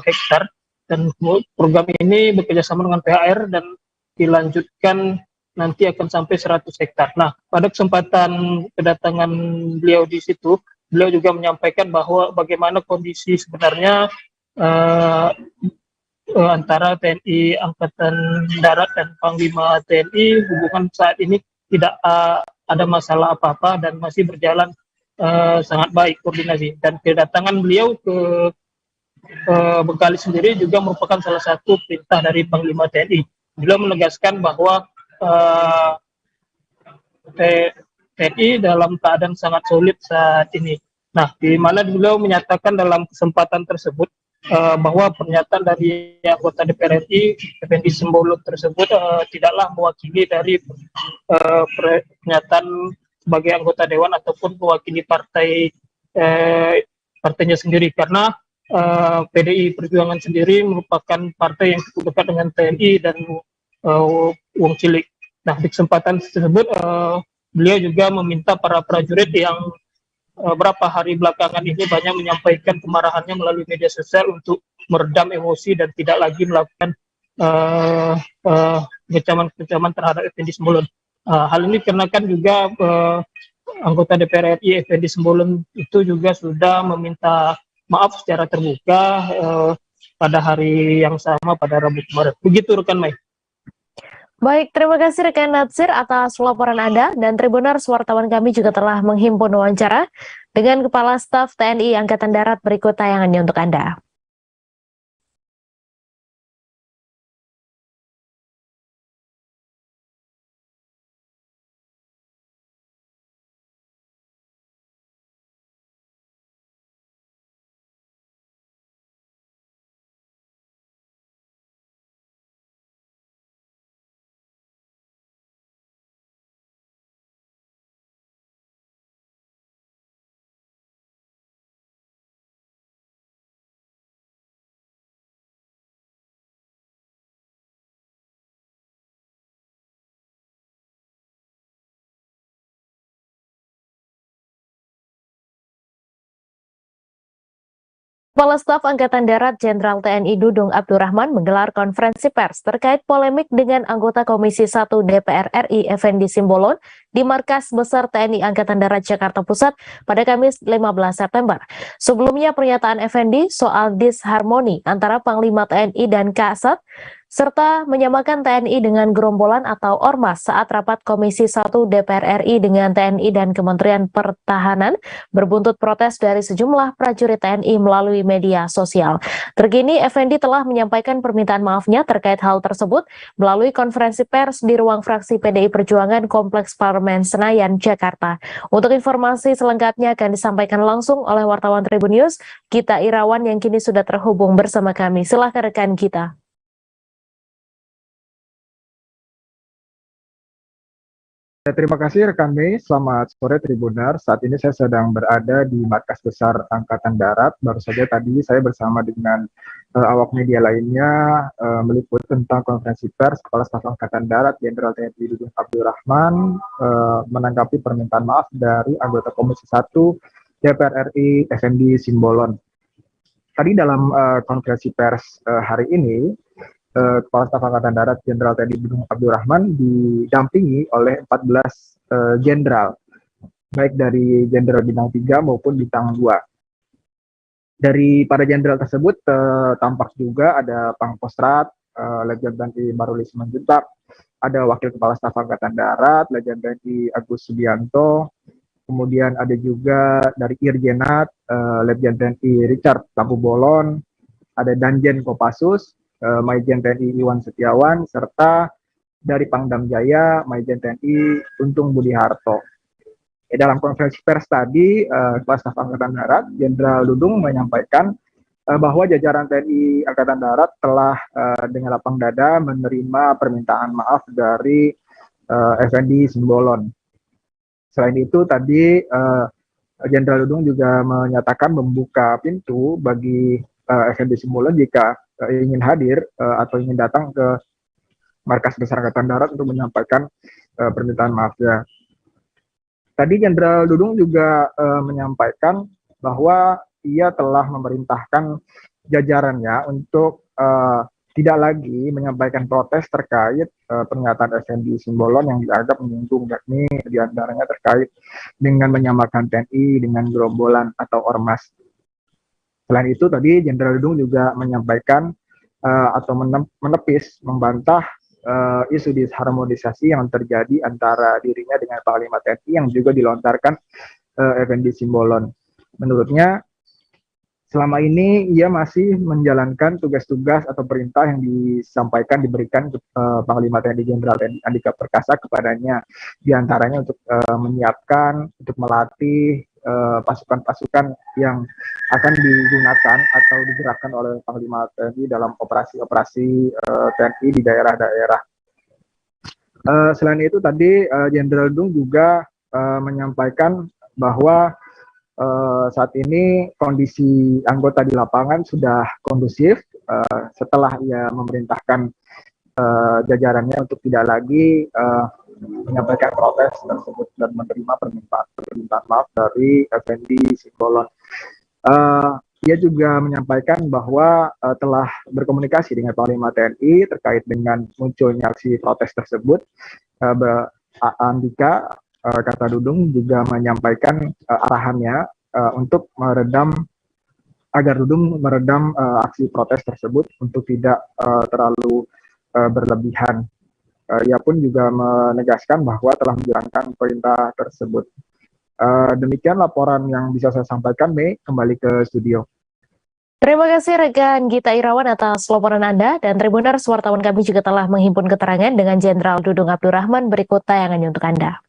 hektar, dan program ini bekerjasama dengan PHR dan dilanjutkan nanti akan sampai 100 hektar. Nah, pada kesempatan kedatangan beliau di situ, beliau juga menyampaikan bahwa bagaimana kondisi sebenarnya antara TNI Angkatan Darat dan Panglima TNI, hubungan saat ini tidak ada masalah apa-apa dan masih berjalan sangat baik koordinasi. Dan kedatangan beliau ke Bengkalis sendiri juga merupakan salah satu perintah dari Panglima TNI. Beliau menegaskan bahwa TNI dalam keadaan sangat solid saat ini. Nah, di mana beliau menyatakan dalam kesempatan tersebut bahwa pernyataan dari anggota DPR RI Effendi Simbolon tersebut tidaklah mewakili dari pernyataan sebagai anggota dewan ataupun mewakili partainya sendiri, karena PDI Perjuangan sendiri merupakan partai yang cukup dekat dengan TNI dan Wong Cilik. Nah, di kesempatan tersebut beliau juga meminta para prajurit yang beberapa hari belakangan ini banyak menyampaikan kemarahannya melalui media sosial untuk meredam emosi dan tidak lagi melakukan kecaman terhadap Effendi Simbolon. Hal ini dikarenakan juga anggota DPR RI Effendi Simbolon itu juga sudah meminta maaf secara terbuka pada hari yang sama pada Rabu kemarin. Begitu rekan Mai. Baik, terima kasih rekan Natsir atas laporan Anda, dan Tribuners wartawan kami juga telah menghimpun wawancara dengan Kepala Staf TNI Angkatan Darat. Berikut tayangannya untuk Anda. Kepala Staf Angkatan Darat Jenderal TNI Dudung Abdurrahman menggelar konferensi pers terkait polemik dengan anggota Komisi 1 DPR RI Effendi Simbolon di Markas Besar TNI Angkatan Darat Jakarta Pusat pada Kamis 15 September. Sebelumnya pernyataan Effendi soal disharmoni antara Panglima TNI dan Kasat serta menyamakan TNI dengan gerombolan atau ormas saat rapat Komisi 1 DPR RI dengan TNI dan Kementerian Pertahanan berbuntut protes dari sejumlah prajurit TNI melalui media sosial. Terkini, Effendi telah menyampaikan permintaan maafnya terkait hal tersebut melalui konferensi pers di ruang fraksi PDI Perjuangan Kompleks Parlemen Senayan, Jakarta. Untuk informasi selengkapnya akan disampaikan langsung oleh wartawan Tribun News, Gita Irawan yang kini sudah terhubung bersama kami. Silahkan rekan Gita. Terima kasih rekan Mei, selamat sore Tribuner. Saat ini saya sedang berada di Markas Besar Angkatan Darat. Baru saja tadi saya bersama dengan awak media lainnya meliput tentang konferensi pers Kepala Staf Angkatan Darat Jenderal TNI Dudung Abdurrahman menanggapi permintaan maaf dari anggota Komisi 1 DPR RI Effendi Simbolon. Tadi dalam konferensi pers hari ini, Kepala Staf Angkatan Darat Jenderal TNI Dudung Abdurrahman didampingi oleh 14 jenderal, baik dari jenderal bintang 3 maupun bintang 2. Dari para jenderal tersebut tampak juga ada Pangkostrat, Letjen TNI Marulis Simanjuntak, ada Wakil Kepala Staf Angkatan Darat, Letjen TNI Agus Subianto, kemudian ada juga dari Irjenat, Letjen TNI Richard Tampubolon, ada Danjen Kopassus, Maijen TNI Iwan Setiawan, serta dari Pangdam Jaya, Maijen TNI Untung Budi Harto. Dalam konferensi pers tadi, Kepala Staf Angkatan Darat Jenderal Dudung menyampaikan bahwa jajaran TNI Angkatan Darat telah dengan lapang dada menerima permintaan maaf dari Effendi Simbolon. Selain itu tadi Jenderal Dudung juga menyatakan membuka pintu bagi Effendi Simbolon jika ingin hadir atau ingin datang ke Markas Besar Angkatan Darat untuk menyampaikan permintaan maafnya. Tadi Jenderal Dudung juga menyampaikan bahwa ia telah memerintahkan jajarannya untuk tidak lagi menyampaikan protes terkait pernyataan Effendi Simbolon yang dianggap menyinggung, yakni diantaranya terkait dengan menyamakan TNI dengan gerombolan atau ormas. Selain itu tadi Jenderal Dudung juga menyampaikan atau menepis, membantah isu disharmonisasi yang terjadi antara dirinya dengan Panglima TNI yang juga dilontarkan Effendi Simbolon. Menurutnya selama ini ia masih menjalankan tugas-tugas atau perintah yang diberikan ke Panglima TNI Jenderal TNI Andika Perkasa kepadanya, diantaranya untuk menyiapkan, untuk melatih pasukan-pasukan yang akan digunakan atau digerakkan oleh Panglima TNI dalam operasi-operasi TNI di daerah-daerah. Selain itu tadi Jenderal Dudung juga menyampaikan bahwa saat ini kondisi anggota di lapangan sudah kondusif setelah ia memerintahkan jajarannya untuk tidak lagi menyampaikan protes tersebut dan menerima permintaan maaf dari Effendi Simbolon. Ia juga menyampaikan bahwa telah berkomunikasi dengan Panglima TNI terkait dengan munculnya aksi protes tersebut. Andika, kata Dudung, juga menyampaikan arahannya untuk agar Dudung meredam aksi protes tersebut untuk tidak terlalu berlebihan. Ia pun juga menegaskan bahwa telah menjalankan perintah tersebut. Demikian laporan yang bisa saya sampaikan, Mei. Kembali ke studio. Terima kasih rekan Gita Irawan atas laporan Anda, dan Tribuners, wartawan kami juga telah menghimpun keterangan dengan Jenderal Dudung Abdurrahman. Berikut tayangannya untuk Anda.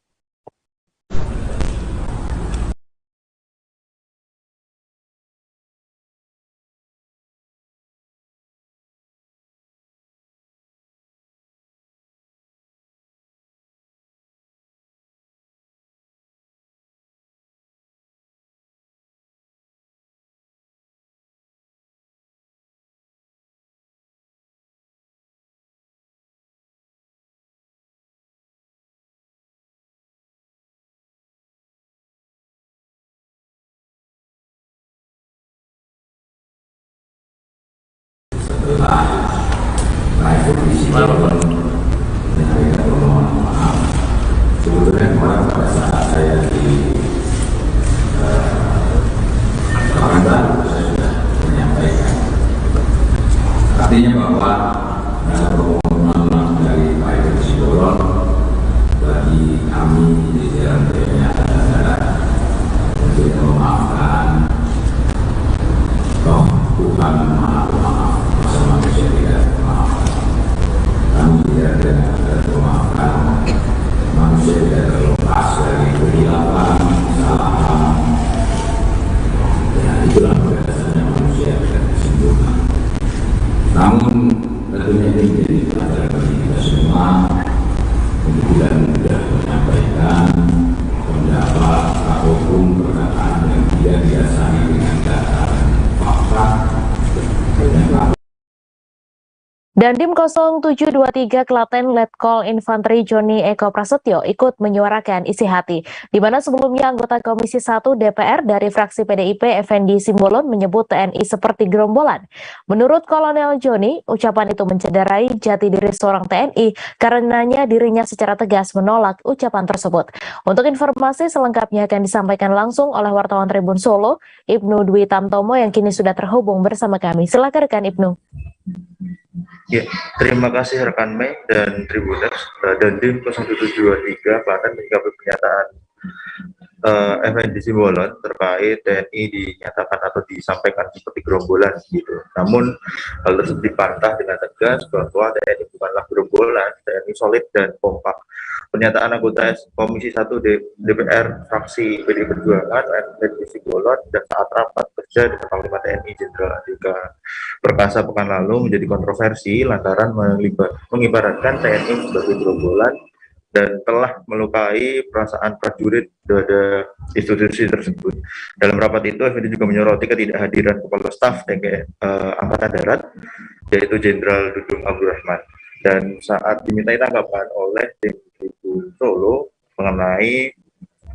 naik kondisi walaupun saya mohon maaf. Sebetulnya kemarin pada saat saya di Pangandaran saya sudah menyampaikan, artinya bahwa permohonan dari Pak Edi Simbolon bagi kami di jalan TNI Angkatan Darat untuk memaafkan, toh bukan maaf masa manusia tidak maaf, kami tidak ada memaafkan, manusia tidak terlepas dari kehilapan, kesalahan. Itulah dasarnya manusia tidak sempurna. Namun tentunya ini menjadi pelajaran bagi kita semua untuk tidak mudah menyampaikan pendapat ataupun perkataan yang tidak didasari dengan data dan fakta. Dandim 0723 Klaten Letkol Infanteri Joni Eko Prasetyo ikut menyuarakan isi hati, di mana sebelumnya anggota Komisi 1 DPR dari fraksi PDIP Effendi Simbolon menyebut TNI seperti gerombolan. Menurut Kolonel Joni, ucapan itu mencederai jati diri seorang TNI karenanya dirinya secara tegas menolak ucapan tersebut. Untuk informasi selengkapnya akan disampaikan langsung oleh wartawan Tribun Solo, Ibnu Dwi Tamtomo yang kini sudah terhubung bersama kami. Silakan rekan Ibnu. Ya, terima kasih rekan Mei dan Tribuners. Dandim 0723 Klaten menyikapi pernyataan Effendi Simbolon terkait TNI dinyatakan atau disampaikan seperti gerombolan gitu. Namun hal tersebut dibantah dengan tegas bahwa TNI bukanlah gerombolan, TNI solid dan kompak. Pernyataan anggota Komisi 1 DPR fraksi PDI Perjuangan Effendi Simbolon dan saat rapat kerja dengan Panglima TNI Jenderal Andika Perkasa pekan lalu menjadi kontroversi lantaran mengibaratkan TNI sebagai gerombolan dan telah melukai perasaan prajurit pada institusi tersebut. Dalam rapat itu, Effendi juga menyoroti ketidakhadiran Kepala Staf TNI Angkatan Darat, yaitu Jenderal Dudung Abdurrahman. Dan saat dimintai tanggapan oleh tim Tribun Solo mengenai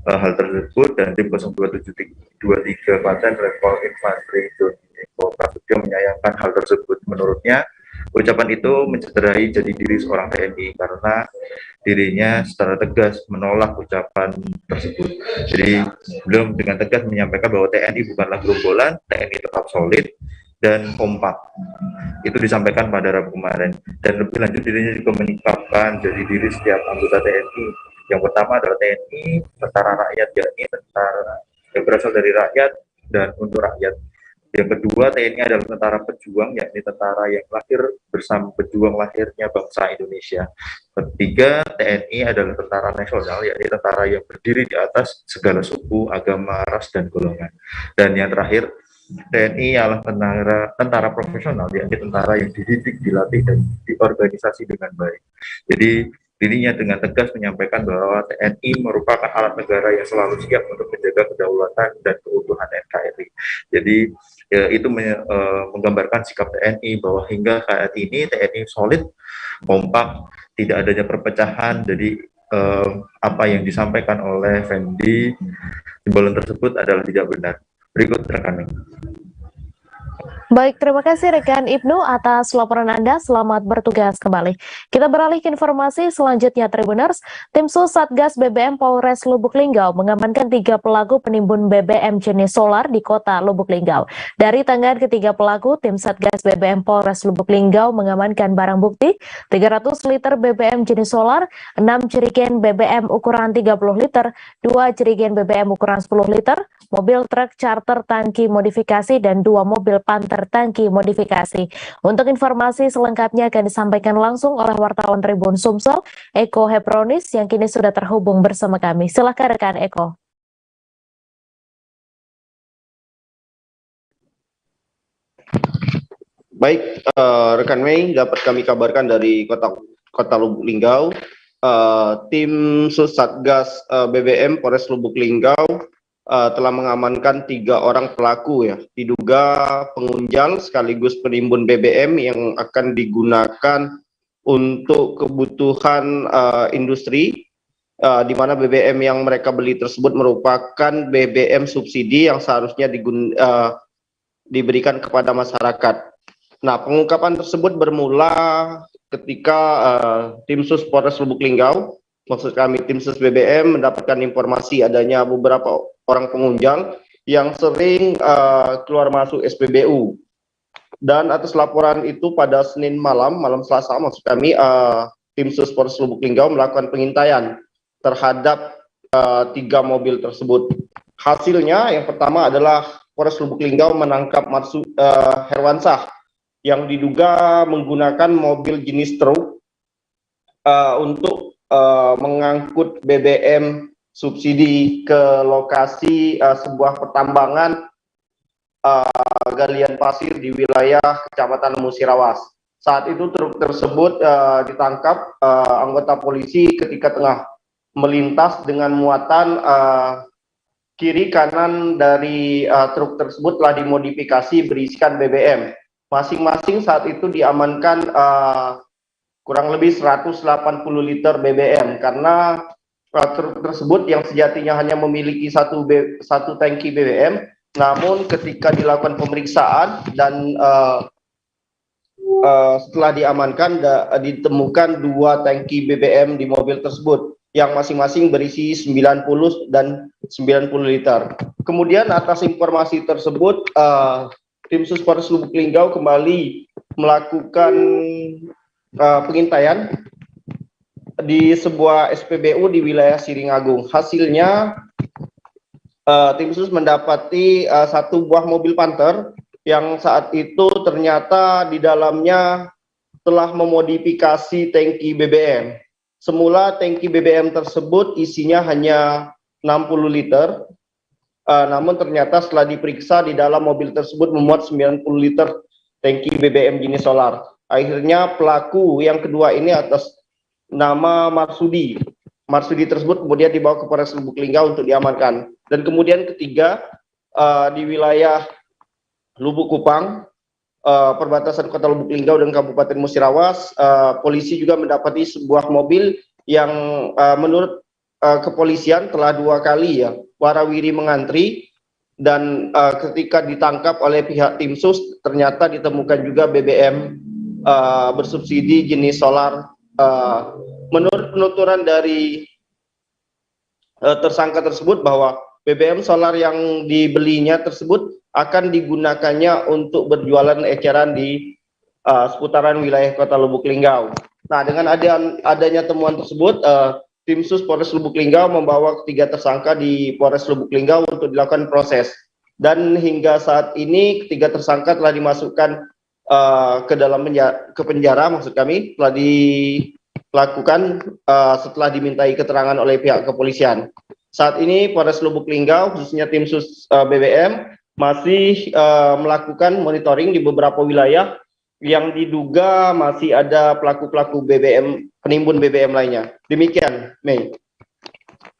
hal tersebut, dan tim 0723 Klaten Letkol Infanteri Joni Eko Prasetyo menyayangkan hal tersebut. Menurutnya, ucapan itu mencederai jati diri seorang TNI karena dirinya secara tegas menolak ucapan tersebut. Jadi belum dengan tegas menyampaikan bahwa TNI bukanlah gerombolan, TNI tetap solid dan kompak. Itu disampaikan pada Rabu kemarin. Dan lebih lanjut dirinya juga meningkatkan jati diri setiap anggota TNI. Yang pertama adalah TNI tentara rakyat, yakni tentara yang berasal dari rakyat dan untuk rakyat. Yang kedua, TNI adalah tentara pejuang, yakni tentara yang lahir bersama pejuang lahirnya bangsa Indonesia. Ketiga, TNI adalah tentara nasional, yakni tentara yang berdiri di atas segala suku, agama, ras, dan golongan. Dan yang terakhir, TNI adalah tentara profesional, yakni tentara yang dididik, dilatih, dan diorganisasi dengan baik. Jadi, dirinya dengan tegas menyampaikan bahwa TNI merupakan alat negara yang selalu siap untuk menjaga kedaulatan dan keutuhan NKRI. Jadi itu menggambarkan sikap TNI bahwa hingga saat ini TNI solid, kompak, tidak adanya perpecahan. Jadi apa yang disampaikan oleh Effendi Simbolon tersebut adalah tidak benar. Berikut rekan. Baik, terima kasih rekan Ibnu atas laporan Anda. Selamat bertugas kembali. Kita beralih ke informasi selanjutnya, Tribuners. Tim Sus Satgas BBM Polres Lubuk Linggau mengamankan 3 pelaku penimbun BBM jenis solar di kota Lubuk Linggau. Dari tangan ketiga pelaku, tim Satgas BBM Polres Lubuk Linggau mengamankan barang bukti 300 liter BBM jenis solar, 6 jerigen BBM ukuran 30 liter, 2 jerigen BBM ukuran 10 liter, mobil truk charter tangki modifikasi, dan 2 mobil Panther tangki modifikasi. Untuk informasi selengkapnya akan disampaikan langsung oleh wartawan Tribun Sumsel, Eko Hepronis, yang kini sudah terhubung bersama kami. Silakan rekan Eko. Baik, rekan Mei, dapat kami kabarkan dari kota Lubuk Linggau, tim Sus Satgas BBM Polres Lubuk Linggau telah mengamankan 3 orang pelaku ya, diduga pengunjal sekaligus penimbun BBM yang akan digunakan untuk kebutuhan industri, di mana BBM yang mereka beli tersebut merupakan BBM subsidi yang seharusnya diberikan kepada masyarakat. Nah, pengungkapan tersebut bermula ketika tim Sus Polres Lubuk Linggau, maksud kami tim Sus BBM, mendapatkan informasi adanya beberapa orang pengunjal yang sering keluar masuk SPBU. Dan atas laporan itu pada Senin malam Selasa, maksud kami, tim Sus Polres Lubuk Linggau melakukan pengintaian terhadap 3 mobil tersebut. Hasilnya yang pertama adalah Polres Lubuk Linggau menangkap Herwansah yang diduga menggunakan mobil jenis truk untuk mengangkut BBM subsidi ke lokasi sebuah pertambangan galian pasir di wilayah Kecamatan Musirawas. Saat itu truk tersebut ditangkap anggota polisi ketika tengah melintas dengan muatan kiri kanan dari truk tersebut telah dimodifikasi berisikan BBM. Masing-masing saat itu diamankan kurang lebih 180 liter BBM karena truk tersebut yang sejatinya hanya memiliki satu tangki BBM, namun ketika dilakukan pemeriksaan dan setelah diamankan ditemukan 2 tangki BBM di mobil tersebut yang masing-masing berisi 90 dan 90 liter. Kemudian atas informasi tersebut tim Sus Polres Lubuk Linggau kembali melakukan pengintaian di sebuah SPBU di wilayah Siringagung. Hasilnya tim Sus mendapati 1 buah mobil Panther yang saat itu ternyata di dalamnya telah memodifikasi tangki BBM. Semula tangki BBM tersebut isinya hanya 60 liter, namun ternyata setelah diperiksa di dalam mobil tersebut memuat 90 liter tangki BBM jenis solar. Akhirnya pelaku yang kedua ini atas nama Marsudi tersebut kemudian dibawa ke Polres Lubuk Linggau untuk diamankan. Dan kemudian ketiga di wilayah Lubuk Kupang, perbatasan Kota Lubuk Linggau dan Kabupaten Musirawas, polisi juga mendapati sebuah mobil yang menurut kepolisian telah 2 kali ya warawiri mengantri, dan ketika ditangkap oleh pihak tim Sus ternyata ditemukan juga BBM bersubsidi jenis solar. Menurut penuturan dari tersangka tersebut bahwa BBM solar yang dibelinya tersebut akan digunakannya untuk berjualan eceran di seputaran wilayah Kota Lubuk Linggau. Nah, dengan adanya temuan tersebut, tim Sus Polres Lubuk Linggau membawa ketiga tersangka di Polres Lubuk Linggau untuk dilakukan proses. Dan hingga saat ini ketiga tersangka telah dimasukkan ke penjara, maksud kami telah dilakukan setelah dimintai keterangan oleh pihak kepolisian. Saat ini Polres Lubuk Linggau khususnya tim Sus BBM masih melakukan monitoring di beberapa wilayah yang diduga masih ada pelaku-pelaku BBM, penimbun BBM lainnya. Demikian, Mei.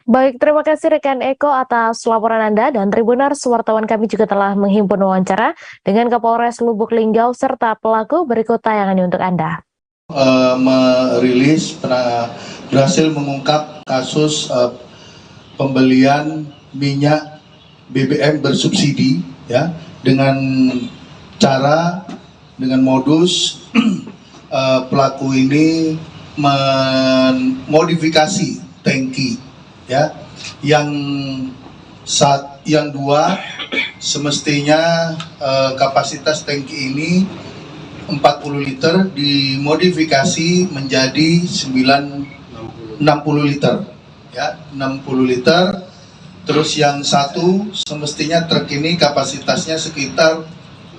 Baik, terima kasih rekan Eko atas laporan Anda, dan Tribuners, wartawan kami juga telah menghimpun wawancara dengan Kapolres Lubuk Linggau serta pelaku. Berikut tayangannya untuk Anda. Merilis berhasil mengungkap kasus pembelian minyak BBM bersubsidi ya dengan cara dengan modus pelaku ini memodifikasi tangki, ya, yang dua semestinya kapasitas tangki ini 40 liter dimodifikasi menjadi 60 liter, ya, 60 liter. Terus yang satu semestinya truk ini kapasitasnya sekitar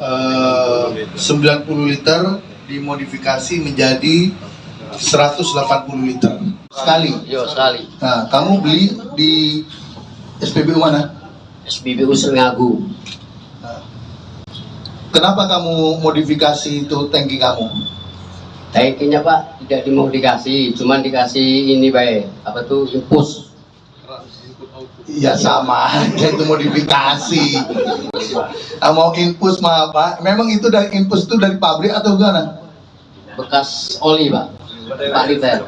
90 liter dimodifikasi menjadi 180 liter sekali. Sekali. Nah, kamu beli di SPBU mana? SPBU Serengagung. Kenapa kamu modifikasi itu tangki kamu? Tangkinya Pak tidak dimodifikasi, cuman dikasih ini baik, apa tuh infus. Iya sama aja itu modifikasi. Mau infus mah Pak, memang itu dari infus itu dari pabrik atau gimana? Bekas oli Pak, 4 liter.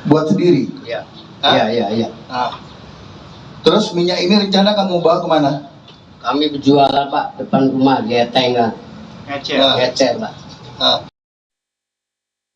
Buat sendiri? Iya. Iya. Nah, terus minyak ini rencana kamu bawa kemana? Kami berjualan Pak, depan rumah Geteng. Ngecer Pak.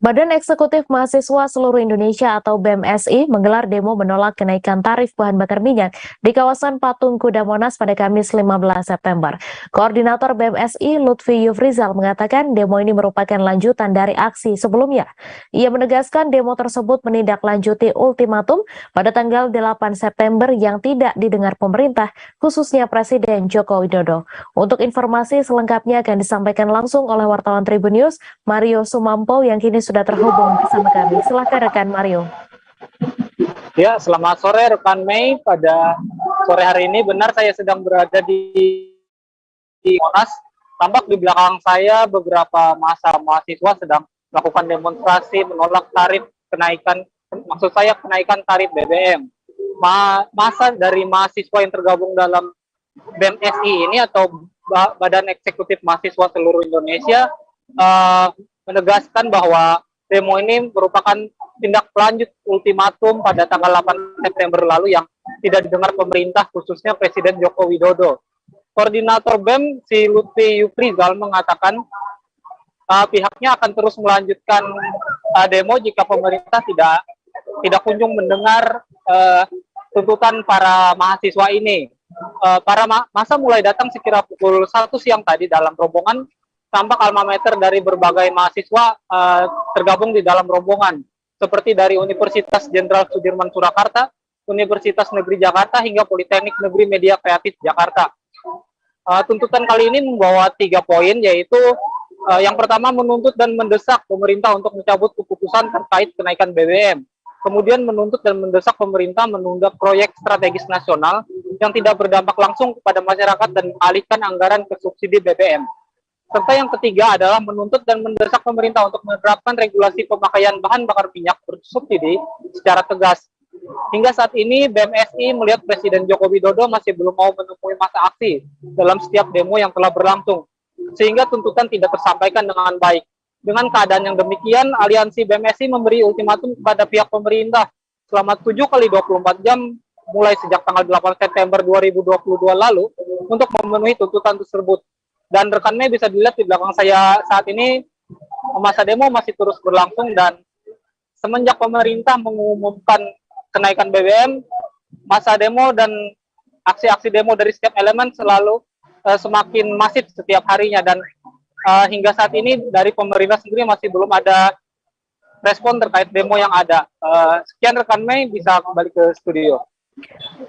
Badan Eksekutif Mahasiswa Seluruh Indonesia atau BEM-SI menggelar demo menolak kenaikan tarif bahan bakar minyak di kawasan Patung Kuda Monas pada Kamis 15 September. Koordinator BEM-SI Lutfi Yufrizal mengatakan demo ini merupakan lanjutan dari aksi sebelumnya. Ia menegaskan demo tersebut menindaklanjuti ultimatum pada tanggal 8 September yang tidak didengar pemerintah, khususnya Presiden Joko Widodo. Untuk informasi selengkapnya akan disampaikan langsung oleh wartawan Tribun News, Mario Sumampo yang kini sudah terhubung bersama kami. Silakan rekan Mario. Ya, selamat sore rekan Mei. Pada sore hari ini benar saya sedang berada di Monas. Tampak di belakang saya beberapa massa mahasiswa sedang melakukan demonstrasi menolak tarif kenaikan, maksud saya kenaikan tarif BBM. Massa dari mahasiswa yang tergabung dalam BEM-SI ini atau Badan Eksekutif Mahasiswa Seluruh Indonesia menegaskan bahwa demo ini merupakan tindak lanjut ultimatum pada tanggal 8 September lalu yang tidak didengar pemerintah, khususnya Presiden Joko Widodo. Koordinator BEM, si Lutfi Yufrizal, mengatakan pihaknya akan terus melanjutkan demo jika pemerintah tidak kunjung mendengar tuntutan para mahasiswa ini. Para massa mulai datang sekira pukul 1 siang tadi dalam rombongan. Tampak alma mater dari berbagai mahasiswa tergabung di dalam rombongan, seperti dari Universitas Jenderal Sudirman Surakarta, Universitas Negeri Jakarta, hingga Politeknik Negeri Media Kreatif Jakarta. Tuntutan kali ini membawa 3 poin, yaitu yang pertama menuntut dan mendesak pemerintah untuk mencabut keputusan terkait kenaikan BBM. Kemudian menuntut dan mendesak pemerintah menunda proyek strategis nasional yang tidak berdampak langsung kepada masyarakat dan mengalihkan anggaran ke subsidi BBM. Serta yang ketiga adalah menuntut dan mendesak pemerintah untuk menerapkan regulasi pemakaian bahan bakar minyak bersubsidi secara tegas. Hingga saat ini BEM-SI melihat Presiden Joko Widodo masih belum mau menemui masa aksi dalam setiap demo yang telah berlangsung, sehingga tuntutan tidak tersampaikan dengan baik. Dengan keadaan yang demikian, aliansi BEM-SI memberi ultimatum kepada pihak pemerintah selama 7 kali 24 jam mulai sejak tanggal 8 September 2022 lalu untuk memenuhi tuntutan tersebut. Dan rekan Mei bisa dilihat di belakang saya saat ini, masa demo masih terus berlangsung, dan semenjak pemerintah mengumumkan kenaikan BBM, masa demo dan aksi-aksi demo dari setiap elemen selalu semakin masif setiap harinya, dan hingga saat ini dari pemerintah sendiri masih belum ada respon terkait demo yang ada. Sekian rekan Mei, bisa kembali ke studio.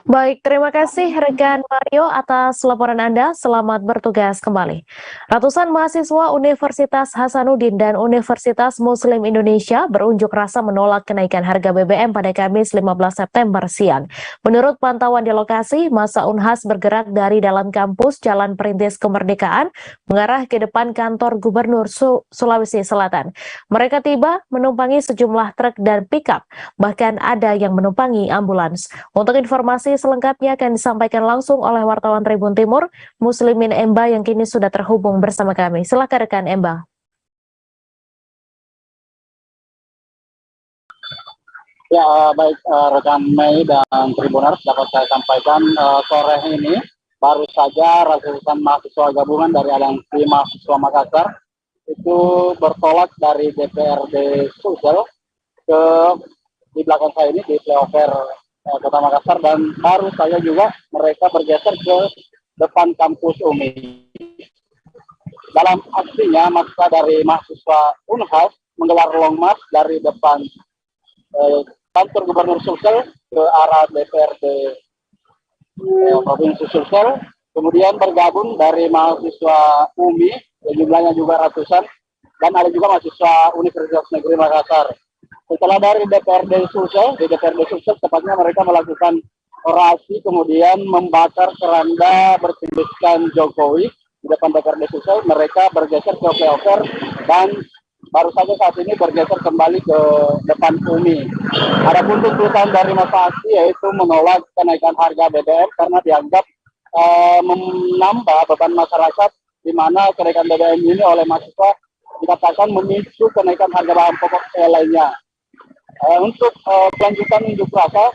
Baik, terima kasih rekan Mario atas laporan Anda. Selamat bertugas kembali. Ratusan mahasiswa Universitas Hasanuddin dan Universitas Muslim Indonesia berunjuk rasa menolak kenaikan harga BBM pada Kamis 15 September siang. Menurut pantauan di lokasi, massa Unhas bergerak dari dalam kampus Jalan Perintis Kemerdekaan mengarah ke depan kantor Gubernur Sulawesi Selatan. Mereka tiba menumpangi sejumlah truk dan pickup, bahkan ada yang menumpangi ambulans. Untuk informasi selengkapnya akan disampaikan langsung oleh wartawan Tribun Timur, Muslimin Emba yang kini sudah terhubung bersama kami. Silakan rekan Emba. Ya, baik rekan Mei dan Tribuners, dapat saya sampaikan sore ini baru saja ratusan mahasiswa gabungan dari Aliansi Mahasiswa Makassar itu bertolak dari DPRD Sulsel ke di belakang saya ini di flyover Kota Makassar, dan baru saja juga mereka bergeser ke depan kampus UMI. Dalam aksinya, masa dari mahasiswa Unhas menggelar long march dari depan kantor Gubernur Sulsel ke arah DPRD Provinsi Sulsel, kemudian bergabung dari mahasiswa UMI, jumlahnya juga ratusan, dan ada juga mahasiswa Universitas Negeri Makassar. Setelah dari DPRD Sulsel, di DPRD Sulsel tepatnya mereka melakukan orasi, kemudian membakar keranda bertuliskan Jokowi di depan DPRD Sulsel. Mereka bergeser ke flyover dan baru saja saat ini bergeser kembali ke depan UMI. Adapun tuntutan dari masa aksi yaitu menolak kenaikan harga BBM karena dianggap menambah beban masyarakat, di mana kenaikan BBM ini oleh mahasiswa dikatakan memicu kenaikan harga bahan pokok lainnya. Untuk kelanjutan unjuk rasa,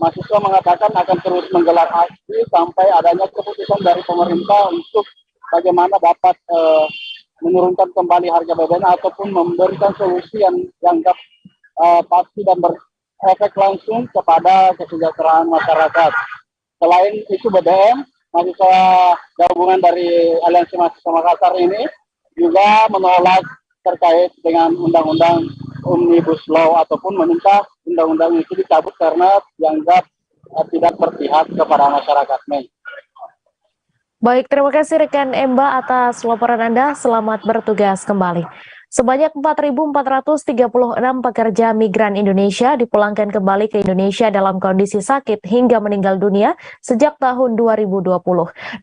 mahasiswa mengatakan akan terus menggelar aksi sampai adanya keputusan dari pemerintah untuk bagaimana dapat menurunkan kembali harga BBM ataupun memberikan solusi yang dianggap pasti dan berefek langsung kepada kesejahteraan masyarakat. Selain isu BBM, mahasiswa gabungan dari Aliansi Mahasiswa Makassar ini juga menolak terkait dengan undang-undang Omnibus Law ataupun meminta undang-undang itu dicabut karena dianggap tidak berpihak kepada masyarakat. Baik, terima kasih rekan Emba atas laporan Anda. Selamat bertugas kembali. Sebanyak 4.436 pekerja migran Indonesia dipulangkan kembali ke Indonesia dalam kondisi sakit hingga meninggal dunia sejak tahun 2020.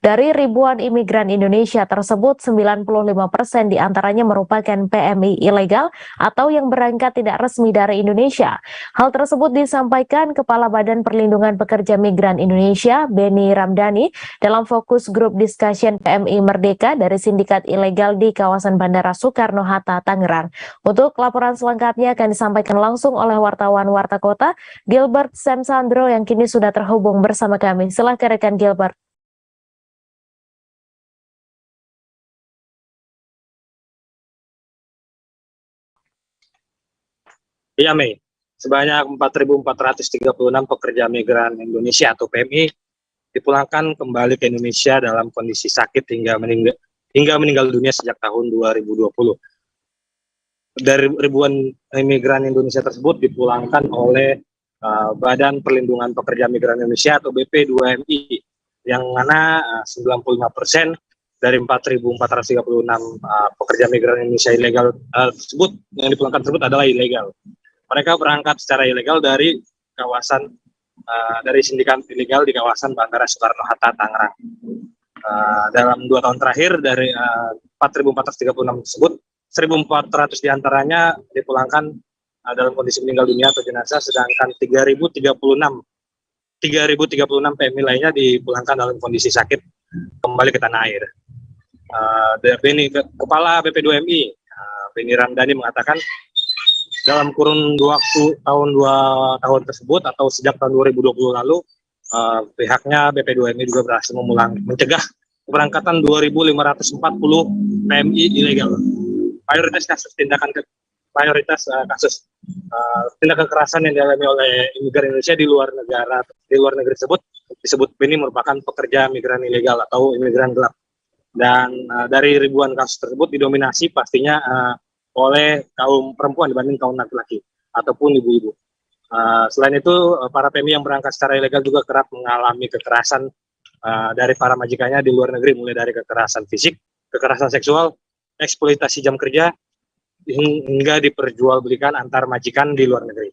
Dari ribuan imigran Indonesia tersebut, 95% diantaranya merupakan PMI ilegal atau yang berangkat tidak resmi dari Indonesia. Hal tersebut disampaikan Kepala Badan Perlindungan Pekerja Migran Indonesia, Beni Ramdhani, dalam fokus grup discussion PMI Merdeka dari sindikat ilegal di kawasan Bandara Soekarno-Hatta, Tangerang. Untuk laporan selengkapnya akan disampaikan langsung oleh wartawan Warta Kota, Gilbert Semsandro, yang kini sudah terhubung bersama kami. Silakan rekan Gilbert. Iya, Mei. Sebanyak 4.436 pekerja migran Indonesia atau PMI dipulangkan kembali ke Indonesia dalam kondisi sakit hingga meninggal dunia sejak tahun 2020. Dari ribuan imigran Indonesia tersebut dipulangkan oleh Badan Perlindungan Pekerja Migran Indonesia atau BP2MI, yang mana 95% dari 4.436 pekerja migran Indonesia ilegal tersebut yang dipulangkan tersebut adalah ilegal. Mereka berangkat secara ilegal dari kawasan dari sindikat ilegal di kawasan Bandara Soekarno-Hatta, Tangerang. Dalam 2 tahun terakhir dari 4.436 tersebut, 1.400 diantaranya dipulangkan dalam kondisi meninggal dunia atau jenazah, sedangkan 3.036 PMI lainnya dipulangkan dalam kondisi sakit kembali ke tanah air. Kepala BP2MI, Beni Ramdhani, mengatakan dalam kurun waktu tahun 2 tahun tersebut atau sejak tahun 2020 lalu, pihaknya BP2MI juga berhasil mencegah keberangkatan 2.540 PMI ilegal. Mayoritas kasus tindakan kekerasan yang dialami oleh imigran Indonesia di luar negeri tersebut disebut Beni merupakan pekerja migran ilegal atau imigran gelap. Dan dari ribuan kasus tersebut didominasi pastinya oleh kaum perempuan dibanding kaum laki-laki ataupun ibu-ibu. Selain itu, para PMI yang berangkat secara ilegal juga kerap mengalami kekerasan dari para majikannya di luar negeri, mulai dari kekerasan fisik, kekerasan seksual, eksploitasi jam kerja, hingga diperjualbelikan antar majikan di luar negeri.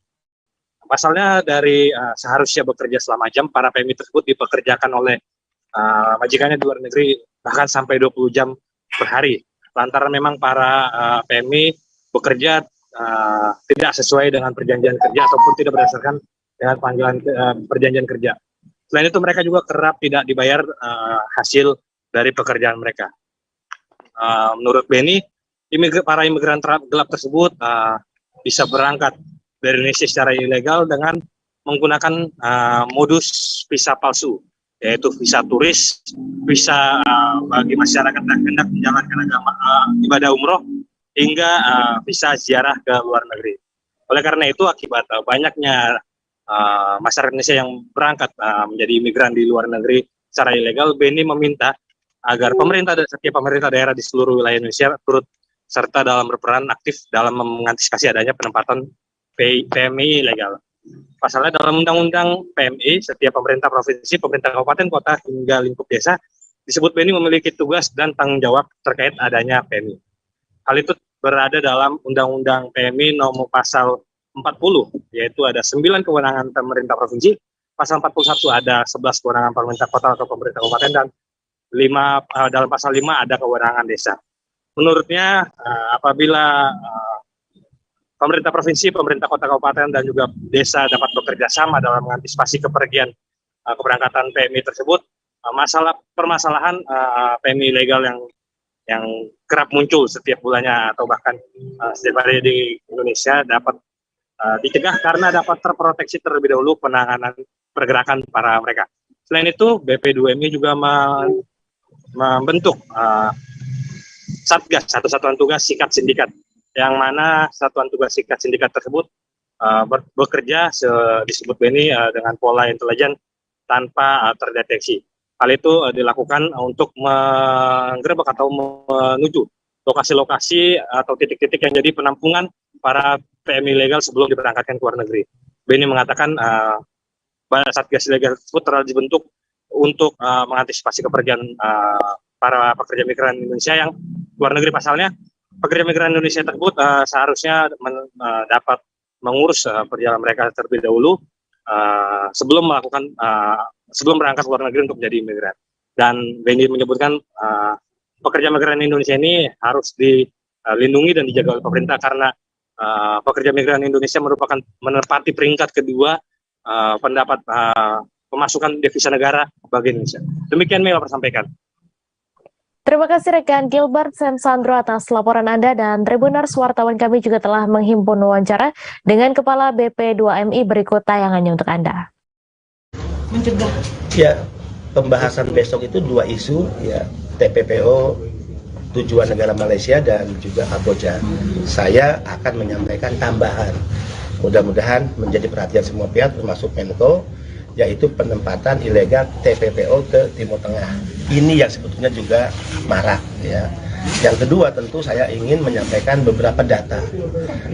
Pasalnya dari seharusnya bekerja selama jam, para PMI tersebut dipekerjakan oleh majikannya di luar negeri bahkan sampai 20 jam per hari. Lantaran memang para PMI bekerja tidak sesuai dengan perjanjian kerja ataupun tidak berdasarkan dengan panggilan perjanjian kerja. Selain itu, mereka juga kerap tidak dibayar hasil dari pekerjaan mereka. Menurut Beni, para imigran gelap tersebut bisa berangkat dari Indonesia secara ilegal dengan menggunakan modus visa palsu yaitu visa turis, visa bagi masyarakat yang hendak menjalankan ibadah umroh, hingga visa ziarah ke luar negeri. Oleh karena itu, akibat banyaknya masyarakat Indonesia yang berangkat menjadi imigran di luar negeri secara ilegal, BNI meminta agar setiap pemerintah daerah di seluruh wilayah Indonesia turut serta dalam berperan aktif dalam mengantisipasi adanya penempatan PMI ilegal. Pasalnya dalam Undang-Undang PMI, setiap pemerintah provinsi, pemerintah kabupaten, kota, hingga lingkup desa disebut BNI memiliki tugas dan tanggung jawab terkait adanya PMI. Hal itu berada dalam Undang-Undang PMI nomor pasal 40, yaitu ada 9 kewenangan pemerintah provinsi, pasal 41 ada 11 kewenangan pemerintah kota atau pemerintah kabupaten, dan dalam pasal 5 ada kewenangan desa. Menurutnya, apabila pemerintah provinsi, pemerintah kota kabupaten, dan juga desa dapat bekerja sama dalam mengantisipasi keberangkatan PMI tersebut, permasalahan PMI ilegal yang kerap muncul setiap bulannya atau bahkan setiap hari di Indonesia dapat dicegah karena dapat terproteksi terlebih dahulu penanganan pergerakan para mereka. Selain itu, BP2MI juga membentuk Satgas, satuan tugas sikat sindikat, yang mana satuan tugas sikat sindikat tersebut bekerja disebut BNI dengan pola intelijen tanpa terdeteksi. Hal itu dilakukan untuk menggerebek atau menuju lokasi-lokasi atau titik-titik yang jadi penampungan para PMI ilegal sebelum diberangkatkan ke luar negeri. BNI mengatakan Satgas ilegal tersebut telah dibentuk untuk mengantisipasi kepergian para pekerja migran Indonesia yang luar negeri. Pasalnya, pekerja migran Indonesia tersebut seharusnya dapat mengurus perjalanan mereka terlebih dahulu sebelum berangkat ke luar negeri untuk menjadi imigran. Dan BNI menyebutkan pekerja migran Indonesia ini harus dilindungi dan dijaga oleh pemerintah karena pekerja migran Indonesia merupakan menempati peringkat kedua pendapat pemasukan devisa negara bagi Indonesia. Demikian Mela sampaikan. Terima kasih rekan Gilbert Sensandro atas laporan Anda, dan Tribuners wartawan kami juga telah menghimpun wawancara dengan Kepala BP2MI. Berikut tayangannya untuk Anda. Mencegah. Ya, pembahasan besok itu 2 isu, ya, TPPO tujuan negara Malaysia dan juga Kamboja. Saya akan menyampaikan tambahan, mudah-mudahan menjadi perhatian semua pihak termasuk Menko, yaitu penempatan ilegal TPPO ke Timur Tengah. Ini yang sebetulnya juga marak, ya. Yang kedua, tentu saya ingin menyampaikan beberapa data.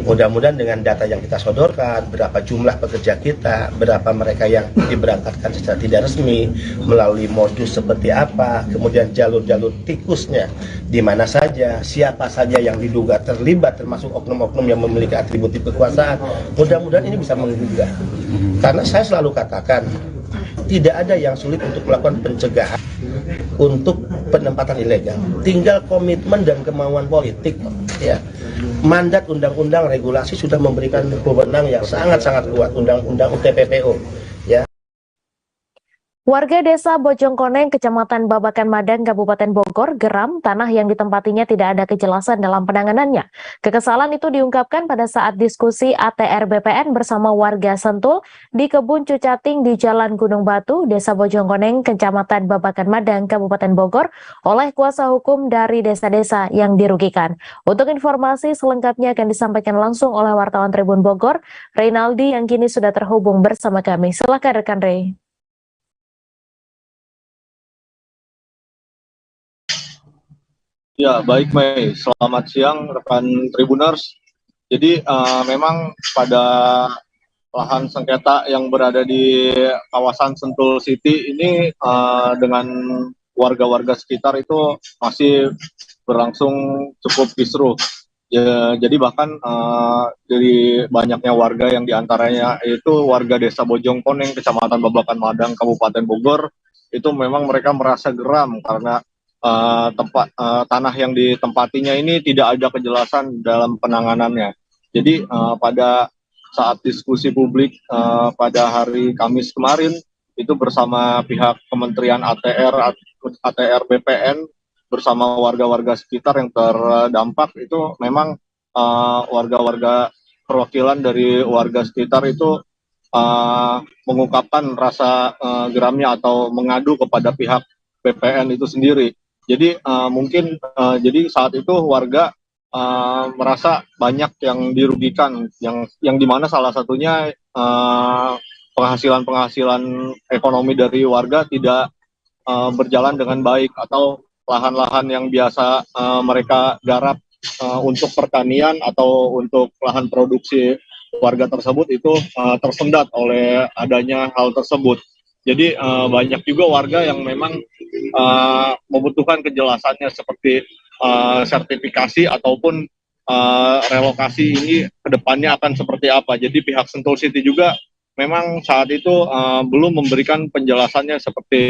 Mudah-mudahan dengan data yang kita sodorkan, berapa jumlah pekerja kita, berapa mereka yang diberangkatkan secara tidak resmi, melalui modus seperti apa, kemudian jalur-jalur tikusnya, di mana saja, siapa saja yang diduga terlibat, termasuk oknum-oknum yang memiliki atributif kekuasaan. Mudah-mudahan ini bisa menggugah. Karena saya selalu katakan, tidak ada yang sulit untuk melakukan pencegahan untuk penempatan ilegal. Tinggal komitmen dan kemauan politik, ya. Mandat undang-undang regulasi sudah memberikan wewenang yang sangat-sangat kuat, undang-undang TPPO, ya. Warga desa Bojongkoneng, Kecamatan Babakan Madang, Kabupaten Bogor, geram tanah yang ditempatinya tidak ada kejelasan dalam penanganannya. Kekesalan itu diungkapkan pada saat diskusi ATR BPN bersama warga Sentul di Kebun Cucating di Jalan Gunung Batu, Desa Bojongkoneng, Kecamatan Babakan Madang, Kabupaten Bogor, oleh kuasa hukum dari desa-desa yang dirugikan. Untuk informasi selengkapnya akan disampaikan langsung oleh wartawan Tribun Bogor, Reynaldi, yang kini sudah terhubung bersama kami. Silakan rekan Rey. Ya, baik Mei. Selamat siang rekan Tribuners. Jadi memang pada lahan sengketa yang berada di kawasan Sentul City ini dengan warga-warga sekitar itu masih berlangsung cukup kisruh. Ya, jadi bahkan dari banyaknya warga yang diantaranya itu warga desa Bojongkoneng, Kecamatan Babakan Madang, Kabupaten Bogor, itu memang mereka merasa geram karena tanah yang ditempatinya ini tidak ada kejelasan dalam penanganannya. Jadi pada saat diskusi publik pada hari Kamis kemarin itu bersama pihak Kementerian ATR BPN bersama warga-warga sekitar yang terdampak, itu memang warga-warga perwakilan dari warga sekitar itu mengungkapkan rasa geramnya atau mengadu kepada pihak BPN itu sendiri. Jadi mungkin jadi saat itu warga merasa banyak yang dirugikan, yang dimana salah satunya penghasilan ekonomi dari warga tidak berjalan dengan baik, atau lahan-lahan yang biasa mereka garap untuk pertanian atau untuk lahan produksi warga tersebut itu tersendat oleh adanya hal tersebut. Jadi banyak juga warga yang memang membutuhkan kejelasannya seperti sertifikasi ataupun relokasi ini kedepannya akan seperti apa. Jadi pihak Sentul City juga memang saat itu belum memberikan penjelasannya seperti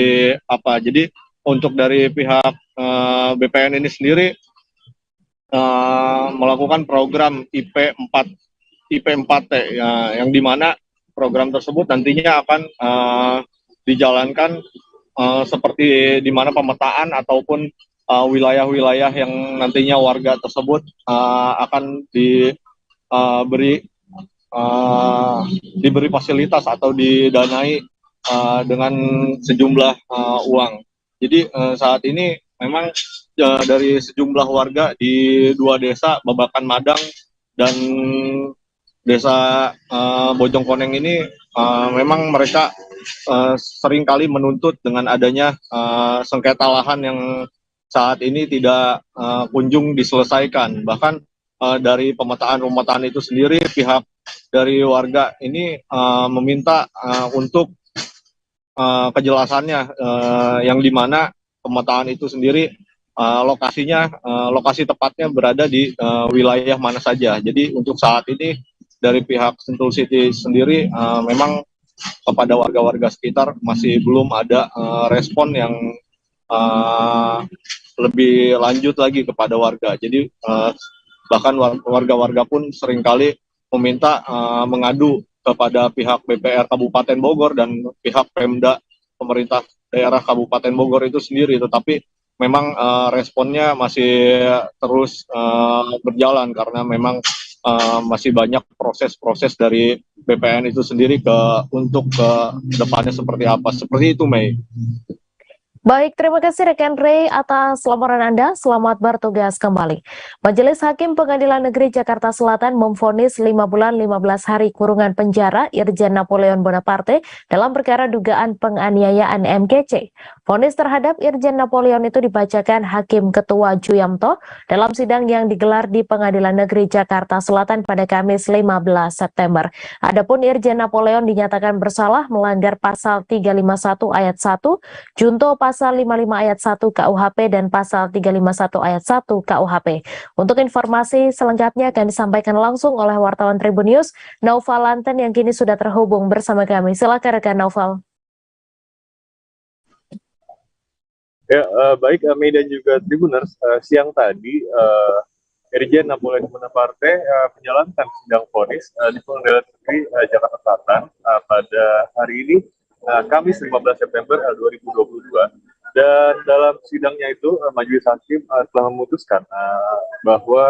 apa. Jadi untuk dari pihak BPN ini sendiri melakukan program IP4T ya, yang dimana program tersebut nantinya akan dijalankan seperti di mana pemetaan ataupun wilayah-wilayah yang nantinya warga tersebut akan diberi fasilitas atau didanai dengan sejumlah uang. Jadi saat ini memang dari sejumlah warga di 2 desa, Babakan Madang dan desa Bojongkoneng ini memang mereka seringkali menuntut dengan adanya sengketa lahan yang saat ini tidak kunjung diselesaikan. Bahkan dari pemetaan itu sendiri, pihak dari warga ini meminta untuk kejelasannya, yang dimana pemetaan itu sendiri lokasi tepatnya berada di wilayah mana saja. Jadi untuk saat ini dari pihak Sentul City sendiri memang kepada warga-warga sekitar masih belum ada respon yang lebih lanjut lagi kepada warga. Jadi bahkan warga-warga pun seringkali meminta mengadu kepada pihak BPR Kabupaten Bogor dan pihak Pemda pemerintah daerah Kabupaten Bogor itu sendiri, tetapi memang responnya masih terus berjalan karena memang masih banyak proses-proses dari BPN itu sendiri untuk ke depannya seperti apa. Seperti itu, Mei. Baik, terima kasih rekan Ray atas laporan Anda. Selamat bertugas kembali. Majelis Hakim Pengadilan Negeri Jakarta Selatan memvonis 5 bulan 15 hari kurungan penjara Irjen Napoleon Bonaparte dalam perkara dugaan penganiayaan MGC. Vonis terhadap Irjen Napoleon itu dibacakan Hakim Ketua Juyamto dalam sidang yang digelar di Pengadilan Negeri Jakarta Selatan pada Kamis 15 September. Adapun Irjen Napoleon dinyatakan bersalah melanggar pasal 351 ayat 1, junto pasal 55 ayat 1 KUHP dan pasal 351 ayat 1 KUHP. Untuk informasi selengkapnya akan disampaikan langsung oleh wartawan Tribun News, Naufal Lanten yang kini sudah terhubung bersama kami. Silakan rekan Naufal. Ya, baik Mei dan juga Tribuners, siang tadi Irjen Napoleon Bonaparte menjalankan sidang vonis di Pengadilan Negeri Jakarta Selatan pada hari ini, Kamis 15 September 2022. Dan dalam sidangnya itu Majelis Hakim telah memutuskan bahwa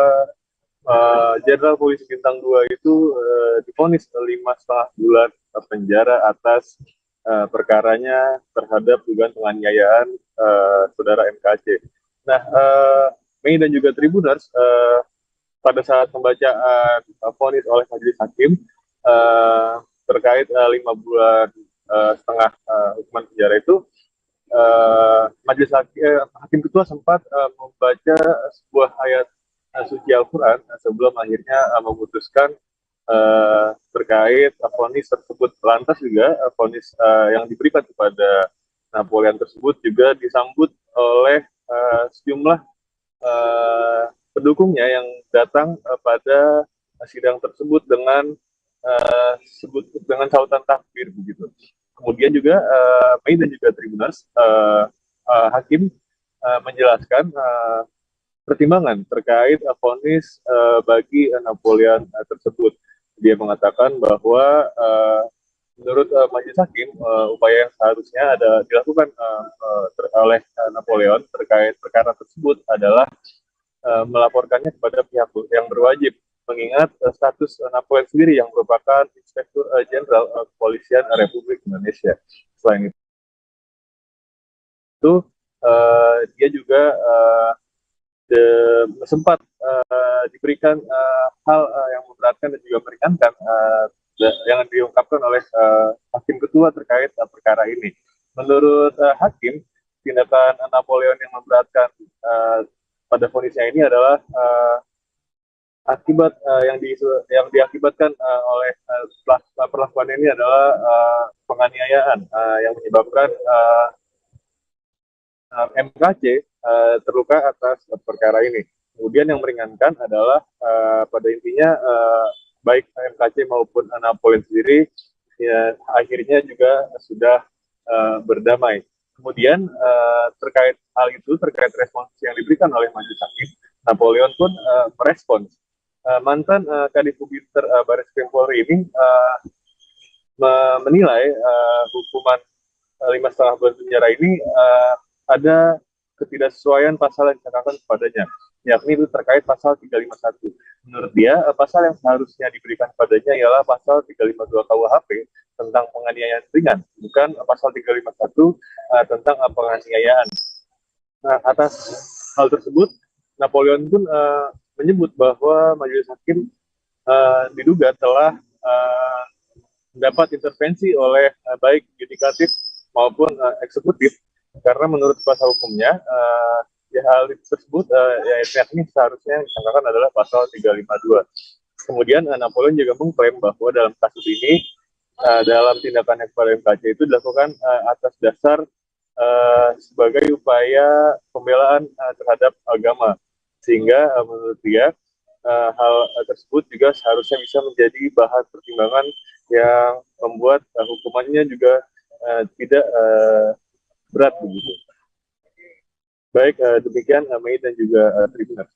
Jenderal Polisi Bintang 2 itu divonis 5,5 bulan penjara atas perkaranya terhadap dugaan penganiayaan saudara MKC. Nah, Mei dan juga Tribuners, pada saat pembacaan vonis oleh Majelis Hakim terkait 5 bulan setengah hukuman penjara itu, Majelis Hakim Ketua sempat membaca sebuah ayat suci Al-Quran sebelum akhirnya memutuskan terkait vonis tersebut. Lantas juga vonis yang diberikan kepada Napoleon tersebut juga disambut oleh sejumlah pendukungnya yang datang pada sidang tersebut dengan sautan takbir begitu. Kemudian juga Mei dan juga Tribuners, Hakim menjelaskan pertimbangan terkait vonis bagi Napoleon tersebut. Dia mengatakan bahwa menurut Majelis Hakim, upaya yang seharusnya dilakukan oleh Napoleon terkait perkara tersebut adalah melaporkannya kepada pihak yang berwajib, mengingat status Napoleon sendiri yang merupakan Inspektur Jenderal Kepolisian Republik Indonesia. Selain itu, dia juga sempat diberikan hal yang memberatkan dan juga meringankan yang diungkapkan oleh Hakim Ketua terkait perkara ini. Menurut Hakim, tindakan Napoleon yang memberatkan pada vonisnya ini adalah akibat yang diakibatkan oleh perlakuan ini adalah penganiayaan yang menyebabkan MKC terluka atas perkara ini. Kemudian yang meringankan adalah pada intinya baik MKC maupun Napoleon sendiri ya, akhirnya juga sudah berdamai. Kemudian terkait hal itu, terkait respons yang diberikan oleh majelis hakim, Napoleon pun merespons. Mantan Kadif Hubinter Baris Krim Polri ini menilai hukuman 5,5 bulan penjara ini ada ketidaksesuaian pasal yang dikenakan kepadanya, yakni itu terkait pasal 351. Menurut dia, pasal yang seharusnya diberikan kepadanya ialah pasal 352 KUHP tentang penganiayaan ringan, bukan pasal 351 tentang penganiayaan. Nah, atas hal tersebut, Napoleon pun menyebut bahwa majelis hakim diduga telah mendapat intervensi oleh baik yudikatif maupun eksekutif, karena menurut kuasa hukumnya ya hal tersebut yakni seharusnya yang disangkakan adalah pasal 352. Kemudian Napoleon juga mengklaim bahwa dalam kasus ini dalam tindakan kepada MKC itu dilakukan atas dasar sebagai upaya pembelaan terhadap agama, sehingga menurut dia hal tersebut juga seharusnya bisa menjadi bahan pertimbangan yang membuat hukumannya juga tidak berat begitu. Baik, demikian Mei dan juga Tribuners.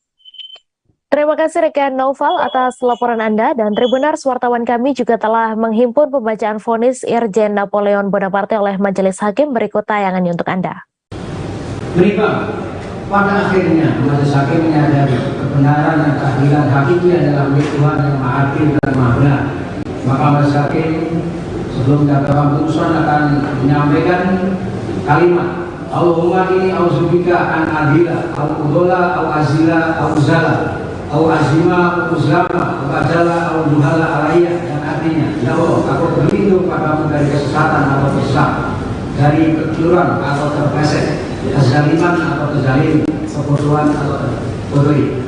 Terima kasih rekan Naufal atas laporan Anda, dan Tribuners, wartawan kami juga telah menghimpun pembacaan vonis Irjen Napoleon Bonaparte oleh Majelis Hakim. Berikut tayangannya untuk Anda. Menimbang pada akhirnya Majelis Hakim menyadari kebenaran dan keadilan hakiki adalah milik Tuhan yang Maha Adil dan Maha Benar. Maka Majelis Hakim sebelum menjatuhkan putusan akan menyampaikan kalimat Allahumma inni auzubika an adila au udola au azila au zala au azima au uzlama au ajala au duhala alaiya, yang artinya ya Allah, aku berlindung padamu dari kesesatan atau sesat, dari kecurangan atau terpleset, kezaliman atau kezalim, kebodohan atau bodohi.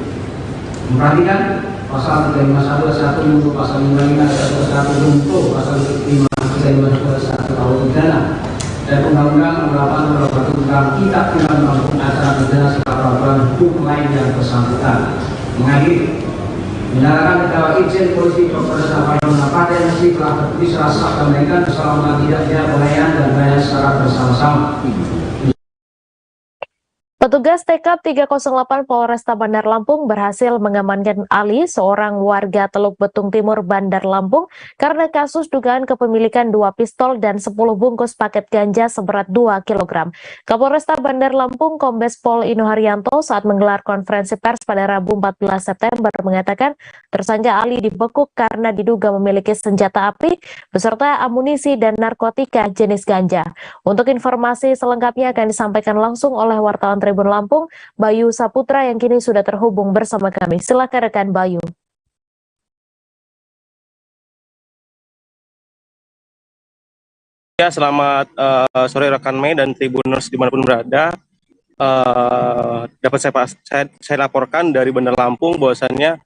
Memperhatikan pasal 351 untuk pasal 55 ayat 1 untuk pasal 551 tahun pidana dan Undang-Undang 8 tentang Kitab Undang maupun acara pidana serta peraturan hukum lain yang bersangkutan. Mengakhiri, menyatakan terdakwa Irjen Polisi Dr. Napoleon Bonaparte masih telah terbukti secara sah dan menunjukkan keselamatan tidaknya pelayan dan bayar secara bersama-sama. Petugas TK 308 Polresta Bandar Lampung berhasil mengamankan Ali, seorang warga Teluk Betung Timur, Bandar Lampung, karena kasus dugaan kepemilikan 2 pistol dan 10 bungkus paket ganja seberat 2 kg. Kapolresta Bandar Lampung Kombes Pol Ino Haryanto saat menggelar konferensi pers pada Rabu 14 September mengatakan tersangka Ali dibekuk karena diduga memiliki senjata api beserta amunisi dan narkotika jenis ganja. Untuk informasi selengkapnya akan disampaikan langsung oleh wartawan Tribun Lampung, Bayu Saputra, yang kini sudah terhubung bersama kami. Silakan rekan Bayu. Ya, selamat sore rekan Mei dan Tribuners dimanapun berada. Dapat saya laporkan dari Bandar Lampung bahwasannya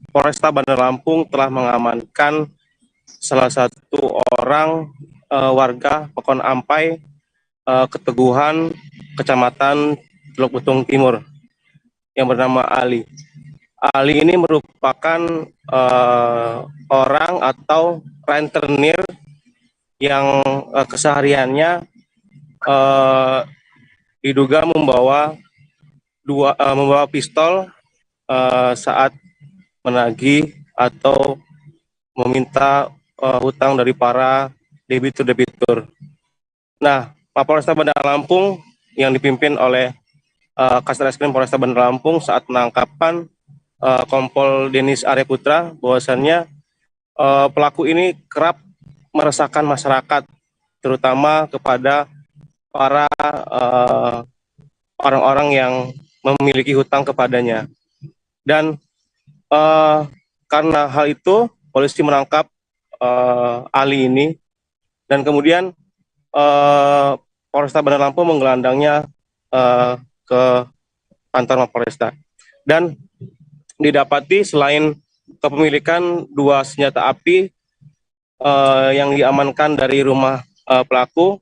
Polresta Bandar Lampung telah mengamankan salah satu orang warga Pekon Ampai, Keteguhan, Kecamatan Teluk Betung Timur, yang bernama Ali. Ali ini merupakan orang atau rentenir yang kesehariannya diduga membawa pistol saat menagih atau meminta hutang dari para debitur-debitur. Nah, Polresta Bandar Lampung yang dipimpin oleh Kasat Reskrim Polresta Bandar Lampung saat penangkapan Kompol Denis Arya Putra bahwasannya pelaku ini kerap meresahkan masyarakat, terutama kepada para orang-orang yang memiliki hutang kepadanya. Dan karena hal itu, polisi menangkap Ali ini, dan kemudian Polresta Bandar Lampung menggelandangnya ke kantor Mapolresta. Dan didapati selain kepemilikan 2 senjata api yang diamankan dari rumah pelaku,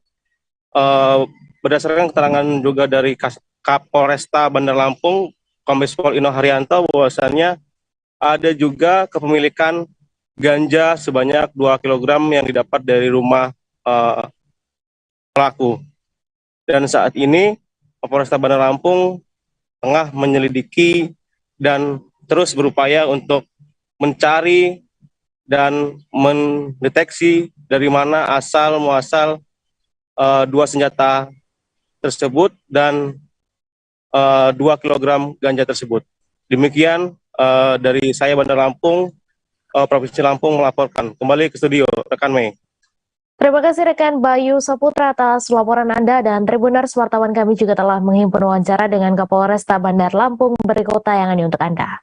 berdasarkan keterangan juga dari Kapolresta Bandar Lampung, Kombes Pol Ino Haryanto, bahwasannya ada juga kepemilikan ganja sebanyak 2 kg yang didapat dari rumah pelaku. Dan saat ini Polresta Bandar Lampung tengah menyelidiki dan terus berupaya untuk mencari dan mendeteksi dari mana asal muasal 2 senjata tersebut dan 2 kg ganja tersebut. Demikian dari saya Bandar Lampung, Provinsi Lampung melaporkan. Kembali ke studio, rekan Mei. Terima kasih rekan Bayu Saputra atas laporan Anda, dan Tribuners wartawan kami juga telah menghimpun wawancara dengan Kapolresta Bandar Lampung. Berikut tayangannya untuk Anda.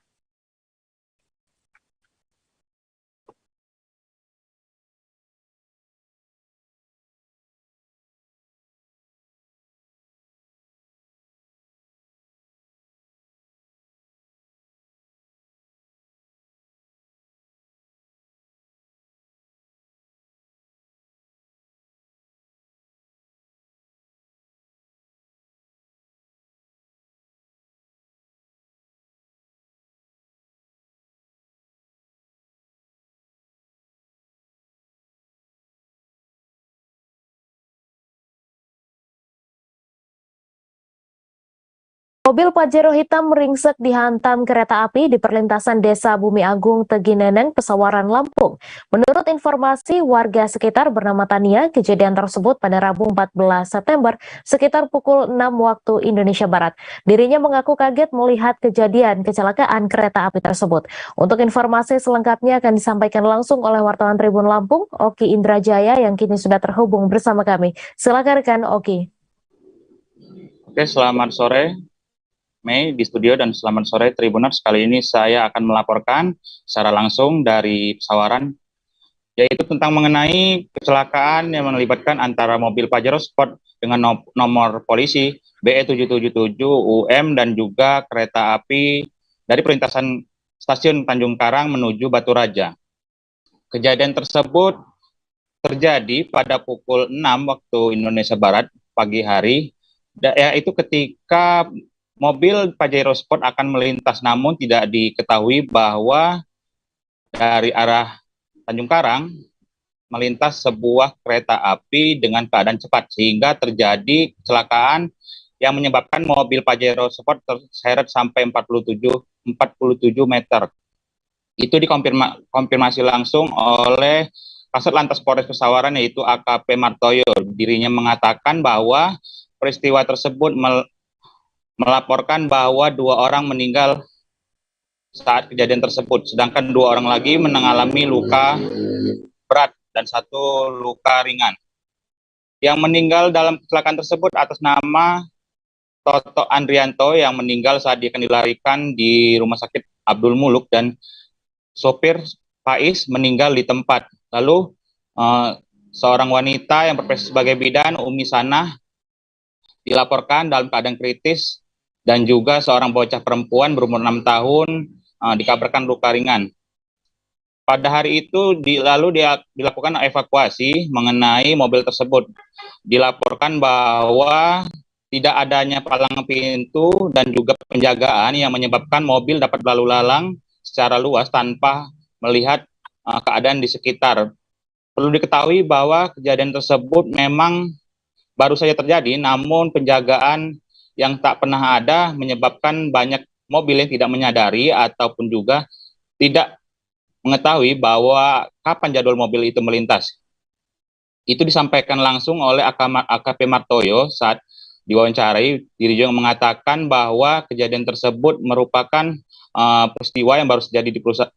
Mobil Pajero hitam ringsek dihantam kereta api di perlintasan Desa Bumi Agung, Tegineneng, Pesawaran, Lampung. Menurut informasi warga sekitar bernama Tania, kejadian tersebut pada Rabu 14 September sekitar pukul 6 waktu Indonesia Barat. Dirinya mengaku kaget melihat kejadian kecelakaan kereta api tersebut. Untuk informasi selengkapnya akan disampaikan langsung oleh wartawan Tribun Lampung, Oki Indrajaya, yang kini sudah terhubung bersama kami. Silakan rekan Oki. Oke, selamat sore Mei di studio, dan selamat sore Tribuners. Kali ini saya akan melaporkan secara langsung dari Pesawaran, yaitu tentang mengenai kecelakaan yang melibatkan antara mobil Pajero Sport dengan nomor polisi BE777 UM dan juga kereta api dari perlintasan stasiun Tanjung Karang menuju Batu Raja. Kejadian tersebut terjadi pada pukul 6 waktu Indonesia Barat pagi hari, yaitu ketika mobil Pajero Sport akan melintas, namun tidak diketahui bahwa dari arah Tanjung Karang melintas sebuah kereta api dengan keadaan cepat, sehingga terjadi kecelakaan yang menyebabkan mobil Pajero Sport terseret sampai 47 meter. Itu dikonfirmasi langsung oleh Kasat Lantas Polres Pesawaran, yaitu AKP Martoyo. Dirinya mengatakan bahwa peristiwa tersebut melaporkan bahwa 2 orang meninggal saat kejadian tersebut, sedangkan 2 orang lagi mengalami luka berat dan 1 luka ringan. Yang meninggal dalam kecelakaan tersebut atas nama Toto Andrianto yang meninggal saat dia akan dilarikan di Rumah Sakit Abdul Muluk, dan sopir Faiz meninggal di tempat. Lalu seorang wanita yang berprofesi sebagai bidan, Umi Sanah, dilaporkan dalam keadaan kritis, dan juga seorang bocah perempuan berumur 6 tahun dikabarkan luka ringan. Pada hari itu lalu dilakukan evakuasi mengenai mobil tersebut. Dilaporkan bahwa tidak adanya palang pintu dan juga penjagaan yang menyebabkan mobil dapat berlalu lalang secara luas tanpa melihat keadaan di sekitar. Perlu diketahui bahwa kejadian tersebut memang baru saja terjadi, namun penjagaan yang tak pernah ada menyebabkan banyak mobil yang tidak menyadari ataupun juga tidak mengetahui bahwa kapan jadwal mobil itu melintas. Itu disampaikan langsung oleh AKP Martoyo saat diwawancarai, diri juga mengatakan bahwa kejadian tersebut merupakan peristiwa yang baru terjadi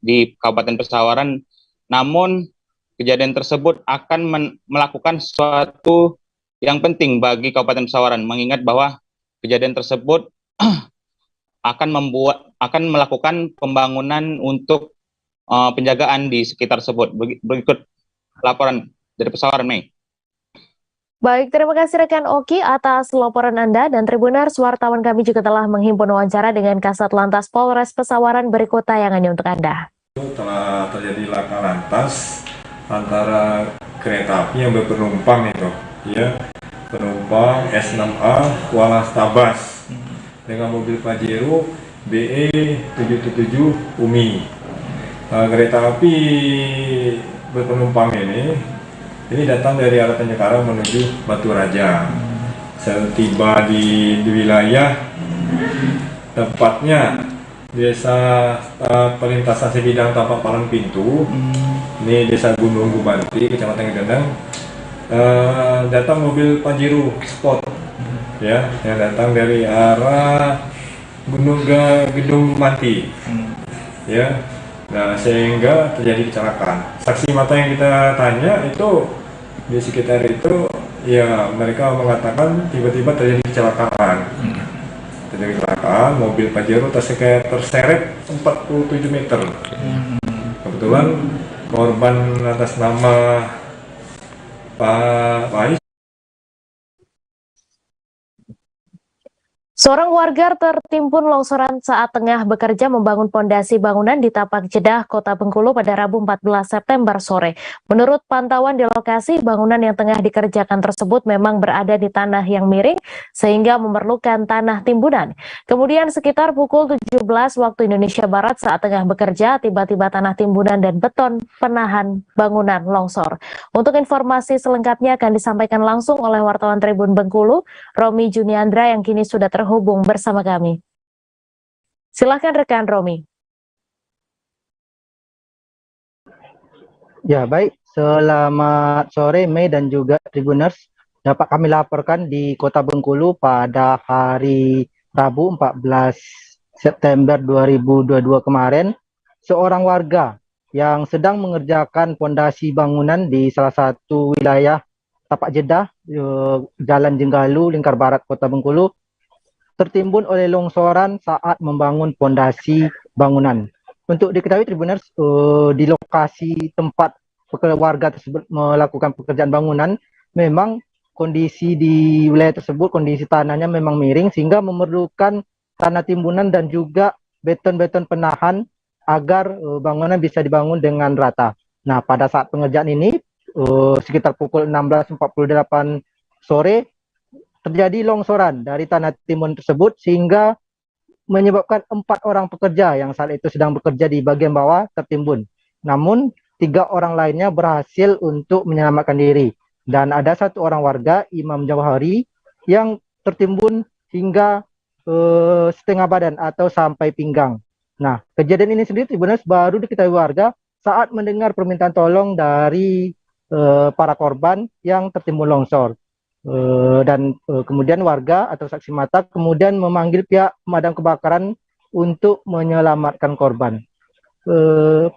di Kabupaten Pesawaran, namun kejadian tersebut akan melakukan sesuatu yang penting bagi Kabupaten Pesawaran, mengingat bahwa kejadian tersebut akan melakukan pembangunan untuk penjagaan di sekitar tersebut. Berikut laporan dari Pesawaran, Mei. Baik, terima kasih rekan Oki atas laporan Anda, dan Tribuners, wartawan kami juga telah menghimpun wawancara dengan Kasat Lantas Polres Pesawaran. Berikut tayangannya untuk Anda. Telah terjadi laka lantas antara kereta api yang berpenumpang itu, ya, penumpang S6A Kuala Stabas dengan mobil Pajero BE 777 UMI. Kereta api berpenumpang ini datang dari arah Tanjung menuju Batu Raja. Setiba di wilayah tepatnya desa perlintasan sebidang Tapak Palang Pintu, ini desa Gunung Gubanti, Kecamatan Gedendang, datang mobil Pajero Sport, ya, yang datang dari arah Gedung Manti, ya. Nah, sehingga terjadi kecelakaan. Saksi mata yang kita tanya itu di sekitar itu, ya, mereka mengatakan tiba-tiba terjadi kecelakaan. Terjadi kecelakaan, mobil Pajero terseret 47 meter. Kebetulan korban atas nama Pak Ais. Seorang warga tertimbun longsoran saat tengah bekerja membangun pondasi bangunan di Tapak Jeddah, Kota Bengkulu pada Rabu 14 September sore. Menurut pantauan di lokasi, bangunan yang tengah dikerjakan tersebut memang berada di tanah yang miring sehingga memerlukan tanah timbunan. Kemudian sekitar pukul 17 waktu Indonesia Barat saat tengah bekerja, tiba-tiba tanah timbunan dan beton penahan bangunan longsor. Untuk informasi selengkapnya akan disampaikan langsung oleh wartawan Tribun Bengkulu, Romi Juniandra, yang kini sudah terhubung bersama kami. Silakan rekan Romi. Ya, baik. Selamat sore Mei dan juga Tribuners. Dapat kami laporkan di Kota Bengkulu pada hari Rabu 14 September 2022 kemarin, seorang warga yang sedang mengerjakan pondasi bangunan di salah satu wilayah Tapak Jeddah, Jalan Jenggalu, Lingkar Barat, Kota Bengkulu, tertimbun oleh longsoran saat membangun pondasi bangunan. Untuk diketahui Tribuners, di lokasi tempat warga tersebut melakukan pekerjaan bangunan, memang kondisi di wilayah tersebut, kondisi tanahnya memang miring sehingga memerlukan tanah timbunan dan juga beton-beton penahan agar bangunan bisa dibangun dengan rata. Nah, pada saat pengerjaan ini, sekitar pukul 16.48 sore, terjadi longsoran dari tanah timbun tersebut sehingga menyebabkan 4 orang pekerja yang saat itu sedang bekerja di bagian bawah tertimbun. Namun 3 orang lainnya berhasil untuk menyelamatkan diri, dan ada 1 orang warga, Imam Jawahari, yang tertimbun hingga setengah badan atau sampai pinggang. Nah, kejadian ini sendiri Tribuners baru diketahui warga saat mendengar permintaan tolong dari para korban yang tertimbun longsor. Dan kemudian warga atau saksi mata kemudian memanggil pihak pemadam kebakaran untuk menyelamatkan korban.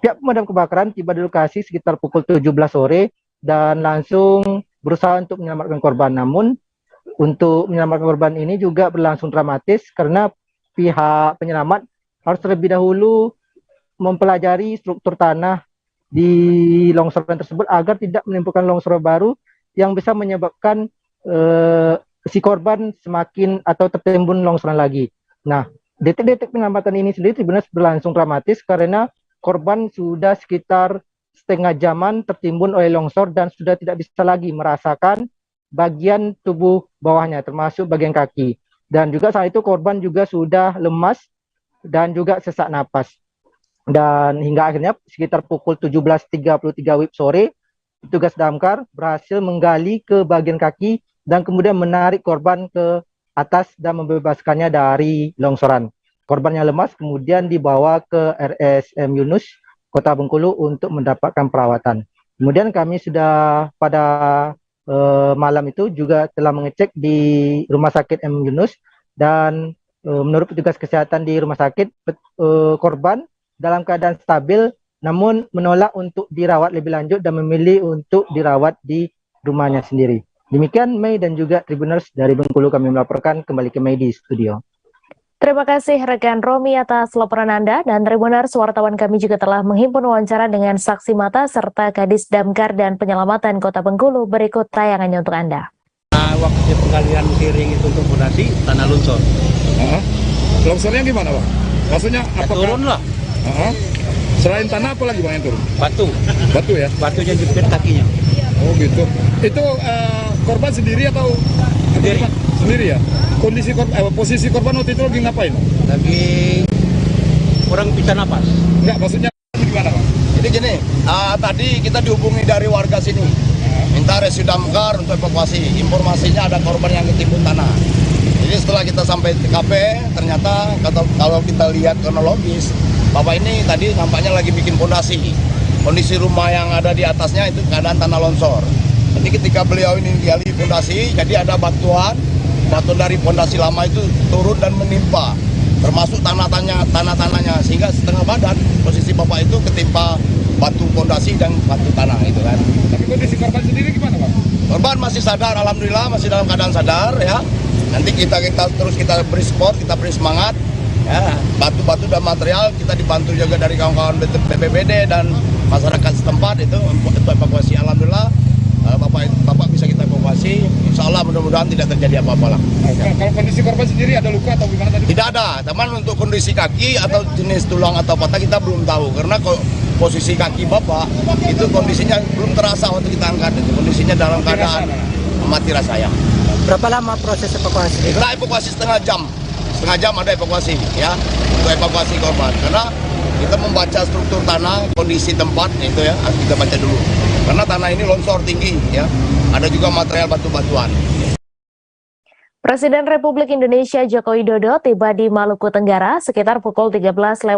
Pihak pemadam kebakaran tiba di lokasi sekitar pukul 17 sore dan langsung berusaha untuk menyelamatkan korban. Namun untuk menyelamatkan korban ini juga berlangsung dramatis karena pihak penyelamat harus terlebih dahulu mempelajari struktur tanah di longsoran tersebut agar tidak menimbulkan longsor baru yang bisa menyebabkan si korban semakin atau tertimbun longsoran lagi. Nah, detik-detik penyelamatan ini sendiri sebenarnya berlangsung dramatis karena korban sudah sekitar setengah jaman tertimbun oleh longsor dan sudah tidak bisa lagi merasakan bagian tubuh bawahnya termasuk bagian kaki. Dan juga saat itu korban juga sudah lemas dan juga sesak napas. Dan hingga akhirnya sekitar pukul 17.33 WIB sore, petugas damkar berhasil menggali ke bagian kaki dan kemudian menarik korban ke atas dan membebaskannya dari longsoran. Korban yang lemas kemudian dibawa ke RSM Yunus, Kota Bengkulu untuk mendapatkan perawatan. Kemudian kami sudah pada malam itu juga telah mengecek di Rumah Sakit M. Yunus dan menurut petugas kesehatan di rumah sakit, korban dalam keadaan stabil namun menolak untuk dirawat lebih lanjut dan memilih untuk dirawat di rumahnya sendiri. Demikian Mei dan juga Tribuners dari Bengkulu, kami melaporkan kembali ke Mei di studio. Terima kasih rekan Romi atas laporan Anda, dan Tribuners, wartawan kami juga telah menghimpun wawancara dengan saksi mata serta Kadis Damkar dan Penyelamatan Kota Bengkulu. Berikut tayangannya untuk Anda. Waktu penggalian miring itu untuk fondasi tanah longsor. Longsornya gimana, Bang? Maksudnya apa? Turun lah. Selain tanah apa lagi Bang yang turun? Batu. Batu ya? Batu yang jepit kakinya. Oh gitu. Itu korban sendiri atau sendiri? Sendiri ya. Kondisi posisi korban waktu itu lagi ngapain? Lagi kurang bisa napas. Enggak, maksudnya gimana, Bang? Jadi gini, tadi kita dihubungi dari warga sini, minta resi damkar untuk evakuasi. Informasinya ada korban yang ketimbun tanah. Jadi setelah kita sampai TKP, ternyata kalau kita lihat kronologis, Bapak ini tadi nampaknya lagi bikin fondasi. Kondisi rumah yang ada di atasnya itu keadaan tanah longsor. Jadi ketika beliau ini gali fondasi, jadi ada batu dari fondasi lama itu turun dan menimpa, termasuk tanah-tanahnya, sehingga setengah badan posisi Bapak itu ketimpa batu fondasi dan batu tanah itu kan. Tapi kondisi korban sendiri gimana, Bang? Korban masih sadar, alhamdulillah masih dalam keadaan sadar ya. Nanti kita terus beri support, kita beri semangat. Ya, batu-batu dan material kita dibantu juga dari kawan-kawan BPBD dan masyarakat setempat itu untuk evakuasi. Alhamdulillah Bapak bisa kita evakuasi. Insya Allah mudah-mudahan tidak terjadi apa-apa lah. Kalau kondisi korban sendiri ada luka atau gimana tadi? Tidak ada, teman, untuk kondisi kaki atau jenis tulang atau patah kita belum tahu karena posisi kaki Bapak itu kondisinya belum terasa waktu kita angkat, itu kondisinya dalam keadaan mati rasanya. Berapa lama proses evakuasi? Kita evakuasi setengah jam ada evakuasi ya, untuk evakuasi korban karena kita membaca struktur tanah, kondisi tempat itu ya, harus kita baca dulu karena tanah ini longsor tinggi ya, ada juga material batu-batuan. Presiden Republik Indonesia Joko Widodo tiba di Maluku Tenggara sekitar pukul 13.19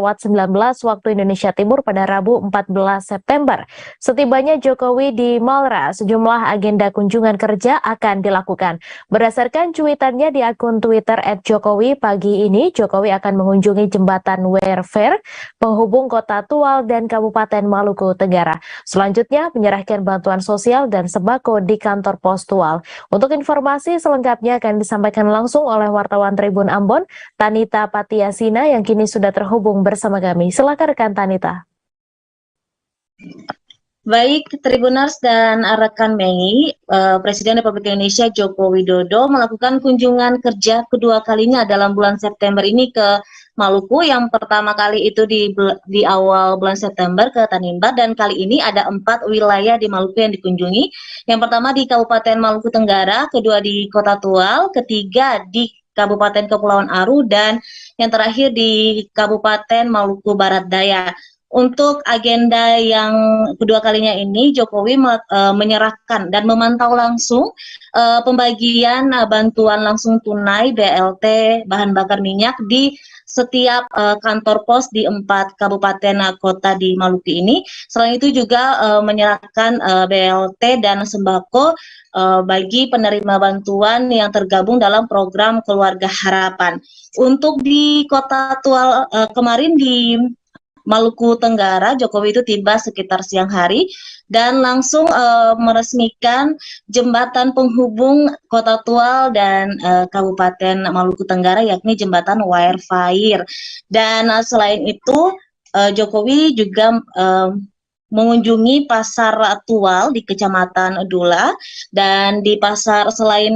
waktu Indonesia Timur pada Rabu 14 September. Setibanya Jokowi di Malra, sejumlah agenda kunjungan kerja akan dilakukan. Berdasarkan cuitannya di akun Twitter @Jokowi, pagi ini Jokowi akan mengunjungi jembatan Werfer penghubung Kota Tual dan Kabupaten Maluku Tenggara. Selanjutnya menyerahkan bantuan sosial dan sembako di kantor pos Tual. Untuk informasi selengkapnya akan disampaikan langsung oleh wartawan Tribun Ambon, Tanita Patiasina, yang kini sudah terhubung bersama kami. Silakan rekan Tanita. Baik, Tribuners dan rekan Mei, Presiden Republik Indonesia Joko Widodo melakukan kunjungan kerja kedua kalinya dalam bulan September ini ke Maluku. Yang pertama kali itu di awal bulan September ke Tanimbar, dan kali ini ada 4 wilayah di Maluku yang dikunjungi. Yang pertama di Kabupaten Maluku Tenggara, kedua di Kota Tual, ketiga di Kabupaten Kepulauan Aru, dan yang terakhir di Kabupaten Maluku Barat Daya. Untuk agenda yang kedua kalinya ini, Jokowi menyerahkan dan memantau langsung pembagian bantuan langsung tunai BLT bahan bakar minyak di setiap kantor pos di 4 kabupaten kota di Maluku ini. Selain itu juga menyerahkan BLT dan sembako bagi penerima bantuan yang tergabung dalam program Keluarga Harapan. Untuk di Kota Tual kemarin di Maluku Tenggara, Jokowi itu tiba sekitar siang hari dan langsung meresmikan jembatan penghubung Kota Tual dan Kabupaten Maluku Tenggara, yakni jembatan Werfer. Dan selain itu Jokowi juga mengunjungi Pasar Tual di Kecamatan Dula, dan di pasar selain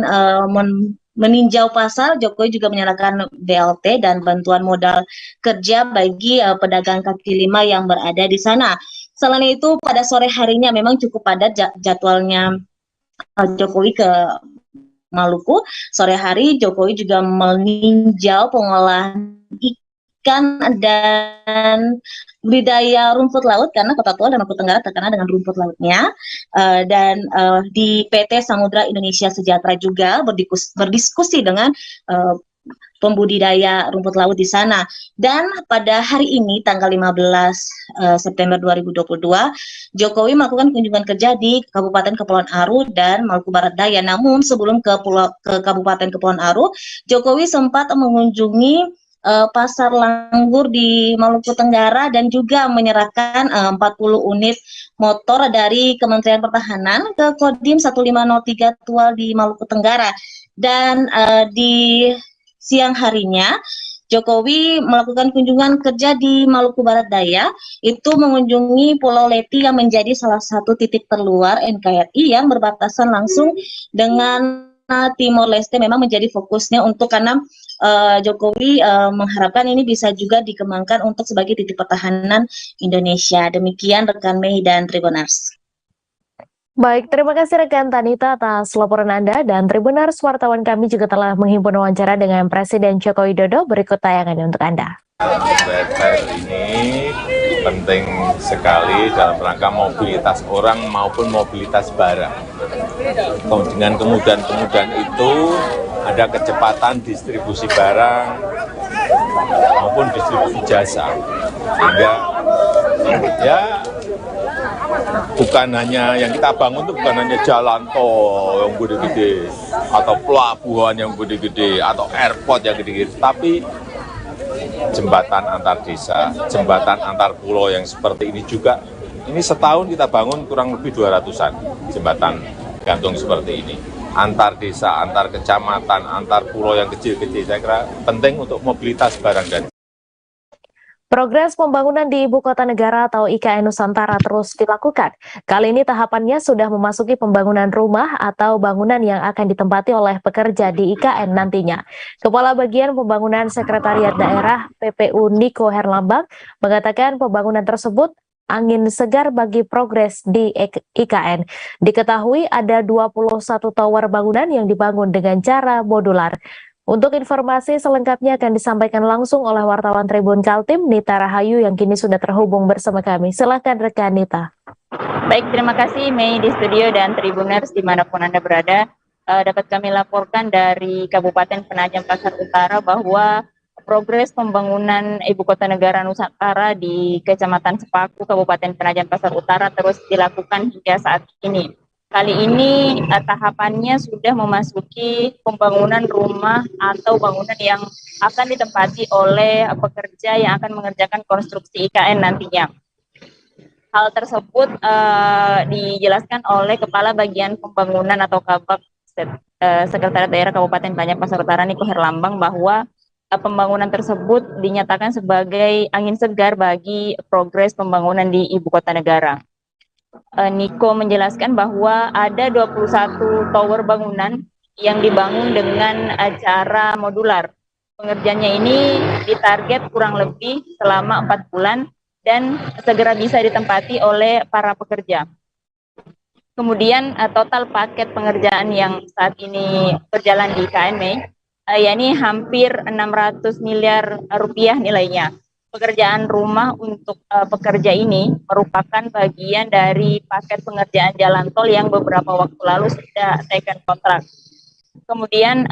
meninjau pasar, Jokowi juga menyerahkan BLT dan bantuan modal kerja bagi pedagang kaki lima yang berada di sana. Selain itu, pada sore harinya memang cukup padat jadwalnya Jokowi ke Maluku. Sore hari Jokowi juga meninjau pengolahan ikan dan budidaya rumput laut, karena Kota Tual dan Maluku Tenggara terkenal dengan rumput lautnya. Dan di PT Samudra Indonesia Sejahtera juga berdiskusi dengan pembudidaya rumput laut di sana. Dan pada hari ini tanggal 15 September 2022, Jokowi melakukan kunjungan kerja di Kabupaten Kepulauan Aru dan Maluku Barat Daya. Namun sebelum ke Kabupaten Kepulauan Aru, Jokowi sempat mengunjungi pasar Langgur di Maluku Tenggara dan juga menyerahkan 40 unit motor dari Kementerian Pertahanan ke Kodim 1503 Tual di Maluku Tenggara. Dan di siang harinya Jokowi melakukan kunjungan kerja di Maluku Barat Daya, itu mengunjungi Pulau Leti yang menjadi salah satu titik terluar NKRI yang berbatasan langsung dengan Timor Leste. Memang menjadi fokusnya untuk karena Jokowi mengharapkan ini bisa juga dikembangkan untuk sebagai titik pertahanan Indonesia. Demikian rekan Mei dan Tribuners. Baik, terima kasih rekan Tanita atas laporan Anda, dan Tribuners, wartawan kami juga telah menghimpun wawancara dengan Presiden Joko Widodo. Berikut tayangannya untuk Anda. WFR ini penting sekali dalam rangka mobilitas orang maupun mobilitas barang. Dengan kemudahan-kemudahan itu ada kecepatan distribusi barang maupun distribusi jasa, sehingga ya bukan hanya yang kita bangun itu bukan hanya jalan tol yang gede-gede atau pelabuhan yang gede-gede atau airport yang gede-gede, tapi jembatan antar desa, jembatan antar pulau yang seperti ini juga. Ini setahun kita bangun kurang lebih 200-an jembatan gantung seperti ini. Antar desa, antar kecamatan, antar pulau yang kecil-kecil. Saya kira penting untuk mobilitas barang dan Progres pembangunan di Ibu Kota Negara atau IKN Nusantara terus dilakukan. Kali ini tahapannya sudah memasuki pembangunan rumah atau bangunan yang akan ditempati oleh pekerja di IKN nantinya. Kepala Bagian Pembangunan Sekretariat Daerah PPU Niko Herlambang mengatakan pembangunan tersebut angin segar bagi progres di IKN. Diketahui ada 21 tower bangunan yang dibangun dengan cara modular. Untuk informasi selengkapnya akan disampaikan langsung oleh wartawan Tribun Kaltim, Nita Rahayu, yang kini sudah terhubung bersama kami. Silakan rekan Nita. Baik, terima kasih Mei di studio dan Tribuners dimanapun Anda berada. Dapat kami laporkan dari Kabupaten Penajam Pasar Utara bahwa progres pembangunan Ibu Kota Negara Nusantara di Kecamatan Sepaku, Kabupaten Penajam Pasar Utara terus dilakukan hingga saat ini. Kali ini tahapannya sudah memasuki pembangunan rumah atau bangunan yang akan ditempati oleh pekerja yang akan mengerjakan konstruksi IKN nantinya. Hal tersebut dijelaskan oleh Kepala Bagian Pembangunan atau Kabak Sekretariat Daerah Kabupaten Penajam Pasar Utara Niko Herlambang bahwa pembangunan tersebut dinyatakan sebagai angin segar bagi progres pembangunan di Ibu Kota Negara. Niko menjelaskan bahwa ada 21 tower bangunan yang dibangun dengan cara modular. Pengerjaannya ini ditarget kurang lebih selama 4 bulan dan segera bisa ditempati oleh para pekerja. Kemudian total paket pengerjaan yang saat ini berjalan di IKN yakni hampir 600 miliar rupiah nilainya. Pekerjaan rumah untuk pekerja ini merupakan bagian dari paket pengerjaan jalan tol yang beberapa waktu lalu sudah taken kontrak. Kemudian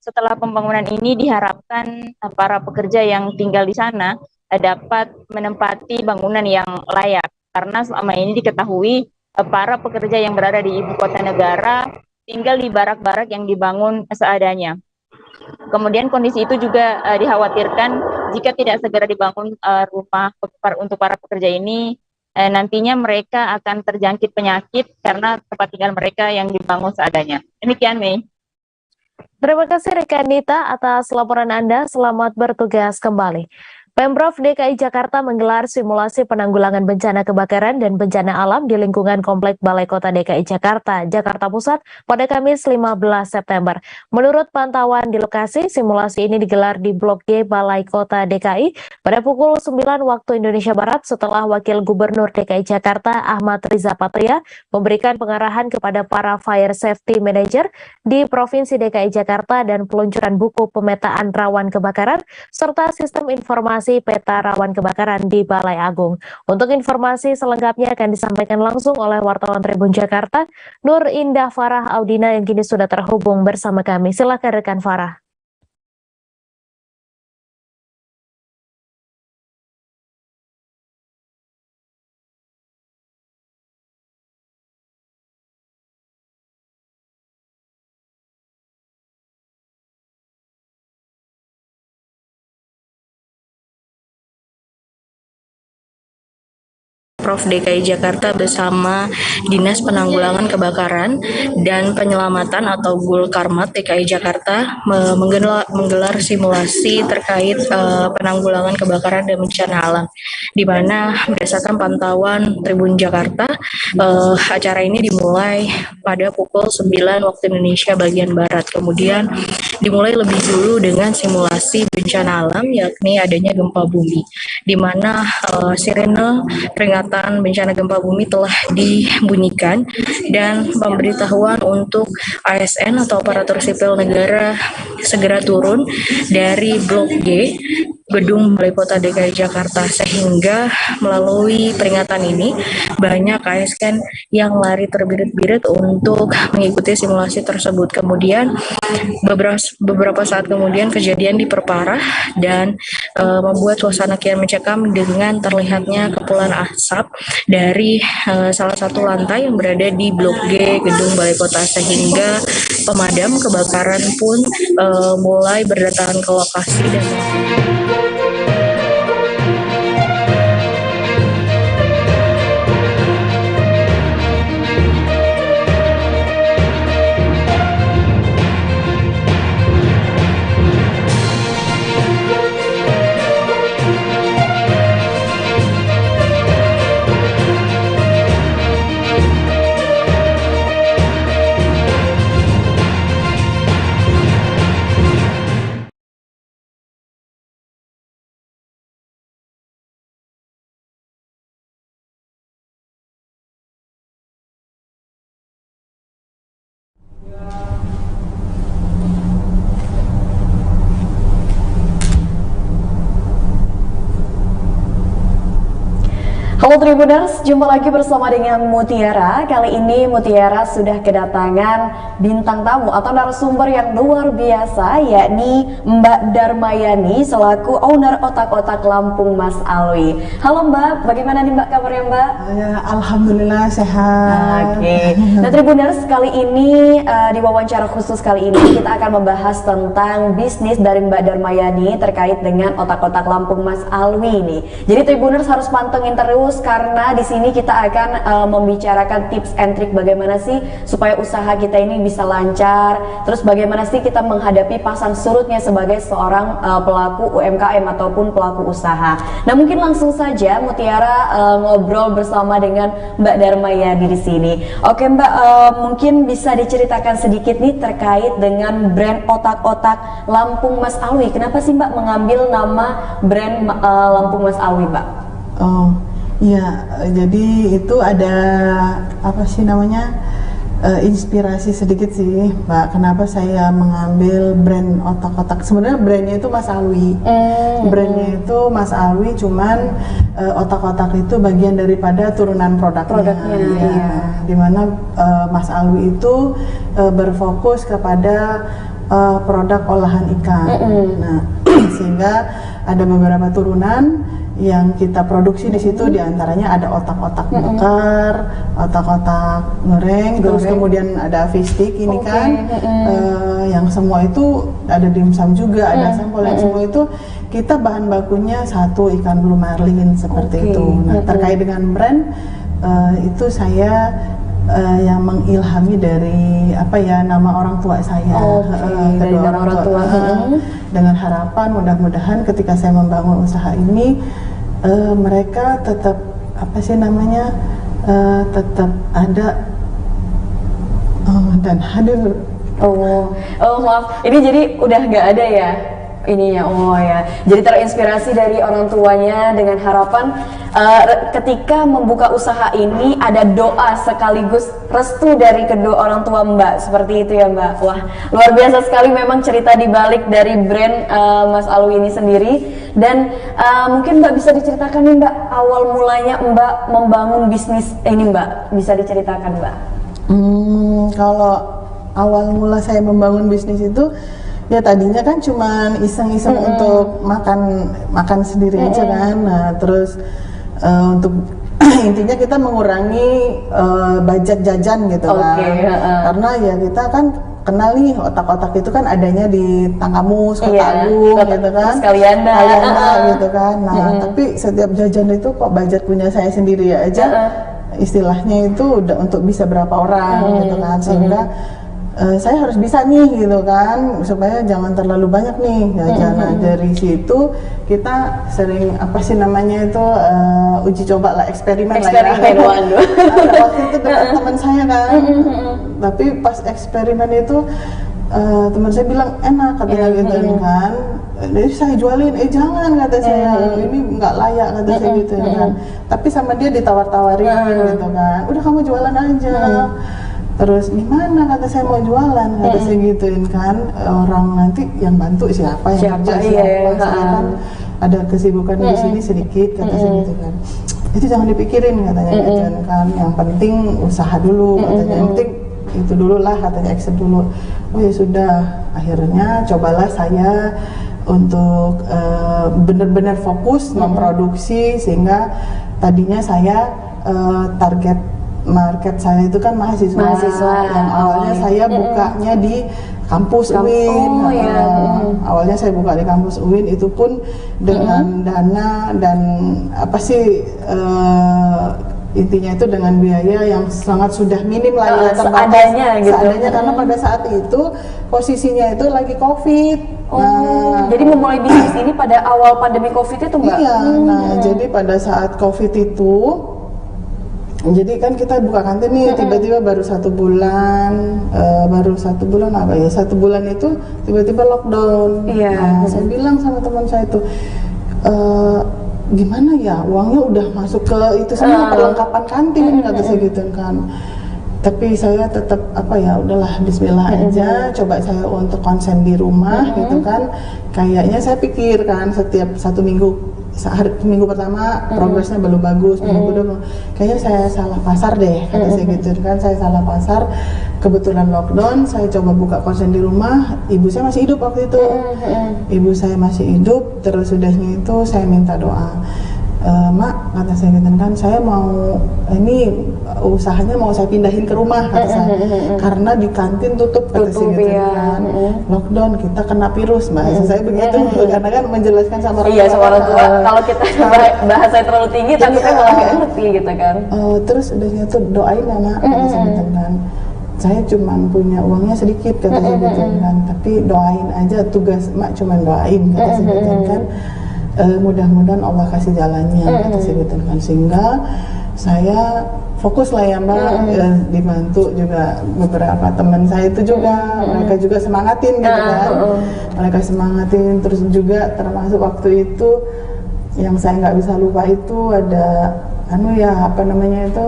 setelah pembangunan ini diharapkan para pekerja yang tinggal di sana dapat menempati bangunan yang layak, karena selama ini diketahui para pekerja yang berada di Ibu Kota Negara tinggal di barak-barak yang dibangun seadanya. Kemudian kondisi itu juga dikhawatirkan jika tidak segera dibangun rumah untuk para pekerja ini, nantinya mereka akan terjangkit penyakit karena tempat tinggal mereka yang dibangun seadanya. Demikian, Mei. Terima kasih rekan Nita atas laporan Anda. Selamat bertugas kembali. Pemprov DKI Jakarta menggelar simulasi penanggulangan bencana kebakaran dan bencana alam di lingkungan Komplek Balai Kota DKI Jakarta, Jakarta Pusat pada Kamis 15 September. Menurut pantauan di lokasi, simulasi ini digelar di Blok G Balai Kota DKI pada pukul 9 waktu Indonesia Barat setelah Wakil Gubernur DKI Jakarta Ahmad Riza Patria memberikan pengarahan kepada para Fire Safety Manager di Provinsi DKI Jakarta dan peluncuran buku pemetaan rawan kebakaran serta sistem informasi peta rawan kebakaran di Balai Agung. Untuk informasi selengkapnya akan disampaikan langsung oleh wartawan Tribun Jakarta, Nur Indah Farah Audina yang kini sudah terhubung bersama kami. Silakan rekan Farah. Pemprov DKI Jakarta bersama Dinas Penanggulangan Kebakaran dan Penyelamatan atau Gulkarmat DKI Jakarta menggelar simulasi terkait penanggulangan kebakaran dan bencana alam, di mana berdasarkan pantauan Tribun Jakarta, acara ini dimulai pada pukul 9 waktu Indonesia bagian Barat. Kemudian dimulai lebih dulu dengan simulasi bencana alam, yakni adanya gempa bumi, di mana sirene peringatan bencana gempa bumi telah dibunyikan dan pemberitahuan untuk ASN atau aparatur sipil negara segera turun dari Blok G Gedung Balai Kota DKI Jakarta, sehingga melalui peringatan ini banyak ASN yang lari terbirit-birit untuk mengikuti simulasi tersebut. Kemudian beberapa saat kemudian kejadian diperparah dan membuat suasana kian mencekam dengan terlihatnya kepulan asap dari salah satu lantai yang berada di Blok G Gedung Balai Kota, sehingga pemadam kebakaran pun mulai berdatangan ke lokasi dan Halo Tribuners, jumpa lagi bersama dengan Mutiara. Kali ini Mutiara sudah kedatangan bintang tamu atau narasumber yang luar biasa, yakni Mbak Darmayani selaku owner Otak-Otak Lampung Mas Alwi. Halo Mbak, bagaimana nih Mbak kabarnya Mbak? Ya, Alhamdulillah sehat. Oke. Nah Tribuners, kali ini di wawancara khusus kali ini kita akan membahas tentang bisnis dari Mbak Darmayani terkait dengan Otak-Otak Lampung Mas Alwi nih. Jadi Tribuners harus pantengin terus, karena di sini kita akan membicarakan tips and trick bagaimana sih supaya usaha kita ini bisa lancar, terus bagaimana sih kita menghadapi pasang surutnya sebagai seorang pelaku UMKM ataupun pelaku usaha. Nah mungkin langsung saja Mutiara ngobrol bersama dengan Mbak Darmayani di sini. Oke Mbak, mungkin bisa diceritakan sedikit nih terkait dengan brand Otak-Otak Lampung Mas Alwi. Kenapa sih Mbak mengambil nama brand Lampung Mas Alwi Mbak? Oh iya, jadi itu ada apa sih namanya inspirasi sedikit sih Mbak. Kenapa saya mengambil brand Otak-Otak? Sebenarnya brandnya itu Mas Alwi. Brandnya itu Mas Alwi, cuman Otak-Otak itu bagian daripada turunan produknya. Ya. Dimana Mas Alwi itu berfokus kepada produk olahan ikan. Nah, sehingga ada beberapa turunan yang kita produksi di situ, diantaranya ada otak-otak bakar, otak-otak goreng, terus kemudian ada fish stick ini kan, yang semua itu ada dimsum juga, ada sampel, yang semua itu kita bahan bakunya satu ikan blue marlin seperti itu. Nah terkait dengan brand itu saya yang mengilhami dari apa ya, nama orang tua saya, kedua orang tua. Dengan harapan mudah-mudahan ketika saya membangun usaha ini mereka tetap apa sih namanya tetap ada dan hadir. Oh maaf, ini jadi udah nggak ada ya ininya. Oh ya, jadi terinspirasi dari orang tuanya dengan harapan ketika membuka usaha ini ada doa sekaligus restu dari kedua orang tua Mbak, seperti itu ya Mbak. Wah luar biasa sekali memang cerita dibalik dari brand Mas Alwi ini sendiri. Dan mungkin Mbak bisa diceritakan nih Mbak, awal mulanya Mbak membangun bisnis ini Mbak, bisa diceritakan Mbak? Kalau awal mula saya membangun bisnis itu ya tadinya kan cuman iseng-iseng untuk makan sendiri aja kan. Nah terus untuk intinya kita mengurangi budget jajan gitu kan. Karena ya kita kan kenal nih otak-otak itu kan adanya di Tangkamus, Kota Agung gitu kan, Sekalianda gitu kan. Nah tapi setiap jajan itu kok budget punya saya sendiri aja, istilahnya itu udah untuk bisa berapa orang gitu kan, sehingga saya harus bisa nih gitu kan, supaya jangan terlalu banyak nih jajan. Nah dari situ kita sering apa sih namanya itu uji coba lah, eksperimen lah ya. Waktu itu dengan teman saya kan, tapi pas eksperimen itu teman saya bilang enak katanya gitu kan, jadi saya jualin, jangan kata saya, ini nggak layak kata saya gitu kan. Tapi sama dia ditawar-tawarin gitu kan, udah kamu jualan aja. Terus gimana kata saya mau jualan, kata saya gituin kan, orang nanti yang bantu siapa yang kerja siapa, saya kan ada kesibukan di sini sedikit kata saya gitu kan. Itu jangan dipikirin katanya gitu kan, yang penting usaha dulu katanya, yang penting itu dulu lah katanya, action dulu. Oh ya sudah, akhirnya cobalah saya untuk benar-benar fokus memproduksi, sehingga tadinya saya target market saya itu kan mahasiswa. Yang awalnya saya bukanya di kampus UIN. Awalnya saya buka di kampus UIN, itu pun dengan dana dan apa sih intinya itu dengan biaya yang sangat sudah minim lah ya, seadanya gitu. Seadanya karena pada saat itu posisinya itu lagi COVID. Jadi memulai bisnis ini pada awal pandemi COVID itu Mbak? Iya, jadi pada saat COVID itu, jadi kan kita buka kantin nih, tiba-tiba baru 1 bulan, apa ya, 1 bulan itu tiba-tiba lockdown. Saya bilang sama teman saya itu, gimana ya, uangnya udah masuk ke itu semua perlengkapan kantin kata saya gitu kan. Tapi saya tetap apa ya, udahlah bismillah aja, coba saya untuk konsen di rumah gitu kan. Kayaknya saya pikir kan setiap 1 minggu, minggu pertama progresnya belum bagus, minggu kedua kayaknya saya salah pasar deh kata saya gitu kan, saya salah pasar. Kebetulan lockdown, saya coba buka konsen di rumah, ibu saya masih hidup waktu itu, ibu saya masih hidup. Terus sudahnya itu saya minta doa, Mak kata saya gitu kan, saya mau ini usahanya mau saya pindahin ke rumah kata saya, karena di kantin tutup kata saya gitu kan, lockdown kita kena virus Mbak, saya begitu karena kan menjelaskan sama orang tua. Kalau kita bahasa terlalu tinggi takutnya malah nggak ngerti gitu kan. Terus udahnya tuh doain ya Mak kata saya gitu kan, saya cuma punya uangnya sedikit kata saya gitu kan, tapi doain aja, tugas Mak cuma doain kata saya gitu kan. Mudah-mudahan Allah kasih jalannya kata saya gitu kan, sehingga saya fokus lah ya Mbak, dibantu juga beberapa teman saya itu juga, mereka juga semangatin gitu kan, mereka semangatin. Terus juga termasuk waktu itu yang saya nggak bisa lupa itu ada apa namanya itu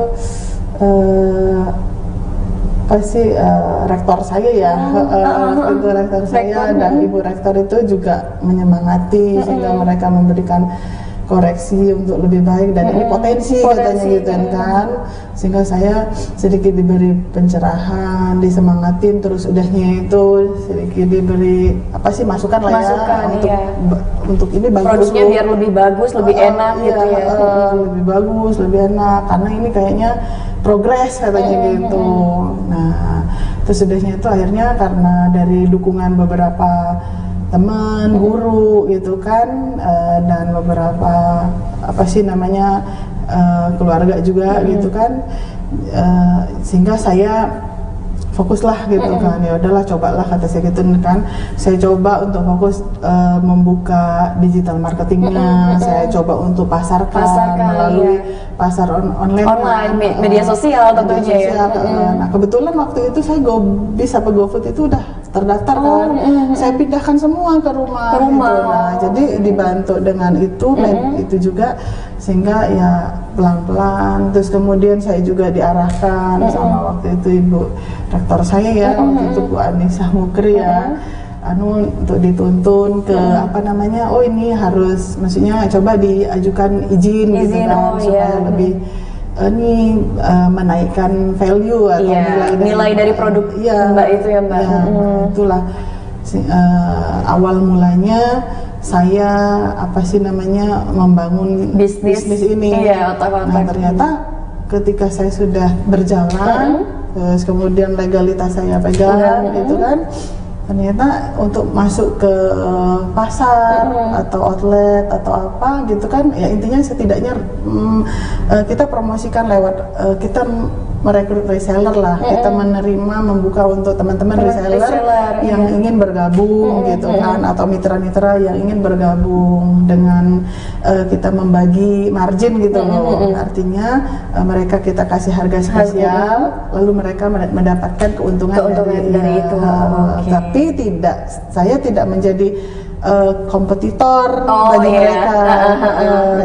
pasti rektor saya ya, itu rektor saya dan ibu rektor itu juga menyemangati, sehingga mereka memberikan koreksi untuk lebih baik, dan ini potensi katanya gitu kan, sehingga saya sedikit diberi pencerahan, disemangatin. Terus udahnya itu sedikit diberi apa sih masukan lah ya, untuk ini bagus produknya biar lebih bagus, lebih enak gitu ya, lebih bagus, lebih enak, karena ini kayaknya progres katanya gitu. Nah terus sudahnya itu akhirnya karena dari dukungan beberapa teman, guru gitu kan, dan beberapa apa sih namanya keluarga juga gitu kan, sehingga saya fokuslah gitu kan, ya udahlah cobalah kata saya gitu kan, saya coba untuk fokus membuka digital marketingnya, saya coba untuk pasarkan melalui pasar online, media sosial tentunya ya. Nah kebetulan waktu itu saya Gobis apa GoFood itu udah terdaftar kan, saya pindahkan semua ke rumah. Gitu. Nah jadi dibantu dengan itu itu juga, sehingga ya pelan-pelan. Terus kemudian saya juga diarahkan sama waktu itu ibu rektor saya ya, waktu itu Bu Anissa Mukri ya, untuk dituntun ke apa namanya, oh ini harus maksudnya coba diajukan izin gitu kan, supaya lebih ini menaikkan value atau nilai dari produk Mbak itu ya Mbak. Itulah awal mulanya saya apa sih namanya membangun bisnis ini. Nah ternyata ketika saya sudah berjalan, terus kemudian legalitas saya pegang, gitu kan, ternyata untuk masuk ke pasar atau outlet atau apa gitu kan, ya intinya setidaknya kita promosikan lewat kita merekrut reseller lah, kita menerima membuka untuk teman-teman reseller yang ingin bergabung gitu kan, atau mitra-mitra yang ingin bergabung dengan kita membagi margin gitu loh, artinya mereka kita kasih harga spesial, lalu mereka mendapatkan keuntungan dari itu. Tapi saya tidak menjadi kompetitor bagi mereka.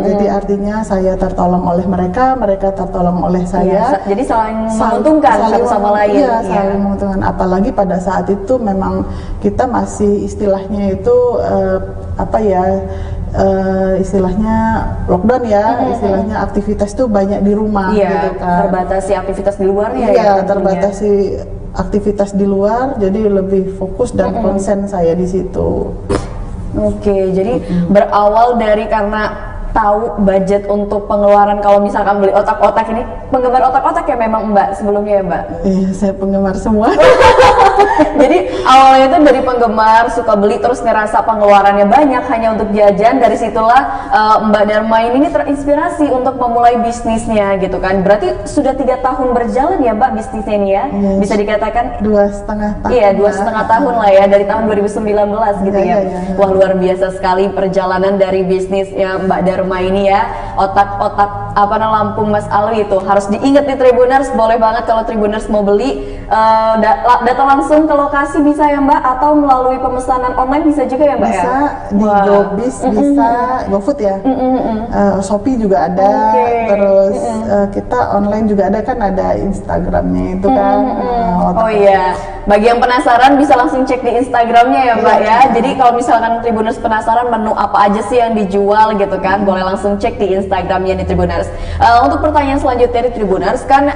Jadi artinya saya tertolong oleh mereka, mereka tertolong oleh saya. Jadi saling menguntungkan satu sama lain. Iya, saling menguntungkan. Apalagi pada saat itu memang kita masih istilahnya itu istilahnya lockdown ya, istilahnya aktivitas tuh banyak di rumah gitu kan. Terbatasi aktivitas di luarnya ya. Iya, terbatasi aktivitas di luar, jadi lebih fokus dan konsen saya di situ. Oke, jadi berawal dari karena tahu budget untuk pengeluaran kalau misalkan beli otak-otak ini, penggemar otak-otak ya memang Mbak sebelumnya ya Mbak? Iya, saya penggemar semua. Jadi awalnya itu dari penggemar, suka beli terus ngerasa pengeluarannya banyak hanya untuk jajan, dari situlah Mbak Darmaini ini terinspirasi untuk memulai bisnisnya gitu kan. Berarti sudah 3 tahun berjalan ya Mbak bisnisnya ini ya? Bisa dikatakan 2,5 tahun. Iya, 2,5 tahun lah ya, dari tahun 2019 gitu ya. Wah, luar biasa sekali perjalanan dari bisnisnya Mbak Darmaini ya. Otak-otak Lampung Mas Alwi itu harus diingat nih Tribuners. Boleh banget kalau Tribuners mau beli datang langsung ke lokasi bisa ya Mbak, atau melalui pemesanan online bisa juga ya Mbak? Bisa di GoBiz, bisa GoFood ya, Shopee juga ada, terus kita online juga ada kan, ada Instagramnya itu kan. Oh iya, bagi yang penasaran bisa langsung cek di Instagramnya ya Mbak ya. Jadi kalau misalkan Tribuners penasaran menu apa aja sih yang dijual gitu kan, boleh langsung cek di Instagramnya nih Tribuners. Untuk pertanyaan selanjutnya nih Tribuners, kan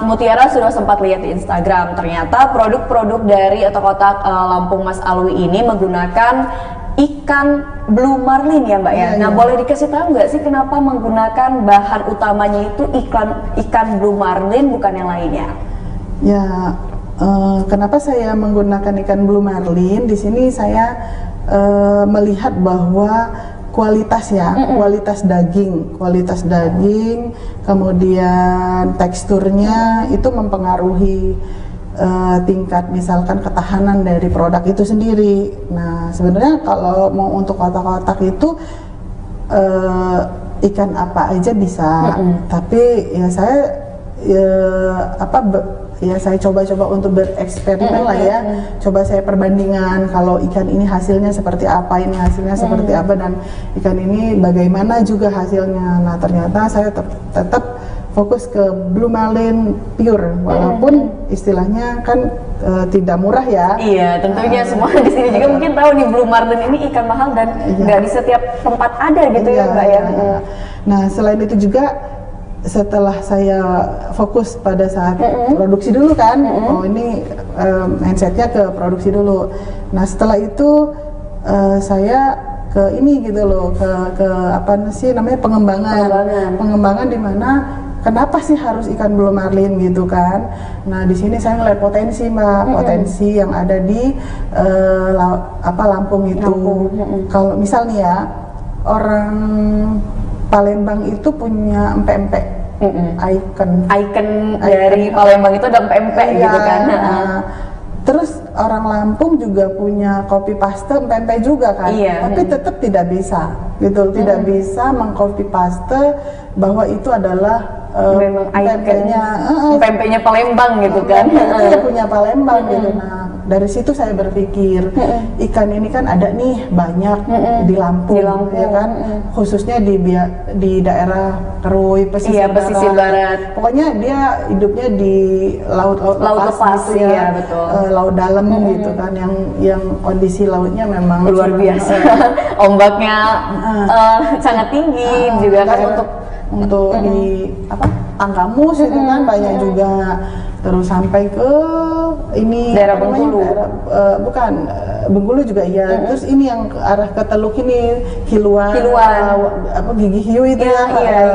Mutiara sudah sempat lihat di Instagram, ternyata produk-produk dari otak-otak Lampung Mas Alwi ini menggunakan ikan blue marlin ya Mbak ya. Nah, boleh dikasih tahu nggak sih kenapa menggunakan bahan utamanya itu ikan blue marlin bukan yang lainnya? Ya, kenapa saya menggunakan ikan blue marlin? Di sini saya melihat bahwa kualitas ya, kualitas daging, kemudian teksturnya itu mempengaruhi tingkat misalkan ketahanan dari produk itu sendiri. Nah, sebenarnya kalau mau untuk kotak-kotak itu ikan apa aja bisa, tapi ya saya saya coba-coba untuk bereksperimen lah ya, coba saya perbandingan kalau ikan ini hasilnya seperti apa, ini hasilnya seperti apa, dan ikan ini bagaimana juga hasilnya. Nah, ternyata saya tetap fokus ke blue marlin pure, walaupun istilahnya kan tidak murah ya. Iya, tentunya semua di sini juga mungkin tahu nih blue marlin ini ikan mahal dan nggak di setiap tempat ada gitu ya Mbak ya. Nah, selain itu juga setelah saya fokus pada saat produksi dulu kan, oh ini mindsetnya ke produksi dulu. Nah, setelah itu saya ke ini gitu loh, ke apa sih namanya, pengembangan di mana kenapa sih harus ikan blue marlin gitu kan. Nah, di sini saya ngeliat potensi Mbak, potensi yang ada di Lampung itu. Kalau misalnya ya, orang Palembang itu punya empek-empek, icon dari Palembang itu ada empek-empek gitu kan. Terus orang Lampung juga punya kopi paste empek-empek juga kan, tapi tetap tidak bisa gitu, tidak bisa mengkopi paste bahwa itu adalah memang empek-empeknya Palembang gitu kan. Itu punya Palembang gitu. Nah, dari situ saya berpikir ikan ini kan ada nih banyak di Lampung, ya kan, khususnya di daerah Kerui, pesisir barat. Pokoknya dia hidupnya di laut lepas gitu ya, laut dalam gitu kan, yang kondisi lautnya memang luar biasa. Ombaknya sangat tinggi juga kan, untuk di Tangkamus itu kan banyak juga. terus sampai ke ini daerah apa namanya, Bengkulu. Bukan Bengkulu juga iya. Terus ini yang ke arah ke Teluk ini Hiluan, apa Gigi Hiu itu ya.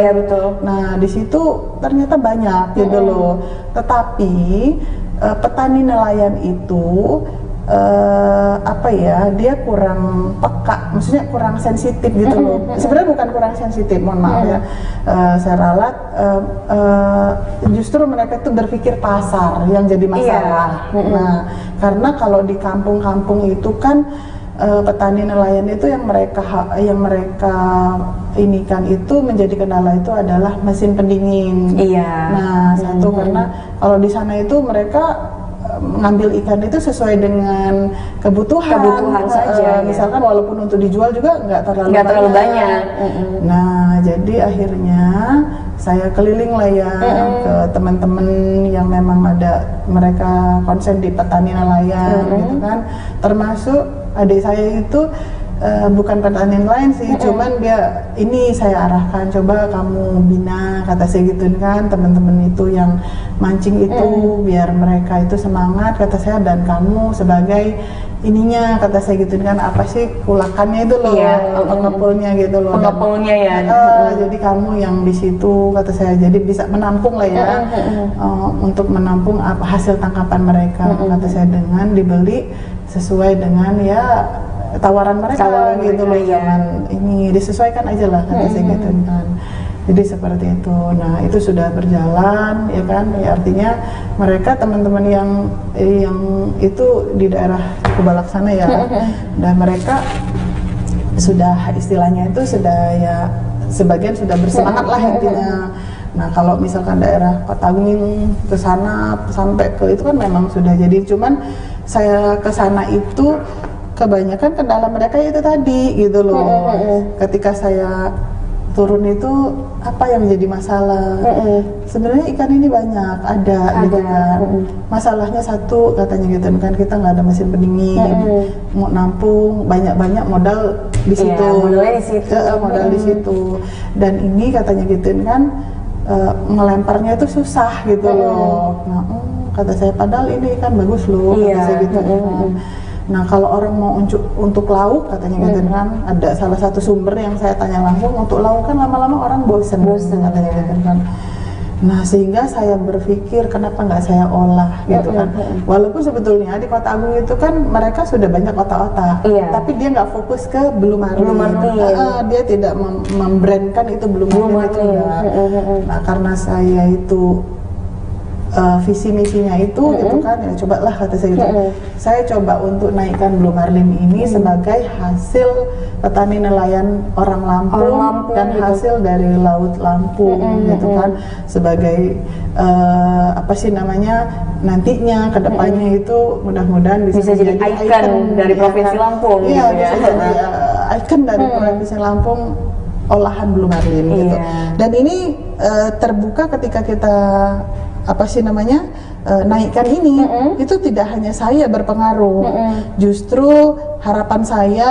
Iya betul. Nah di situ ternyata banyak gitu loh. Tetapi petani nelayan itu apa ya, dia kurang peka, maksudnya kurang sensitif gitu loh. Sebenarnya bukan kurang sensitif, mohon maaf ya, saya ralat, justru mereka itu berpikir pasar yang jadi masalah. Nah, karena kalau di kampung-kampung itu kan petani nelayan itu yang mereka inikan itu menjadi kendala itu adalah mesin pendingin. Nah, satu karena kalau di sana itu mereka mengambil ikan itu sesuai dengan kebutuhan saja. Misalkan walaupun untuk dijual juga nggak terlalu banyak. Nah, jadi akhirnya saya keliling lah ya ke teman-teman yang memang ada mereka konsen di petani nelayan gitu kan. Termasuk adik saya itu bukan petani nelayan sih, cuman dia ini saya arahkan, coba kamu bina, kata saya gitu kan, teman-teman itu yang mancing itu biar mereka itu semangat, kata saya, dan kamu sebagai ininya, kata saya gitu kan, apa sih kulakannya itu loh, pengepulnya gitu loh, pengepulnya ya. Jadi kamu yang di situ, kata saya, jadi bisa menampung lah ya, untuk menampung apa hasil tangkapan mereka, kata saya, dengan dibeli sesuai dengan ya tawaran mereka gitu loh, jangan ini disesuaikan aja lah, kata saya gitu kan. Jadi seperti itu. Nah, itu sudah berjalan ya kan, ya artinya mereka teman-teman yang itu di daerah Kubalak sana ya, dan mereka sudah istilahnya itu sudah ya sebagian sudah bersemangat lah intinya. Nah, kalau misalkan daerah Kota Agung ke sana sampai ke itu kan memang sudah jadi, cuman saya ke sana itu kebanyakan kendala mereka itu tadi gitu loh. Ketika saya turun itu apa yang menjadi masalah? Sebenarnya ikan ini banyak, ada gitu kan. Masalahnya satu katanya gitu kan, kita nggak ada mesin pendingin, mau nampung banyak-banyak modal di situ. Modal di situ. Dan ini katanya gitu kan, melemparnya itu susah gitu loh. Nah, kata saya, padahal ini ikan bagus loh, kata saya gitu kan. Nah, kalau orang mau untuk lauk katanya gitu kan, ada salah satu sumber yang saya tanya langsung, untuk lauk kan lama-lama orang bosen katanya gitu kan. Nah, sehingga saya berpikir kenapa nggak saya olah gitu kan. Walaupun sebetulnya di Kota Agung itu kan mereka sudah banyak otak-otak, tapi dia nggak fokus ke Blue Marlin. Dia tidak membrandkan itu Blue Marlin itu enggak. Nah, karena saya itu visi misinya itu gitu kan, ya cobalah kata saya gitu. Saya coba untuk naikkan Blue Marlin ini sebagai hasil petani nelayan orang Lampung dan hasil dari Laut Lampung gitu kan, sebagai apa sih namanya, nantinya kedepannya itu mudah-mudahan bisa jadi ikon dari Provinsi Lampung. Iya, bisa jadi ikon dari Provinsi Lampung, olahan Blue Marlin gitu. Dan ini terbuka ketika kita apa sih namanya, naikkan ini, itu tidak hanya saya berpengaruh, justru harapan saya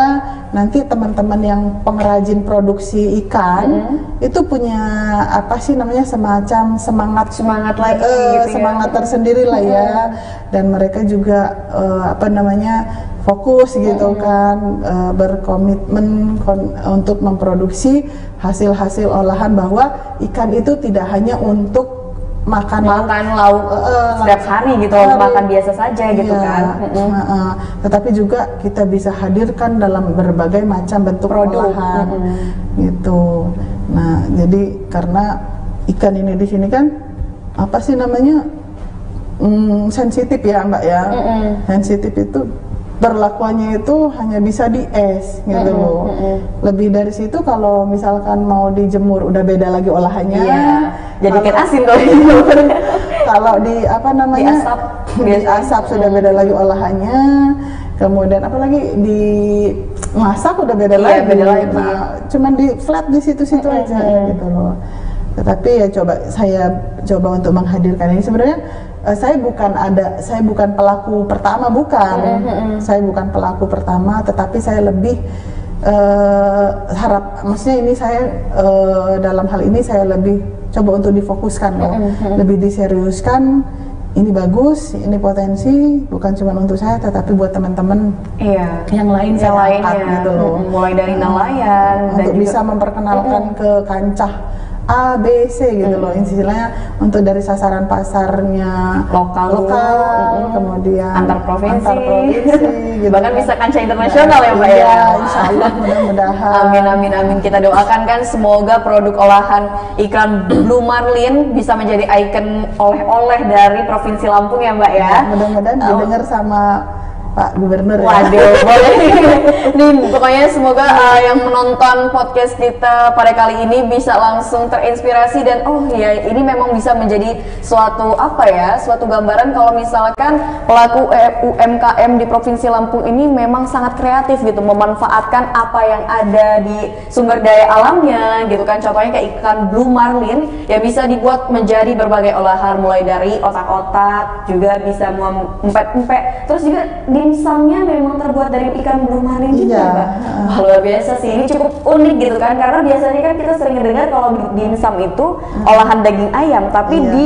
nanti teman-teman yang pengrajin produksi ikan itu punya apa sih namanya, semacam semangat lagi gitu, semangat tersendiri lah ya, dan mereka juga apa namanya, fokus gitu kan, berkomitmen untuk memproduksi hasil-hasil olahan, bahwa ikan itu tidak hanya untuk makan lauk setiap hari gitu, makan biasa saja gitu kan. Tetapi juga kita bisa hadirkan dalam berbagai macam bentuk olahan gitu. Nah, jadi karena ikan ini di sini kan apa sih namanya, sensitif ya Mbak ya. Sensitif itu perlakuannya itu hanya bisa di es gitu loh. Lebih dari situ kalau misalkan mau dijemur udah beda lagi olahannya. Jadi ikan asin kalau gitu. Kalau di apa namanya, di asap sudah beda lagi olahannya. Kemudian apalagi di masak udah beda lagi. Nah, cuman di flat di situ-situ aja gitu loh. Tetapi ya saya coba untuk menghadirkan ini. Sebenarnya saya bukan pelaku pertama, saya bukan pelaku pertama, tetapi saya lebih maksudnya ini saya dalam hal ini saya lebih coba untuk difokuskan loh, lebih diseriuskan ini bagus, ini potensi bukan cuma untuk saya tetapi buat teman-teman yang lain saya angkat gitu loh. Mulai dari nelayan dan untuk juga bisa memperkenalkan ke kancah A, B, C gitu loh, istilahnya untuk dari sasaran pasarnya lokal, kemudian antar provinsi gitu. Bahkan bisa kancah internasional ya Mbak ya. Iya, insya Allah mudah-mudahan. Amin amin amin. Kita doakan kan semoga produk olahan ikan blue marlin bisa menjadi ikon oleh-oleh dari Provinsi Lampung ya Mbak ya. Mudah-mudahan didengar sama Pak Gubernur. Waduh, boleh. Nih, pokoknya semoga yang menonton podcast kita pada kali ini bisa langsung terinspirasi dan oh ya ini memang bisa menjadi suatu suatu gambaran kalau misalkan pelaku UMKM di Provinsi Lampung ini memang sangat kreatif gitu, memanfaatkan apa yang ada di sumber daya alamnya gitu kan. Contohnya kayak ikan blue marlin ya bisa dibuat menjadi berbagai olahan, mulai dari otak-otak, juga bisa empet-empet, terus juga dimsumnya memang terbuat dari ikan blue marlin juga, Mbak. Wah, luar biasa sih, ini cukup unik gitu kan, karena biasanya kan kita sering dengar kalau dimsum itu olahan daging ayam, tapi di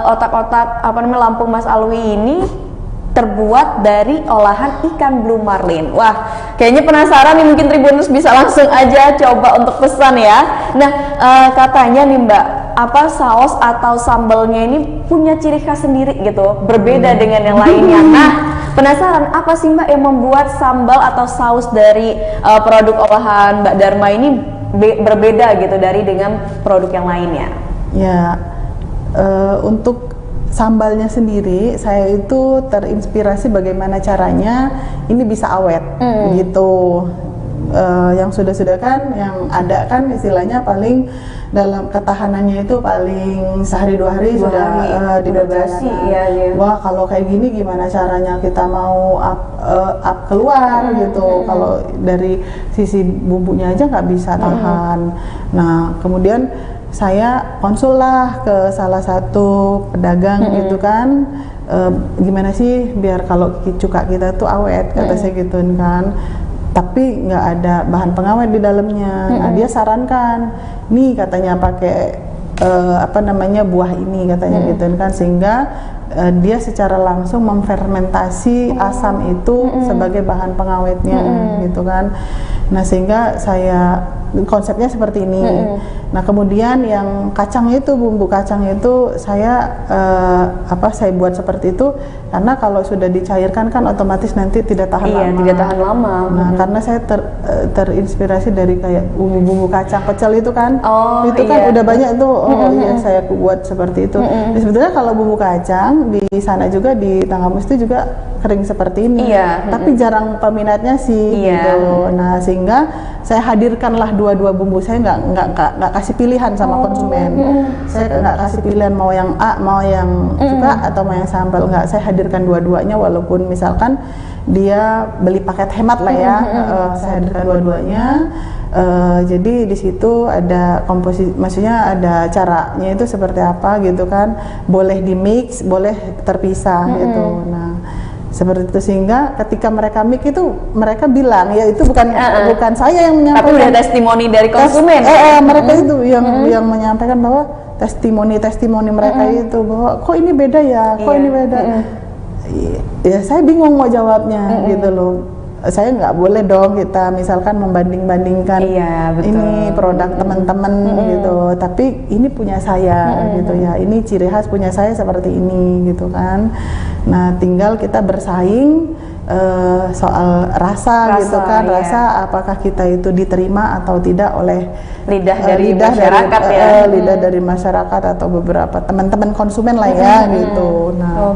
otak-otak Lampung Mas Alwi ini terbuat dari olahan ikan blue marlin. Wah, kayaknya penasaran nih, mungkin Tribuners bisa langsung aja coba untuk pesan ya. Nah, katanya nih Mbak, saus atau sambalnya ini punya ciri khas sendiri gitu, berbeda dengan yang lainnya. Nah, penasaran apa sih Mbak yang membuat sambal atau saus dari produk olahan Mbak Dharma ini berbeda gitu dengan produk yang lainnya? Ya, untuk sambalnya sendiri saya itu terinspirasi bagaimana caranya ini bisa awet gitu. Yang sudah kan, yang ada kan istilahnya paling dalam ketahanannya itu paling sehari 2 hari sudah dibasi. Wah, kalau kayak gini gimana caranya kita mau up keluar gitu. Kalau dari sisi bumbunya aja nggak bisa tahan. Nah, kemudian saya konsul lah ke salah satu pedagang gitu kan, gimana sih biar kalau cuka kita tuh awet, kata saya gituin kan, tapi nggak ada bahan pengawet di dalamnya. Nah, dia sarankan nih katanya pakai buah ini katanya gituin kan, sehingga dia secara langsung memfermentasi asam itu sebagai bahan pengawetnya gitu kan. Nah, sehingga konsepnya seperti ini. Nah, kemudian yang kacangnya itu, bumbu kacangnya itu saya buat seperti itu karena kalau sudah dicairkan kan otomatis nanti tidak tahan lama. Tidak tahan lama. Nah, karena saya terinspirasi dari kayak bumbu kacang pecel itu kan. Itu kan udah banyak tuh. Saya buat seperti itu. Jadi sebetulnya kalau bumbu kacang di sana juga di Tanggamus itu juga kering seperti ini. Tapi jarang peminatnya sih gitu. Nah, sehingga saya hadirkanlah dua bumbu. Saya nggak kasih pilihan sama konsumen. Saya nggak kasih pilihan mau yang A, mau yang suka atau mau yang sambal. Nggak, saya hadirkan dua-duanya walaupun misalkan dia beli paket hemat lah ya. Saya hadirkan dua-duanya. Jadi di situ ada komposisi, maksudnya ada caranya itu seperti apa gitu kan. Boleh di mix, boleh terpisah gitu. Nah, seperti itu, sehingga ketika mereka mix itu mereka bilang ya itu bukan saya yang menyampaikan, tapi udah testimoni dari konsumen. Mereka itu yang menyampaikan bahwa testimoni mereka itu bahwa kok ini beda ya, kok ini beda. Ya saya bingung mau jawabnya gitu loh. Saya nggak boleh dong kita misalkan membanding-bandingkan ini produk teman-teman gitu, tapi ini punya saya gitu ya, ini ciri khas punya saya seperti ini gitu kan. Nah, tinggal kita bersaing soal rasa gitu kan, rasa apakah kita itu diterima atau tidak oleh lidah dari masyarakat atau beberapa teman-teman konsumen lah ya gitu. Nah,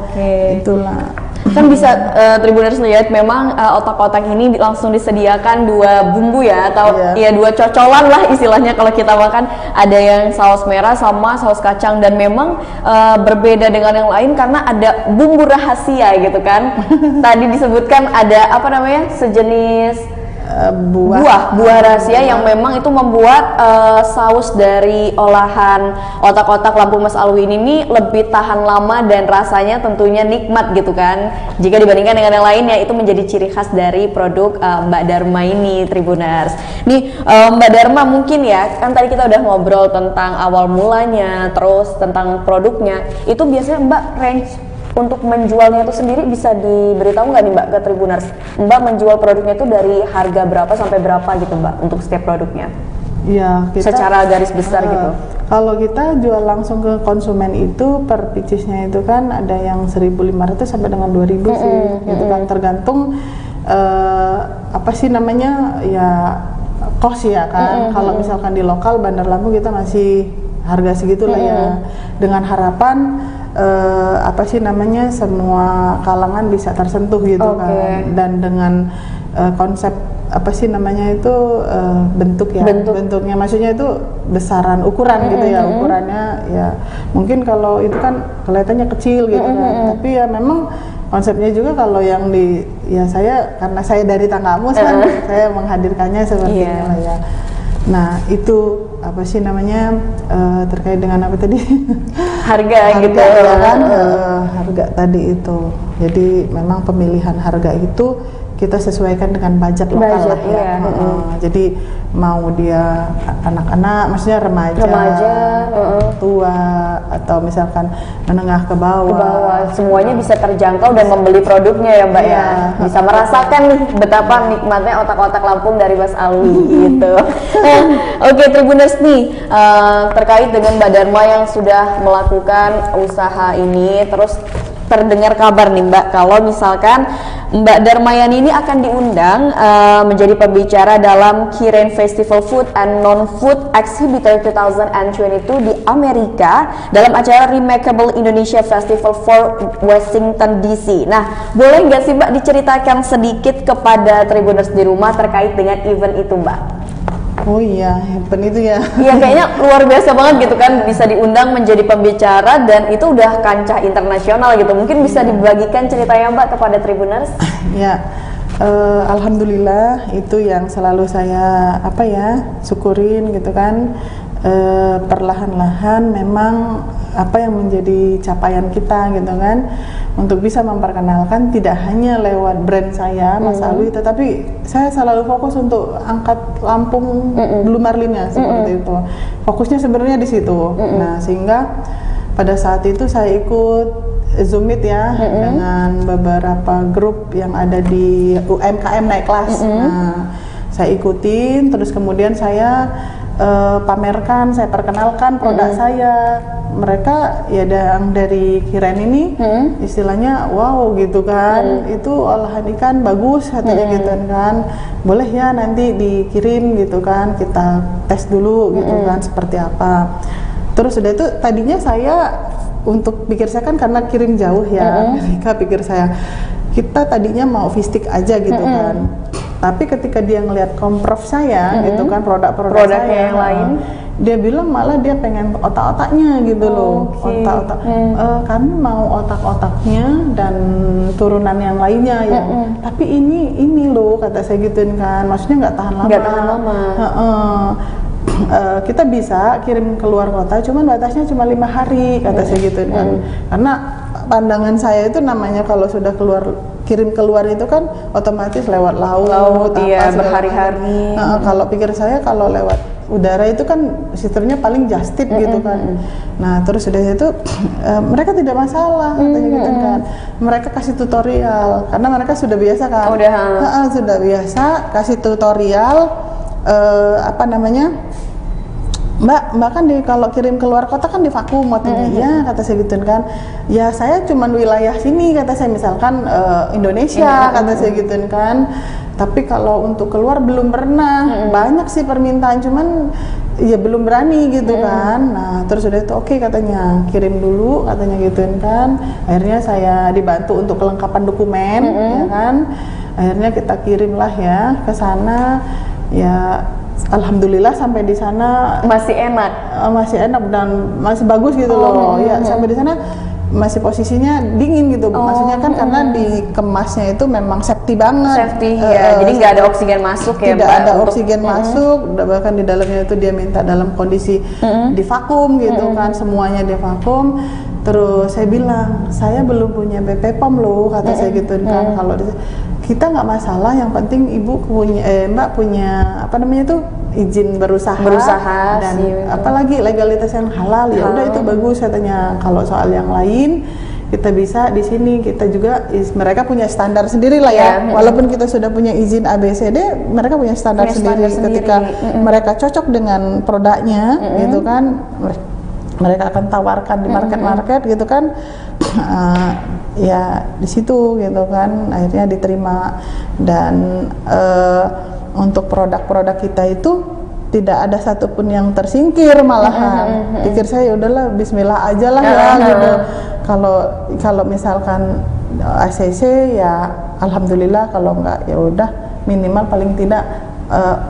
itulah. Kan bisa Tribuners lihat memang otak-otak ini langsung disediakan 2 bumbu ya, atau dua cocolan lah istilahnya kalau kita makan. Ada yang saus merah sama saus kacang, dan memang berbeda dengan yang lain karena ada bumbu rahasia gitu kan. Tadi disebutkan ada sejenis buah rahasia yang memang itu membuat saus dari olahan otak-otak Lampung Mas Alwi ini lebih tahan lama dan rasanya tentunya nikmat gitu kan. Jika dibandingkan dengan yang lainnya, itu menjadi ciri khas dari produk Mbak Dharma ini, Tribuners. Nih Mbak Dharma, mungkin ya, kan tadi kita udah ngobrol tentang awal mulanya, terus tentang produknya. Itu biasanya Mbak range untuk menjualnya itu sendiri bisa diberitahu nggak nih Mbak ke Tribuners? Mbak menjual produknya itu dari harga berapa sampai berapa gitu Mbak untuk setiap produknya? Iya, secara garis besar gitu. Kalau kita jual langsung ke konsumen itu per piecesnya itu kan ada yang 1.500 sampai dengan 2.000 sih, gitu kan, tergantung apa sih namanya ya cost ya kan. Kalau misalkan di lokal Bandar Lampung kita masih harga segitu lah ya, dengan harapan apa sih namanya semua kalangan bisa tersentuh gitu kan, dan dengan konsep apa sih namanya itu bentuknya, maksudnya itu besaran ukuran gitu ya, ukurannya ya mungkin kalau itu kan kelihatannya kecil gitu kan, tapi ya memang konsepnya juga kalau yang di ya saya karena saya dari Tanggamus kan saya menghadirkannya seperti ini lah ya. Nah itu apa sih namanya terkait dengan apa tadi harga gitu ya kan, harga tadi itu. Jadi memang pemilihan harga itu kita sesuaikan dengan budget lokal lah ya. Jadi mau dia anak-anak, maksudnya remaja, tua, atau misalkan menengah ke bawah, semuanya bisa terjangkau dan membeli produknya ya Mbak ya. Bisa merasakan nih betapa nikmatnya otak-otak Lampung dari Mas Alwi gitu. Oke Tribuners nih, terkait dengan Mbak Dharma yang sudah melakukan usaha ini, terus terdengar kabar nih Mbak, kalau misalkan Mbak Dharmayani ini akan diundang menjadi pembicara dalam Kirin Festival Food and Non-Food Exhibitor 2022 di Amerika dalam acara Remarkable Indonesia Festival for Washington DC. Nah, boleh nggak sih Mbak diceritakan sedikit kepada Tribuners di rumah terkait dengan event itu Mbak? Oh iya, event itu ya. Iya kayaknya luar biasa banget gitu kan, bisa diundang menjadi pembicara dan itu udah kancah internasional gitu. Mungkin bisa dibagikan ceritanya Mbak kepada Tribuners? Ya, alhamdulillah itu yang selalu saya apa ya syukurin gitu kan. Perlahan-lahan memang apa yang menjadi capaian kita gitu kan, untuk bisa memperkenalkan tidak hanya lewat brand saya Mas Alwi, tetapi saya selalu fokus untuk angkat Lampung Blue Marlin-nya seperti itu. Fokusnya sebenarnya di situ. Nah, sehingga pada saat itu saya ikut Zoom Meet ya dengan beberapa grup yang ada di UMKM naik kelas. Nah, saya ikutin, terus kemudian saya pamerkan, saya perkenalkan produk saya. Mereka ya yang dari Kirin ini istilahnya wow gitu kan, itu olahan ikan bagus katanya gitu kan, boleh ya nanti dikirim gitu kan, kita tes dulu gitu kan seperti apa. Terus udah itu tadinya saya untuk pikir saya kan karena kirim jauh ya, mereka pikir saya kita tadinya mau fistik aja gitu kan. Tapi ketika dia ngelihat komprov saya gitu kan, produk-produk saya yang lain, dia bilang malah dia pengen otak-otaknya gitu loh. Otak-otak kami mau otak-otaknya dan turunan yang lainnya ya. Tapi ini loh kata saya gituin kan, maksudnya nggak tahan lama. Kita bisa kirim keluar kota, cuman batasnya cuma 5 hari kata saya gituin kan. Karena pandangan saya itu namanya kalau sudah kirim keluar itu kan otomatis lewat laut iya, berhari-hari. Kalau pikir saya kalau lewat udara itu kan sistemnya paling just tip gitu kan. Nah terus udah itu mereka tidak masalah katanya gitu kan. Mereka kasih tutorial karena mereka sudah biasa kan. Sudah biasa kasih tutorial apa namanya, Mbak kan kalau kirim keluar kota kan divakum katanya. Iya kata saya gituin kan. Ya saya cuman wilayah sini kata saya, misalkan Indonesia kata saya gituin kan. Tapi kalau untuk keluar belum pernah. Banyak sih permintaan cuman ya belum berani gitu kan. Nah terus udah itu oke katanya, kirim dulu katanya gituin kan. Akhirnya saya dibantu untuk kelengkapan dokumen ya kan. Akhirnya kita kirimlah ya ke sana. Ya alhamdulillah sampai di sana masih enak dan masih bagus gitu loh. Ya sampai di sana masih posisinya dingin gitu, maksudnya kan karena dikemasnya itu memang safety banget. Safety ya, jadi nggak ada oksigen masuk ya, tidak Mbak, ada oksigen masuk, bahkan di dalamnya itu dia minta dalam kondisi divakum gitu kan, semuanya divakum. Terus saya bilang, saya belum punya BPOM loh, kata saya gitu kan. Kalau kita nggak masalah, yang penting ibu punya, Mbak punya apa namanya tuh izin berusaha dan apalagi legalitas yang halal, ya udah itu bagus katanya. Kalau soal yang lain kita bisa di sini, kita juga mereka punya standar sendiri lah ya. Walaupun kita sudah punya izin ABCD, mereka punya standar sendiri. Ketika mereka cocok dengan produknya gitu kan, mereka akan tawarkan di market-market gitu kan. Ya di situ gitu kan akhirnya diterima. Dan untuk produk-produk kita itu tidak ada satupun yang tersingkir, malahan pikir saya udahlah bismillah aja lah ya gitu. Kalau misalkan ACC ya alhamdulillah, kalau enggak ya udah minimal paling tidak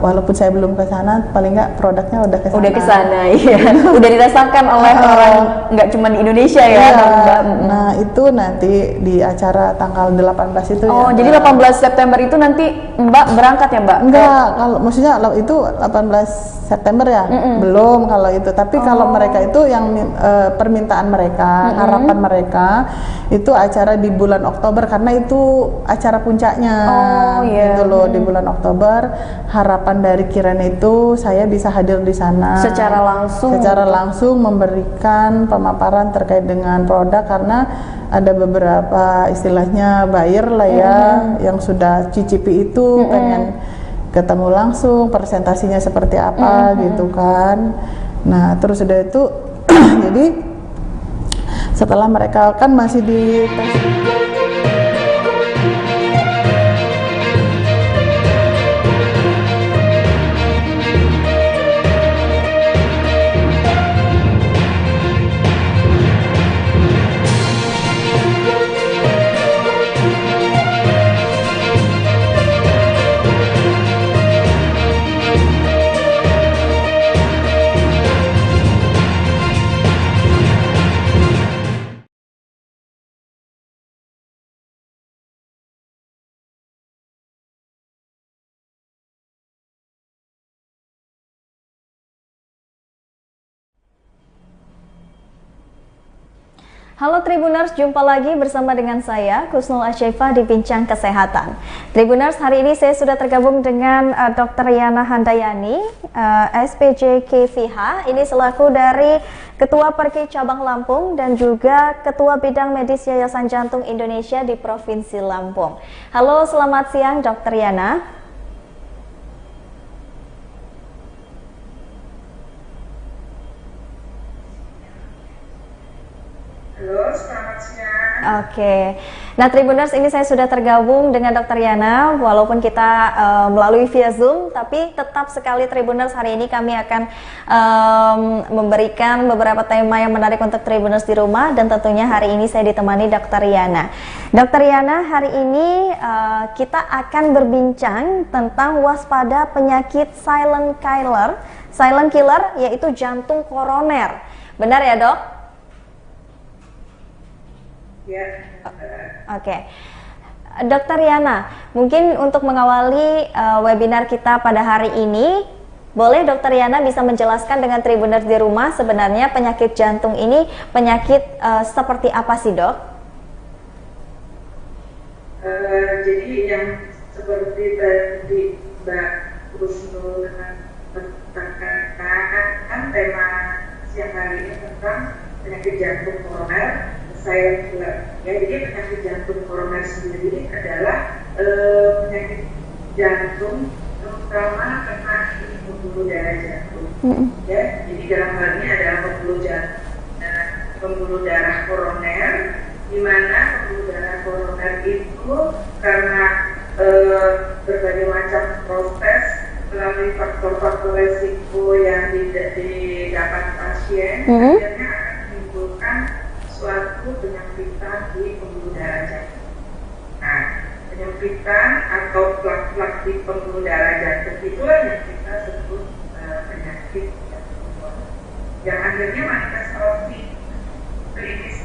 walaupun saya belum ke sana, paling nggak produknya udah ke sana. Udah ke sana, iya. Udah dirasakan oleh orang nggak cuma di Indonesia ya, Mbak. Nah, itu nanti di acara tanggal 18 itu ya. Jadi 18 September itu nanti Mbak berangkat ya, Mbak? Enggak, kalau maksudnya itu 18 September ya? Belum kalau itu. Tapi kalau mereka itu yang permintaan mereka, harapan mereka itu acara di bulan Oktober karena itu acara puncaknya. Gitu loh, di bulan Oktober. Harapan dari Kirana itu saya bisa hadir di sana secara langsung memberikan pemaparan terkait dengan produk, karena ada beberapa istilahnya buyer lah ya yang sudah cicipi itu pengen ketemu langsung presentasinya seperti apa gitu kan. Nah terus udah itu jadi setelah mereka kan masih di Halo Tribuners, jumpa lagi bersama dengan saya Kusnul Asyaifah di Bincang Kesehatan. Tribuners, hari ini saya sudah tergabung dengan Dr. Yana Handayani, SPJ KVH. Ini selaku dari Ketua Perki Cabang Lampung dan juga Ketua Bidang Medis Yayasan Jantung Indonesia di Provinsi Lampung. Halo, selamat siang Dr. Yana. Halo, selamat siang. Oke, nah Tribuners, ini saya sudah tergabung dengan Dr. Yana, walaupun kita melalui via Zoom, tapi tetap sekali Tribuners, hari ini kami akan memberikan beberapa tema yang menarik untuk Tribuners di rumah, dan tentunya hari ini saya ditemani Dr. Yana. Dr. Yana, hari ini kita akan berbincang tentang waspada penyakit silent killer, yaitu jantung koroner. Benar ya, Dok? Ya. Oke. Dr. Yana, mungkin untuk mengawali webinar kita pada hari ini, boleh Dr. Yana bisa menjelaskan dengan Tribuners di rumah sebenarnya penyakit jantung ini penyakit seperti apa sih, Dok? Jadi yang seperti tadi Mbak Kusnul katakan, tema siang hari ini tentang penyakit jantung koroner. Saya juga, ya, jadi penyakit jantung koroner sendiri adalah penyakit jantung terutama kena pembuluh darah jantung. Ya, jadi dalam hal ini adalah pembuluh darah koroner, di mana pembuluh darah koroner itu karena berbagai macam proses melalui faktor-faktor resiko yang didapat pasien, akhirnya akan menimbulkan suatu penyempitan di pembuluh darah jantung. Nah, penyempitan atau plak-plak di pembuluh darah jantung itulah yang kita sebut penyakit jantung koroner, yang akhirnya manifestasi klinis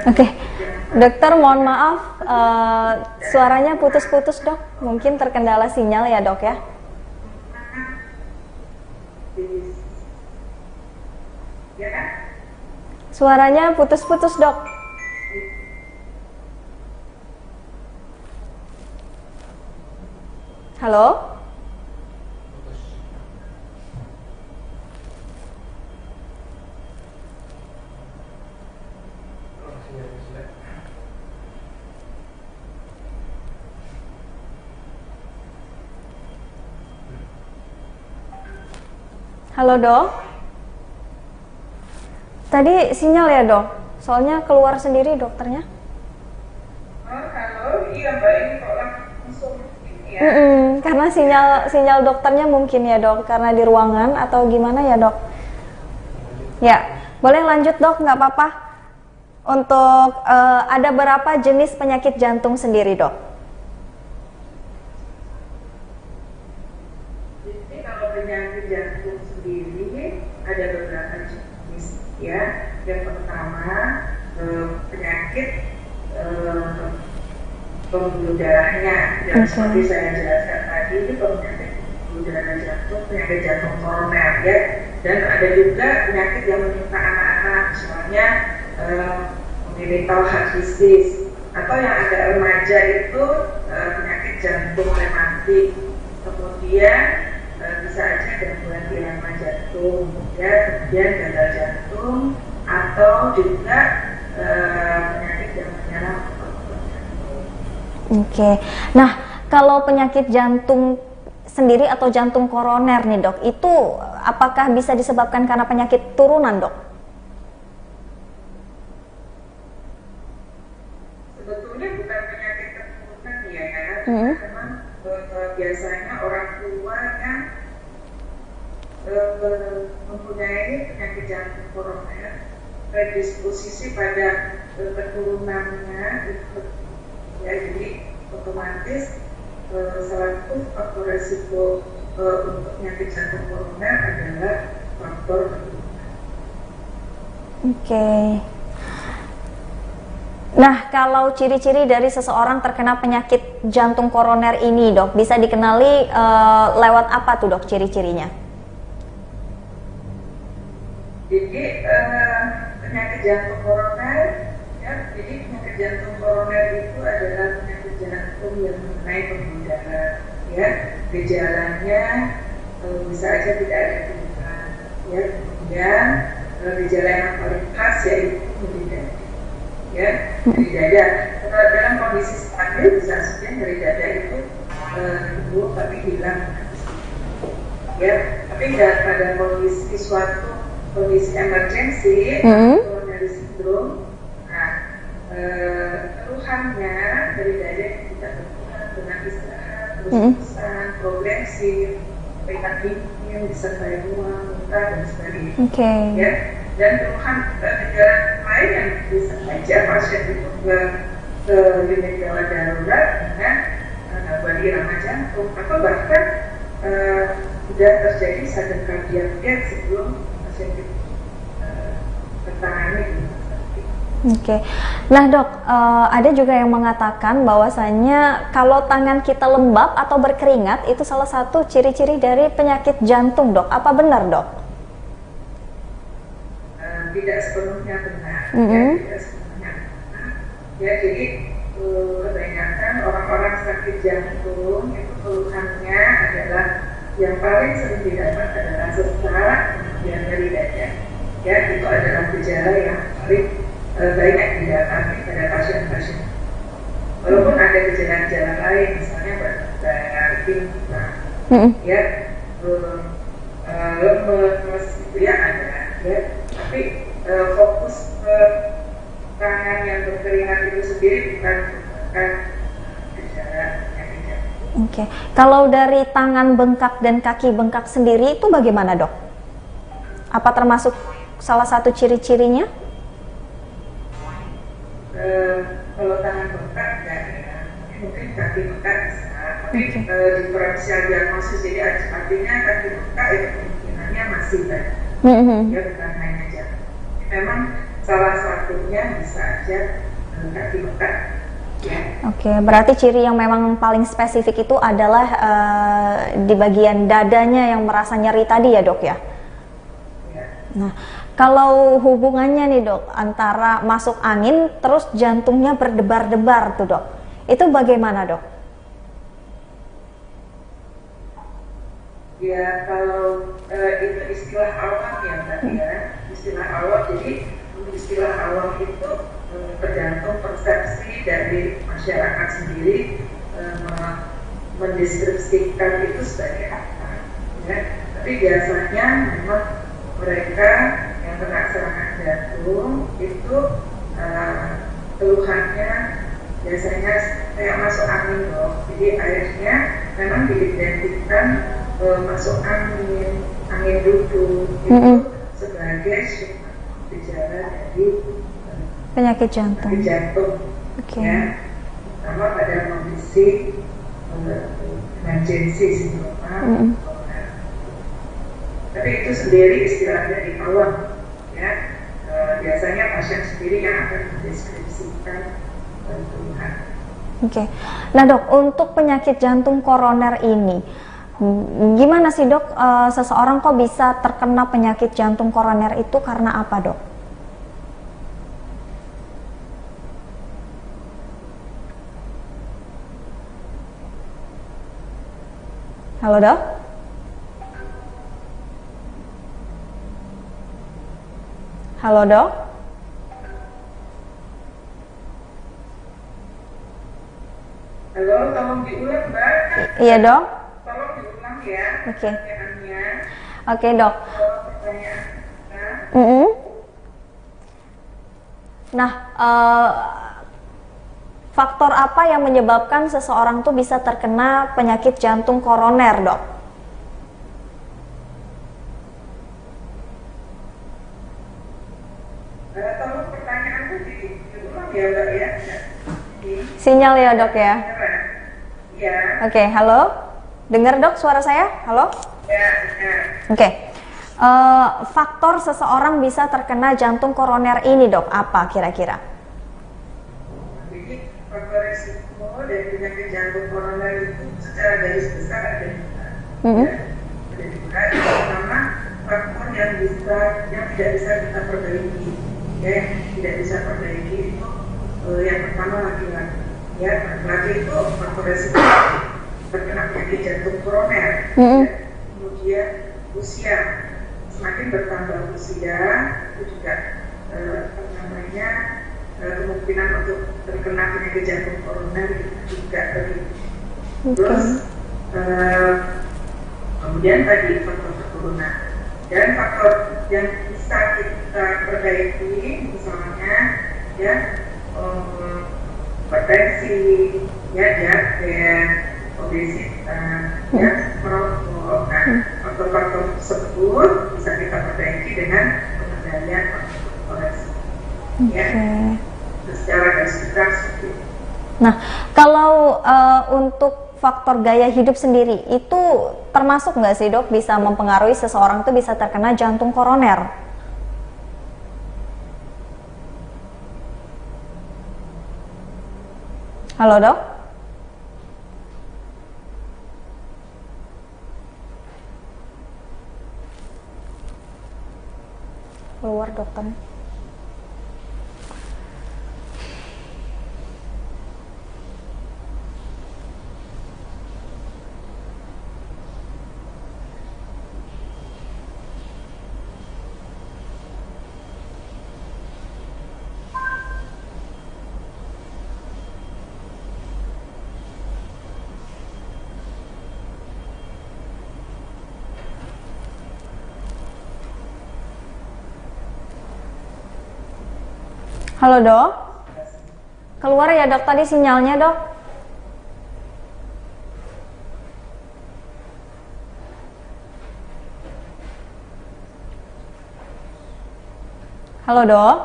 Oke, dokter mohon maaf, suaranya putus-putus dok, mungkin terkendala sinyal ya dok ya. Suaranya putus-putus dok. Halo? Halo dok? Tadi sinyal ya dok? Soalnya keluar sendiri dokternya. Halo, iya mbak, ini kok langsung ini ya. Karena sinyal dokternya mungkin ya dok, karena di ruangan atau gimana ya dok? Ya, boleh lanjut dok, nggak apa-apa. Untuk ada berapa jenis penyakit jantung sendiri dok? Jadi kalau penyakit jantung sendiri ada beberapa jenis ya. Yang pertama penyakit pembuluh darahnya, yang seperti saya jelaskan tadi, itu penyakit pembuluh darah jantung, penyakit jantung koroner ya. Dan ada juga penyakit yang menimpa anak-anak, misalnya congenital heart disease, atau yang ada remaja itu penyakit jantung rematik. Kemudian bisa aja gangguan irama jantung, ya, kemudian gagal jantung, atau juga penyakit yang menyerang otot jantung. Oke, nah kalau penyakit jantung sendiri atau jantung koroner nih dok, itu apakah bisa disebabkan karena penyakit turunan dok? Sebetulnya bukan penyakit keturunan ya, karena memang biasanya orang tua yang mempunyai penyakit jantung koroner, predisposisi pada keturunannya itu ya, jadi otomatis salah satu faktor resiko untuk penyakit jantung koroner adalah faktor keturunan. Oke. Nah, kalau ciri-ciri dari seseorang terkena penyakit jantung koroner ini dok, bisa dikenali lewat apa tuh dok ciri-cirinya? Jadi penyakit jantung koroner, ya, jadi penyakit jantung koroner itu adalah penyakit jantung yang mengenai pembuluh darah, ya. Gejalanya bisa aja tidak ada keluhan, ya. Kemudian gejala yang paling khas yaitu nyeri dada, ya, nyeri dada. Dalam kondisi stabil bisa saja nyeri dada itu timbul tapi hilang, ya. Tapi pada kondisi suatu kondisi emergensi, coronary syndrome, nah, keluhannya dari dada tidak berkurang dengan istirahat, terus-terusan, progresif, pekat dingin, disertai ruang, muntah, dan sebagainya. Ya. Dan keluhan gejala lain yang bisa saja pasien itu ke unit gawat darurat dengan gangguan irama jantung, atau bahkan sudah terjadi sudden cardiac death sebelum Oke. Nah dok, ada juga yang mengatakan bahwasanya kalau tangan kita lembab atau berkeringat itu salah satu ciri-ciri dari penyakit jantung dok. Apa benar dok? Tidak sepenuhnya benar. Ya, tidak sepenuhnya benar. Ya, jadi kebanyakan orang-orang sakit jantung itu keluhannya adalah yang paling sering didapat adalah sesak, kemudian nyeri dada. Ya, itu adalah gejala yang paling banyak didapati pada pasien-pasien. Walaupun ada gejala-gejala lain, misalnya badan, pingsan, ya, lemes, itu ya ada. Ya, tapi fokus ke tangan yang berkeringat itu sendiri bukan merasakan gejala penyakit jantung. Oke, kalau dari tangan bengkak dan kaki bengkak sendiri itu bagaimana, Dok? Apa termasuk salah satu ciri-cirinya? Kalau tangan bengkak enggak ya, mungkin kaki bengkak bisa, tapi diferensial diagnosis, jadi artinya kaki bengkak itu kemungkinannya masih banyak, ya bukan hanya jantung. Memang salah satunya bisa aja kaki bengkak. Ya. Oke, berarti ciri yang memang paling spesifik itu adalah di bagian dadanya yang merasa nyeri tadi ya, Dok ya? Nah, kalau hubungannya nih, Dok, antara masuk angin terus jantungnya berdebar-debar tuh, Dok, itu bagaimana, Dok? Ya, kalau itu istilah awam ya, Mbak ya, istilah awam. Jadi istilah awam itu tergantung persepsi dari masyarakat sendiri mendeskripsikan itu sebagai apa. Ya. Tapi biasanya memang mereka yang kena serangan jantung itu keluhannya biasanya kayak masuk angin loh. Jadi akhirnya memang diidentikan masuk angin duduk itu sebagai gejala dari penyakit jantung. Penyakit jantung. Okay. Ya, sama pada kondisi emergency sindroma. Tapi itu sendiri istilah dari awam, ya. Biasanya pasien sendiri yang akan mendeskripsikan keluhan. Oke. Nah, Dok, untuk penyakit jantung koroner ini, gimana sih, Dok, seseorang kok bisa terkena penyakit jantung koroner itu karena apa, Dok? Halo, Dok? Halo, Dok? Halo, tolong diulang, Mbak. Iya, Dok. Tolong diulang ya. Oke. Pertanyaannya. Oke, Dok. Pertanyaan. Nah, faktor apa yang menyebabkan seseorang tuh bisa terkena penyakit jantung koroner, Dok? Tolong pertanyaannya diulang ya, Mbak ya. Sinyal ya, Dok ya? Iya. Oke, halo? Dengar, Dok, suara saya? Halo? Ya. Oke. Faktor seseorang bisa terkena jantung koroner ini, Dok, apa kira-kira? Jadi faktor resiko dari penyakit jantung koroner itu secara garis besar ada dua. Ada dua. Yang pertama faktor yang tidak bisa kita perbaiki. Ya, yang tidak bisa perbaiki itu yang pertama laki-laki. Ya, laki-laki itu faktor resiko terkena penyakit jantung koroner. Ya. Kemudian usia, semakin bertambah usia itu juga kemungkinan untuk terkena penyakit jantung koroner juga terjadi. Terus kemudian tadi faktor keturunan dan faktor yang bisa kita perbaiki misalnya ya hipertensi, ya diabetes, obesitas, ya merokok. Nah, faktor-faktor tersebut bisa kita perbaiki dengan pengendalian faktor resiko. Ya, secara garis besar seperti itu. Nah, kalau untuk faktor gaya hidup sendiri itu termasuk nggak sih, Dok, bisa mempengaruhi seseorang itu bisa terkena jantung koroner? Halo, Dok? Keluar, dokter. Halo, Dok? Keluar ya dok tadi sinyalnya dok. Halo dok.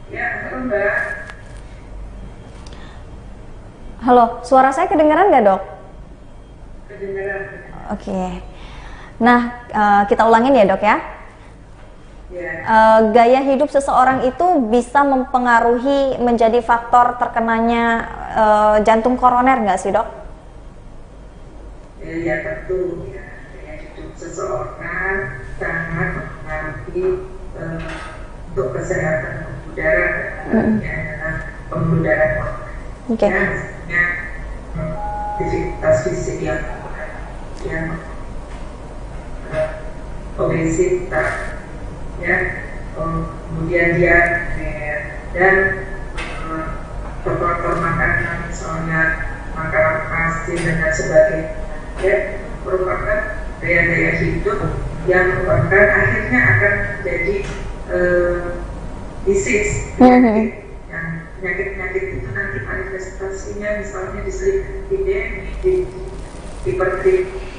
Ya, halo Mbak. Halo, suara saya kedengaran nggak dok? Kedengaran. Oke. Nah, kita ulangin ya dok ya. Gaya hidup seseorang itu bisa mempengaruhi menjadi faktor terkenanya jantung koroner nggak sih dok? Ya tentu ya, gaya hidup seseorang sangat mempengaruhi untuk kesehatan pembuluh darah. Adalah pembuluh darah koroner. Oke. Ya, misalnya aktivitas fisik yang obesitas, ya, kemudian diabetes dan faktor makanan misalnya makanan asin dan lain sebagainya, ya, merupakan gaya-gaya hidup yang merupakan akhirnya akan menjadi disease, yang penyakit-penyakit itu nanti manifestasinya misalnya dislipidemi, hipertensi.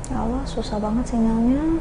Ya Allah, susah banget sinyalnya.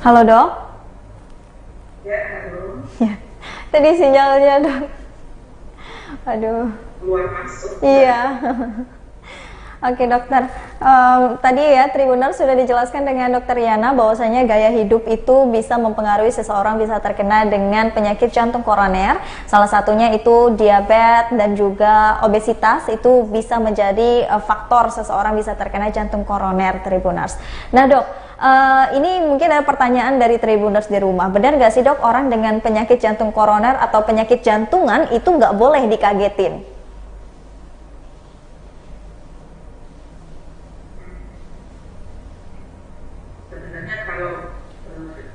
Halo dok. Ya, halo. Ya, tadi sinyalnya dok. Aduh. Keluar masuk. Iya. Oke dokter, tadi ya Tribuners sudah dijelaskan dengan dokter Yana bahwasanya gaya hidup itu bisa mempengaruhi seseorang bisa terkena dengan penyakit jantung koroner. Salah satunya itu diabetes dan juga obesitas itu bisa menjadi faktor seseorang bisa terkena jantung koroner Tribuners. Nah dok, ini mungkin ada pertanyaan dari Tribuners di rumah. Benar nggak sih dok orang dengan penyakit jantung koroner atau penyakit jantungan itu nggak boleh dikagetin?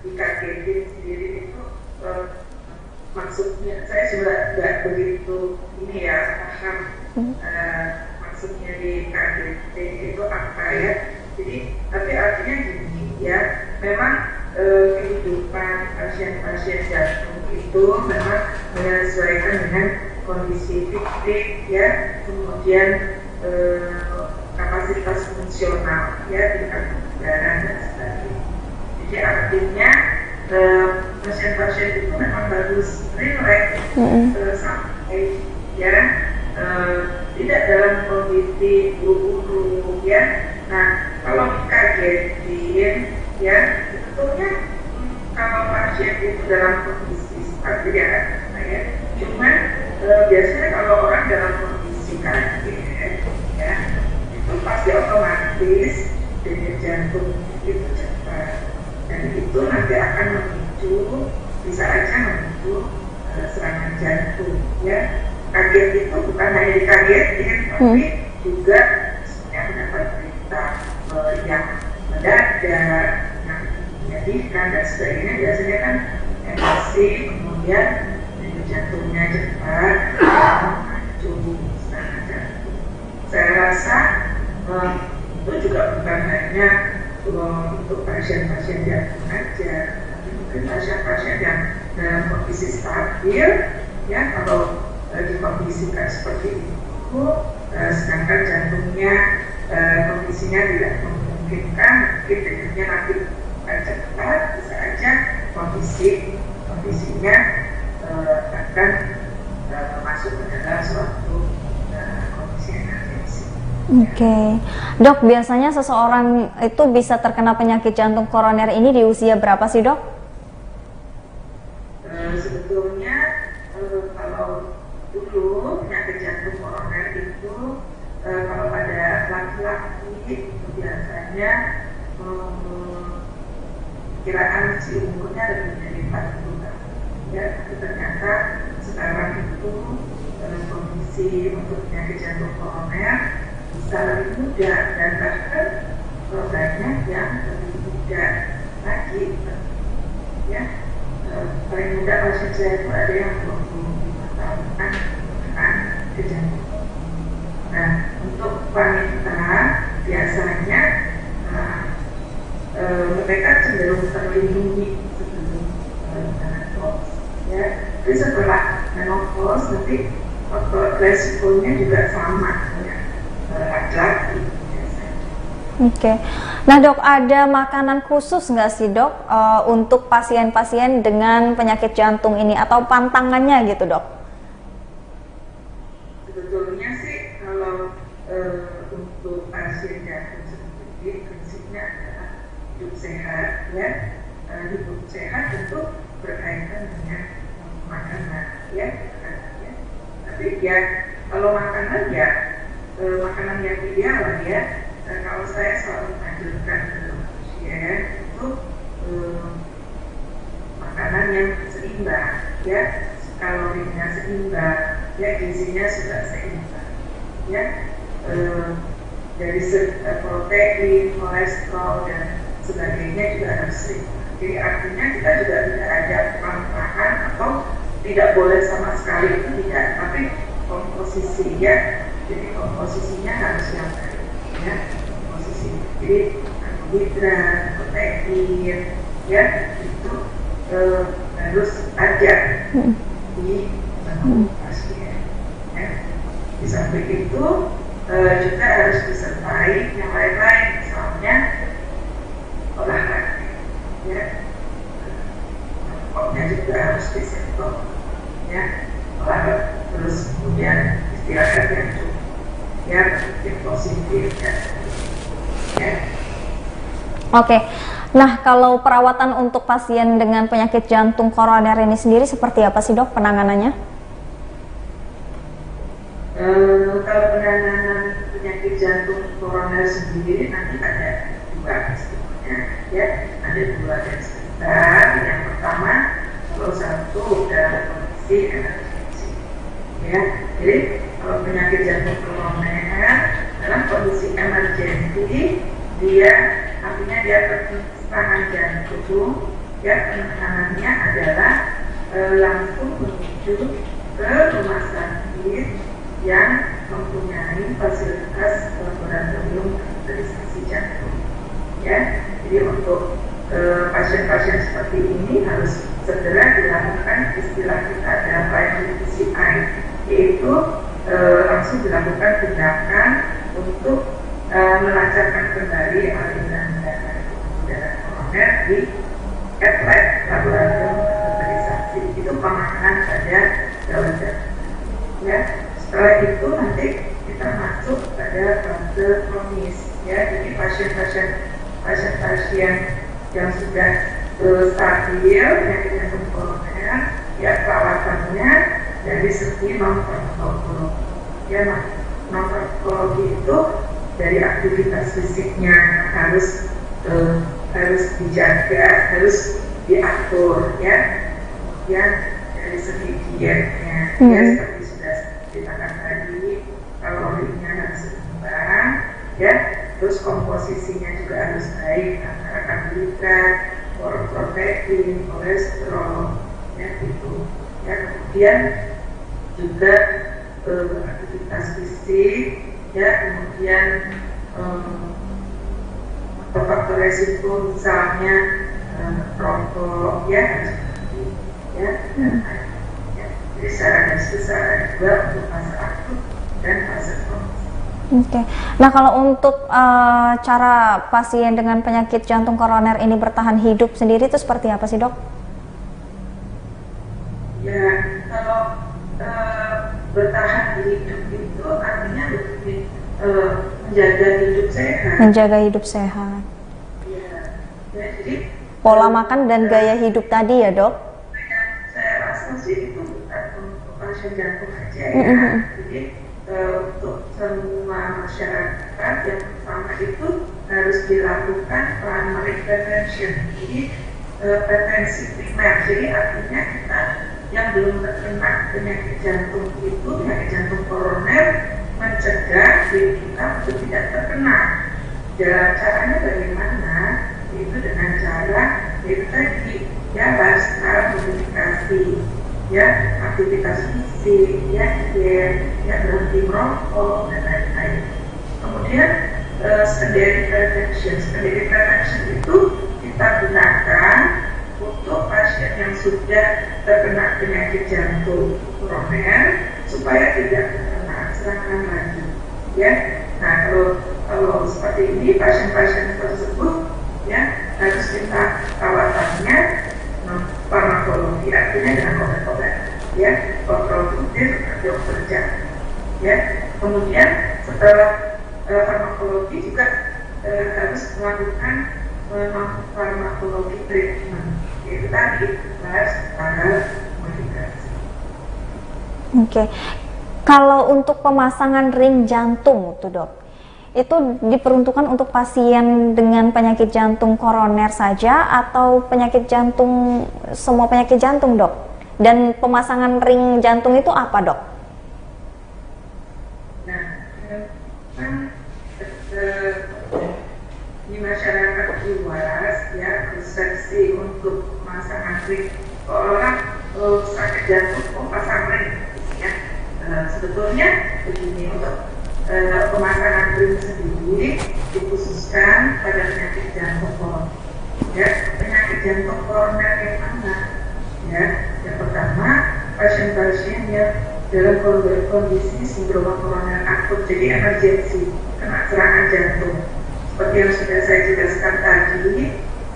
Dikagetin sendiri itu maksudnya saya juga nggak begitu ini ya paham maksudnya dikagetin itu apa ya. Jadi tapi artinya gini ya, memang kehidupan pasien-pasien jantung itu memang menyesuaikan dengan kondisi fisik ya, kemudian kapasitas fungsional ya, tingkat darah dan sebagainya. Jadi artinya pasien-pasien itu memang harus relax sampai ya tidak dalam kondisi buru-buru ya. Nah kalau dikagetin ya sebetulnya kalau pasien itu dalam kondisi stabil ya, cuman biasanya kalau orang dalam kondisi kaget ya itu pasti otomatis denyut jantung itu cepat. Dan itu nanti akan memicu, bisa aja memicu serangan jantung ya. Kaget itu bukan hanya dikagetin, tapi juga sebenarnya mendapat berita yang mendadak, yang menyedihkan dan sebagainya. Biasanya kan emosi, kemudian jantungnya cepat, memicu serangan jantung. Saya rasa itu juga bukan hanya untuk pasien-pasien jantung aja, mungkin pasien-pasien yang dalam kondisi stabil ya, kalau dikondisikan seperti itu sedangkan jantungnya kondisinya tidak memungkinkan, mungkin dengannya nanti cepat, bisa aja kondisinya akan masuk ke dalam suatu kondisi emergensi. Oke, dok, biasanya seseorang itu bisa terkena penyakit jantung koroner ini di usia berapa sih dok? Sebetulnya kalau dulu penyakit jantung koroner itu kalau pada laki-laki itu biasanya kiraan si umurnya lebih dari 40 tahun. Ya, tapi ternyata sekarang itu kondisi untuk penyakit jantung koroner bisa lebih muda dan bahkan banyak yang lebih muda lagi. Ya, paling muda pasien saya itu ada yang 25 tahunan kan ke jantung. Nah, untuk wanita biasanya mereka cenderung terlindungi sebelum menopause. Ya, jadi setelah menopause nanti resikonya juga sama dengan laki-laki. Oke. Nah dok, ada makanan khusus nggak sih dok untuk pasien-pasien dengan penyakit jantung ini atau pantangannya gitu dok? Sebetulnya sih kalau untuk pasien jantung sendiri prinsipnya adalah hidup sehat ya. Hidup sehat tentu berkaitan dengan makanan ya. Tapi ya kalau makanan ya makanan yang ideal ya. Kalau saya selalu menganjurkan ke pasien itu makanan yang seimbang ya, kalorinya seimbang ya, gizinya juga seimbang ya, dari protein, kolesterol dan sebagainya juga harus seimbang. Jadi artinya kita juga tidak ada perlahan atau tidak boleh sama sekali, itu tidak, tapi komposisinya, jadi komposisinya harus yang baik ya. Jadi karbohidrat, protein, ya itu harus ada di menu pasien. Ya. Di samping itu juga harus disertai yang lain-lain, misalnya olahraga. Ya, pokoknya juga harus disentuh. Ya, olahraga terus kemudian istirahat yang cukup, ya yang positif ya. Oke, nah kalau perawatan untuk pasien dengan penyakit jantung koroner ini sendiri seperti apa sih dok penanganannya? Kalau penanganan penyakit jantung koroner sendiri nanti ada dua istilahnya, ya ada dua istilah. Yang pertama, kalau satu dalam kondisi emergensi, ya jadi kalau penyakit jantung koroner dalam kondisi emergensi, dia artinya dia serangan jantung, ya penanganannya adalah langsung menuju ke rumah sakit yang mempunyai fasilitas laboratorium kateterisasi jantung. Ya, jadi untuk pasien-pasien seperti ini harus segera dilakukan istilah kita ada primary PCI, yaitu langsung dilakukan tindakan untuk melancarkan kembali aliran darah koroner di lab laboratorium kateterisasi. Itu penanganan pada gawat darah. Ya, setelah itu nanti kita masuk pada fase kronis. Ya, jadi pasien-pasien yang sudah stabil penyakit jantung koroner, ya perawatannya dari segi non-farmakologi. Ya, non-farmakologi itu dari aktivitas fisiknya harus dijaga, harus diatur, ya. Kemudian dari segi dietnya, ya seperti sudah dikatakan tadi, kalorinya harus seimbang, ya. Terus komposisinya juga harus baik antara karbohidrat, protein, kolesterol, ya gitu. Ya, kemudian juga aktivitas fisik, ya kemudian faktor resiko misalnya rokok, ya jadi secara garis besar ada dua untuk fase akut dan fase kronis. Oke. Nah kalau untuk cara pasien dengan penyakit jantung koroner ini bertahan hidup sendiri itu seperti apa sih dok? Ya kalau bertahan hidup itu artinya lebih menjaga hidup sehat. Menjaga hidup sehat. Ya, jadi pola makan dan gaya hidup tadi ya dok? Saya rasa sih itu bukan untuk pasien jantung aja ya. Jadi untuk semua masyarakat yang pertama itu harus dilakukan primary prevention. Jadi prevensi primer. Jadi artinya kita yang belum terkena penyakit jantung itu, penyakit jantung koroner, mencegah diri kita untuk tidak terkena. Caranya bagaimana? Itu dengan cara itu tadi, ya lifestyle modifikasi, ya aktivitas fisik, ya berhenti merokok dan lain-lain. Kemudian secondary prevention itu kita gunakan untuk pasien yang sudah terkena penyakit jantung koroner supaya tidak terkena serangan lagi, ya. Nah, kalau seperti ini pasien-pasien tersebut ya harus kita rawatannya farmakologi, artinya dengan obat-obat, ya, produktif atau kerja, ya. Kemudian setelah farmakologi juga harus melakukan farmakologi treatment, yaitu tadi lifestyle modifikasi. Oke. Kalau untuk pemasangan ring jantung tuh dok, itu diperuntukkan untuk pasien dengan penyakit jantung koroner saja atau penyakit jantung, semua penyakit jantung dok? Dan pemasangan ring jantung itu apa dok? Nah, di masyarakat luas ya persepsi untuk pemasangan ring, orang sakit jantung pasang ring, ya. Sebetulnya begini, untuk pemasangan ring sendiri dikhususkan pada penyakit jantung koroner. Ya, penyakit jantung koroner yang mana? Ya, yang pertama pasien-pasien yang dalam kondisi sindroma koroner akut, jadi emergensi, kena serangan jantung. Seperti yang sudah saya jelaskan tadi,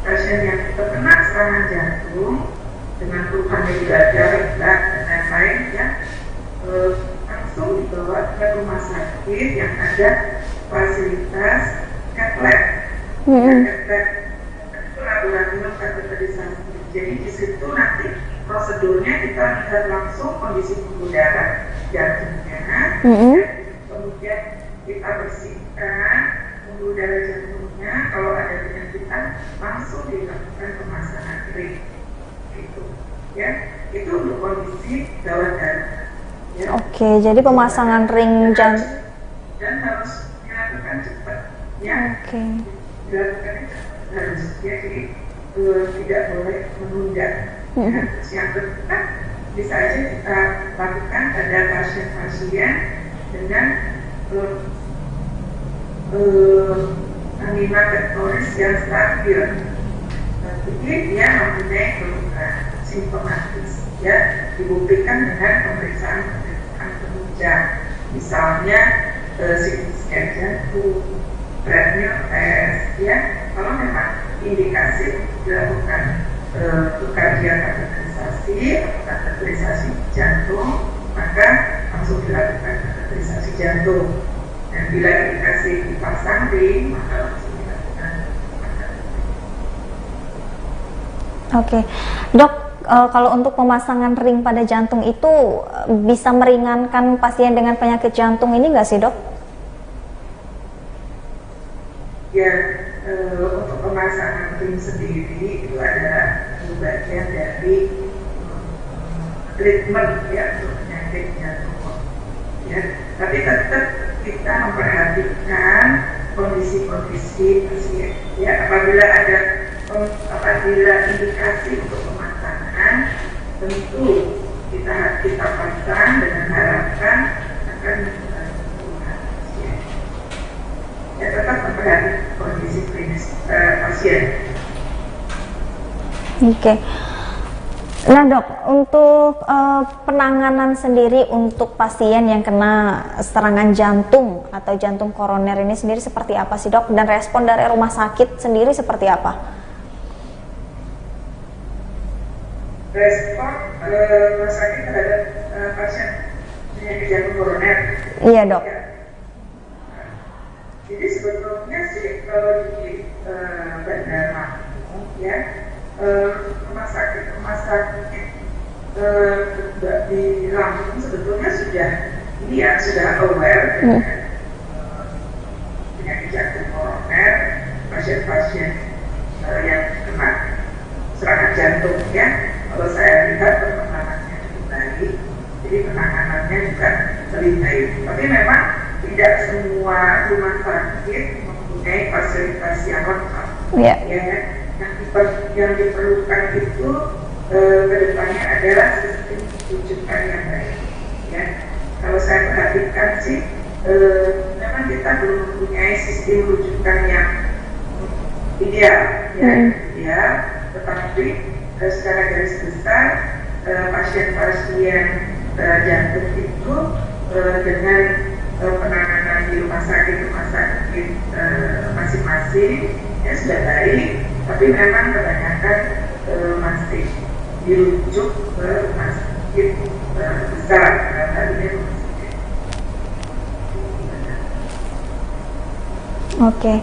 pasien yang terkena serangan jantung dengan keluhan di dada, dan lain-lain, ya, langsung dibawa ke rumah sakit yang ada fasilitas cath lab. Cath lab itu laboratorium kateterisasi. Jadi di situ nanti prosedurnya kita lihat langsung kondisi pembuluh darah jantungnya, kemudian kita bersihkan pembuluh darah jantungnya. Kalau ada penyakitan langsung dilakukan pemasangan ring, gitu, ya. Itu untuk kondisi gawat darurat. Ya. Oke, jadi pemasangan ring jantung dan harus dilakukan cepat, ya. Oke. Dilakukan cepat harus, ya. Jadi tidak boleh menunda. Ya. Terus yang kedua, bisa aja kita lakukan pada pasien-pasien dengan angina pectoris yang stabil. Jadi dia mempunyai keluhan simptomatis, ya, dibuktikan dengan pemeriksaan penunjang, misalnya CT scan jantung, treadmill test, ya. Kalau memang indikasi dilakukan kardia kateterisasi atau kateterisasi jantung, maka langsung dilakukan kateterisasi jantung. Dan bila indikasi dipasang ring, maka langsung dilakukan. Oke, dok, kalau untuk pemasangan ring pada jantung itu bisa meringankan pasien dengan penyakit jantung ini nggak sih dok? Ya, untuk pemasangan ring sendiri itu adalah bagian dari treatment, ya, untuk penyakit jantung. Ya, tapi tetap kita memperhatikan kondisi-kondisi pasien. Ya, apabila indikasi untuk pemasangan, tentu kita pasang dengan harapan akan membantu pasien. Ya, tetap memperhatikan kondisi klinis pasien. Oke. Nah dok, untuk penanganan sendiri untuk pasien yang kena serangan jantung atau jantung koroner ini sendiri seperti apa sih dok? Dan respon dari rumah sakit sendiri seperti apa? Respon rumah sakit terhadap pasien penyakit jantung koroner. Iya dok. Ya. Jadi sebetulnya sih kalau di bandara, ya, rumah sakit di Lampung sebetulnya sudah aware dengan penyakit jantung koroner, pasien-pasien yang kena serangan jantung ya. Kalau saya lihat perkembangannya cukup baik, jadi penanganannya juga lebih baik. Tapi memang tidak semua rumah sakit mempunyai fasilitas yang lengkap. Ya, yang diperlukan itu kedepannya adalah sistem rujukan yang baik. Ya, kalau saya perhatikan sih, memang kita belum mempunyai sistem rujukan yang ideal, ya, tetapi secara garis besar pasien-pasien jantung itu dengan penanganan di rumah sakit masing-masing ya sudah baik, tapi memang kebanyakan masih dirujuk ke rumah sakit besar, tadinya rumah sakit. Oke,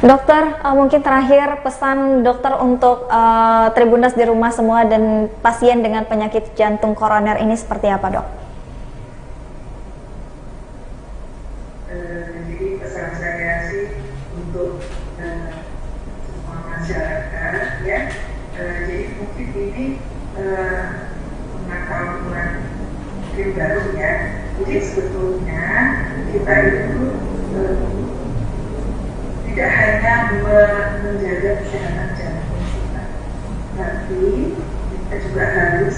dokter, mungkin terakhir pesan dokter untuk Tribuners di rumah semua dan pasien dengan penyakit jantung koroner ini seperti apa, dok? Jadi pesan saya sih untuk semua masyarakat ya, jadi mungkin ini pengetahuan mungkin baru ya. Jadi sebetulnya kita itu tidak hanya menjaga kesehatan jantung kita, tapi kita juga harus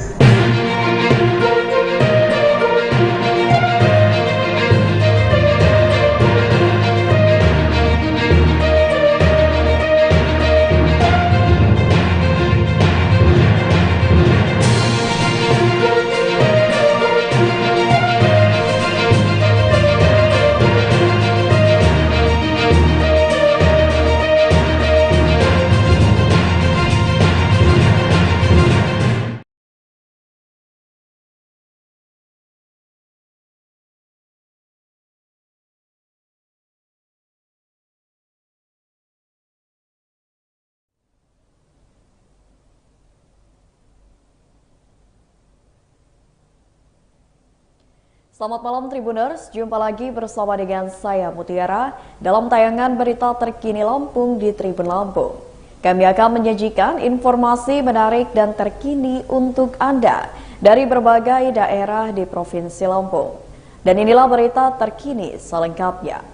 Selamat malam Tribuners, jumpa lagi bersama dengan saya Mutiara dalam tayangan berita terkini Lampung di Tribun Lampung. Kami akan menyajikan informasi menarik dan terkini untuk Anda dari berbagai daerah di Provinsi Lampung. Dan inilah berita terkini selengkapnya.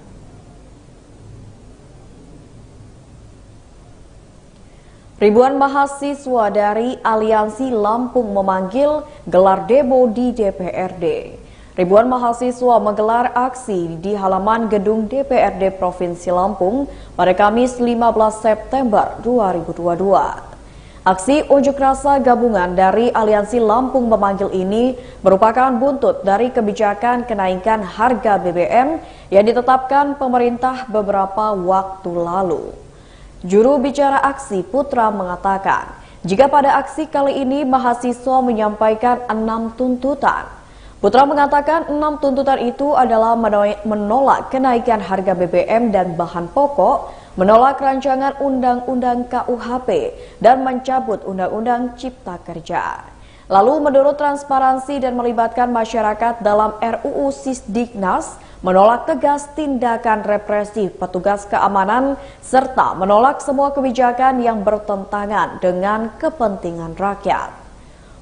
Ribuan mahasiswa dari Aliansi Lampung memanggil gelar demo di DPRD. Ribuan mahasiswa menggelar aksi di halaman gedung DPRD Provinsi Lampung pada Kamis 15 September 2022. Aksi unjuk rasa gabungan dari Aliansi Lampung memanggil ini merupakan buntut dari kebijakan kenaikan harga BBM yang ditetapkan pemerintah beberapa waktu lalu. Juru bicara aksi Putra mengatakan, jika pada aksi kali ini mahasiswa menyampaikan 6 tuntutan. Putra mengatakan 6 tuntutan itu adalah menolak kenaikan harga BBM dan bahan pokok, menolak rancangan Undang-Undang KUHP, dan mencabut Undang-Undang Cipta Kerja. Lalu menurut transparansi dan melibatkan masyarakat dalam RUU Sisdiknas, menolak tegas tindakan represif petugas keamanan, serta menolak semua kebijakan yang bertentangan dengan kepentingan rakyat.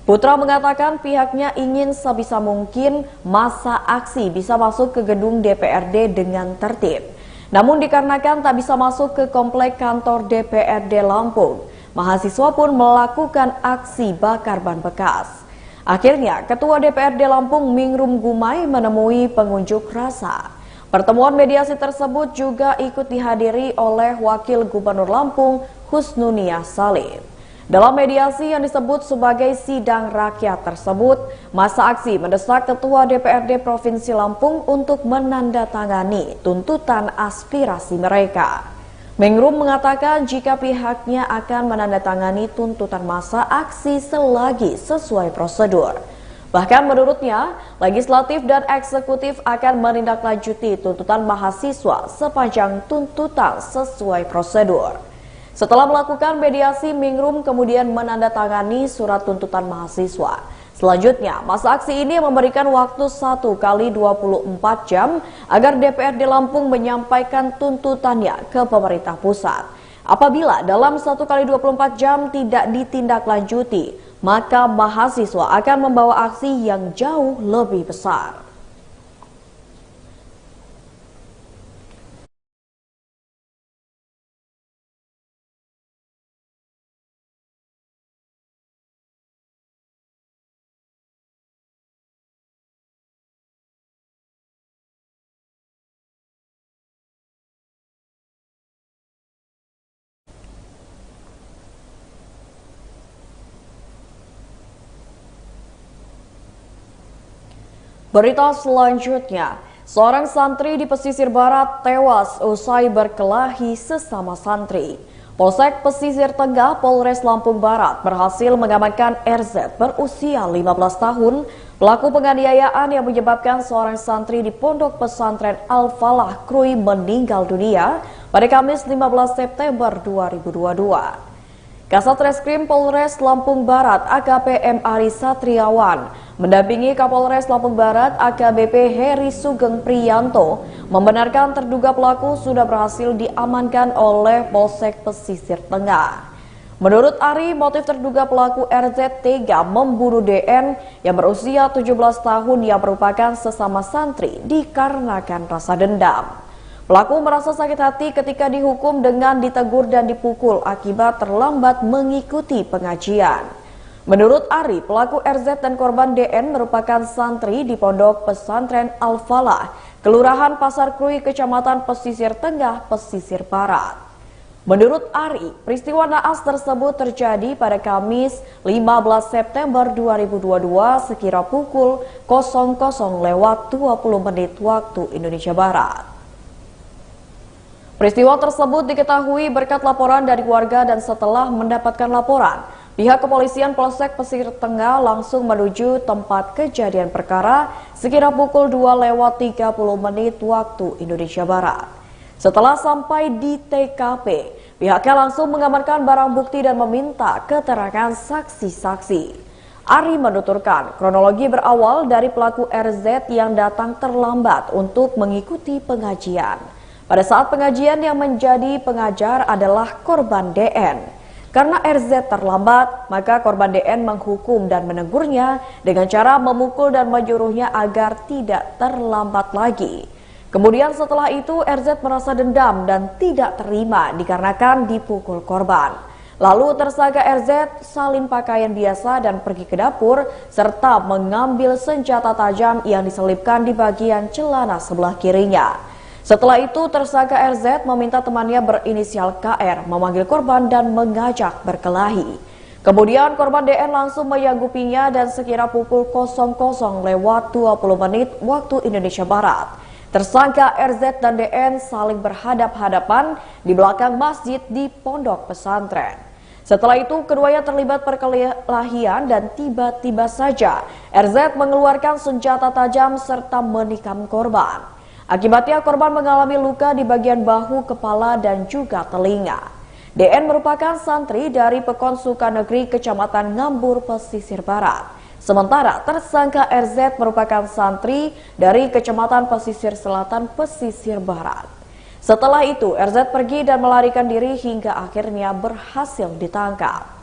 Putra mengatakan pihaknya ingin sebisa mungkin masa aksi bisa masuk ke gedung DPRD dengan tertib. Namun dikarenakan tak bisa masuk ke komplek kantor DPRD Lampung, mahasiswa pun melakukan aksi bakar ban bekas. Akhirnya, Ketua DPRD Lampung Mingrum Gumai menemui pengunjuk rasa. Pertemuan mediasi tersebut juga ikut dihadiri oleh Wakil Gubernur Lampung Husnunia Salim. Dalam mediasi yang disebut sebagai sidang rakyat tersebut, masa aksi mendesak Ketua DPRD Provinsi Lampung untuk menandatangani tuntutan aspirasi mereka. Mingrum mengatakan jika pihaknya akan menandatangani tuntutan masa aksi selagi sesuai prosedur. Bahkan menurutnya, legislatif dan eksekutif akan menindaklanjuti tuntutan mahasiswa sepanjang tuntutan sesuai prosedur. Setelah melakukan mediasi, Mingrum kemudian menandatangani surat tuntutan mahasiswa. Selanjutnya, masa aksi ini memberikan waktu 1 kali 24 jam agar DPRD Lampung menyampaikan tuntutannya ke pemerintah pusat. Apabila dalam 1x24 jam tidak ditindaklanjuti, maka mahasiswa akan membawa aksi yang jauh lebih besar. Berita selanjutnya, seorang santri di pesisir barat tewas usai berkelahi sesama santri. Polsek Pesisir Tengah Polres Lampung Barat berhasil mengamankan RZ berusia 15 tahun, pelaku penganiayaan yang menyebabkan seorang santri di Pondok Pesantren Al-Falah Krui meninggal dunia pada Kamis 15 September 2022. Kasat Reskrim Polres Lampung Barat AKP M. Ari Satriawan mendampingi Kapolres Lampung Barat AKBP Heri Sugeng Priyanto membenarkan terduga pelaku sudah berhasil diamankan oleh Polsek Pesisir Tengah. Menurut Ari, motif terduga pelaku RZ tega membunuh DN yang berusia 17 tahun yang merupakan sesama santri dikarenakan rasa dendam. Pelaku merasa sakit hati ketika dihukum dengan ditegur dan dipukul akibat terlambat mengikuti pengajian. Menurut Ari, pelaku RZ dan korban DN merupakan santri di Pondok Pesantren Al-Falah, Kelurahan Pasar Krui, Kecamatan Pesisir Tengah, Pesisir Barat. Menurut Ari, peristiwa naas tersebut terjadi pada Kamis 15 September 2022 sekira pukul 00.20 waktu Indonesia Barat. Peristiwa tersebut diketahui berkat laporan dari warga dan setelah mendapatkan laporan, pihak kepolisian Polsek Pesisir Tengah langsung menuju tempat kejadian perkara sekira pukul 2:30 waktu Indonesia Barat. Setelah sampai di TKP, pihaknya langsung mengamankan barang bukti dan meminta keterangan saksi-saksi. Ari menuturkan, kronologi berawal dari pelaku RZ yang datang terlambat untuk mengikuti pengajian. Pada saat pengajian yang menjadi pengajar adalah korban DN. Karena RZ terlambat, maka korban DN menghukum dan menegurnya dengan cara memukul dan menyuruhnya agar tidak terlambat lagi. Kemudian setelah itu RZ merasa dendam dan tidak terima dikarenakan dipukul korban. Lalu tersangka RZ salin pakaian biasa dan pergi ke dapur serta mengambil senjata tajam yang diselipkan di bagian celana sebelah kirinya. Setelah itu tersangka RZ meminta temannya berinisial KR memanggil korban dan mengajak berkelahi. Kemudian korban DN langsung menyanggupinya dan sekira pukul 00:20 waktu Indonesia Barat. Tersangka RZ dan DN saling berhadap-hadapan di belakang masjid di Pondok Pesantren. Setelah itu keduanya terlibat perkelahian dan tiba-tiba saja RZ mengeluarkan senjata tajam serta menikam korban. Akibatnya korban mengalami luka di bagian bahu, kepala, dan juga telinga. DN merupakan santri dari Pekon Sukanegeri Kecamatan Ngambur, Pesisir Barat. Sementara tersangka RZ merupakan santri dari Kecamatan Pesisir Selatan, Pesisir Barat. Setelah itu RZ pergi dan melarikan diri hingga akhirnya berhasil ditangkap.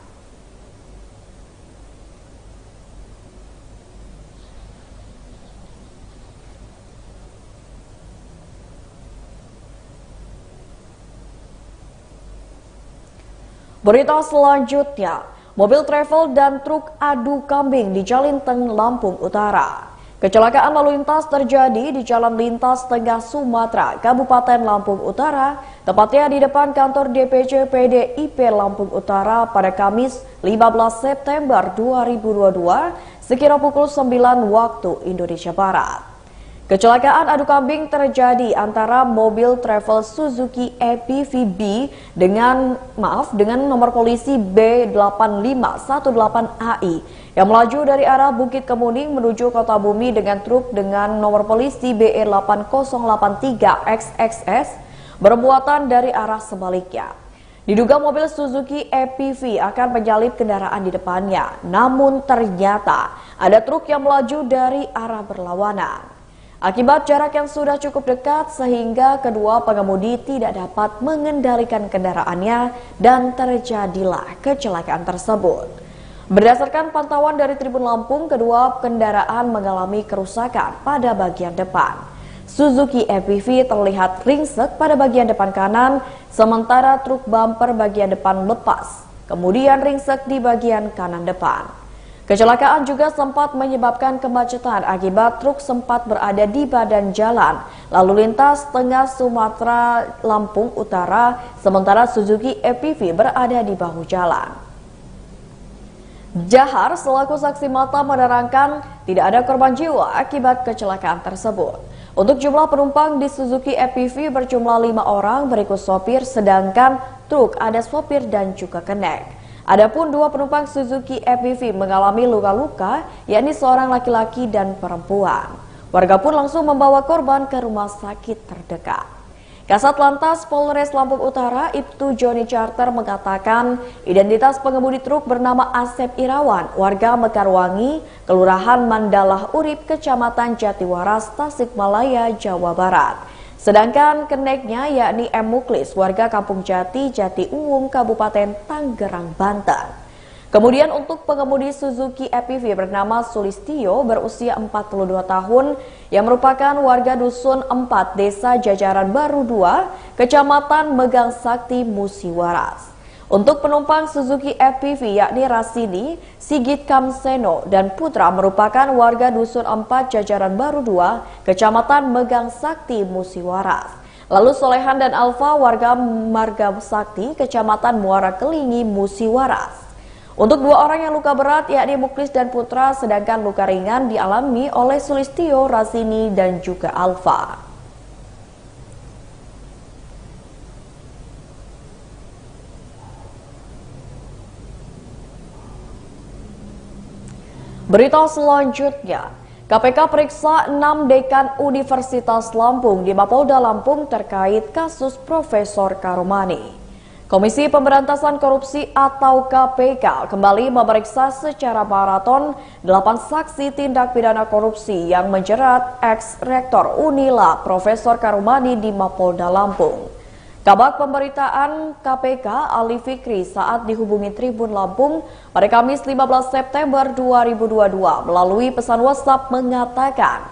Berita selanjutnya, mobil travel dan truk adu kambing di Jalinteng, Lampung Utara. Kecelakaan lalu lintas terjadi di Jalan Lintas Tengah Sumatera, Kabupaten Lampung Utara, tepatnya di depan kantor DPC PDIP Lampung Utara pada Kamis 15 September 2022 sekira pukul 9 waktu Indonesia Barat. Kecelakaan adu kambing terjadi antara mobil travel Suzuki EPVB dengan nomor polisi B8518AI yang melaju dari arah Bukit Kemuning menuju Kota Bumi dengan truk dengan nomor polisi BE8083XXS bermuatan dari arah sebaliknya. Diduga mobil Suzuki EPV akan menyalip kendaraan di depannya, namun ternyata ada truk yang melaju dari arah berlawanan. Akibat jarak yang sudah cukup dekat sehingga kedua pengemudi tidak dapat mengendalikan kendaraannya dan terjadilah kecelakaan tersebut. Berdasarkan pantauan dari Tribun Lampung, kedua kendaraan mengalami kerusakan pada bagian depan. Suzuki EPV terlihat ringsek pada bagian depan kanan, sementara truk bumper bagian depan lepas, kemudian ringsek di bagian kanan depan. Kecelakaan juga sempat menyebabkan kemacetan akibat truk sempat berada di badan jalan lalu lintas tengah Sumatera Lampung Utara, sementara Suzuki EPV berada di bahu jalan. Jahar selaku saksi mata menerangkan tidak ada korban jiwa akibat kecelakaan tersebut. Untuk jumlah penumpang di Suzuki EPV berjumlah 5 orang berikut sopir, sedangkan truk ada sopir dan juga kenek. Adapun 2 penumpang Suzuki EPV mengalami luka-luka, yakni seorang laki-laki dan perempuan. Warga pun langsung membawa korban ke rumah sakit terdekat. Kasat Lantas Polres Lampung Utara, Ibtu Joni Charter mengatakan identitas pengemudi truk bernama Asep Irawan, warga Mekarwangi, Kelurahan Mandalah Urip, Kecamatan Jatiwaras, Tasikmalaya, Jawa Barat. Sedangkan keneknya yakni M. Muklis, warga Kampung Jati, Jati Uwung, Kabupaten Tangerang, Banten. Kemudian untuk pengemudi Suzuki EPV bernama Sulistio berusia 42 tahun yang merupakan warga Dusun 4, Desa Jajaran Baru 2, Kecamatan Megang Sakti, Musiwaras. Untuk penumpang Suzuki EPV yakni Rasini, Sigit Kamseno, dan Putra merupakan warga Dusun 4 Jajaran Baru 2, Kecamatan Megang Sakti, Musiwaras. Lalu Solehan dan Alfa warga Marga Sakti, Kecamatan Muara Kelingi, Musiwaras. Untuk 2 orang yang luka berat yakni Muklis dan Putra, sedangkan luka ringan dialami oleh Sulistio, Rasini, dan juga Alfa. Berita selanjutnya, KPK periksa 6 dekan Universitas Lampung di Mapolda Lampung terkait kasus Profesor Karomani. Komisi Pemberantasan Korupsi atau KPK kembali memeriksa secara maraton 8 saksi tindak pidana korupsi yang menjerat ex-rektor Unila Profesor Karomani di Mapolda Lampung. Kabag Pemberitaan KPK Ali Fikri saat dihubungi Tribun Lampung pada Kamis 15 September 2022 melalui pesan WhatsApp mengatakan,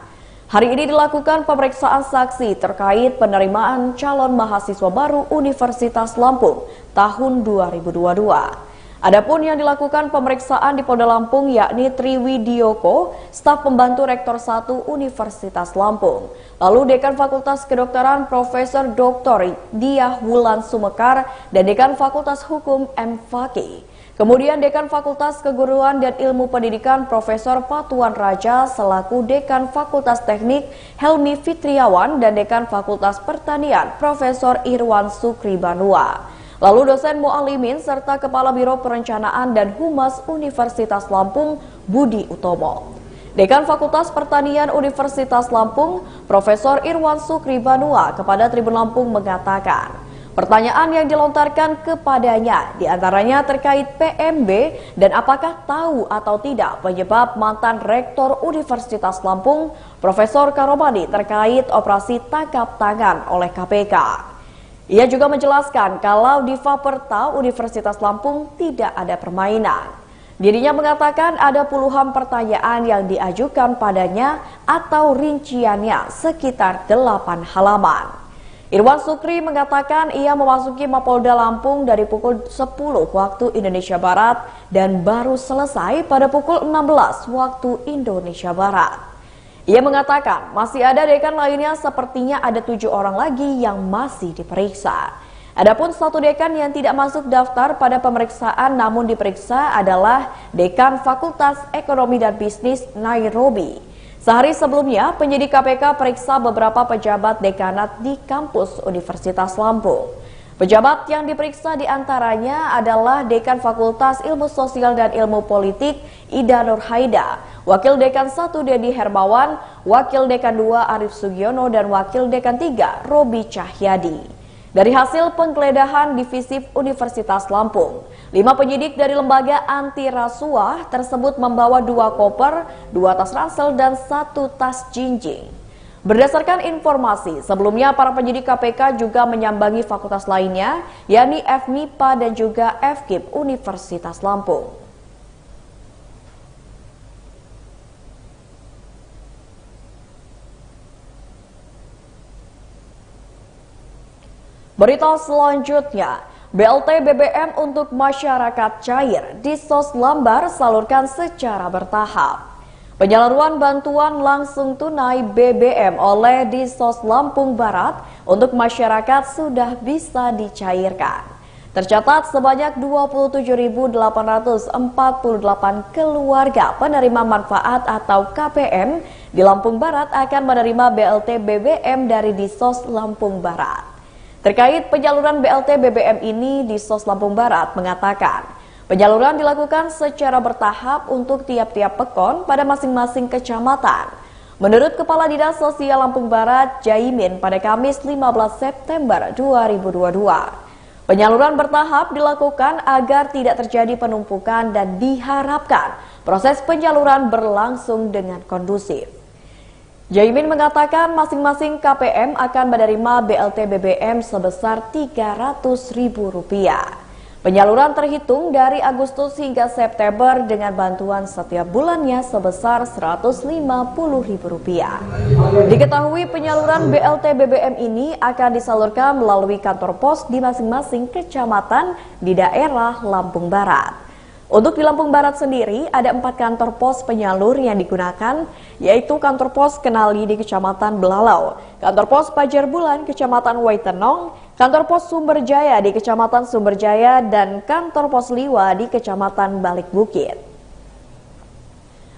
hari ini dilakukan pemeriksaan saksi terkait penerimaan calon mahasiswa baru Universitas Lampung tahun 2022. Adapun yang dilakukan pemeriksaan di Polda Lampung yakni Triwidioko, staf pembantu Rektor 1 Universitas Lampung. Lalu Dekan Fakultas Kedokteran Profesor Dr. Diah Wulan Sumekar dan Dekan Fakultas Hukum M. Fakih. Kemudian Dekan Fakultas Keguruan dan Ilmu Pendidikan Profesor Patuan Raja selaku Dekan Fakultas Teknik Helmi Fitriawan dan Dekan Fakultas Pertanian Profesor Irwan Sukribanua. Lalu dosen mu'alimin serta Kepala Biro Perencanaan dan Humas Universitas Lampung Budi Utomo. Dekan Fakultas Pertanian Universitas Lampung Profesor Irwan Sukribanua kepada Tribun Lampung mengatakan, pertanyaan yang dilontarkan kepadanya diantaranya terkait PMB dan apakah tahu atau tidak penyebab mantan Rektor Universitas Lampung Profesor Karomani terkait operasi tangkap tangan oleh KPK. Ia juga menjelaskan kalau di Faperta Universitas Lampung tidak ada permainan. Dirinya mengatakan ada puluhan pertanyaan yang diajukan padanya atau rinciannya sekitar 8 halaman. Irwan Sukri mengatakan ia memasuki Mapolda Lampung dari pukul 10 waktu Indonesia Barat dan baru selesai pada pukul 16 waktu Indonesia Barat. Ia mengatakan masih ada dekan lainnya, sepertinya ada 7 orang lagi yang masih diperiksa. Adapun 1 dekan yang tidak masuk daftar pada pemeriksaan namun diperiksa adalah Dekan Fakultas Ekonomi dan Bisnis Nairobi. Sehari sebelumnya, penyidik KPK periksa beberapa pejabat dekanat di kampus Universitas Lampung. Pejabat yang diperiksa diantaranya adalah Dekan Fakultas Ilmu Sosial dan Ilmu Politik Ida Nurhaida, Wakil Dekan 1 Dedi Hermawan, Wakil Dekan 2 Arif Sugiono, dan Wakil Dekan 3 Robi Cahyadi. Dari hasil penggeledahan Divisif Universitas Lampung, 5 penyidik dari lembaga anti rasuah tersebut membawa 2 koper, 2 tas ransel, dan 1 tas jinjing. Berdasarkan informasi, sebelumnya para penyidik KPK juga menyambangi fakultas lainnya, yakni FMIPA dan juga FKIP Universitas Lampung. Berita selanjutnya, BLT BBM untuk masyarakat cair di SOS Lambar salurkan secara bertahap. Penyaluran bantuan langsung tunai BBM oleh Disos Lampung Barat untuk masyarakat sudah bisa dicairkan. Tercatat sebanyak 27.848 keluarga penerima manfaat atau KPM di Lampung Barat akan menerima BLT BBM dari Disos Lampung Barat. Terkait penyaluran BLT BBM ini, Disos Lampung Barat mengatakan, penyaluran dilakukan secara bertahap untuk tiap-tiap pekon pada masing-masing kecamatan. Menurut Kepala Dinas Sosial Lampung Barat, Jaimin, pada Kamis 15 September 2022, penyaluran bertahap dilakukan agar tidak terjadi penumpukan dan diharapkan proses penyaluran berlangsung dengan kondusif. Jaimin mengatakan masing-masing KPM akan menerima BLT BBM sebesar Rp300.000. Penyaluran terhitung dari Agustus hingga September dengan bantuan setiap bulannya sebesar Rp150.000. Diketahui penyaluran BLT BBM ini akan disalurkan melalui kantor pos di masing-masing kecamatan di daerah Lampung Barat. Untuk di Lampung Barat sendiri, ada 4 kantor pos penyalur yang digunakan, yaitu kantor pos Kenali di Kecamatan Belalau, kantor pos Pajar Bulan, Kecamatan Waitenong, kantor pos Sumberjaya di Kecamatan Sumberjaya, dan kantor pos Liwa di Kecamatan Balik Bukit.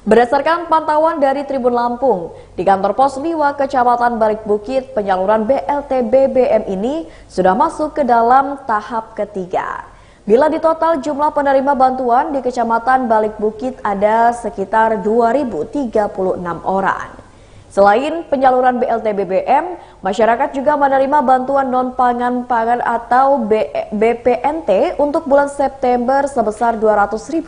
Berdasarkan pantauan dari Tribun Lampung, di kantor pos Liwa, Kecamatan Balik Bukit, penyaluran BLT BBM ini sudah masuk ke dalam tahap ketiga. Bila ditotal jumlah penerima bantuan di Kecamatan Balik Bukit ada sekitar 2.036 orang. Selain penyaluran BLT BBM, masyarakat juga menerima bantuan non-pangan atau BPNT untuk bulan September sebesar Rp200.000.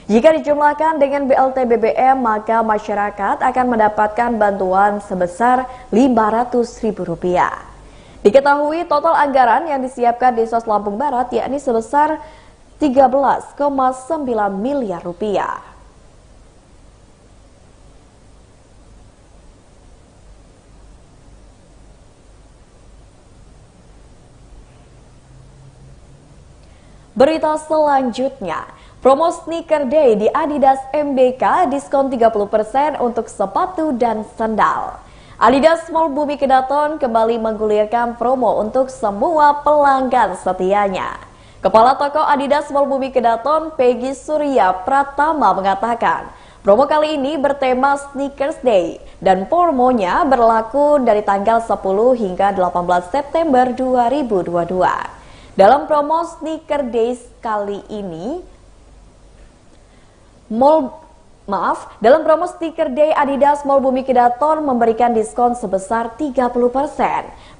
Jika dijumlahkan dengan BLT BBM, maka masyarakat akan mendapatkan bantuan sebesar Rp500.000. Diketahui total anggaran yang disiapkan di SOS Lampung Barat yakni sebesar Rp13,9 miliar. Berita selanjutnya, promo Sneaker Day di Adidas MBK diskon 30% untuk sepatu dan sandal. Adidas Mall Bumi Kedaton kembali menggulirkan promo untuk semua pelanggan setianya. Kepala Toko Adidas Mall Bumi Kedaton, Peggy Surya Pratama mengatakan, promo kali ini bertema Sneakers Day dan promonya berlaku dari tanggal 10 hingga 18 September 2022. Dalam promo Sneaker Days kali ini, dalam promo Stiker Day Adidas Mall Bumi Kedaton memberikan diskon sebesar 30%.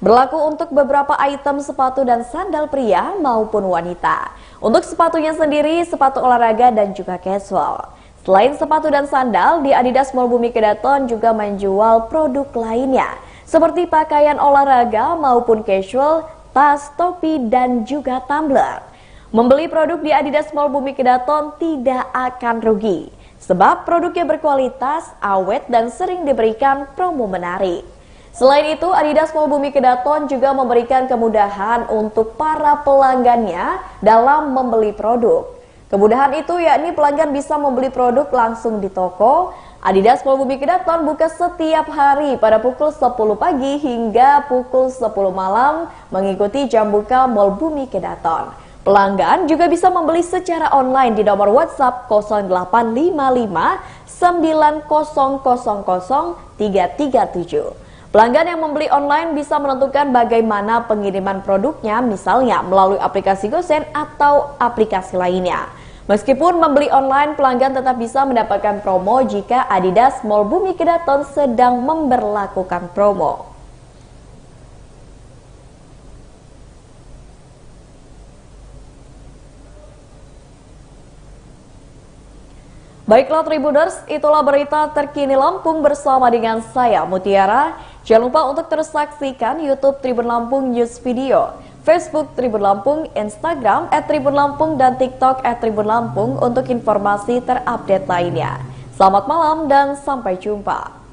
Berlaku untuk beberapa item sepatu dan sandal pria maupun wanita. Untuk sepatunya sendiri, sepatu olahraga dan juga casual. Selain sepatu dan sandal, di Adidas Mall Bumi Kedaton juga menjual produk lainnya. Seperti pakaian olahraga maupun casual, tas, topi, dan juga tumbler. Membeli produk di Adidas Mall Bumi Kedaton tidak akan rugi. Sebab produknya berkualitas, awet, dan sering diberikan promo menarik. Selain itu, Adidas Mall Bumi Kedaton juga memberikan kemudahan untuk para pelanggannya dalam membeli produk. Kemudahan itu yakni pelanggan bisa membeli produk langsung di toko. Adidas Mall Bumi Kedaton buka setiap hari pada pukul 10 pagi hingga pukul 10 malam mengikuti jam buka Mall Bumi Kedaton. Pelanggan juga bisa membeli secara online di nomor WhatsApp 0855 9000 337. Pelanggan yang membeli online bisa menentukan bagaimana pengiriman produknya, misalnya melalui aplikasi GoSend atau aplikasi lainnya. Meskipun membeli online, pelanggan tetap bisa mendapatkan promo jika Adidas Mall Bumi Kedaton sedang memberlakukan promo. Baiklah Tribuners, itulah berita terkini Lampung bersama dengan saya Mutiara. Jangan lupa untuk terus saksikan YouTube Tribun Lampung News Video, Facebook Tribun Lampung, Instagram @Tribun Lampung, dan TikTok @Tribun Lampung untuk informasi terupdate lainnya. Selamat malam dan sampai jumpa.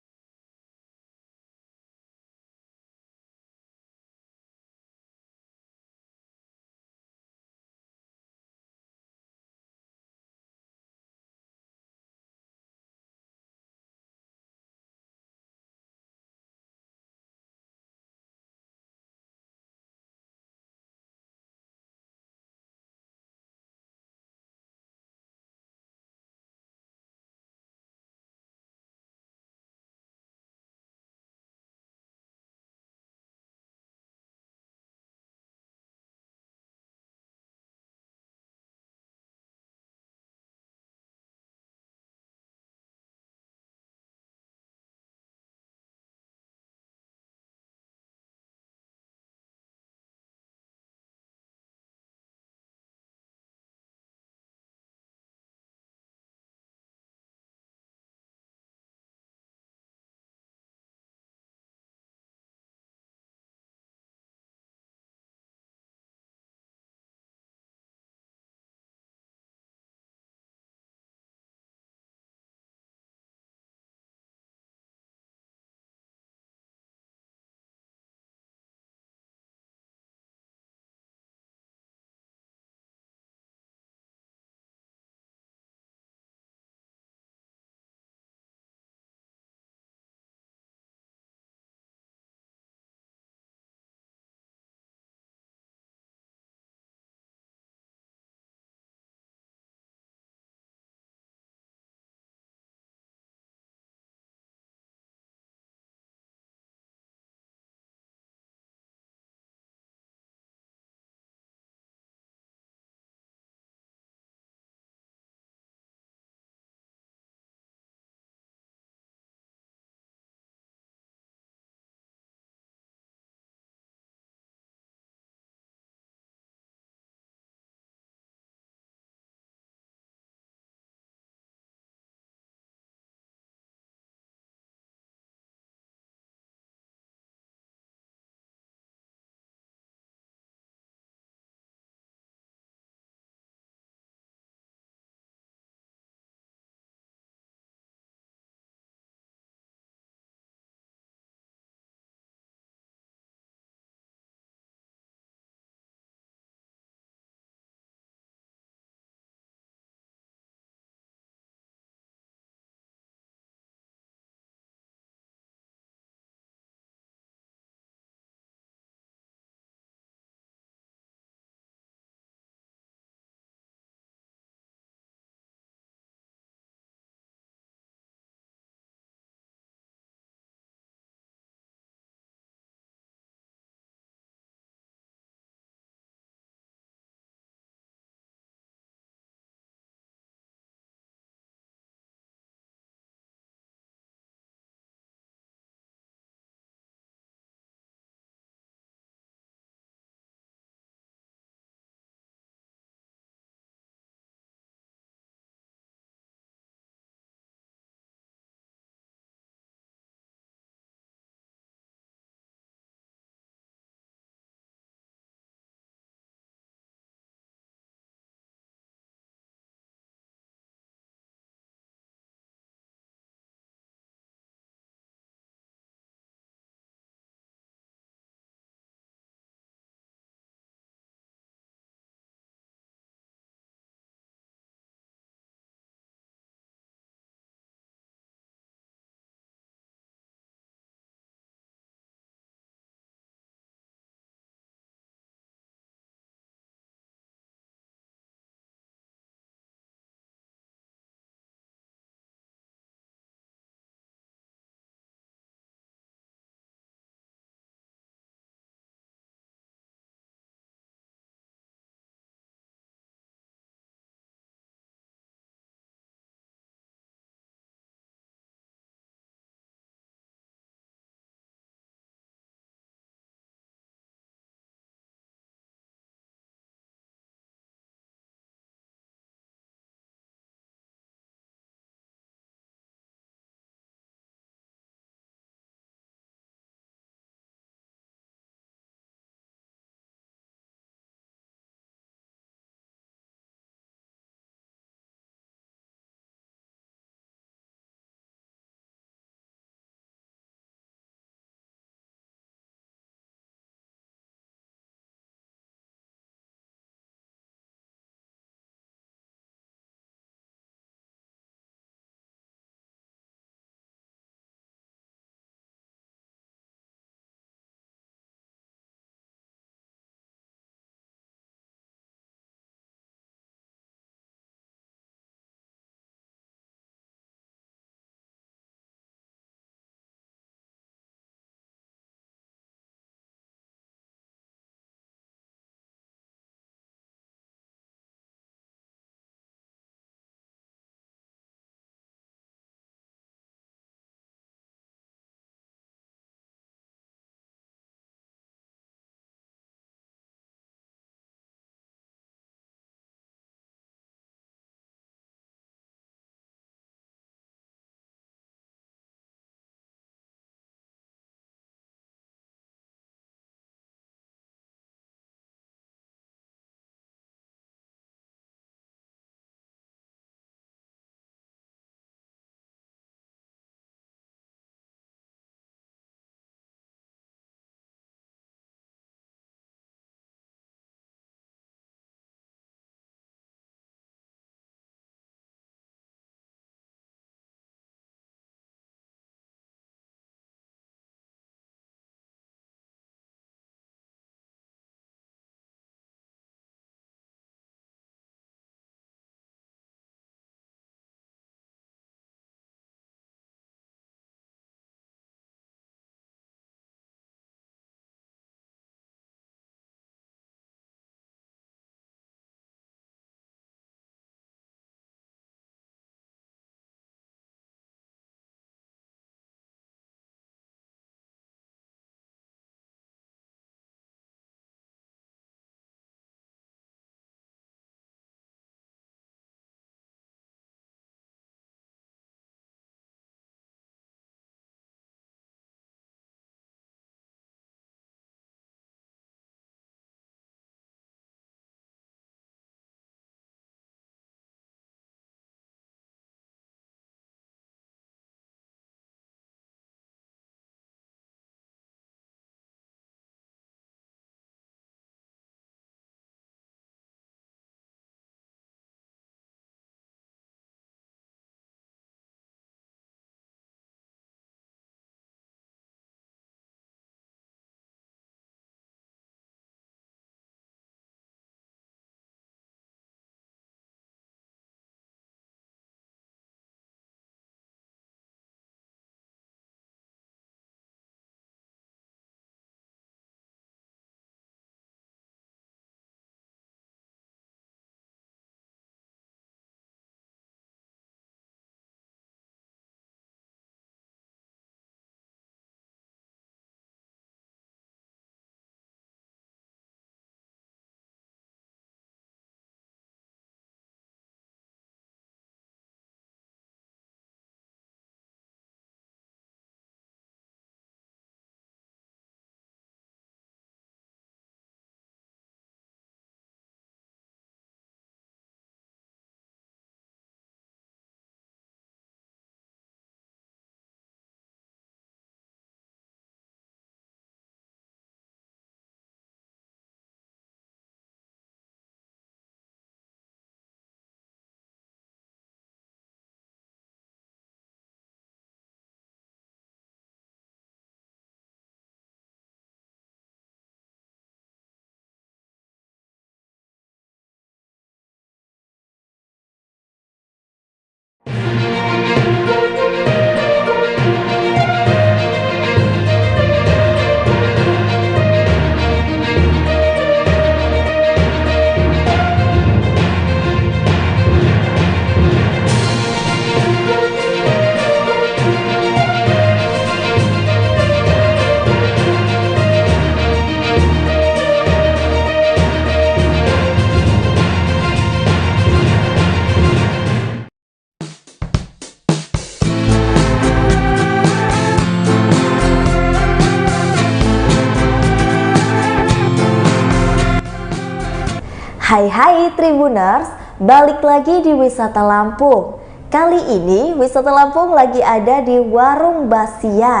Hai Tribuners, balik lagi di Wisata Lampung. Kali ini Wisata Lampung lagi ada di Warung Basian.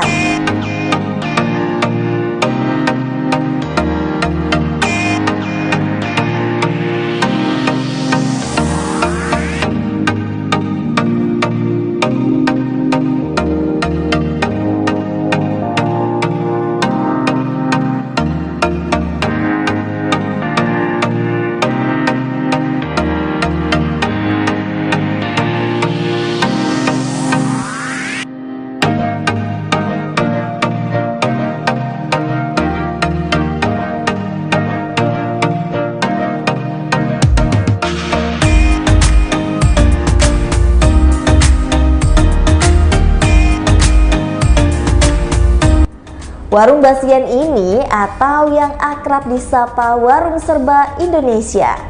Warung Basian ini atau yang akrab disapa Warung Serba Indonesia,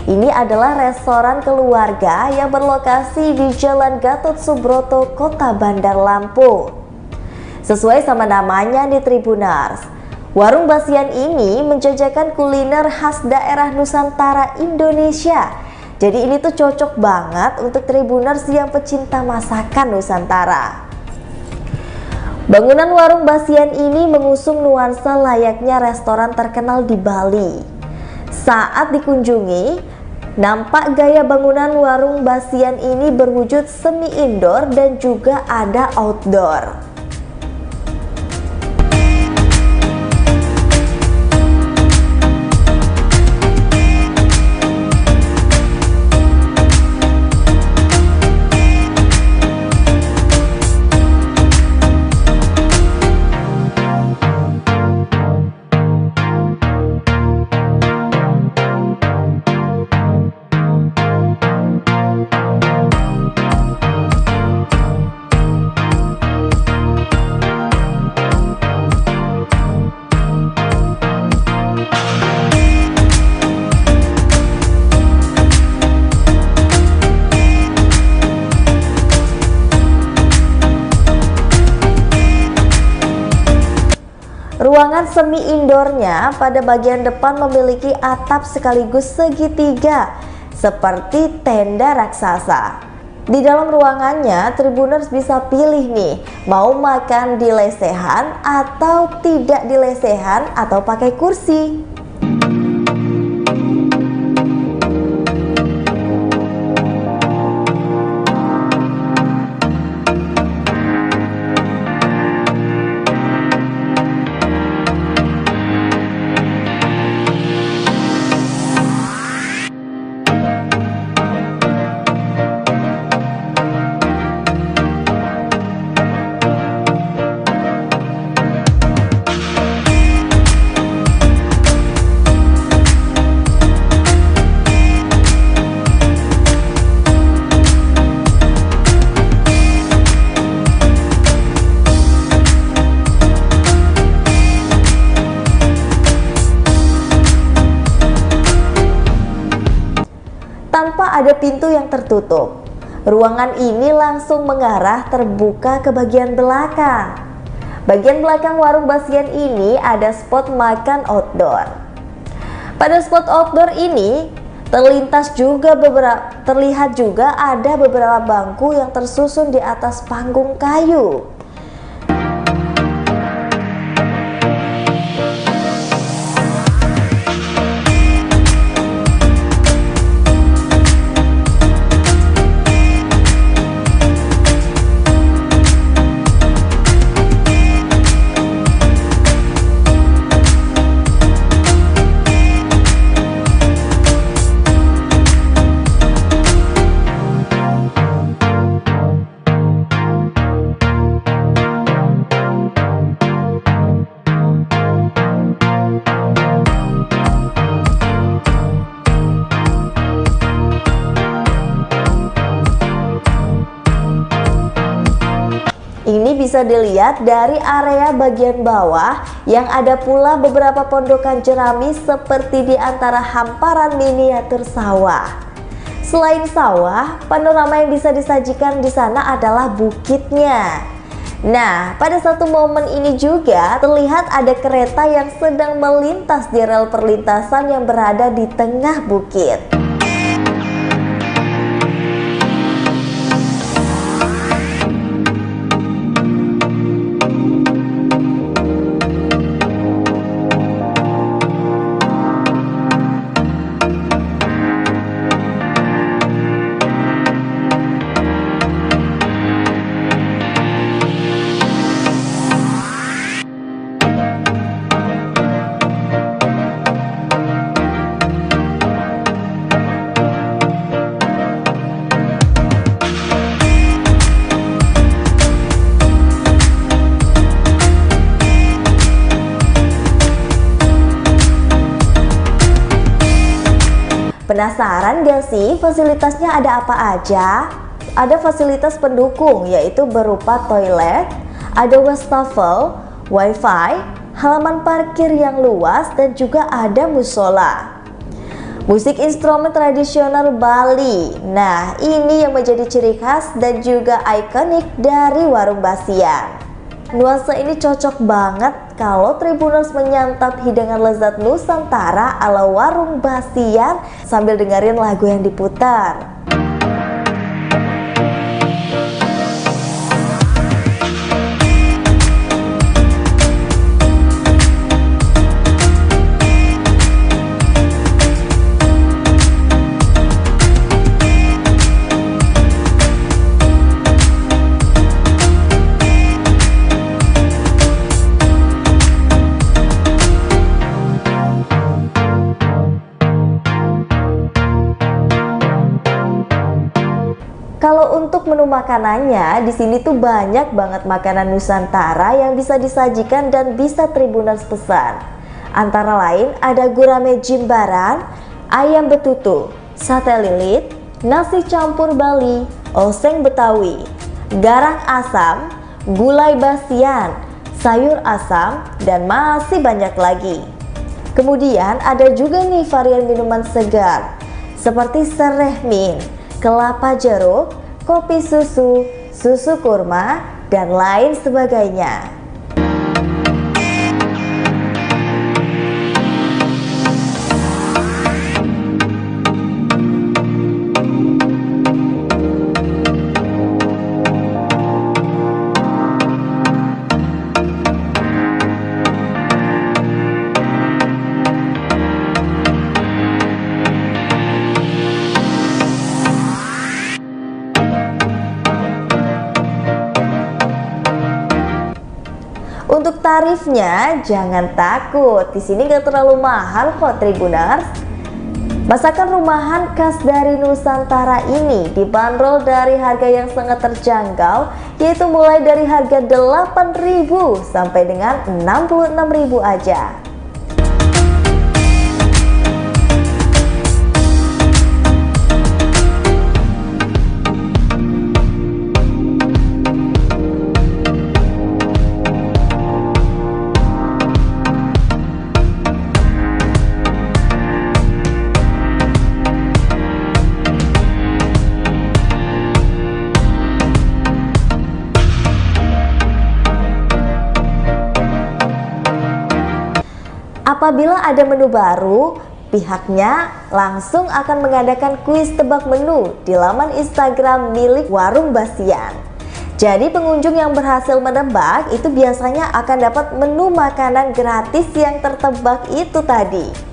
ini adalah restoran keluarga yang berlokasi di Jalan Gatot Subroto, Kota Bandar Lampung. Sesuai sama namanya di Tribuners, Warung Basian ini menjajakan kuliner khas daerah Nusantara Indonesia. Jadi ini tuh cocok banget untuk Tribuners yang pecinta masakan Nusantara. Bangunan Warung Basian ini mengusung nuansa layaknya restoran terkenal di Bali. Saat dikunjungi, nampak gaya bangunan Warung Basian ini berwujud semi indoor dan juga ada outdoor. Ruangan semi indoornya pada bagian depan memiliki atap sekaligus segitiga seperti tenda raksasa. Di dalam ruangannya, Tribuners bisa pilih nih, mau makan di lesehan atau tidak di lesehan atau pakai kursi. Tanpa ada pintu yang tertutup, ruangan ini langsung mengarah terbuka ke bagian belakang. Bagian belakang Warung Basian ini ada spot makan outdoor. Pada spot outdoor ini terlihat juga ada beberapa bangku yang tersusun di atas panggung kayu. Ini bisa dilihat dari area bagian bawah yang ada pula beberapa pondokan jerami seperti di antara hamparan miniatur sawah. Selain sawah, panorama yang bisa disajikan di sana adalah bukitnya. Nah, pada satu momen ini juga terlihat ada kereta yang sedang melintas di rel perlintasan yang berada di tengah bukit. Penasaran gak sih fasilitasnya ada apa aja? Ada fasilitas pendukung yaitu berupa toilet, ada wastafel, wifi, halaman parkir yang luas, dan juga ada musola. Musik instrumen tradisional Bali. Nah, ini yang menjadi ciri khas dan juga ikonik dari warung Basian. Nuansa ini cocok banget kalau Tribuners menyantap hidangan lezat Nusantara ala warung Basian sambil dengerin lagu yang diputar. Kalau untuk menu makanannya, di sini tuh banyak banget makanan Nusantara yang bisa disajikan dan bisa Tribuners pesan. Antara lain ada gurame jimbaran, ayam betutu, sate lilit, nasi campur Bali, oseng Betawi, garang asam, gulai Basian, sayur asam, dan masih banyak lagi. Kemudian ada juga nih varian minuman segar seperti sereh mint, kelapa jeruk, kopi susu, susu kurma, dan lain sebagainya. Untuk tarifnya jangan takut, di sini gak terlalu mahal kok Tribuners. Masakan rumahan khas dari Nusantara ini dibanderol dari harga yang sangat terjangkau, yaitu mulai dari harga 8.000 sampai dengan 66.000 aja. Apabila ada menu baru, pihaknya langsung akan mengadakan kuis tebak menu di laman Instagram milik warung Basian. Jadi pengunjung yang berhasil menebak itu biasanya akan dapat menu makanan gratis yang tertebak itu tadi.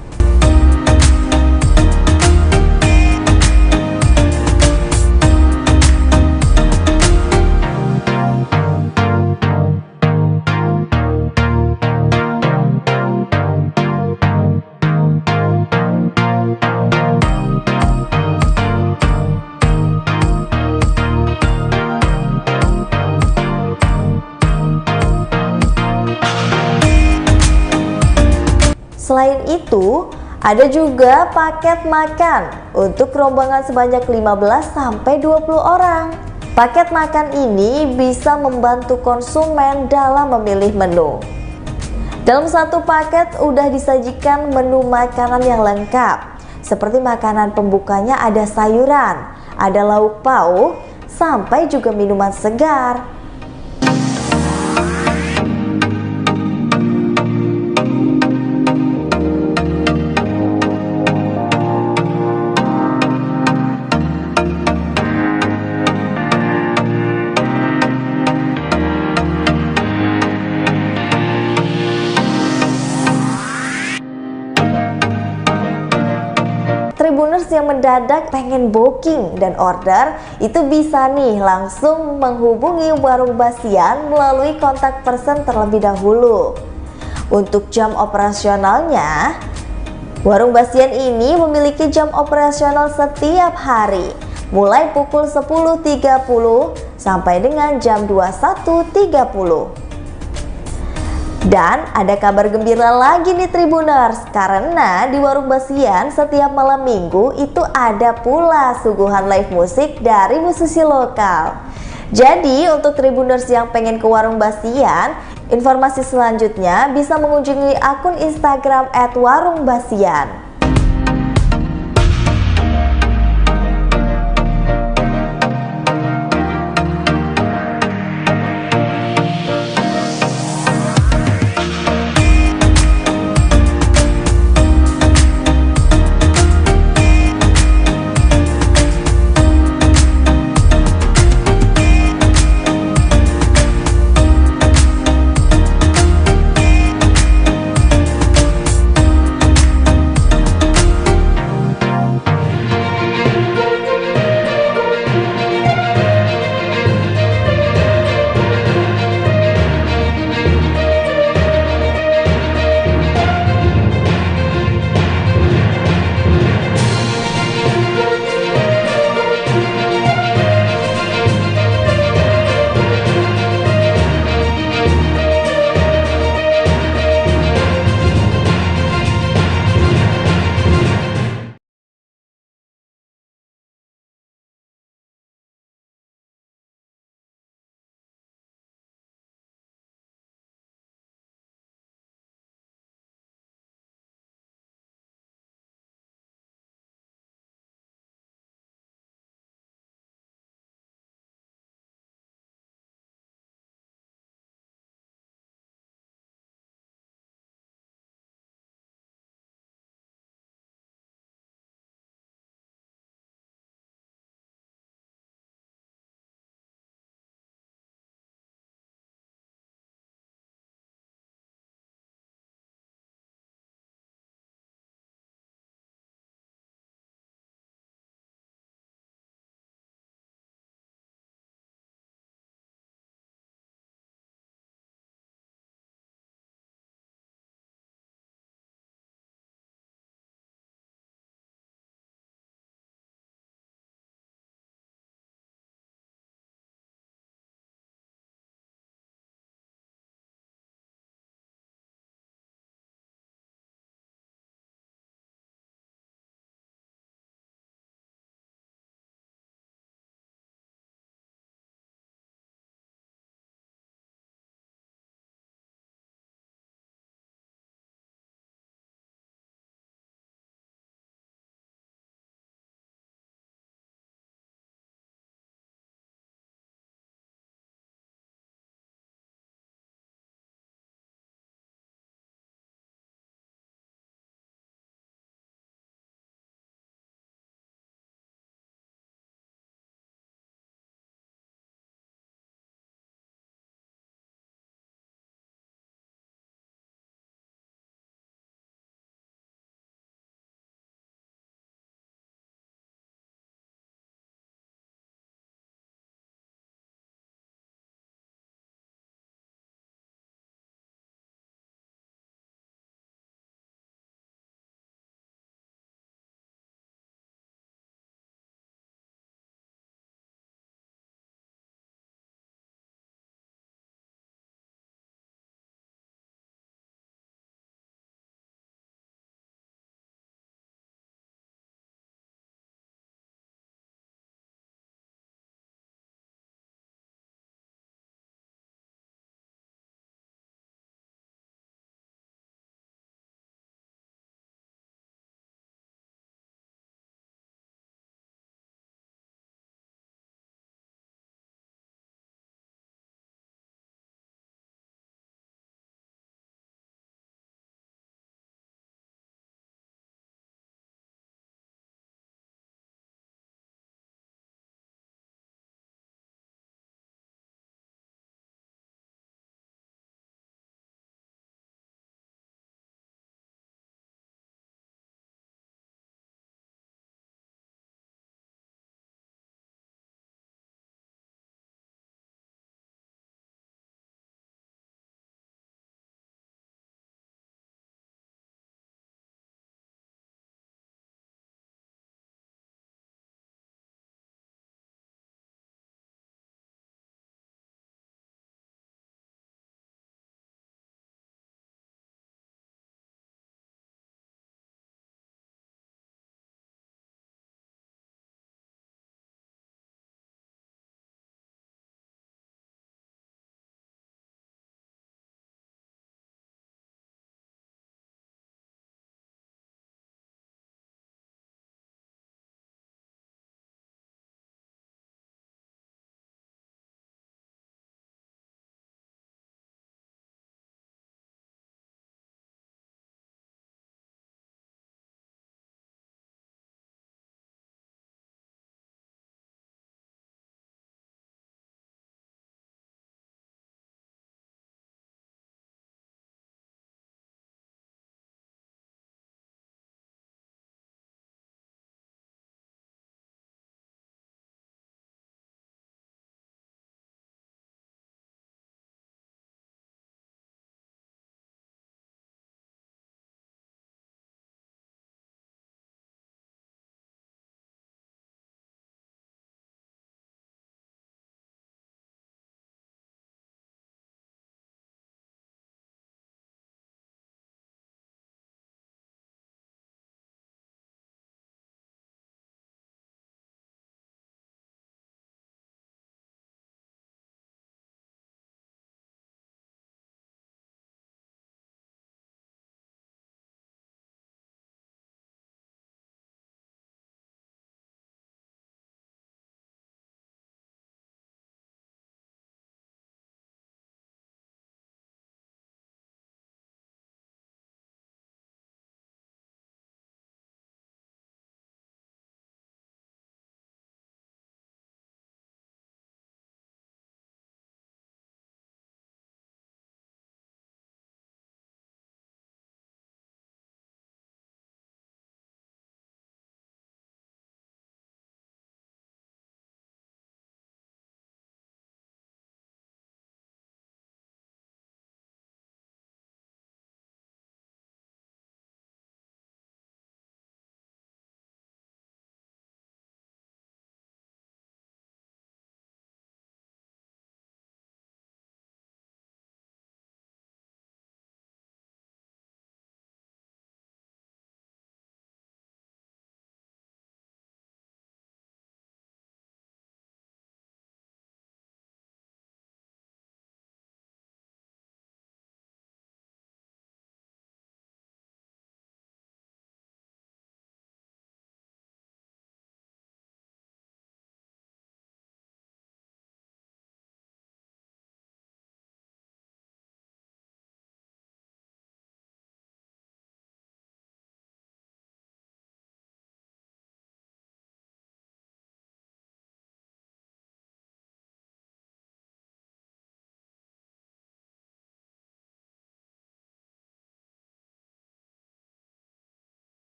Selain itu, ada juga paket makan untuk rombongan sebanyak 15-20 orang. Paket makan ini bisa membantu konsumen dalam memilih menu. Dalam satu paket udah disajikan menu makanan yang lengkap. Seperti makanan pembukanya ada sayuran, ada lauk pauk, sampai juga minuman segar. Tribuners yang mendadak pengen booking dan order, itu bisa nih langsung menghubungi Warung Basian melalui kontak person terlebih dahulu. Untuk jam operasionalnya, Warung Basian ini memiliki jam operasional setiap hari, mulai pukul 10.30 sampai dengan jam 21.30. Dan ada kabar gembira lagi nih Tribuners, karena di Warung Basian setiap malam minggu itu ada pula suguhan live musik dari musisi lokal. Jadi untuk Tribuners yang pengen ke Warung Basian, informasi selanjutnya bisa mengunjungi akun Instagram @warungbasian.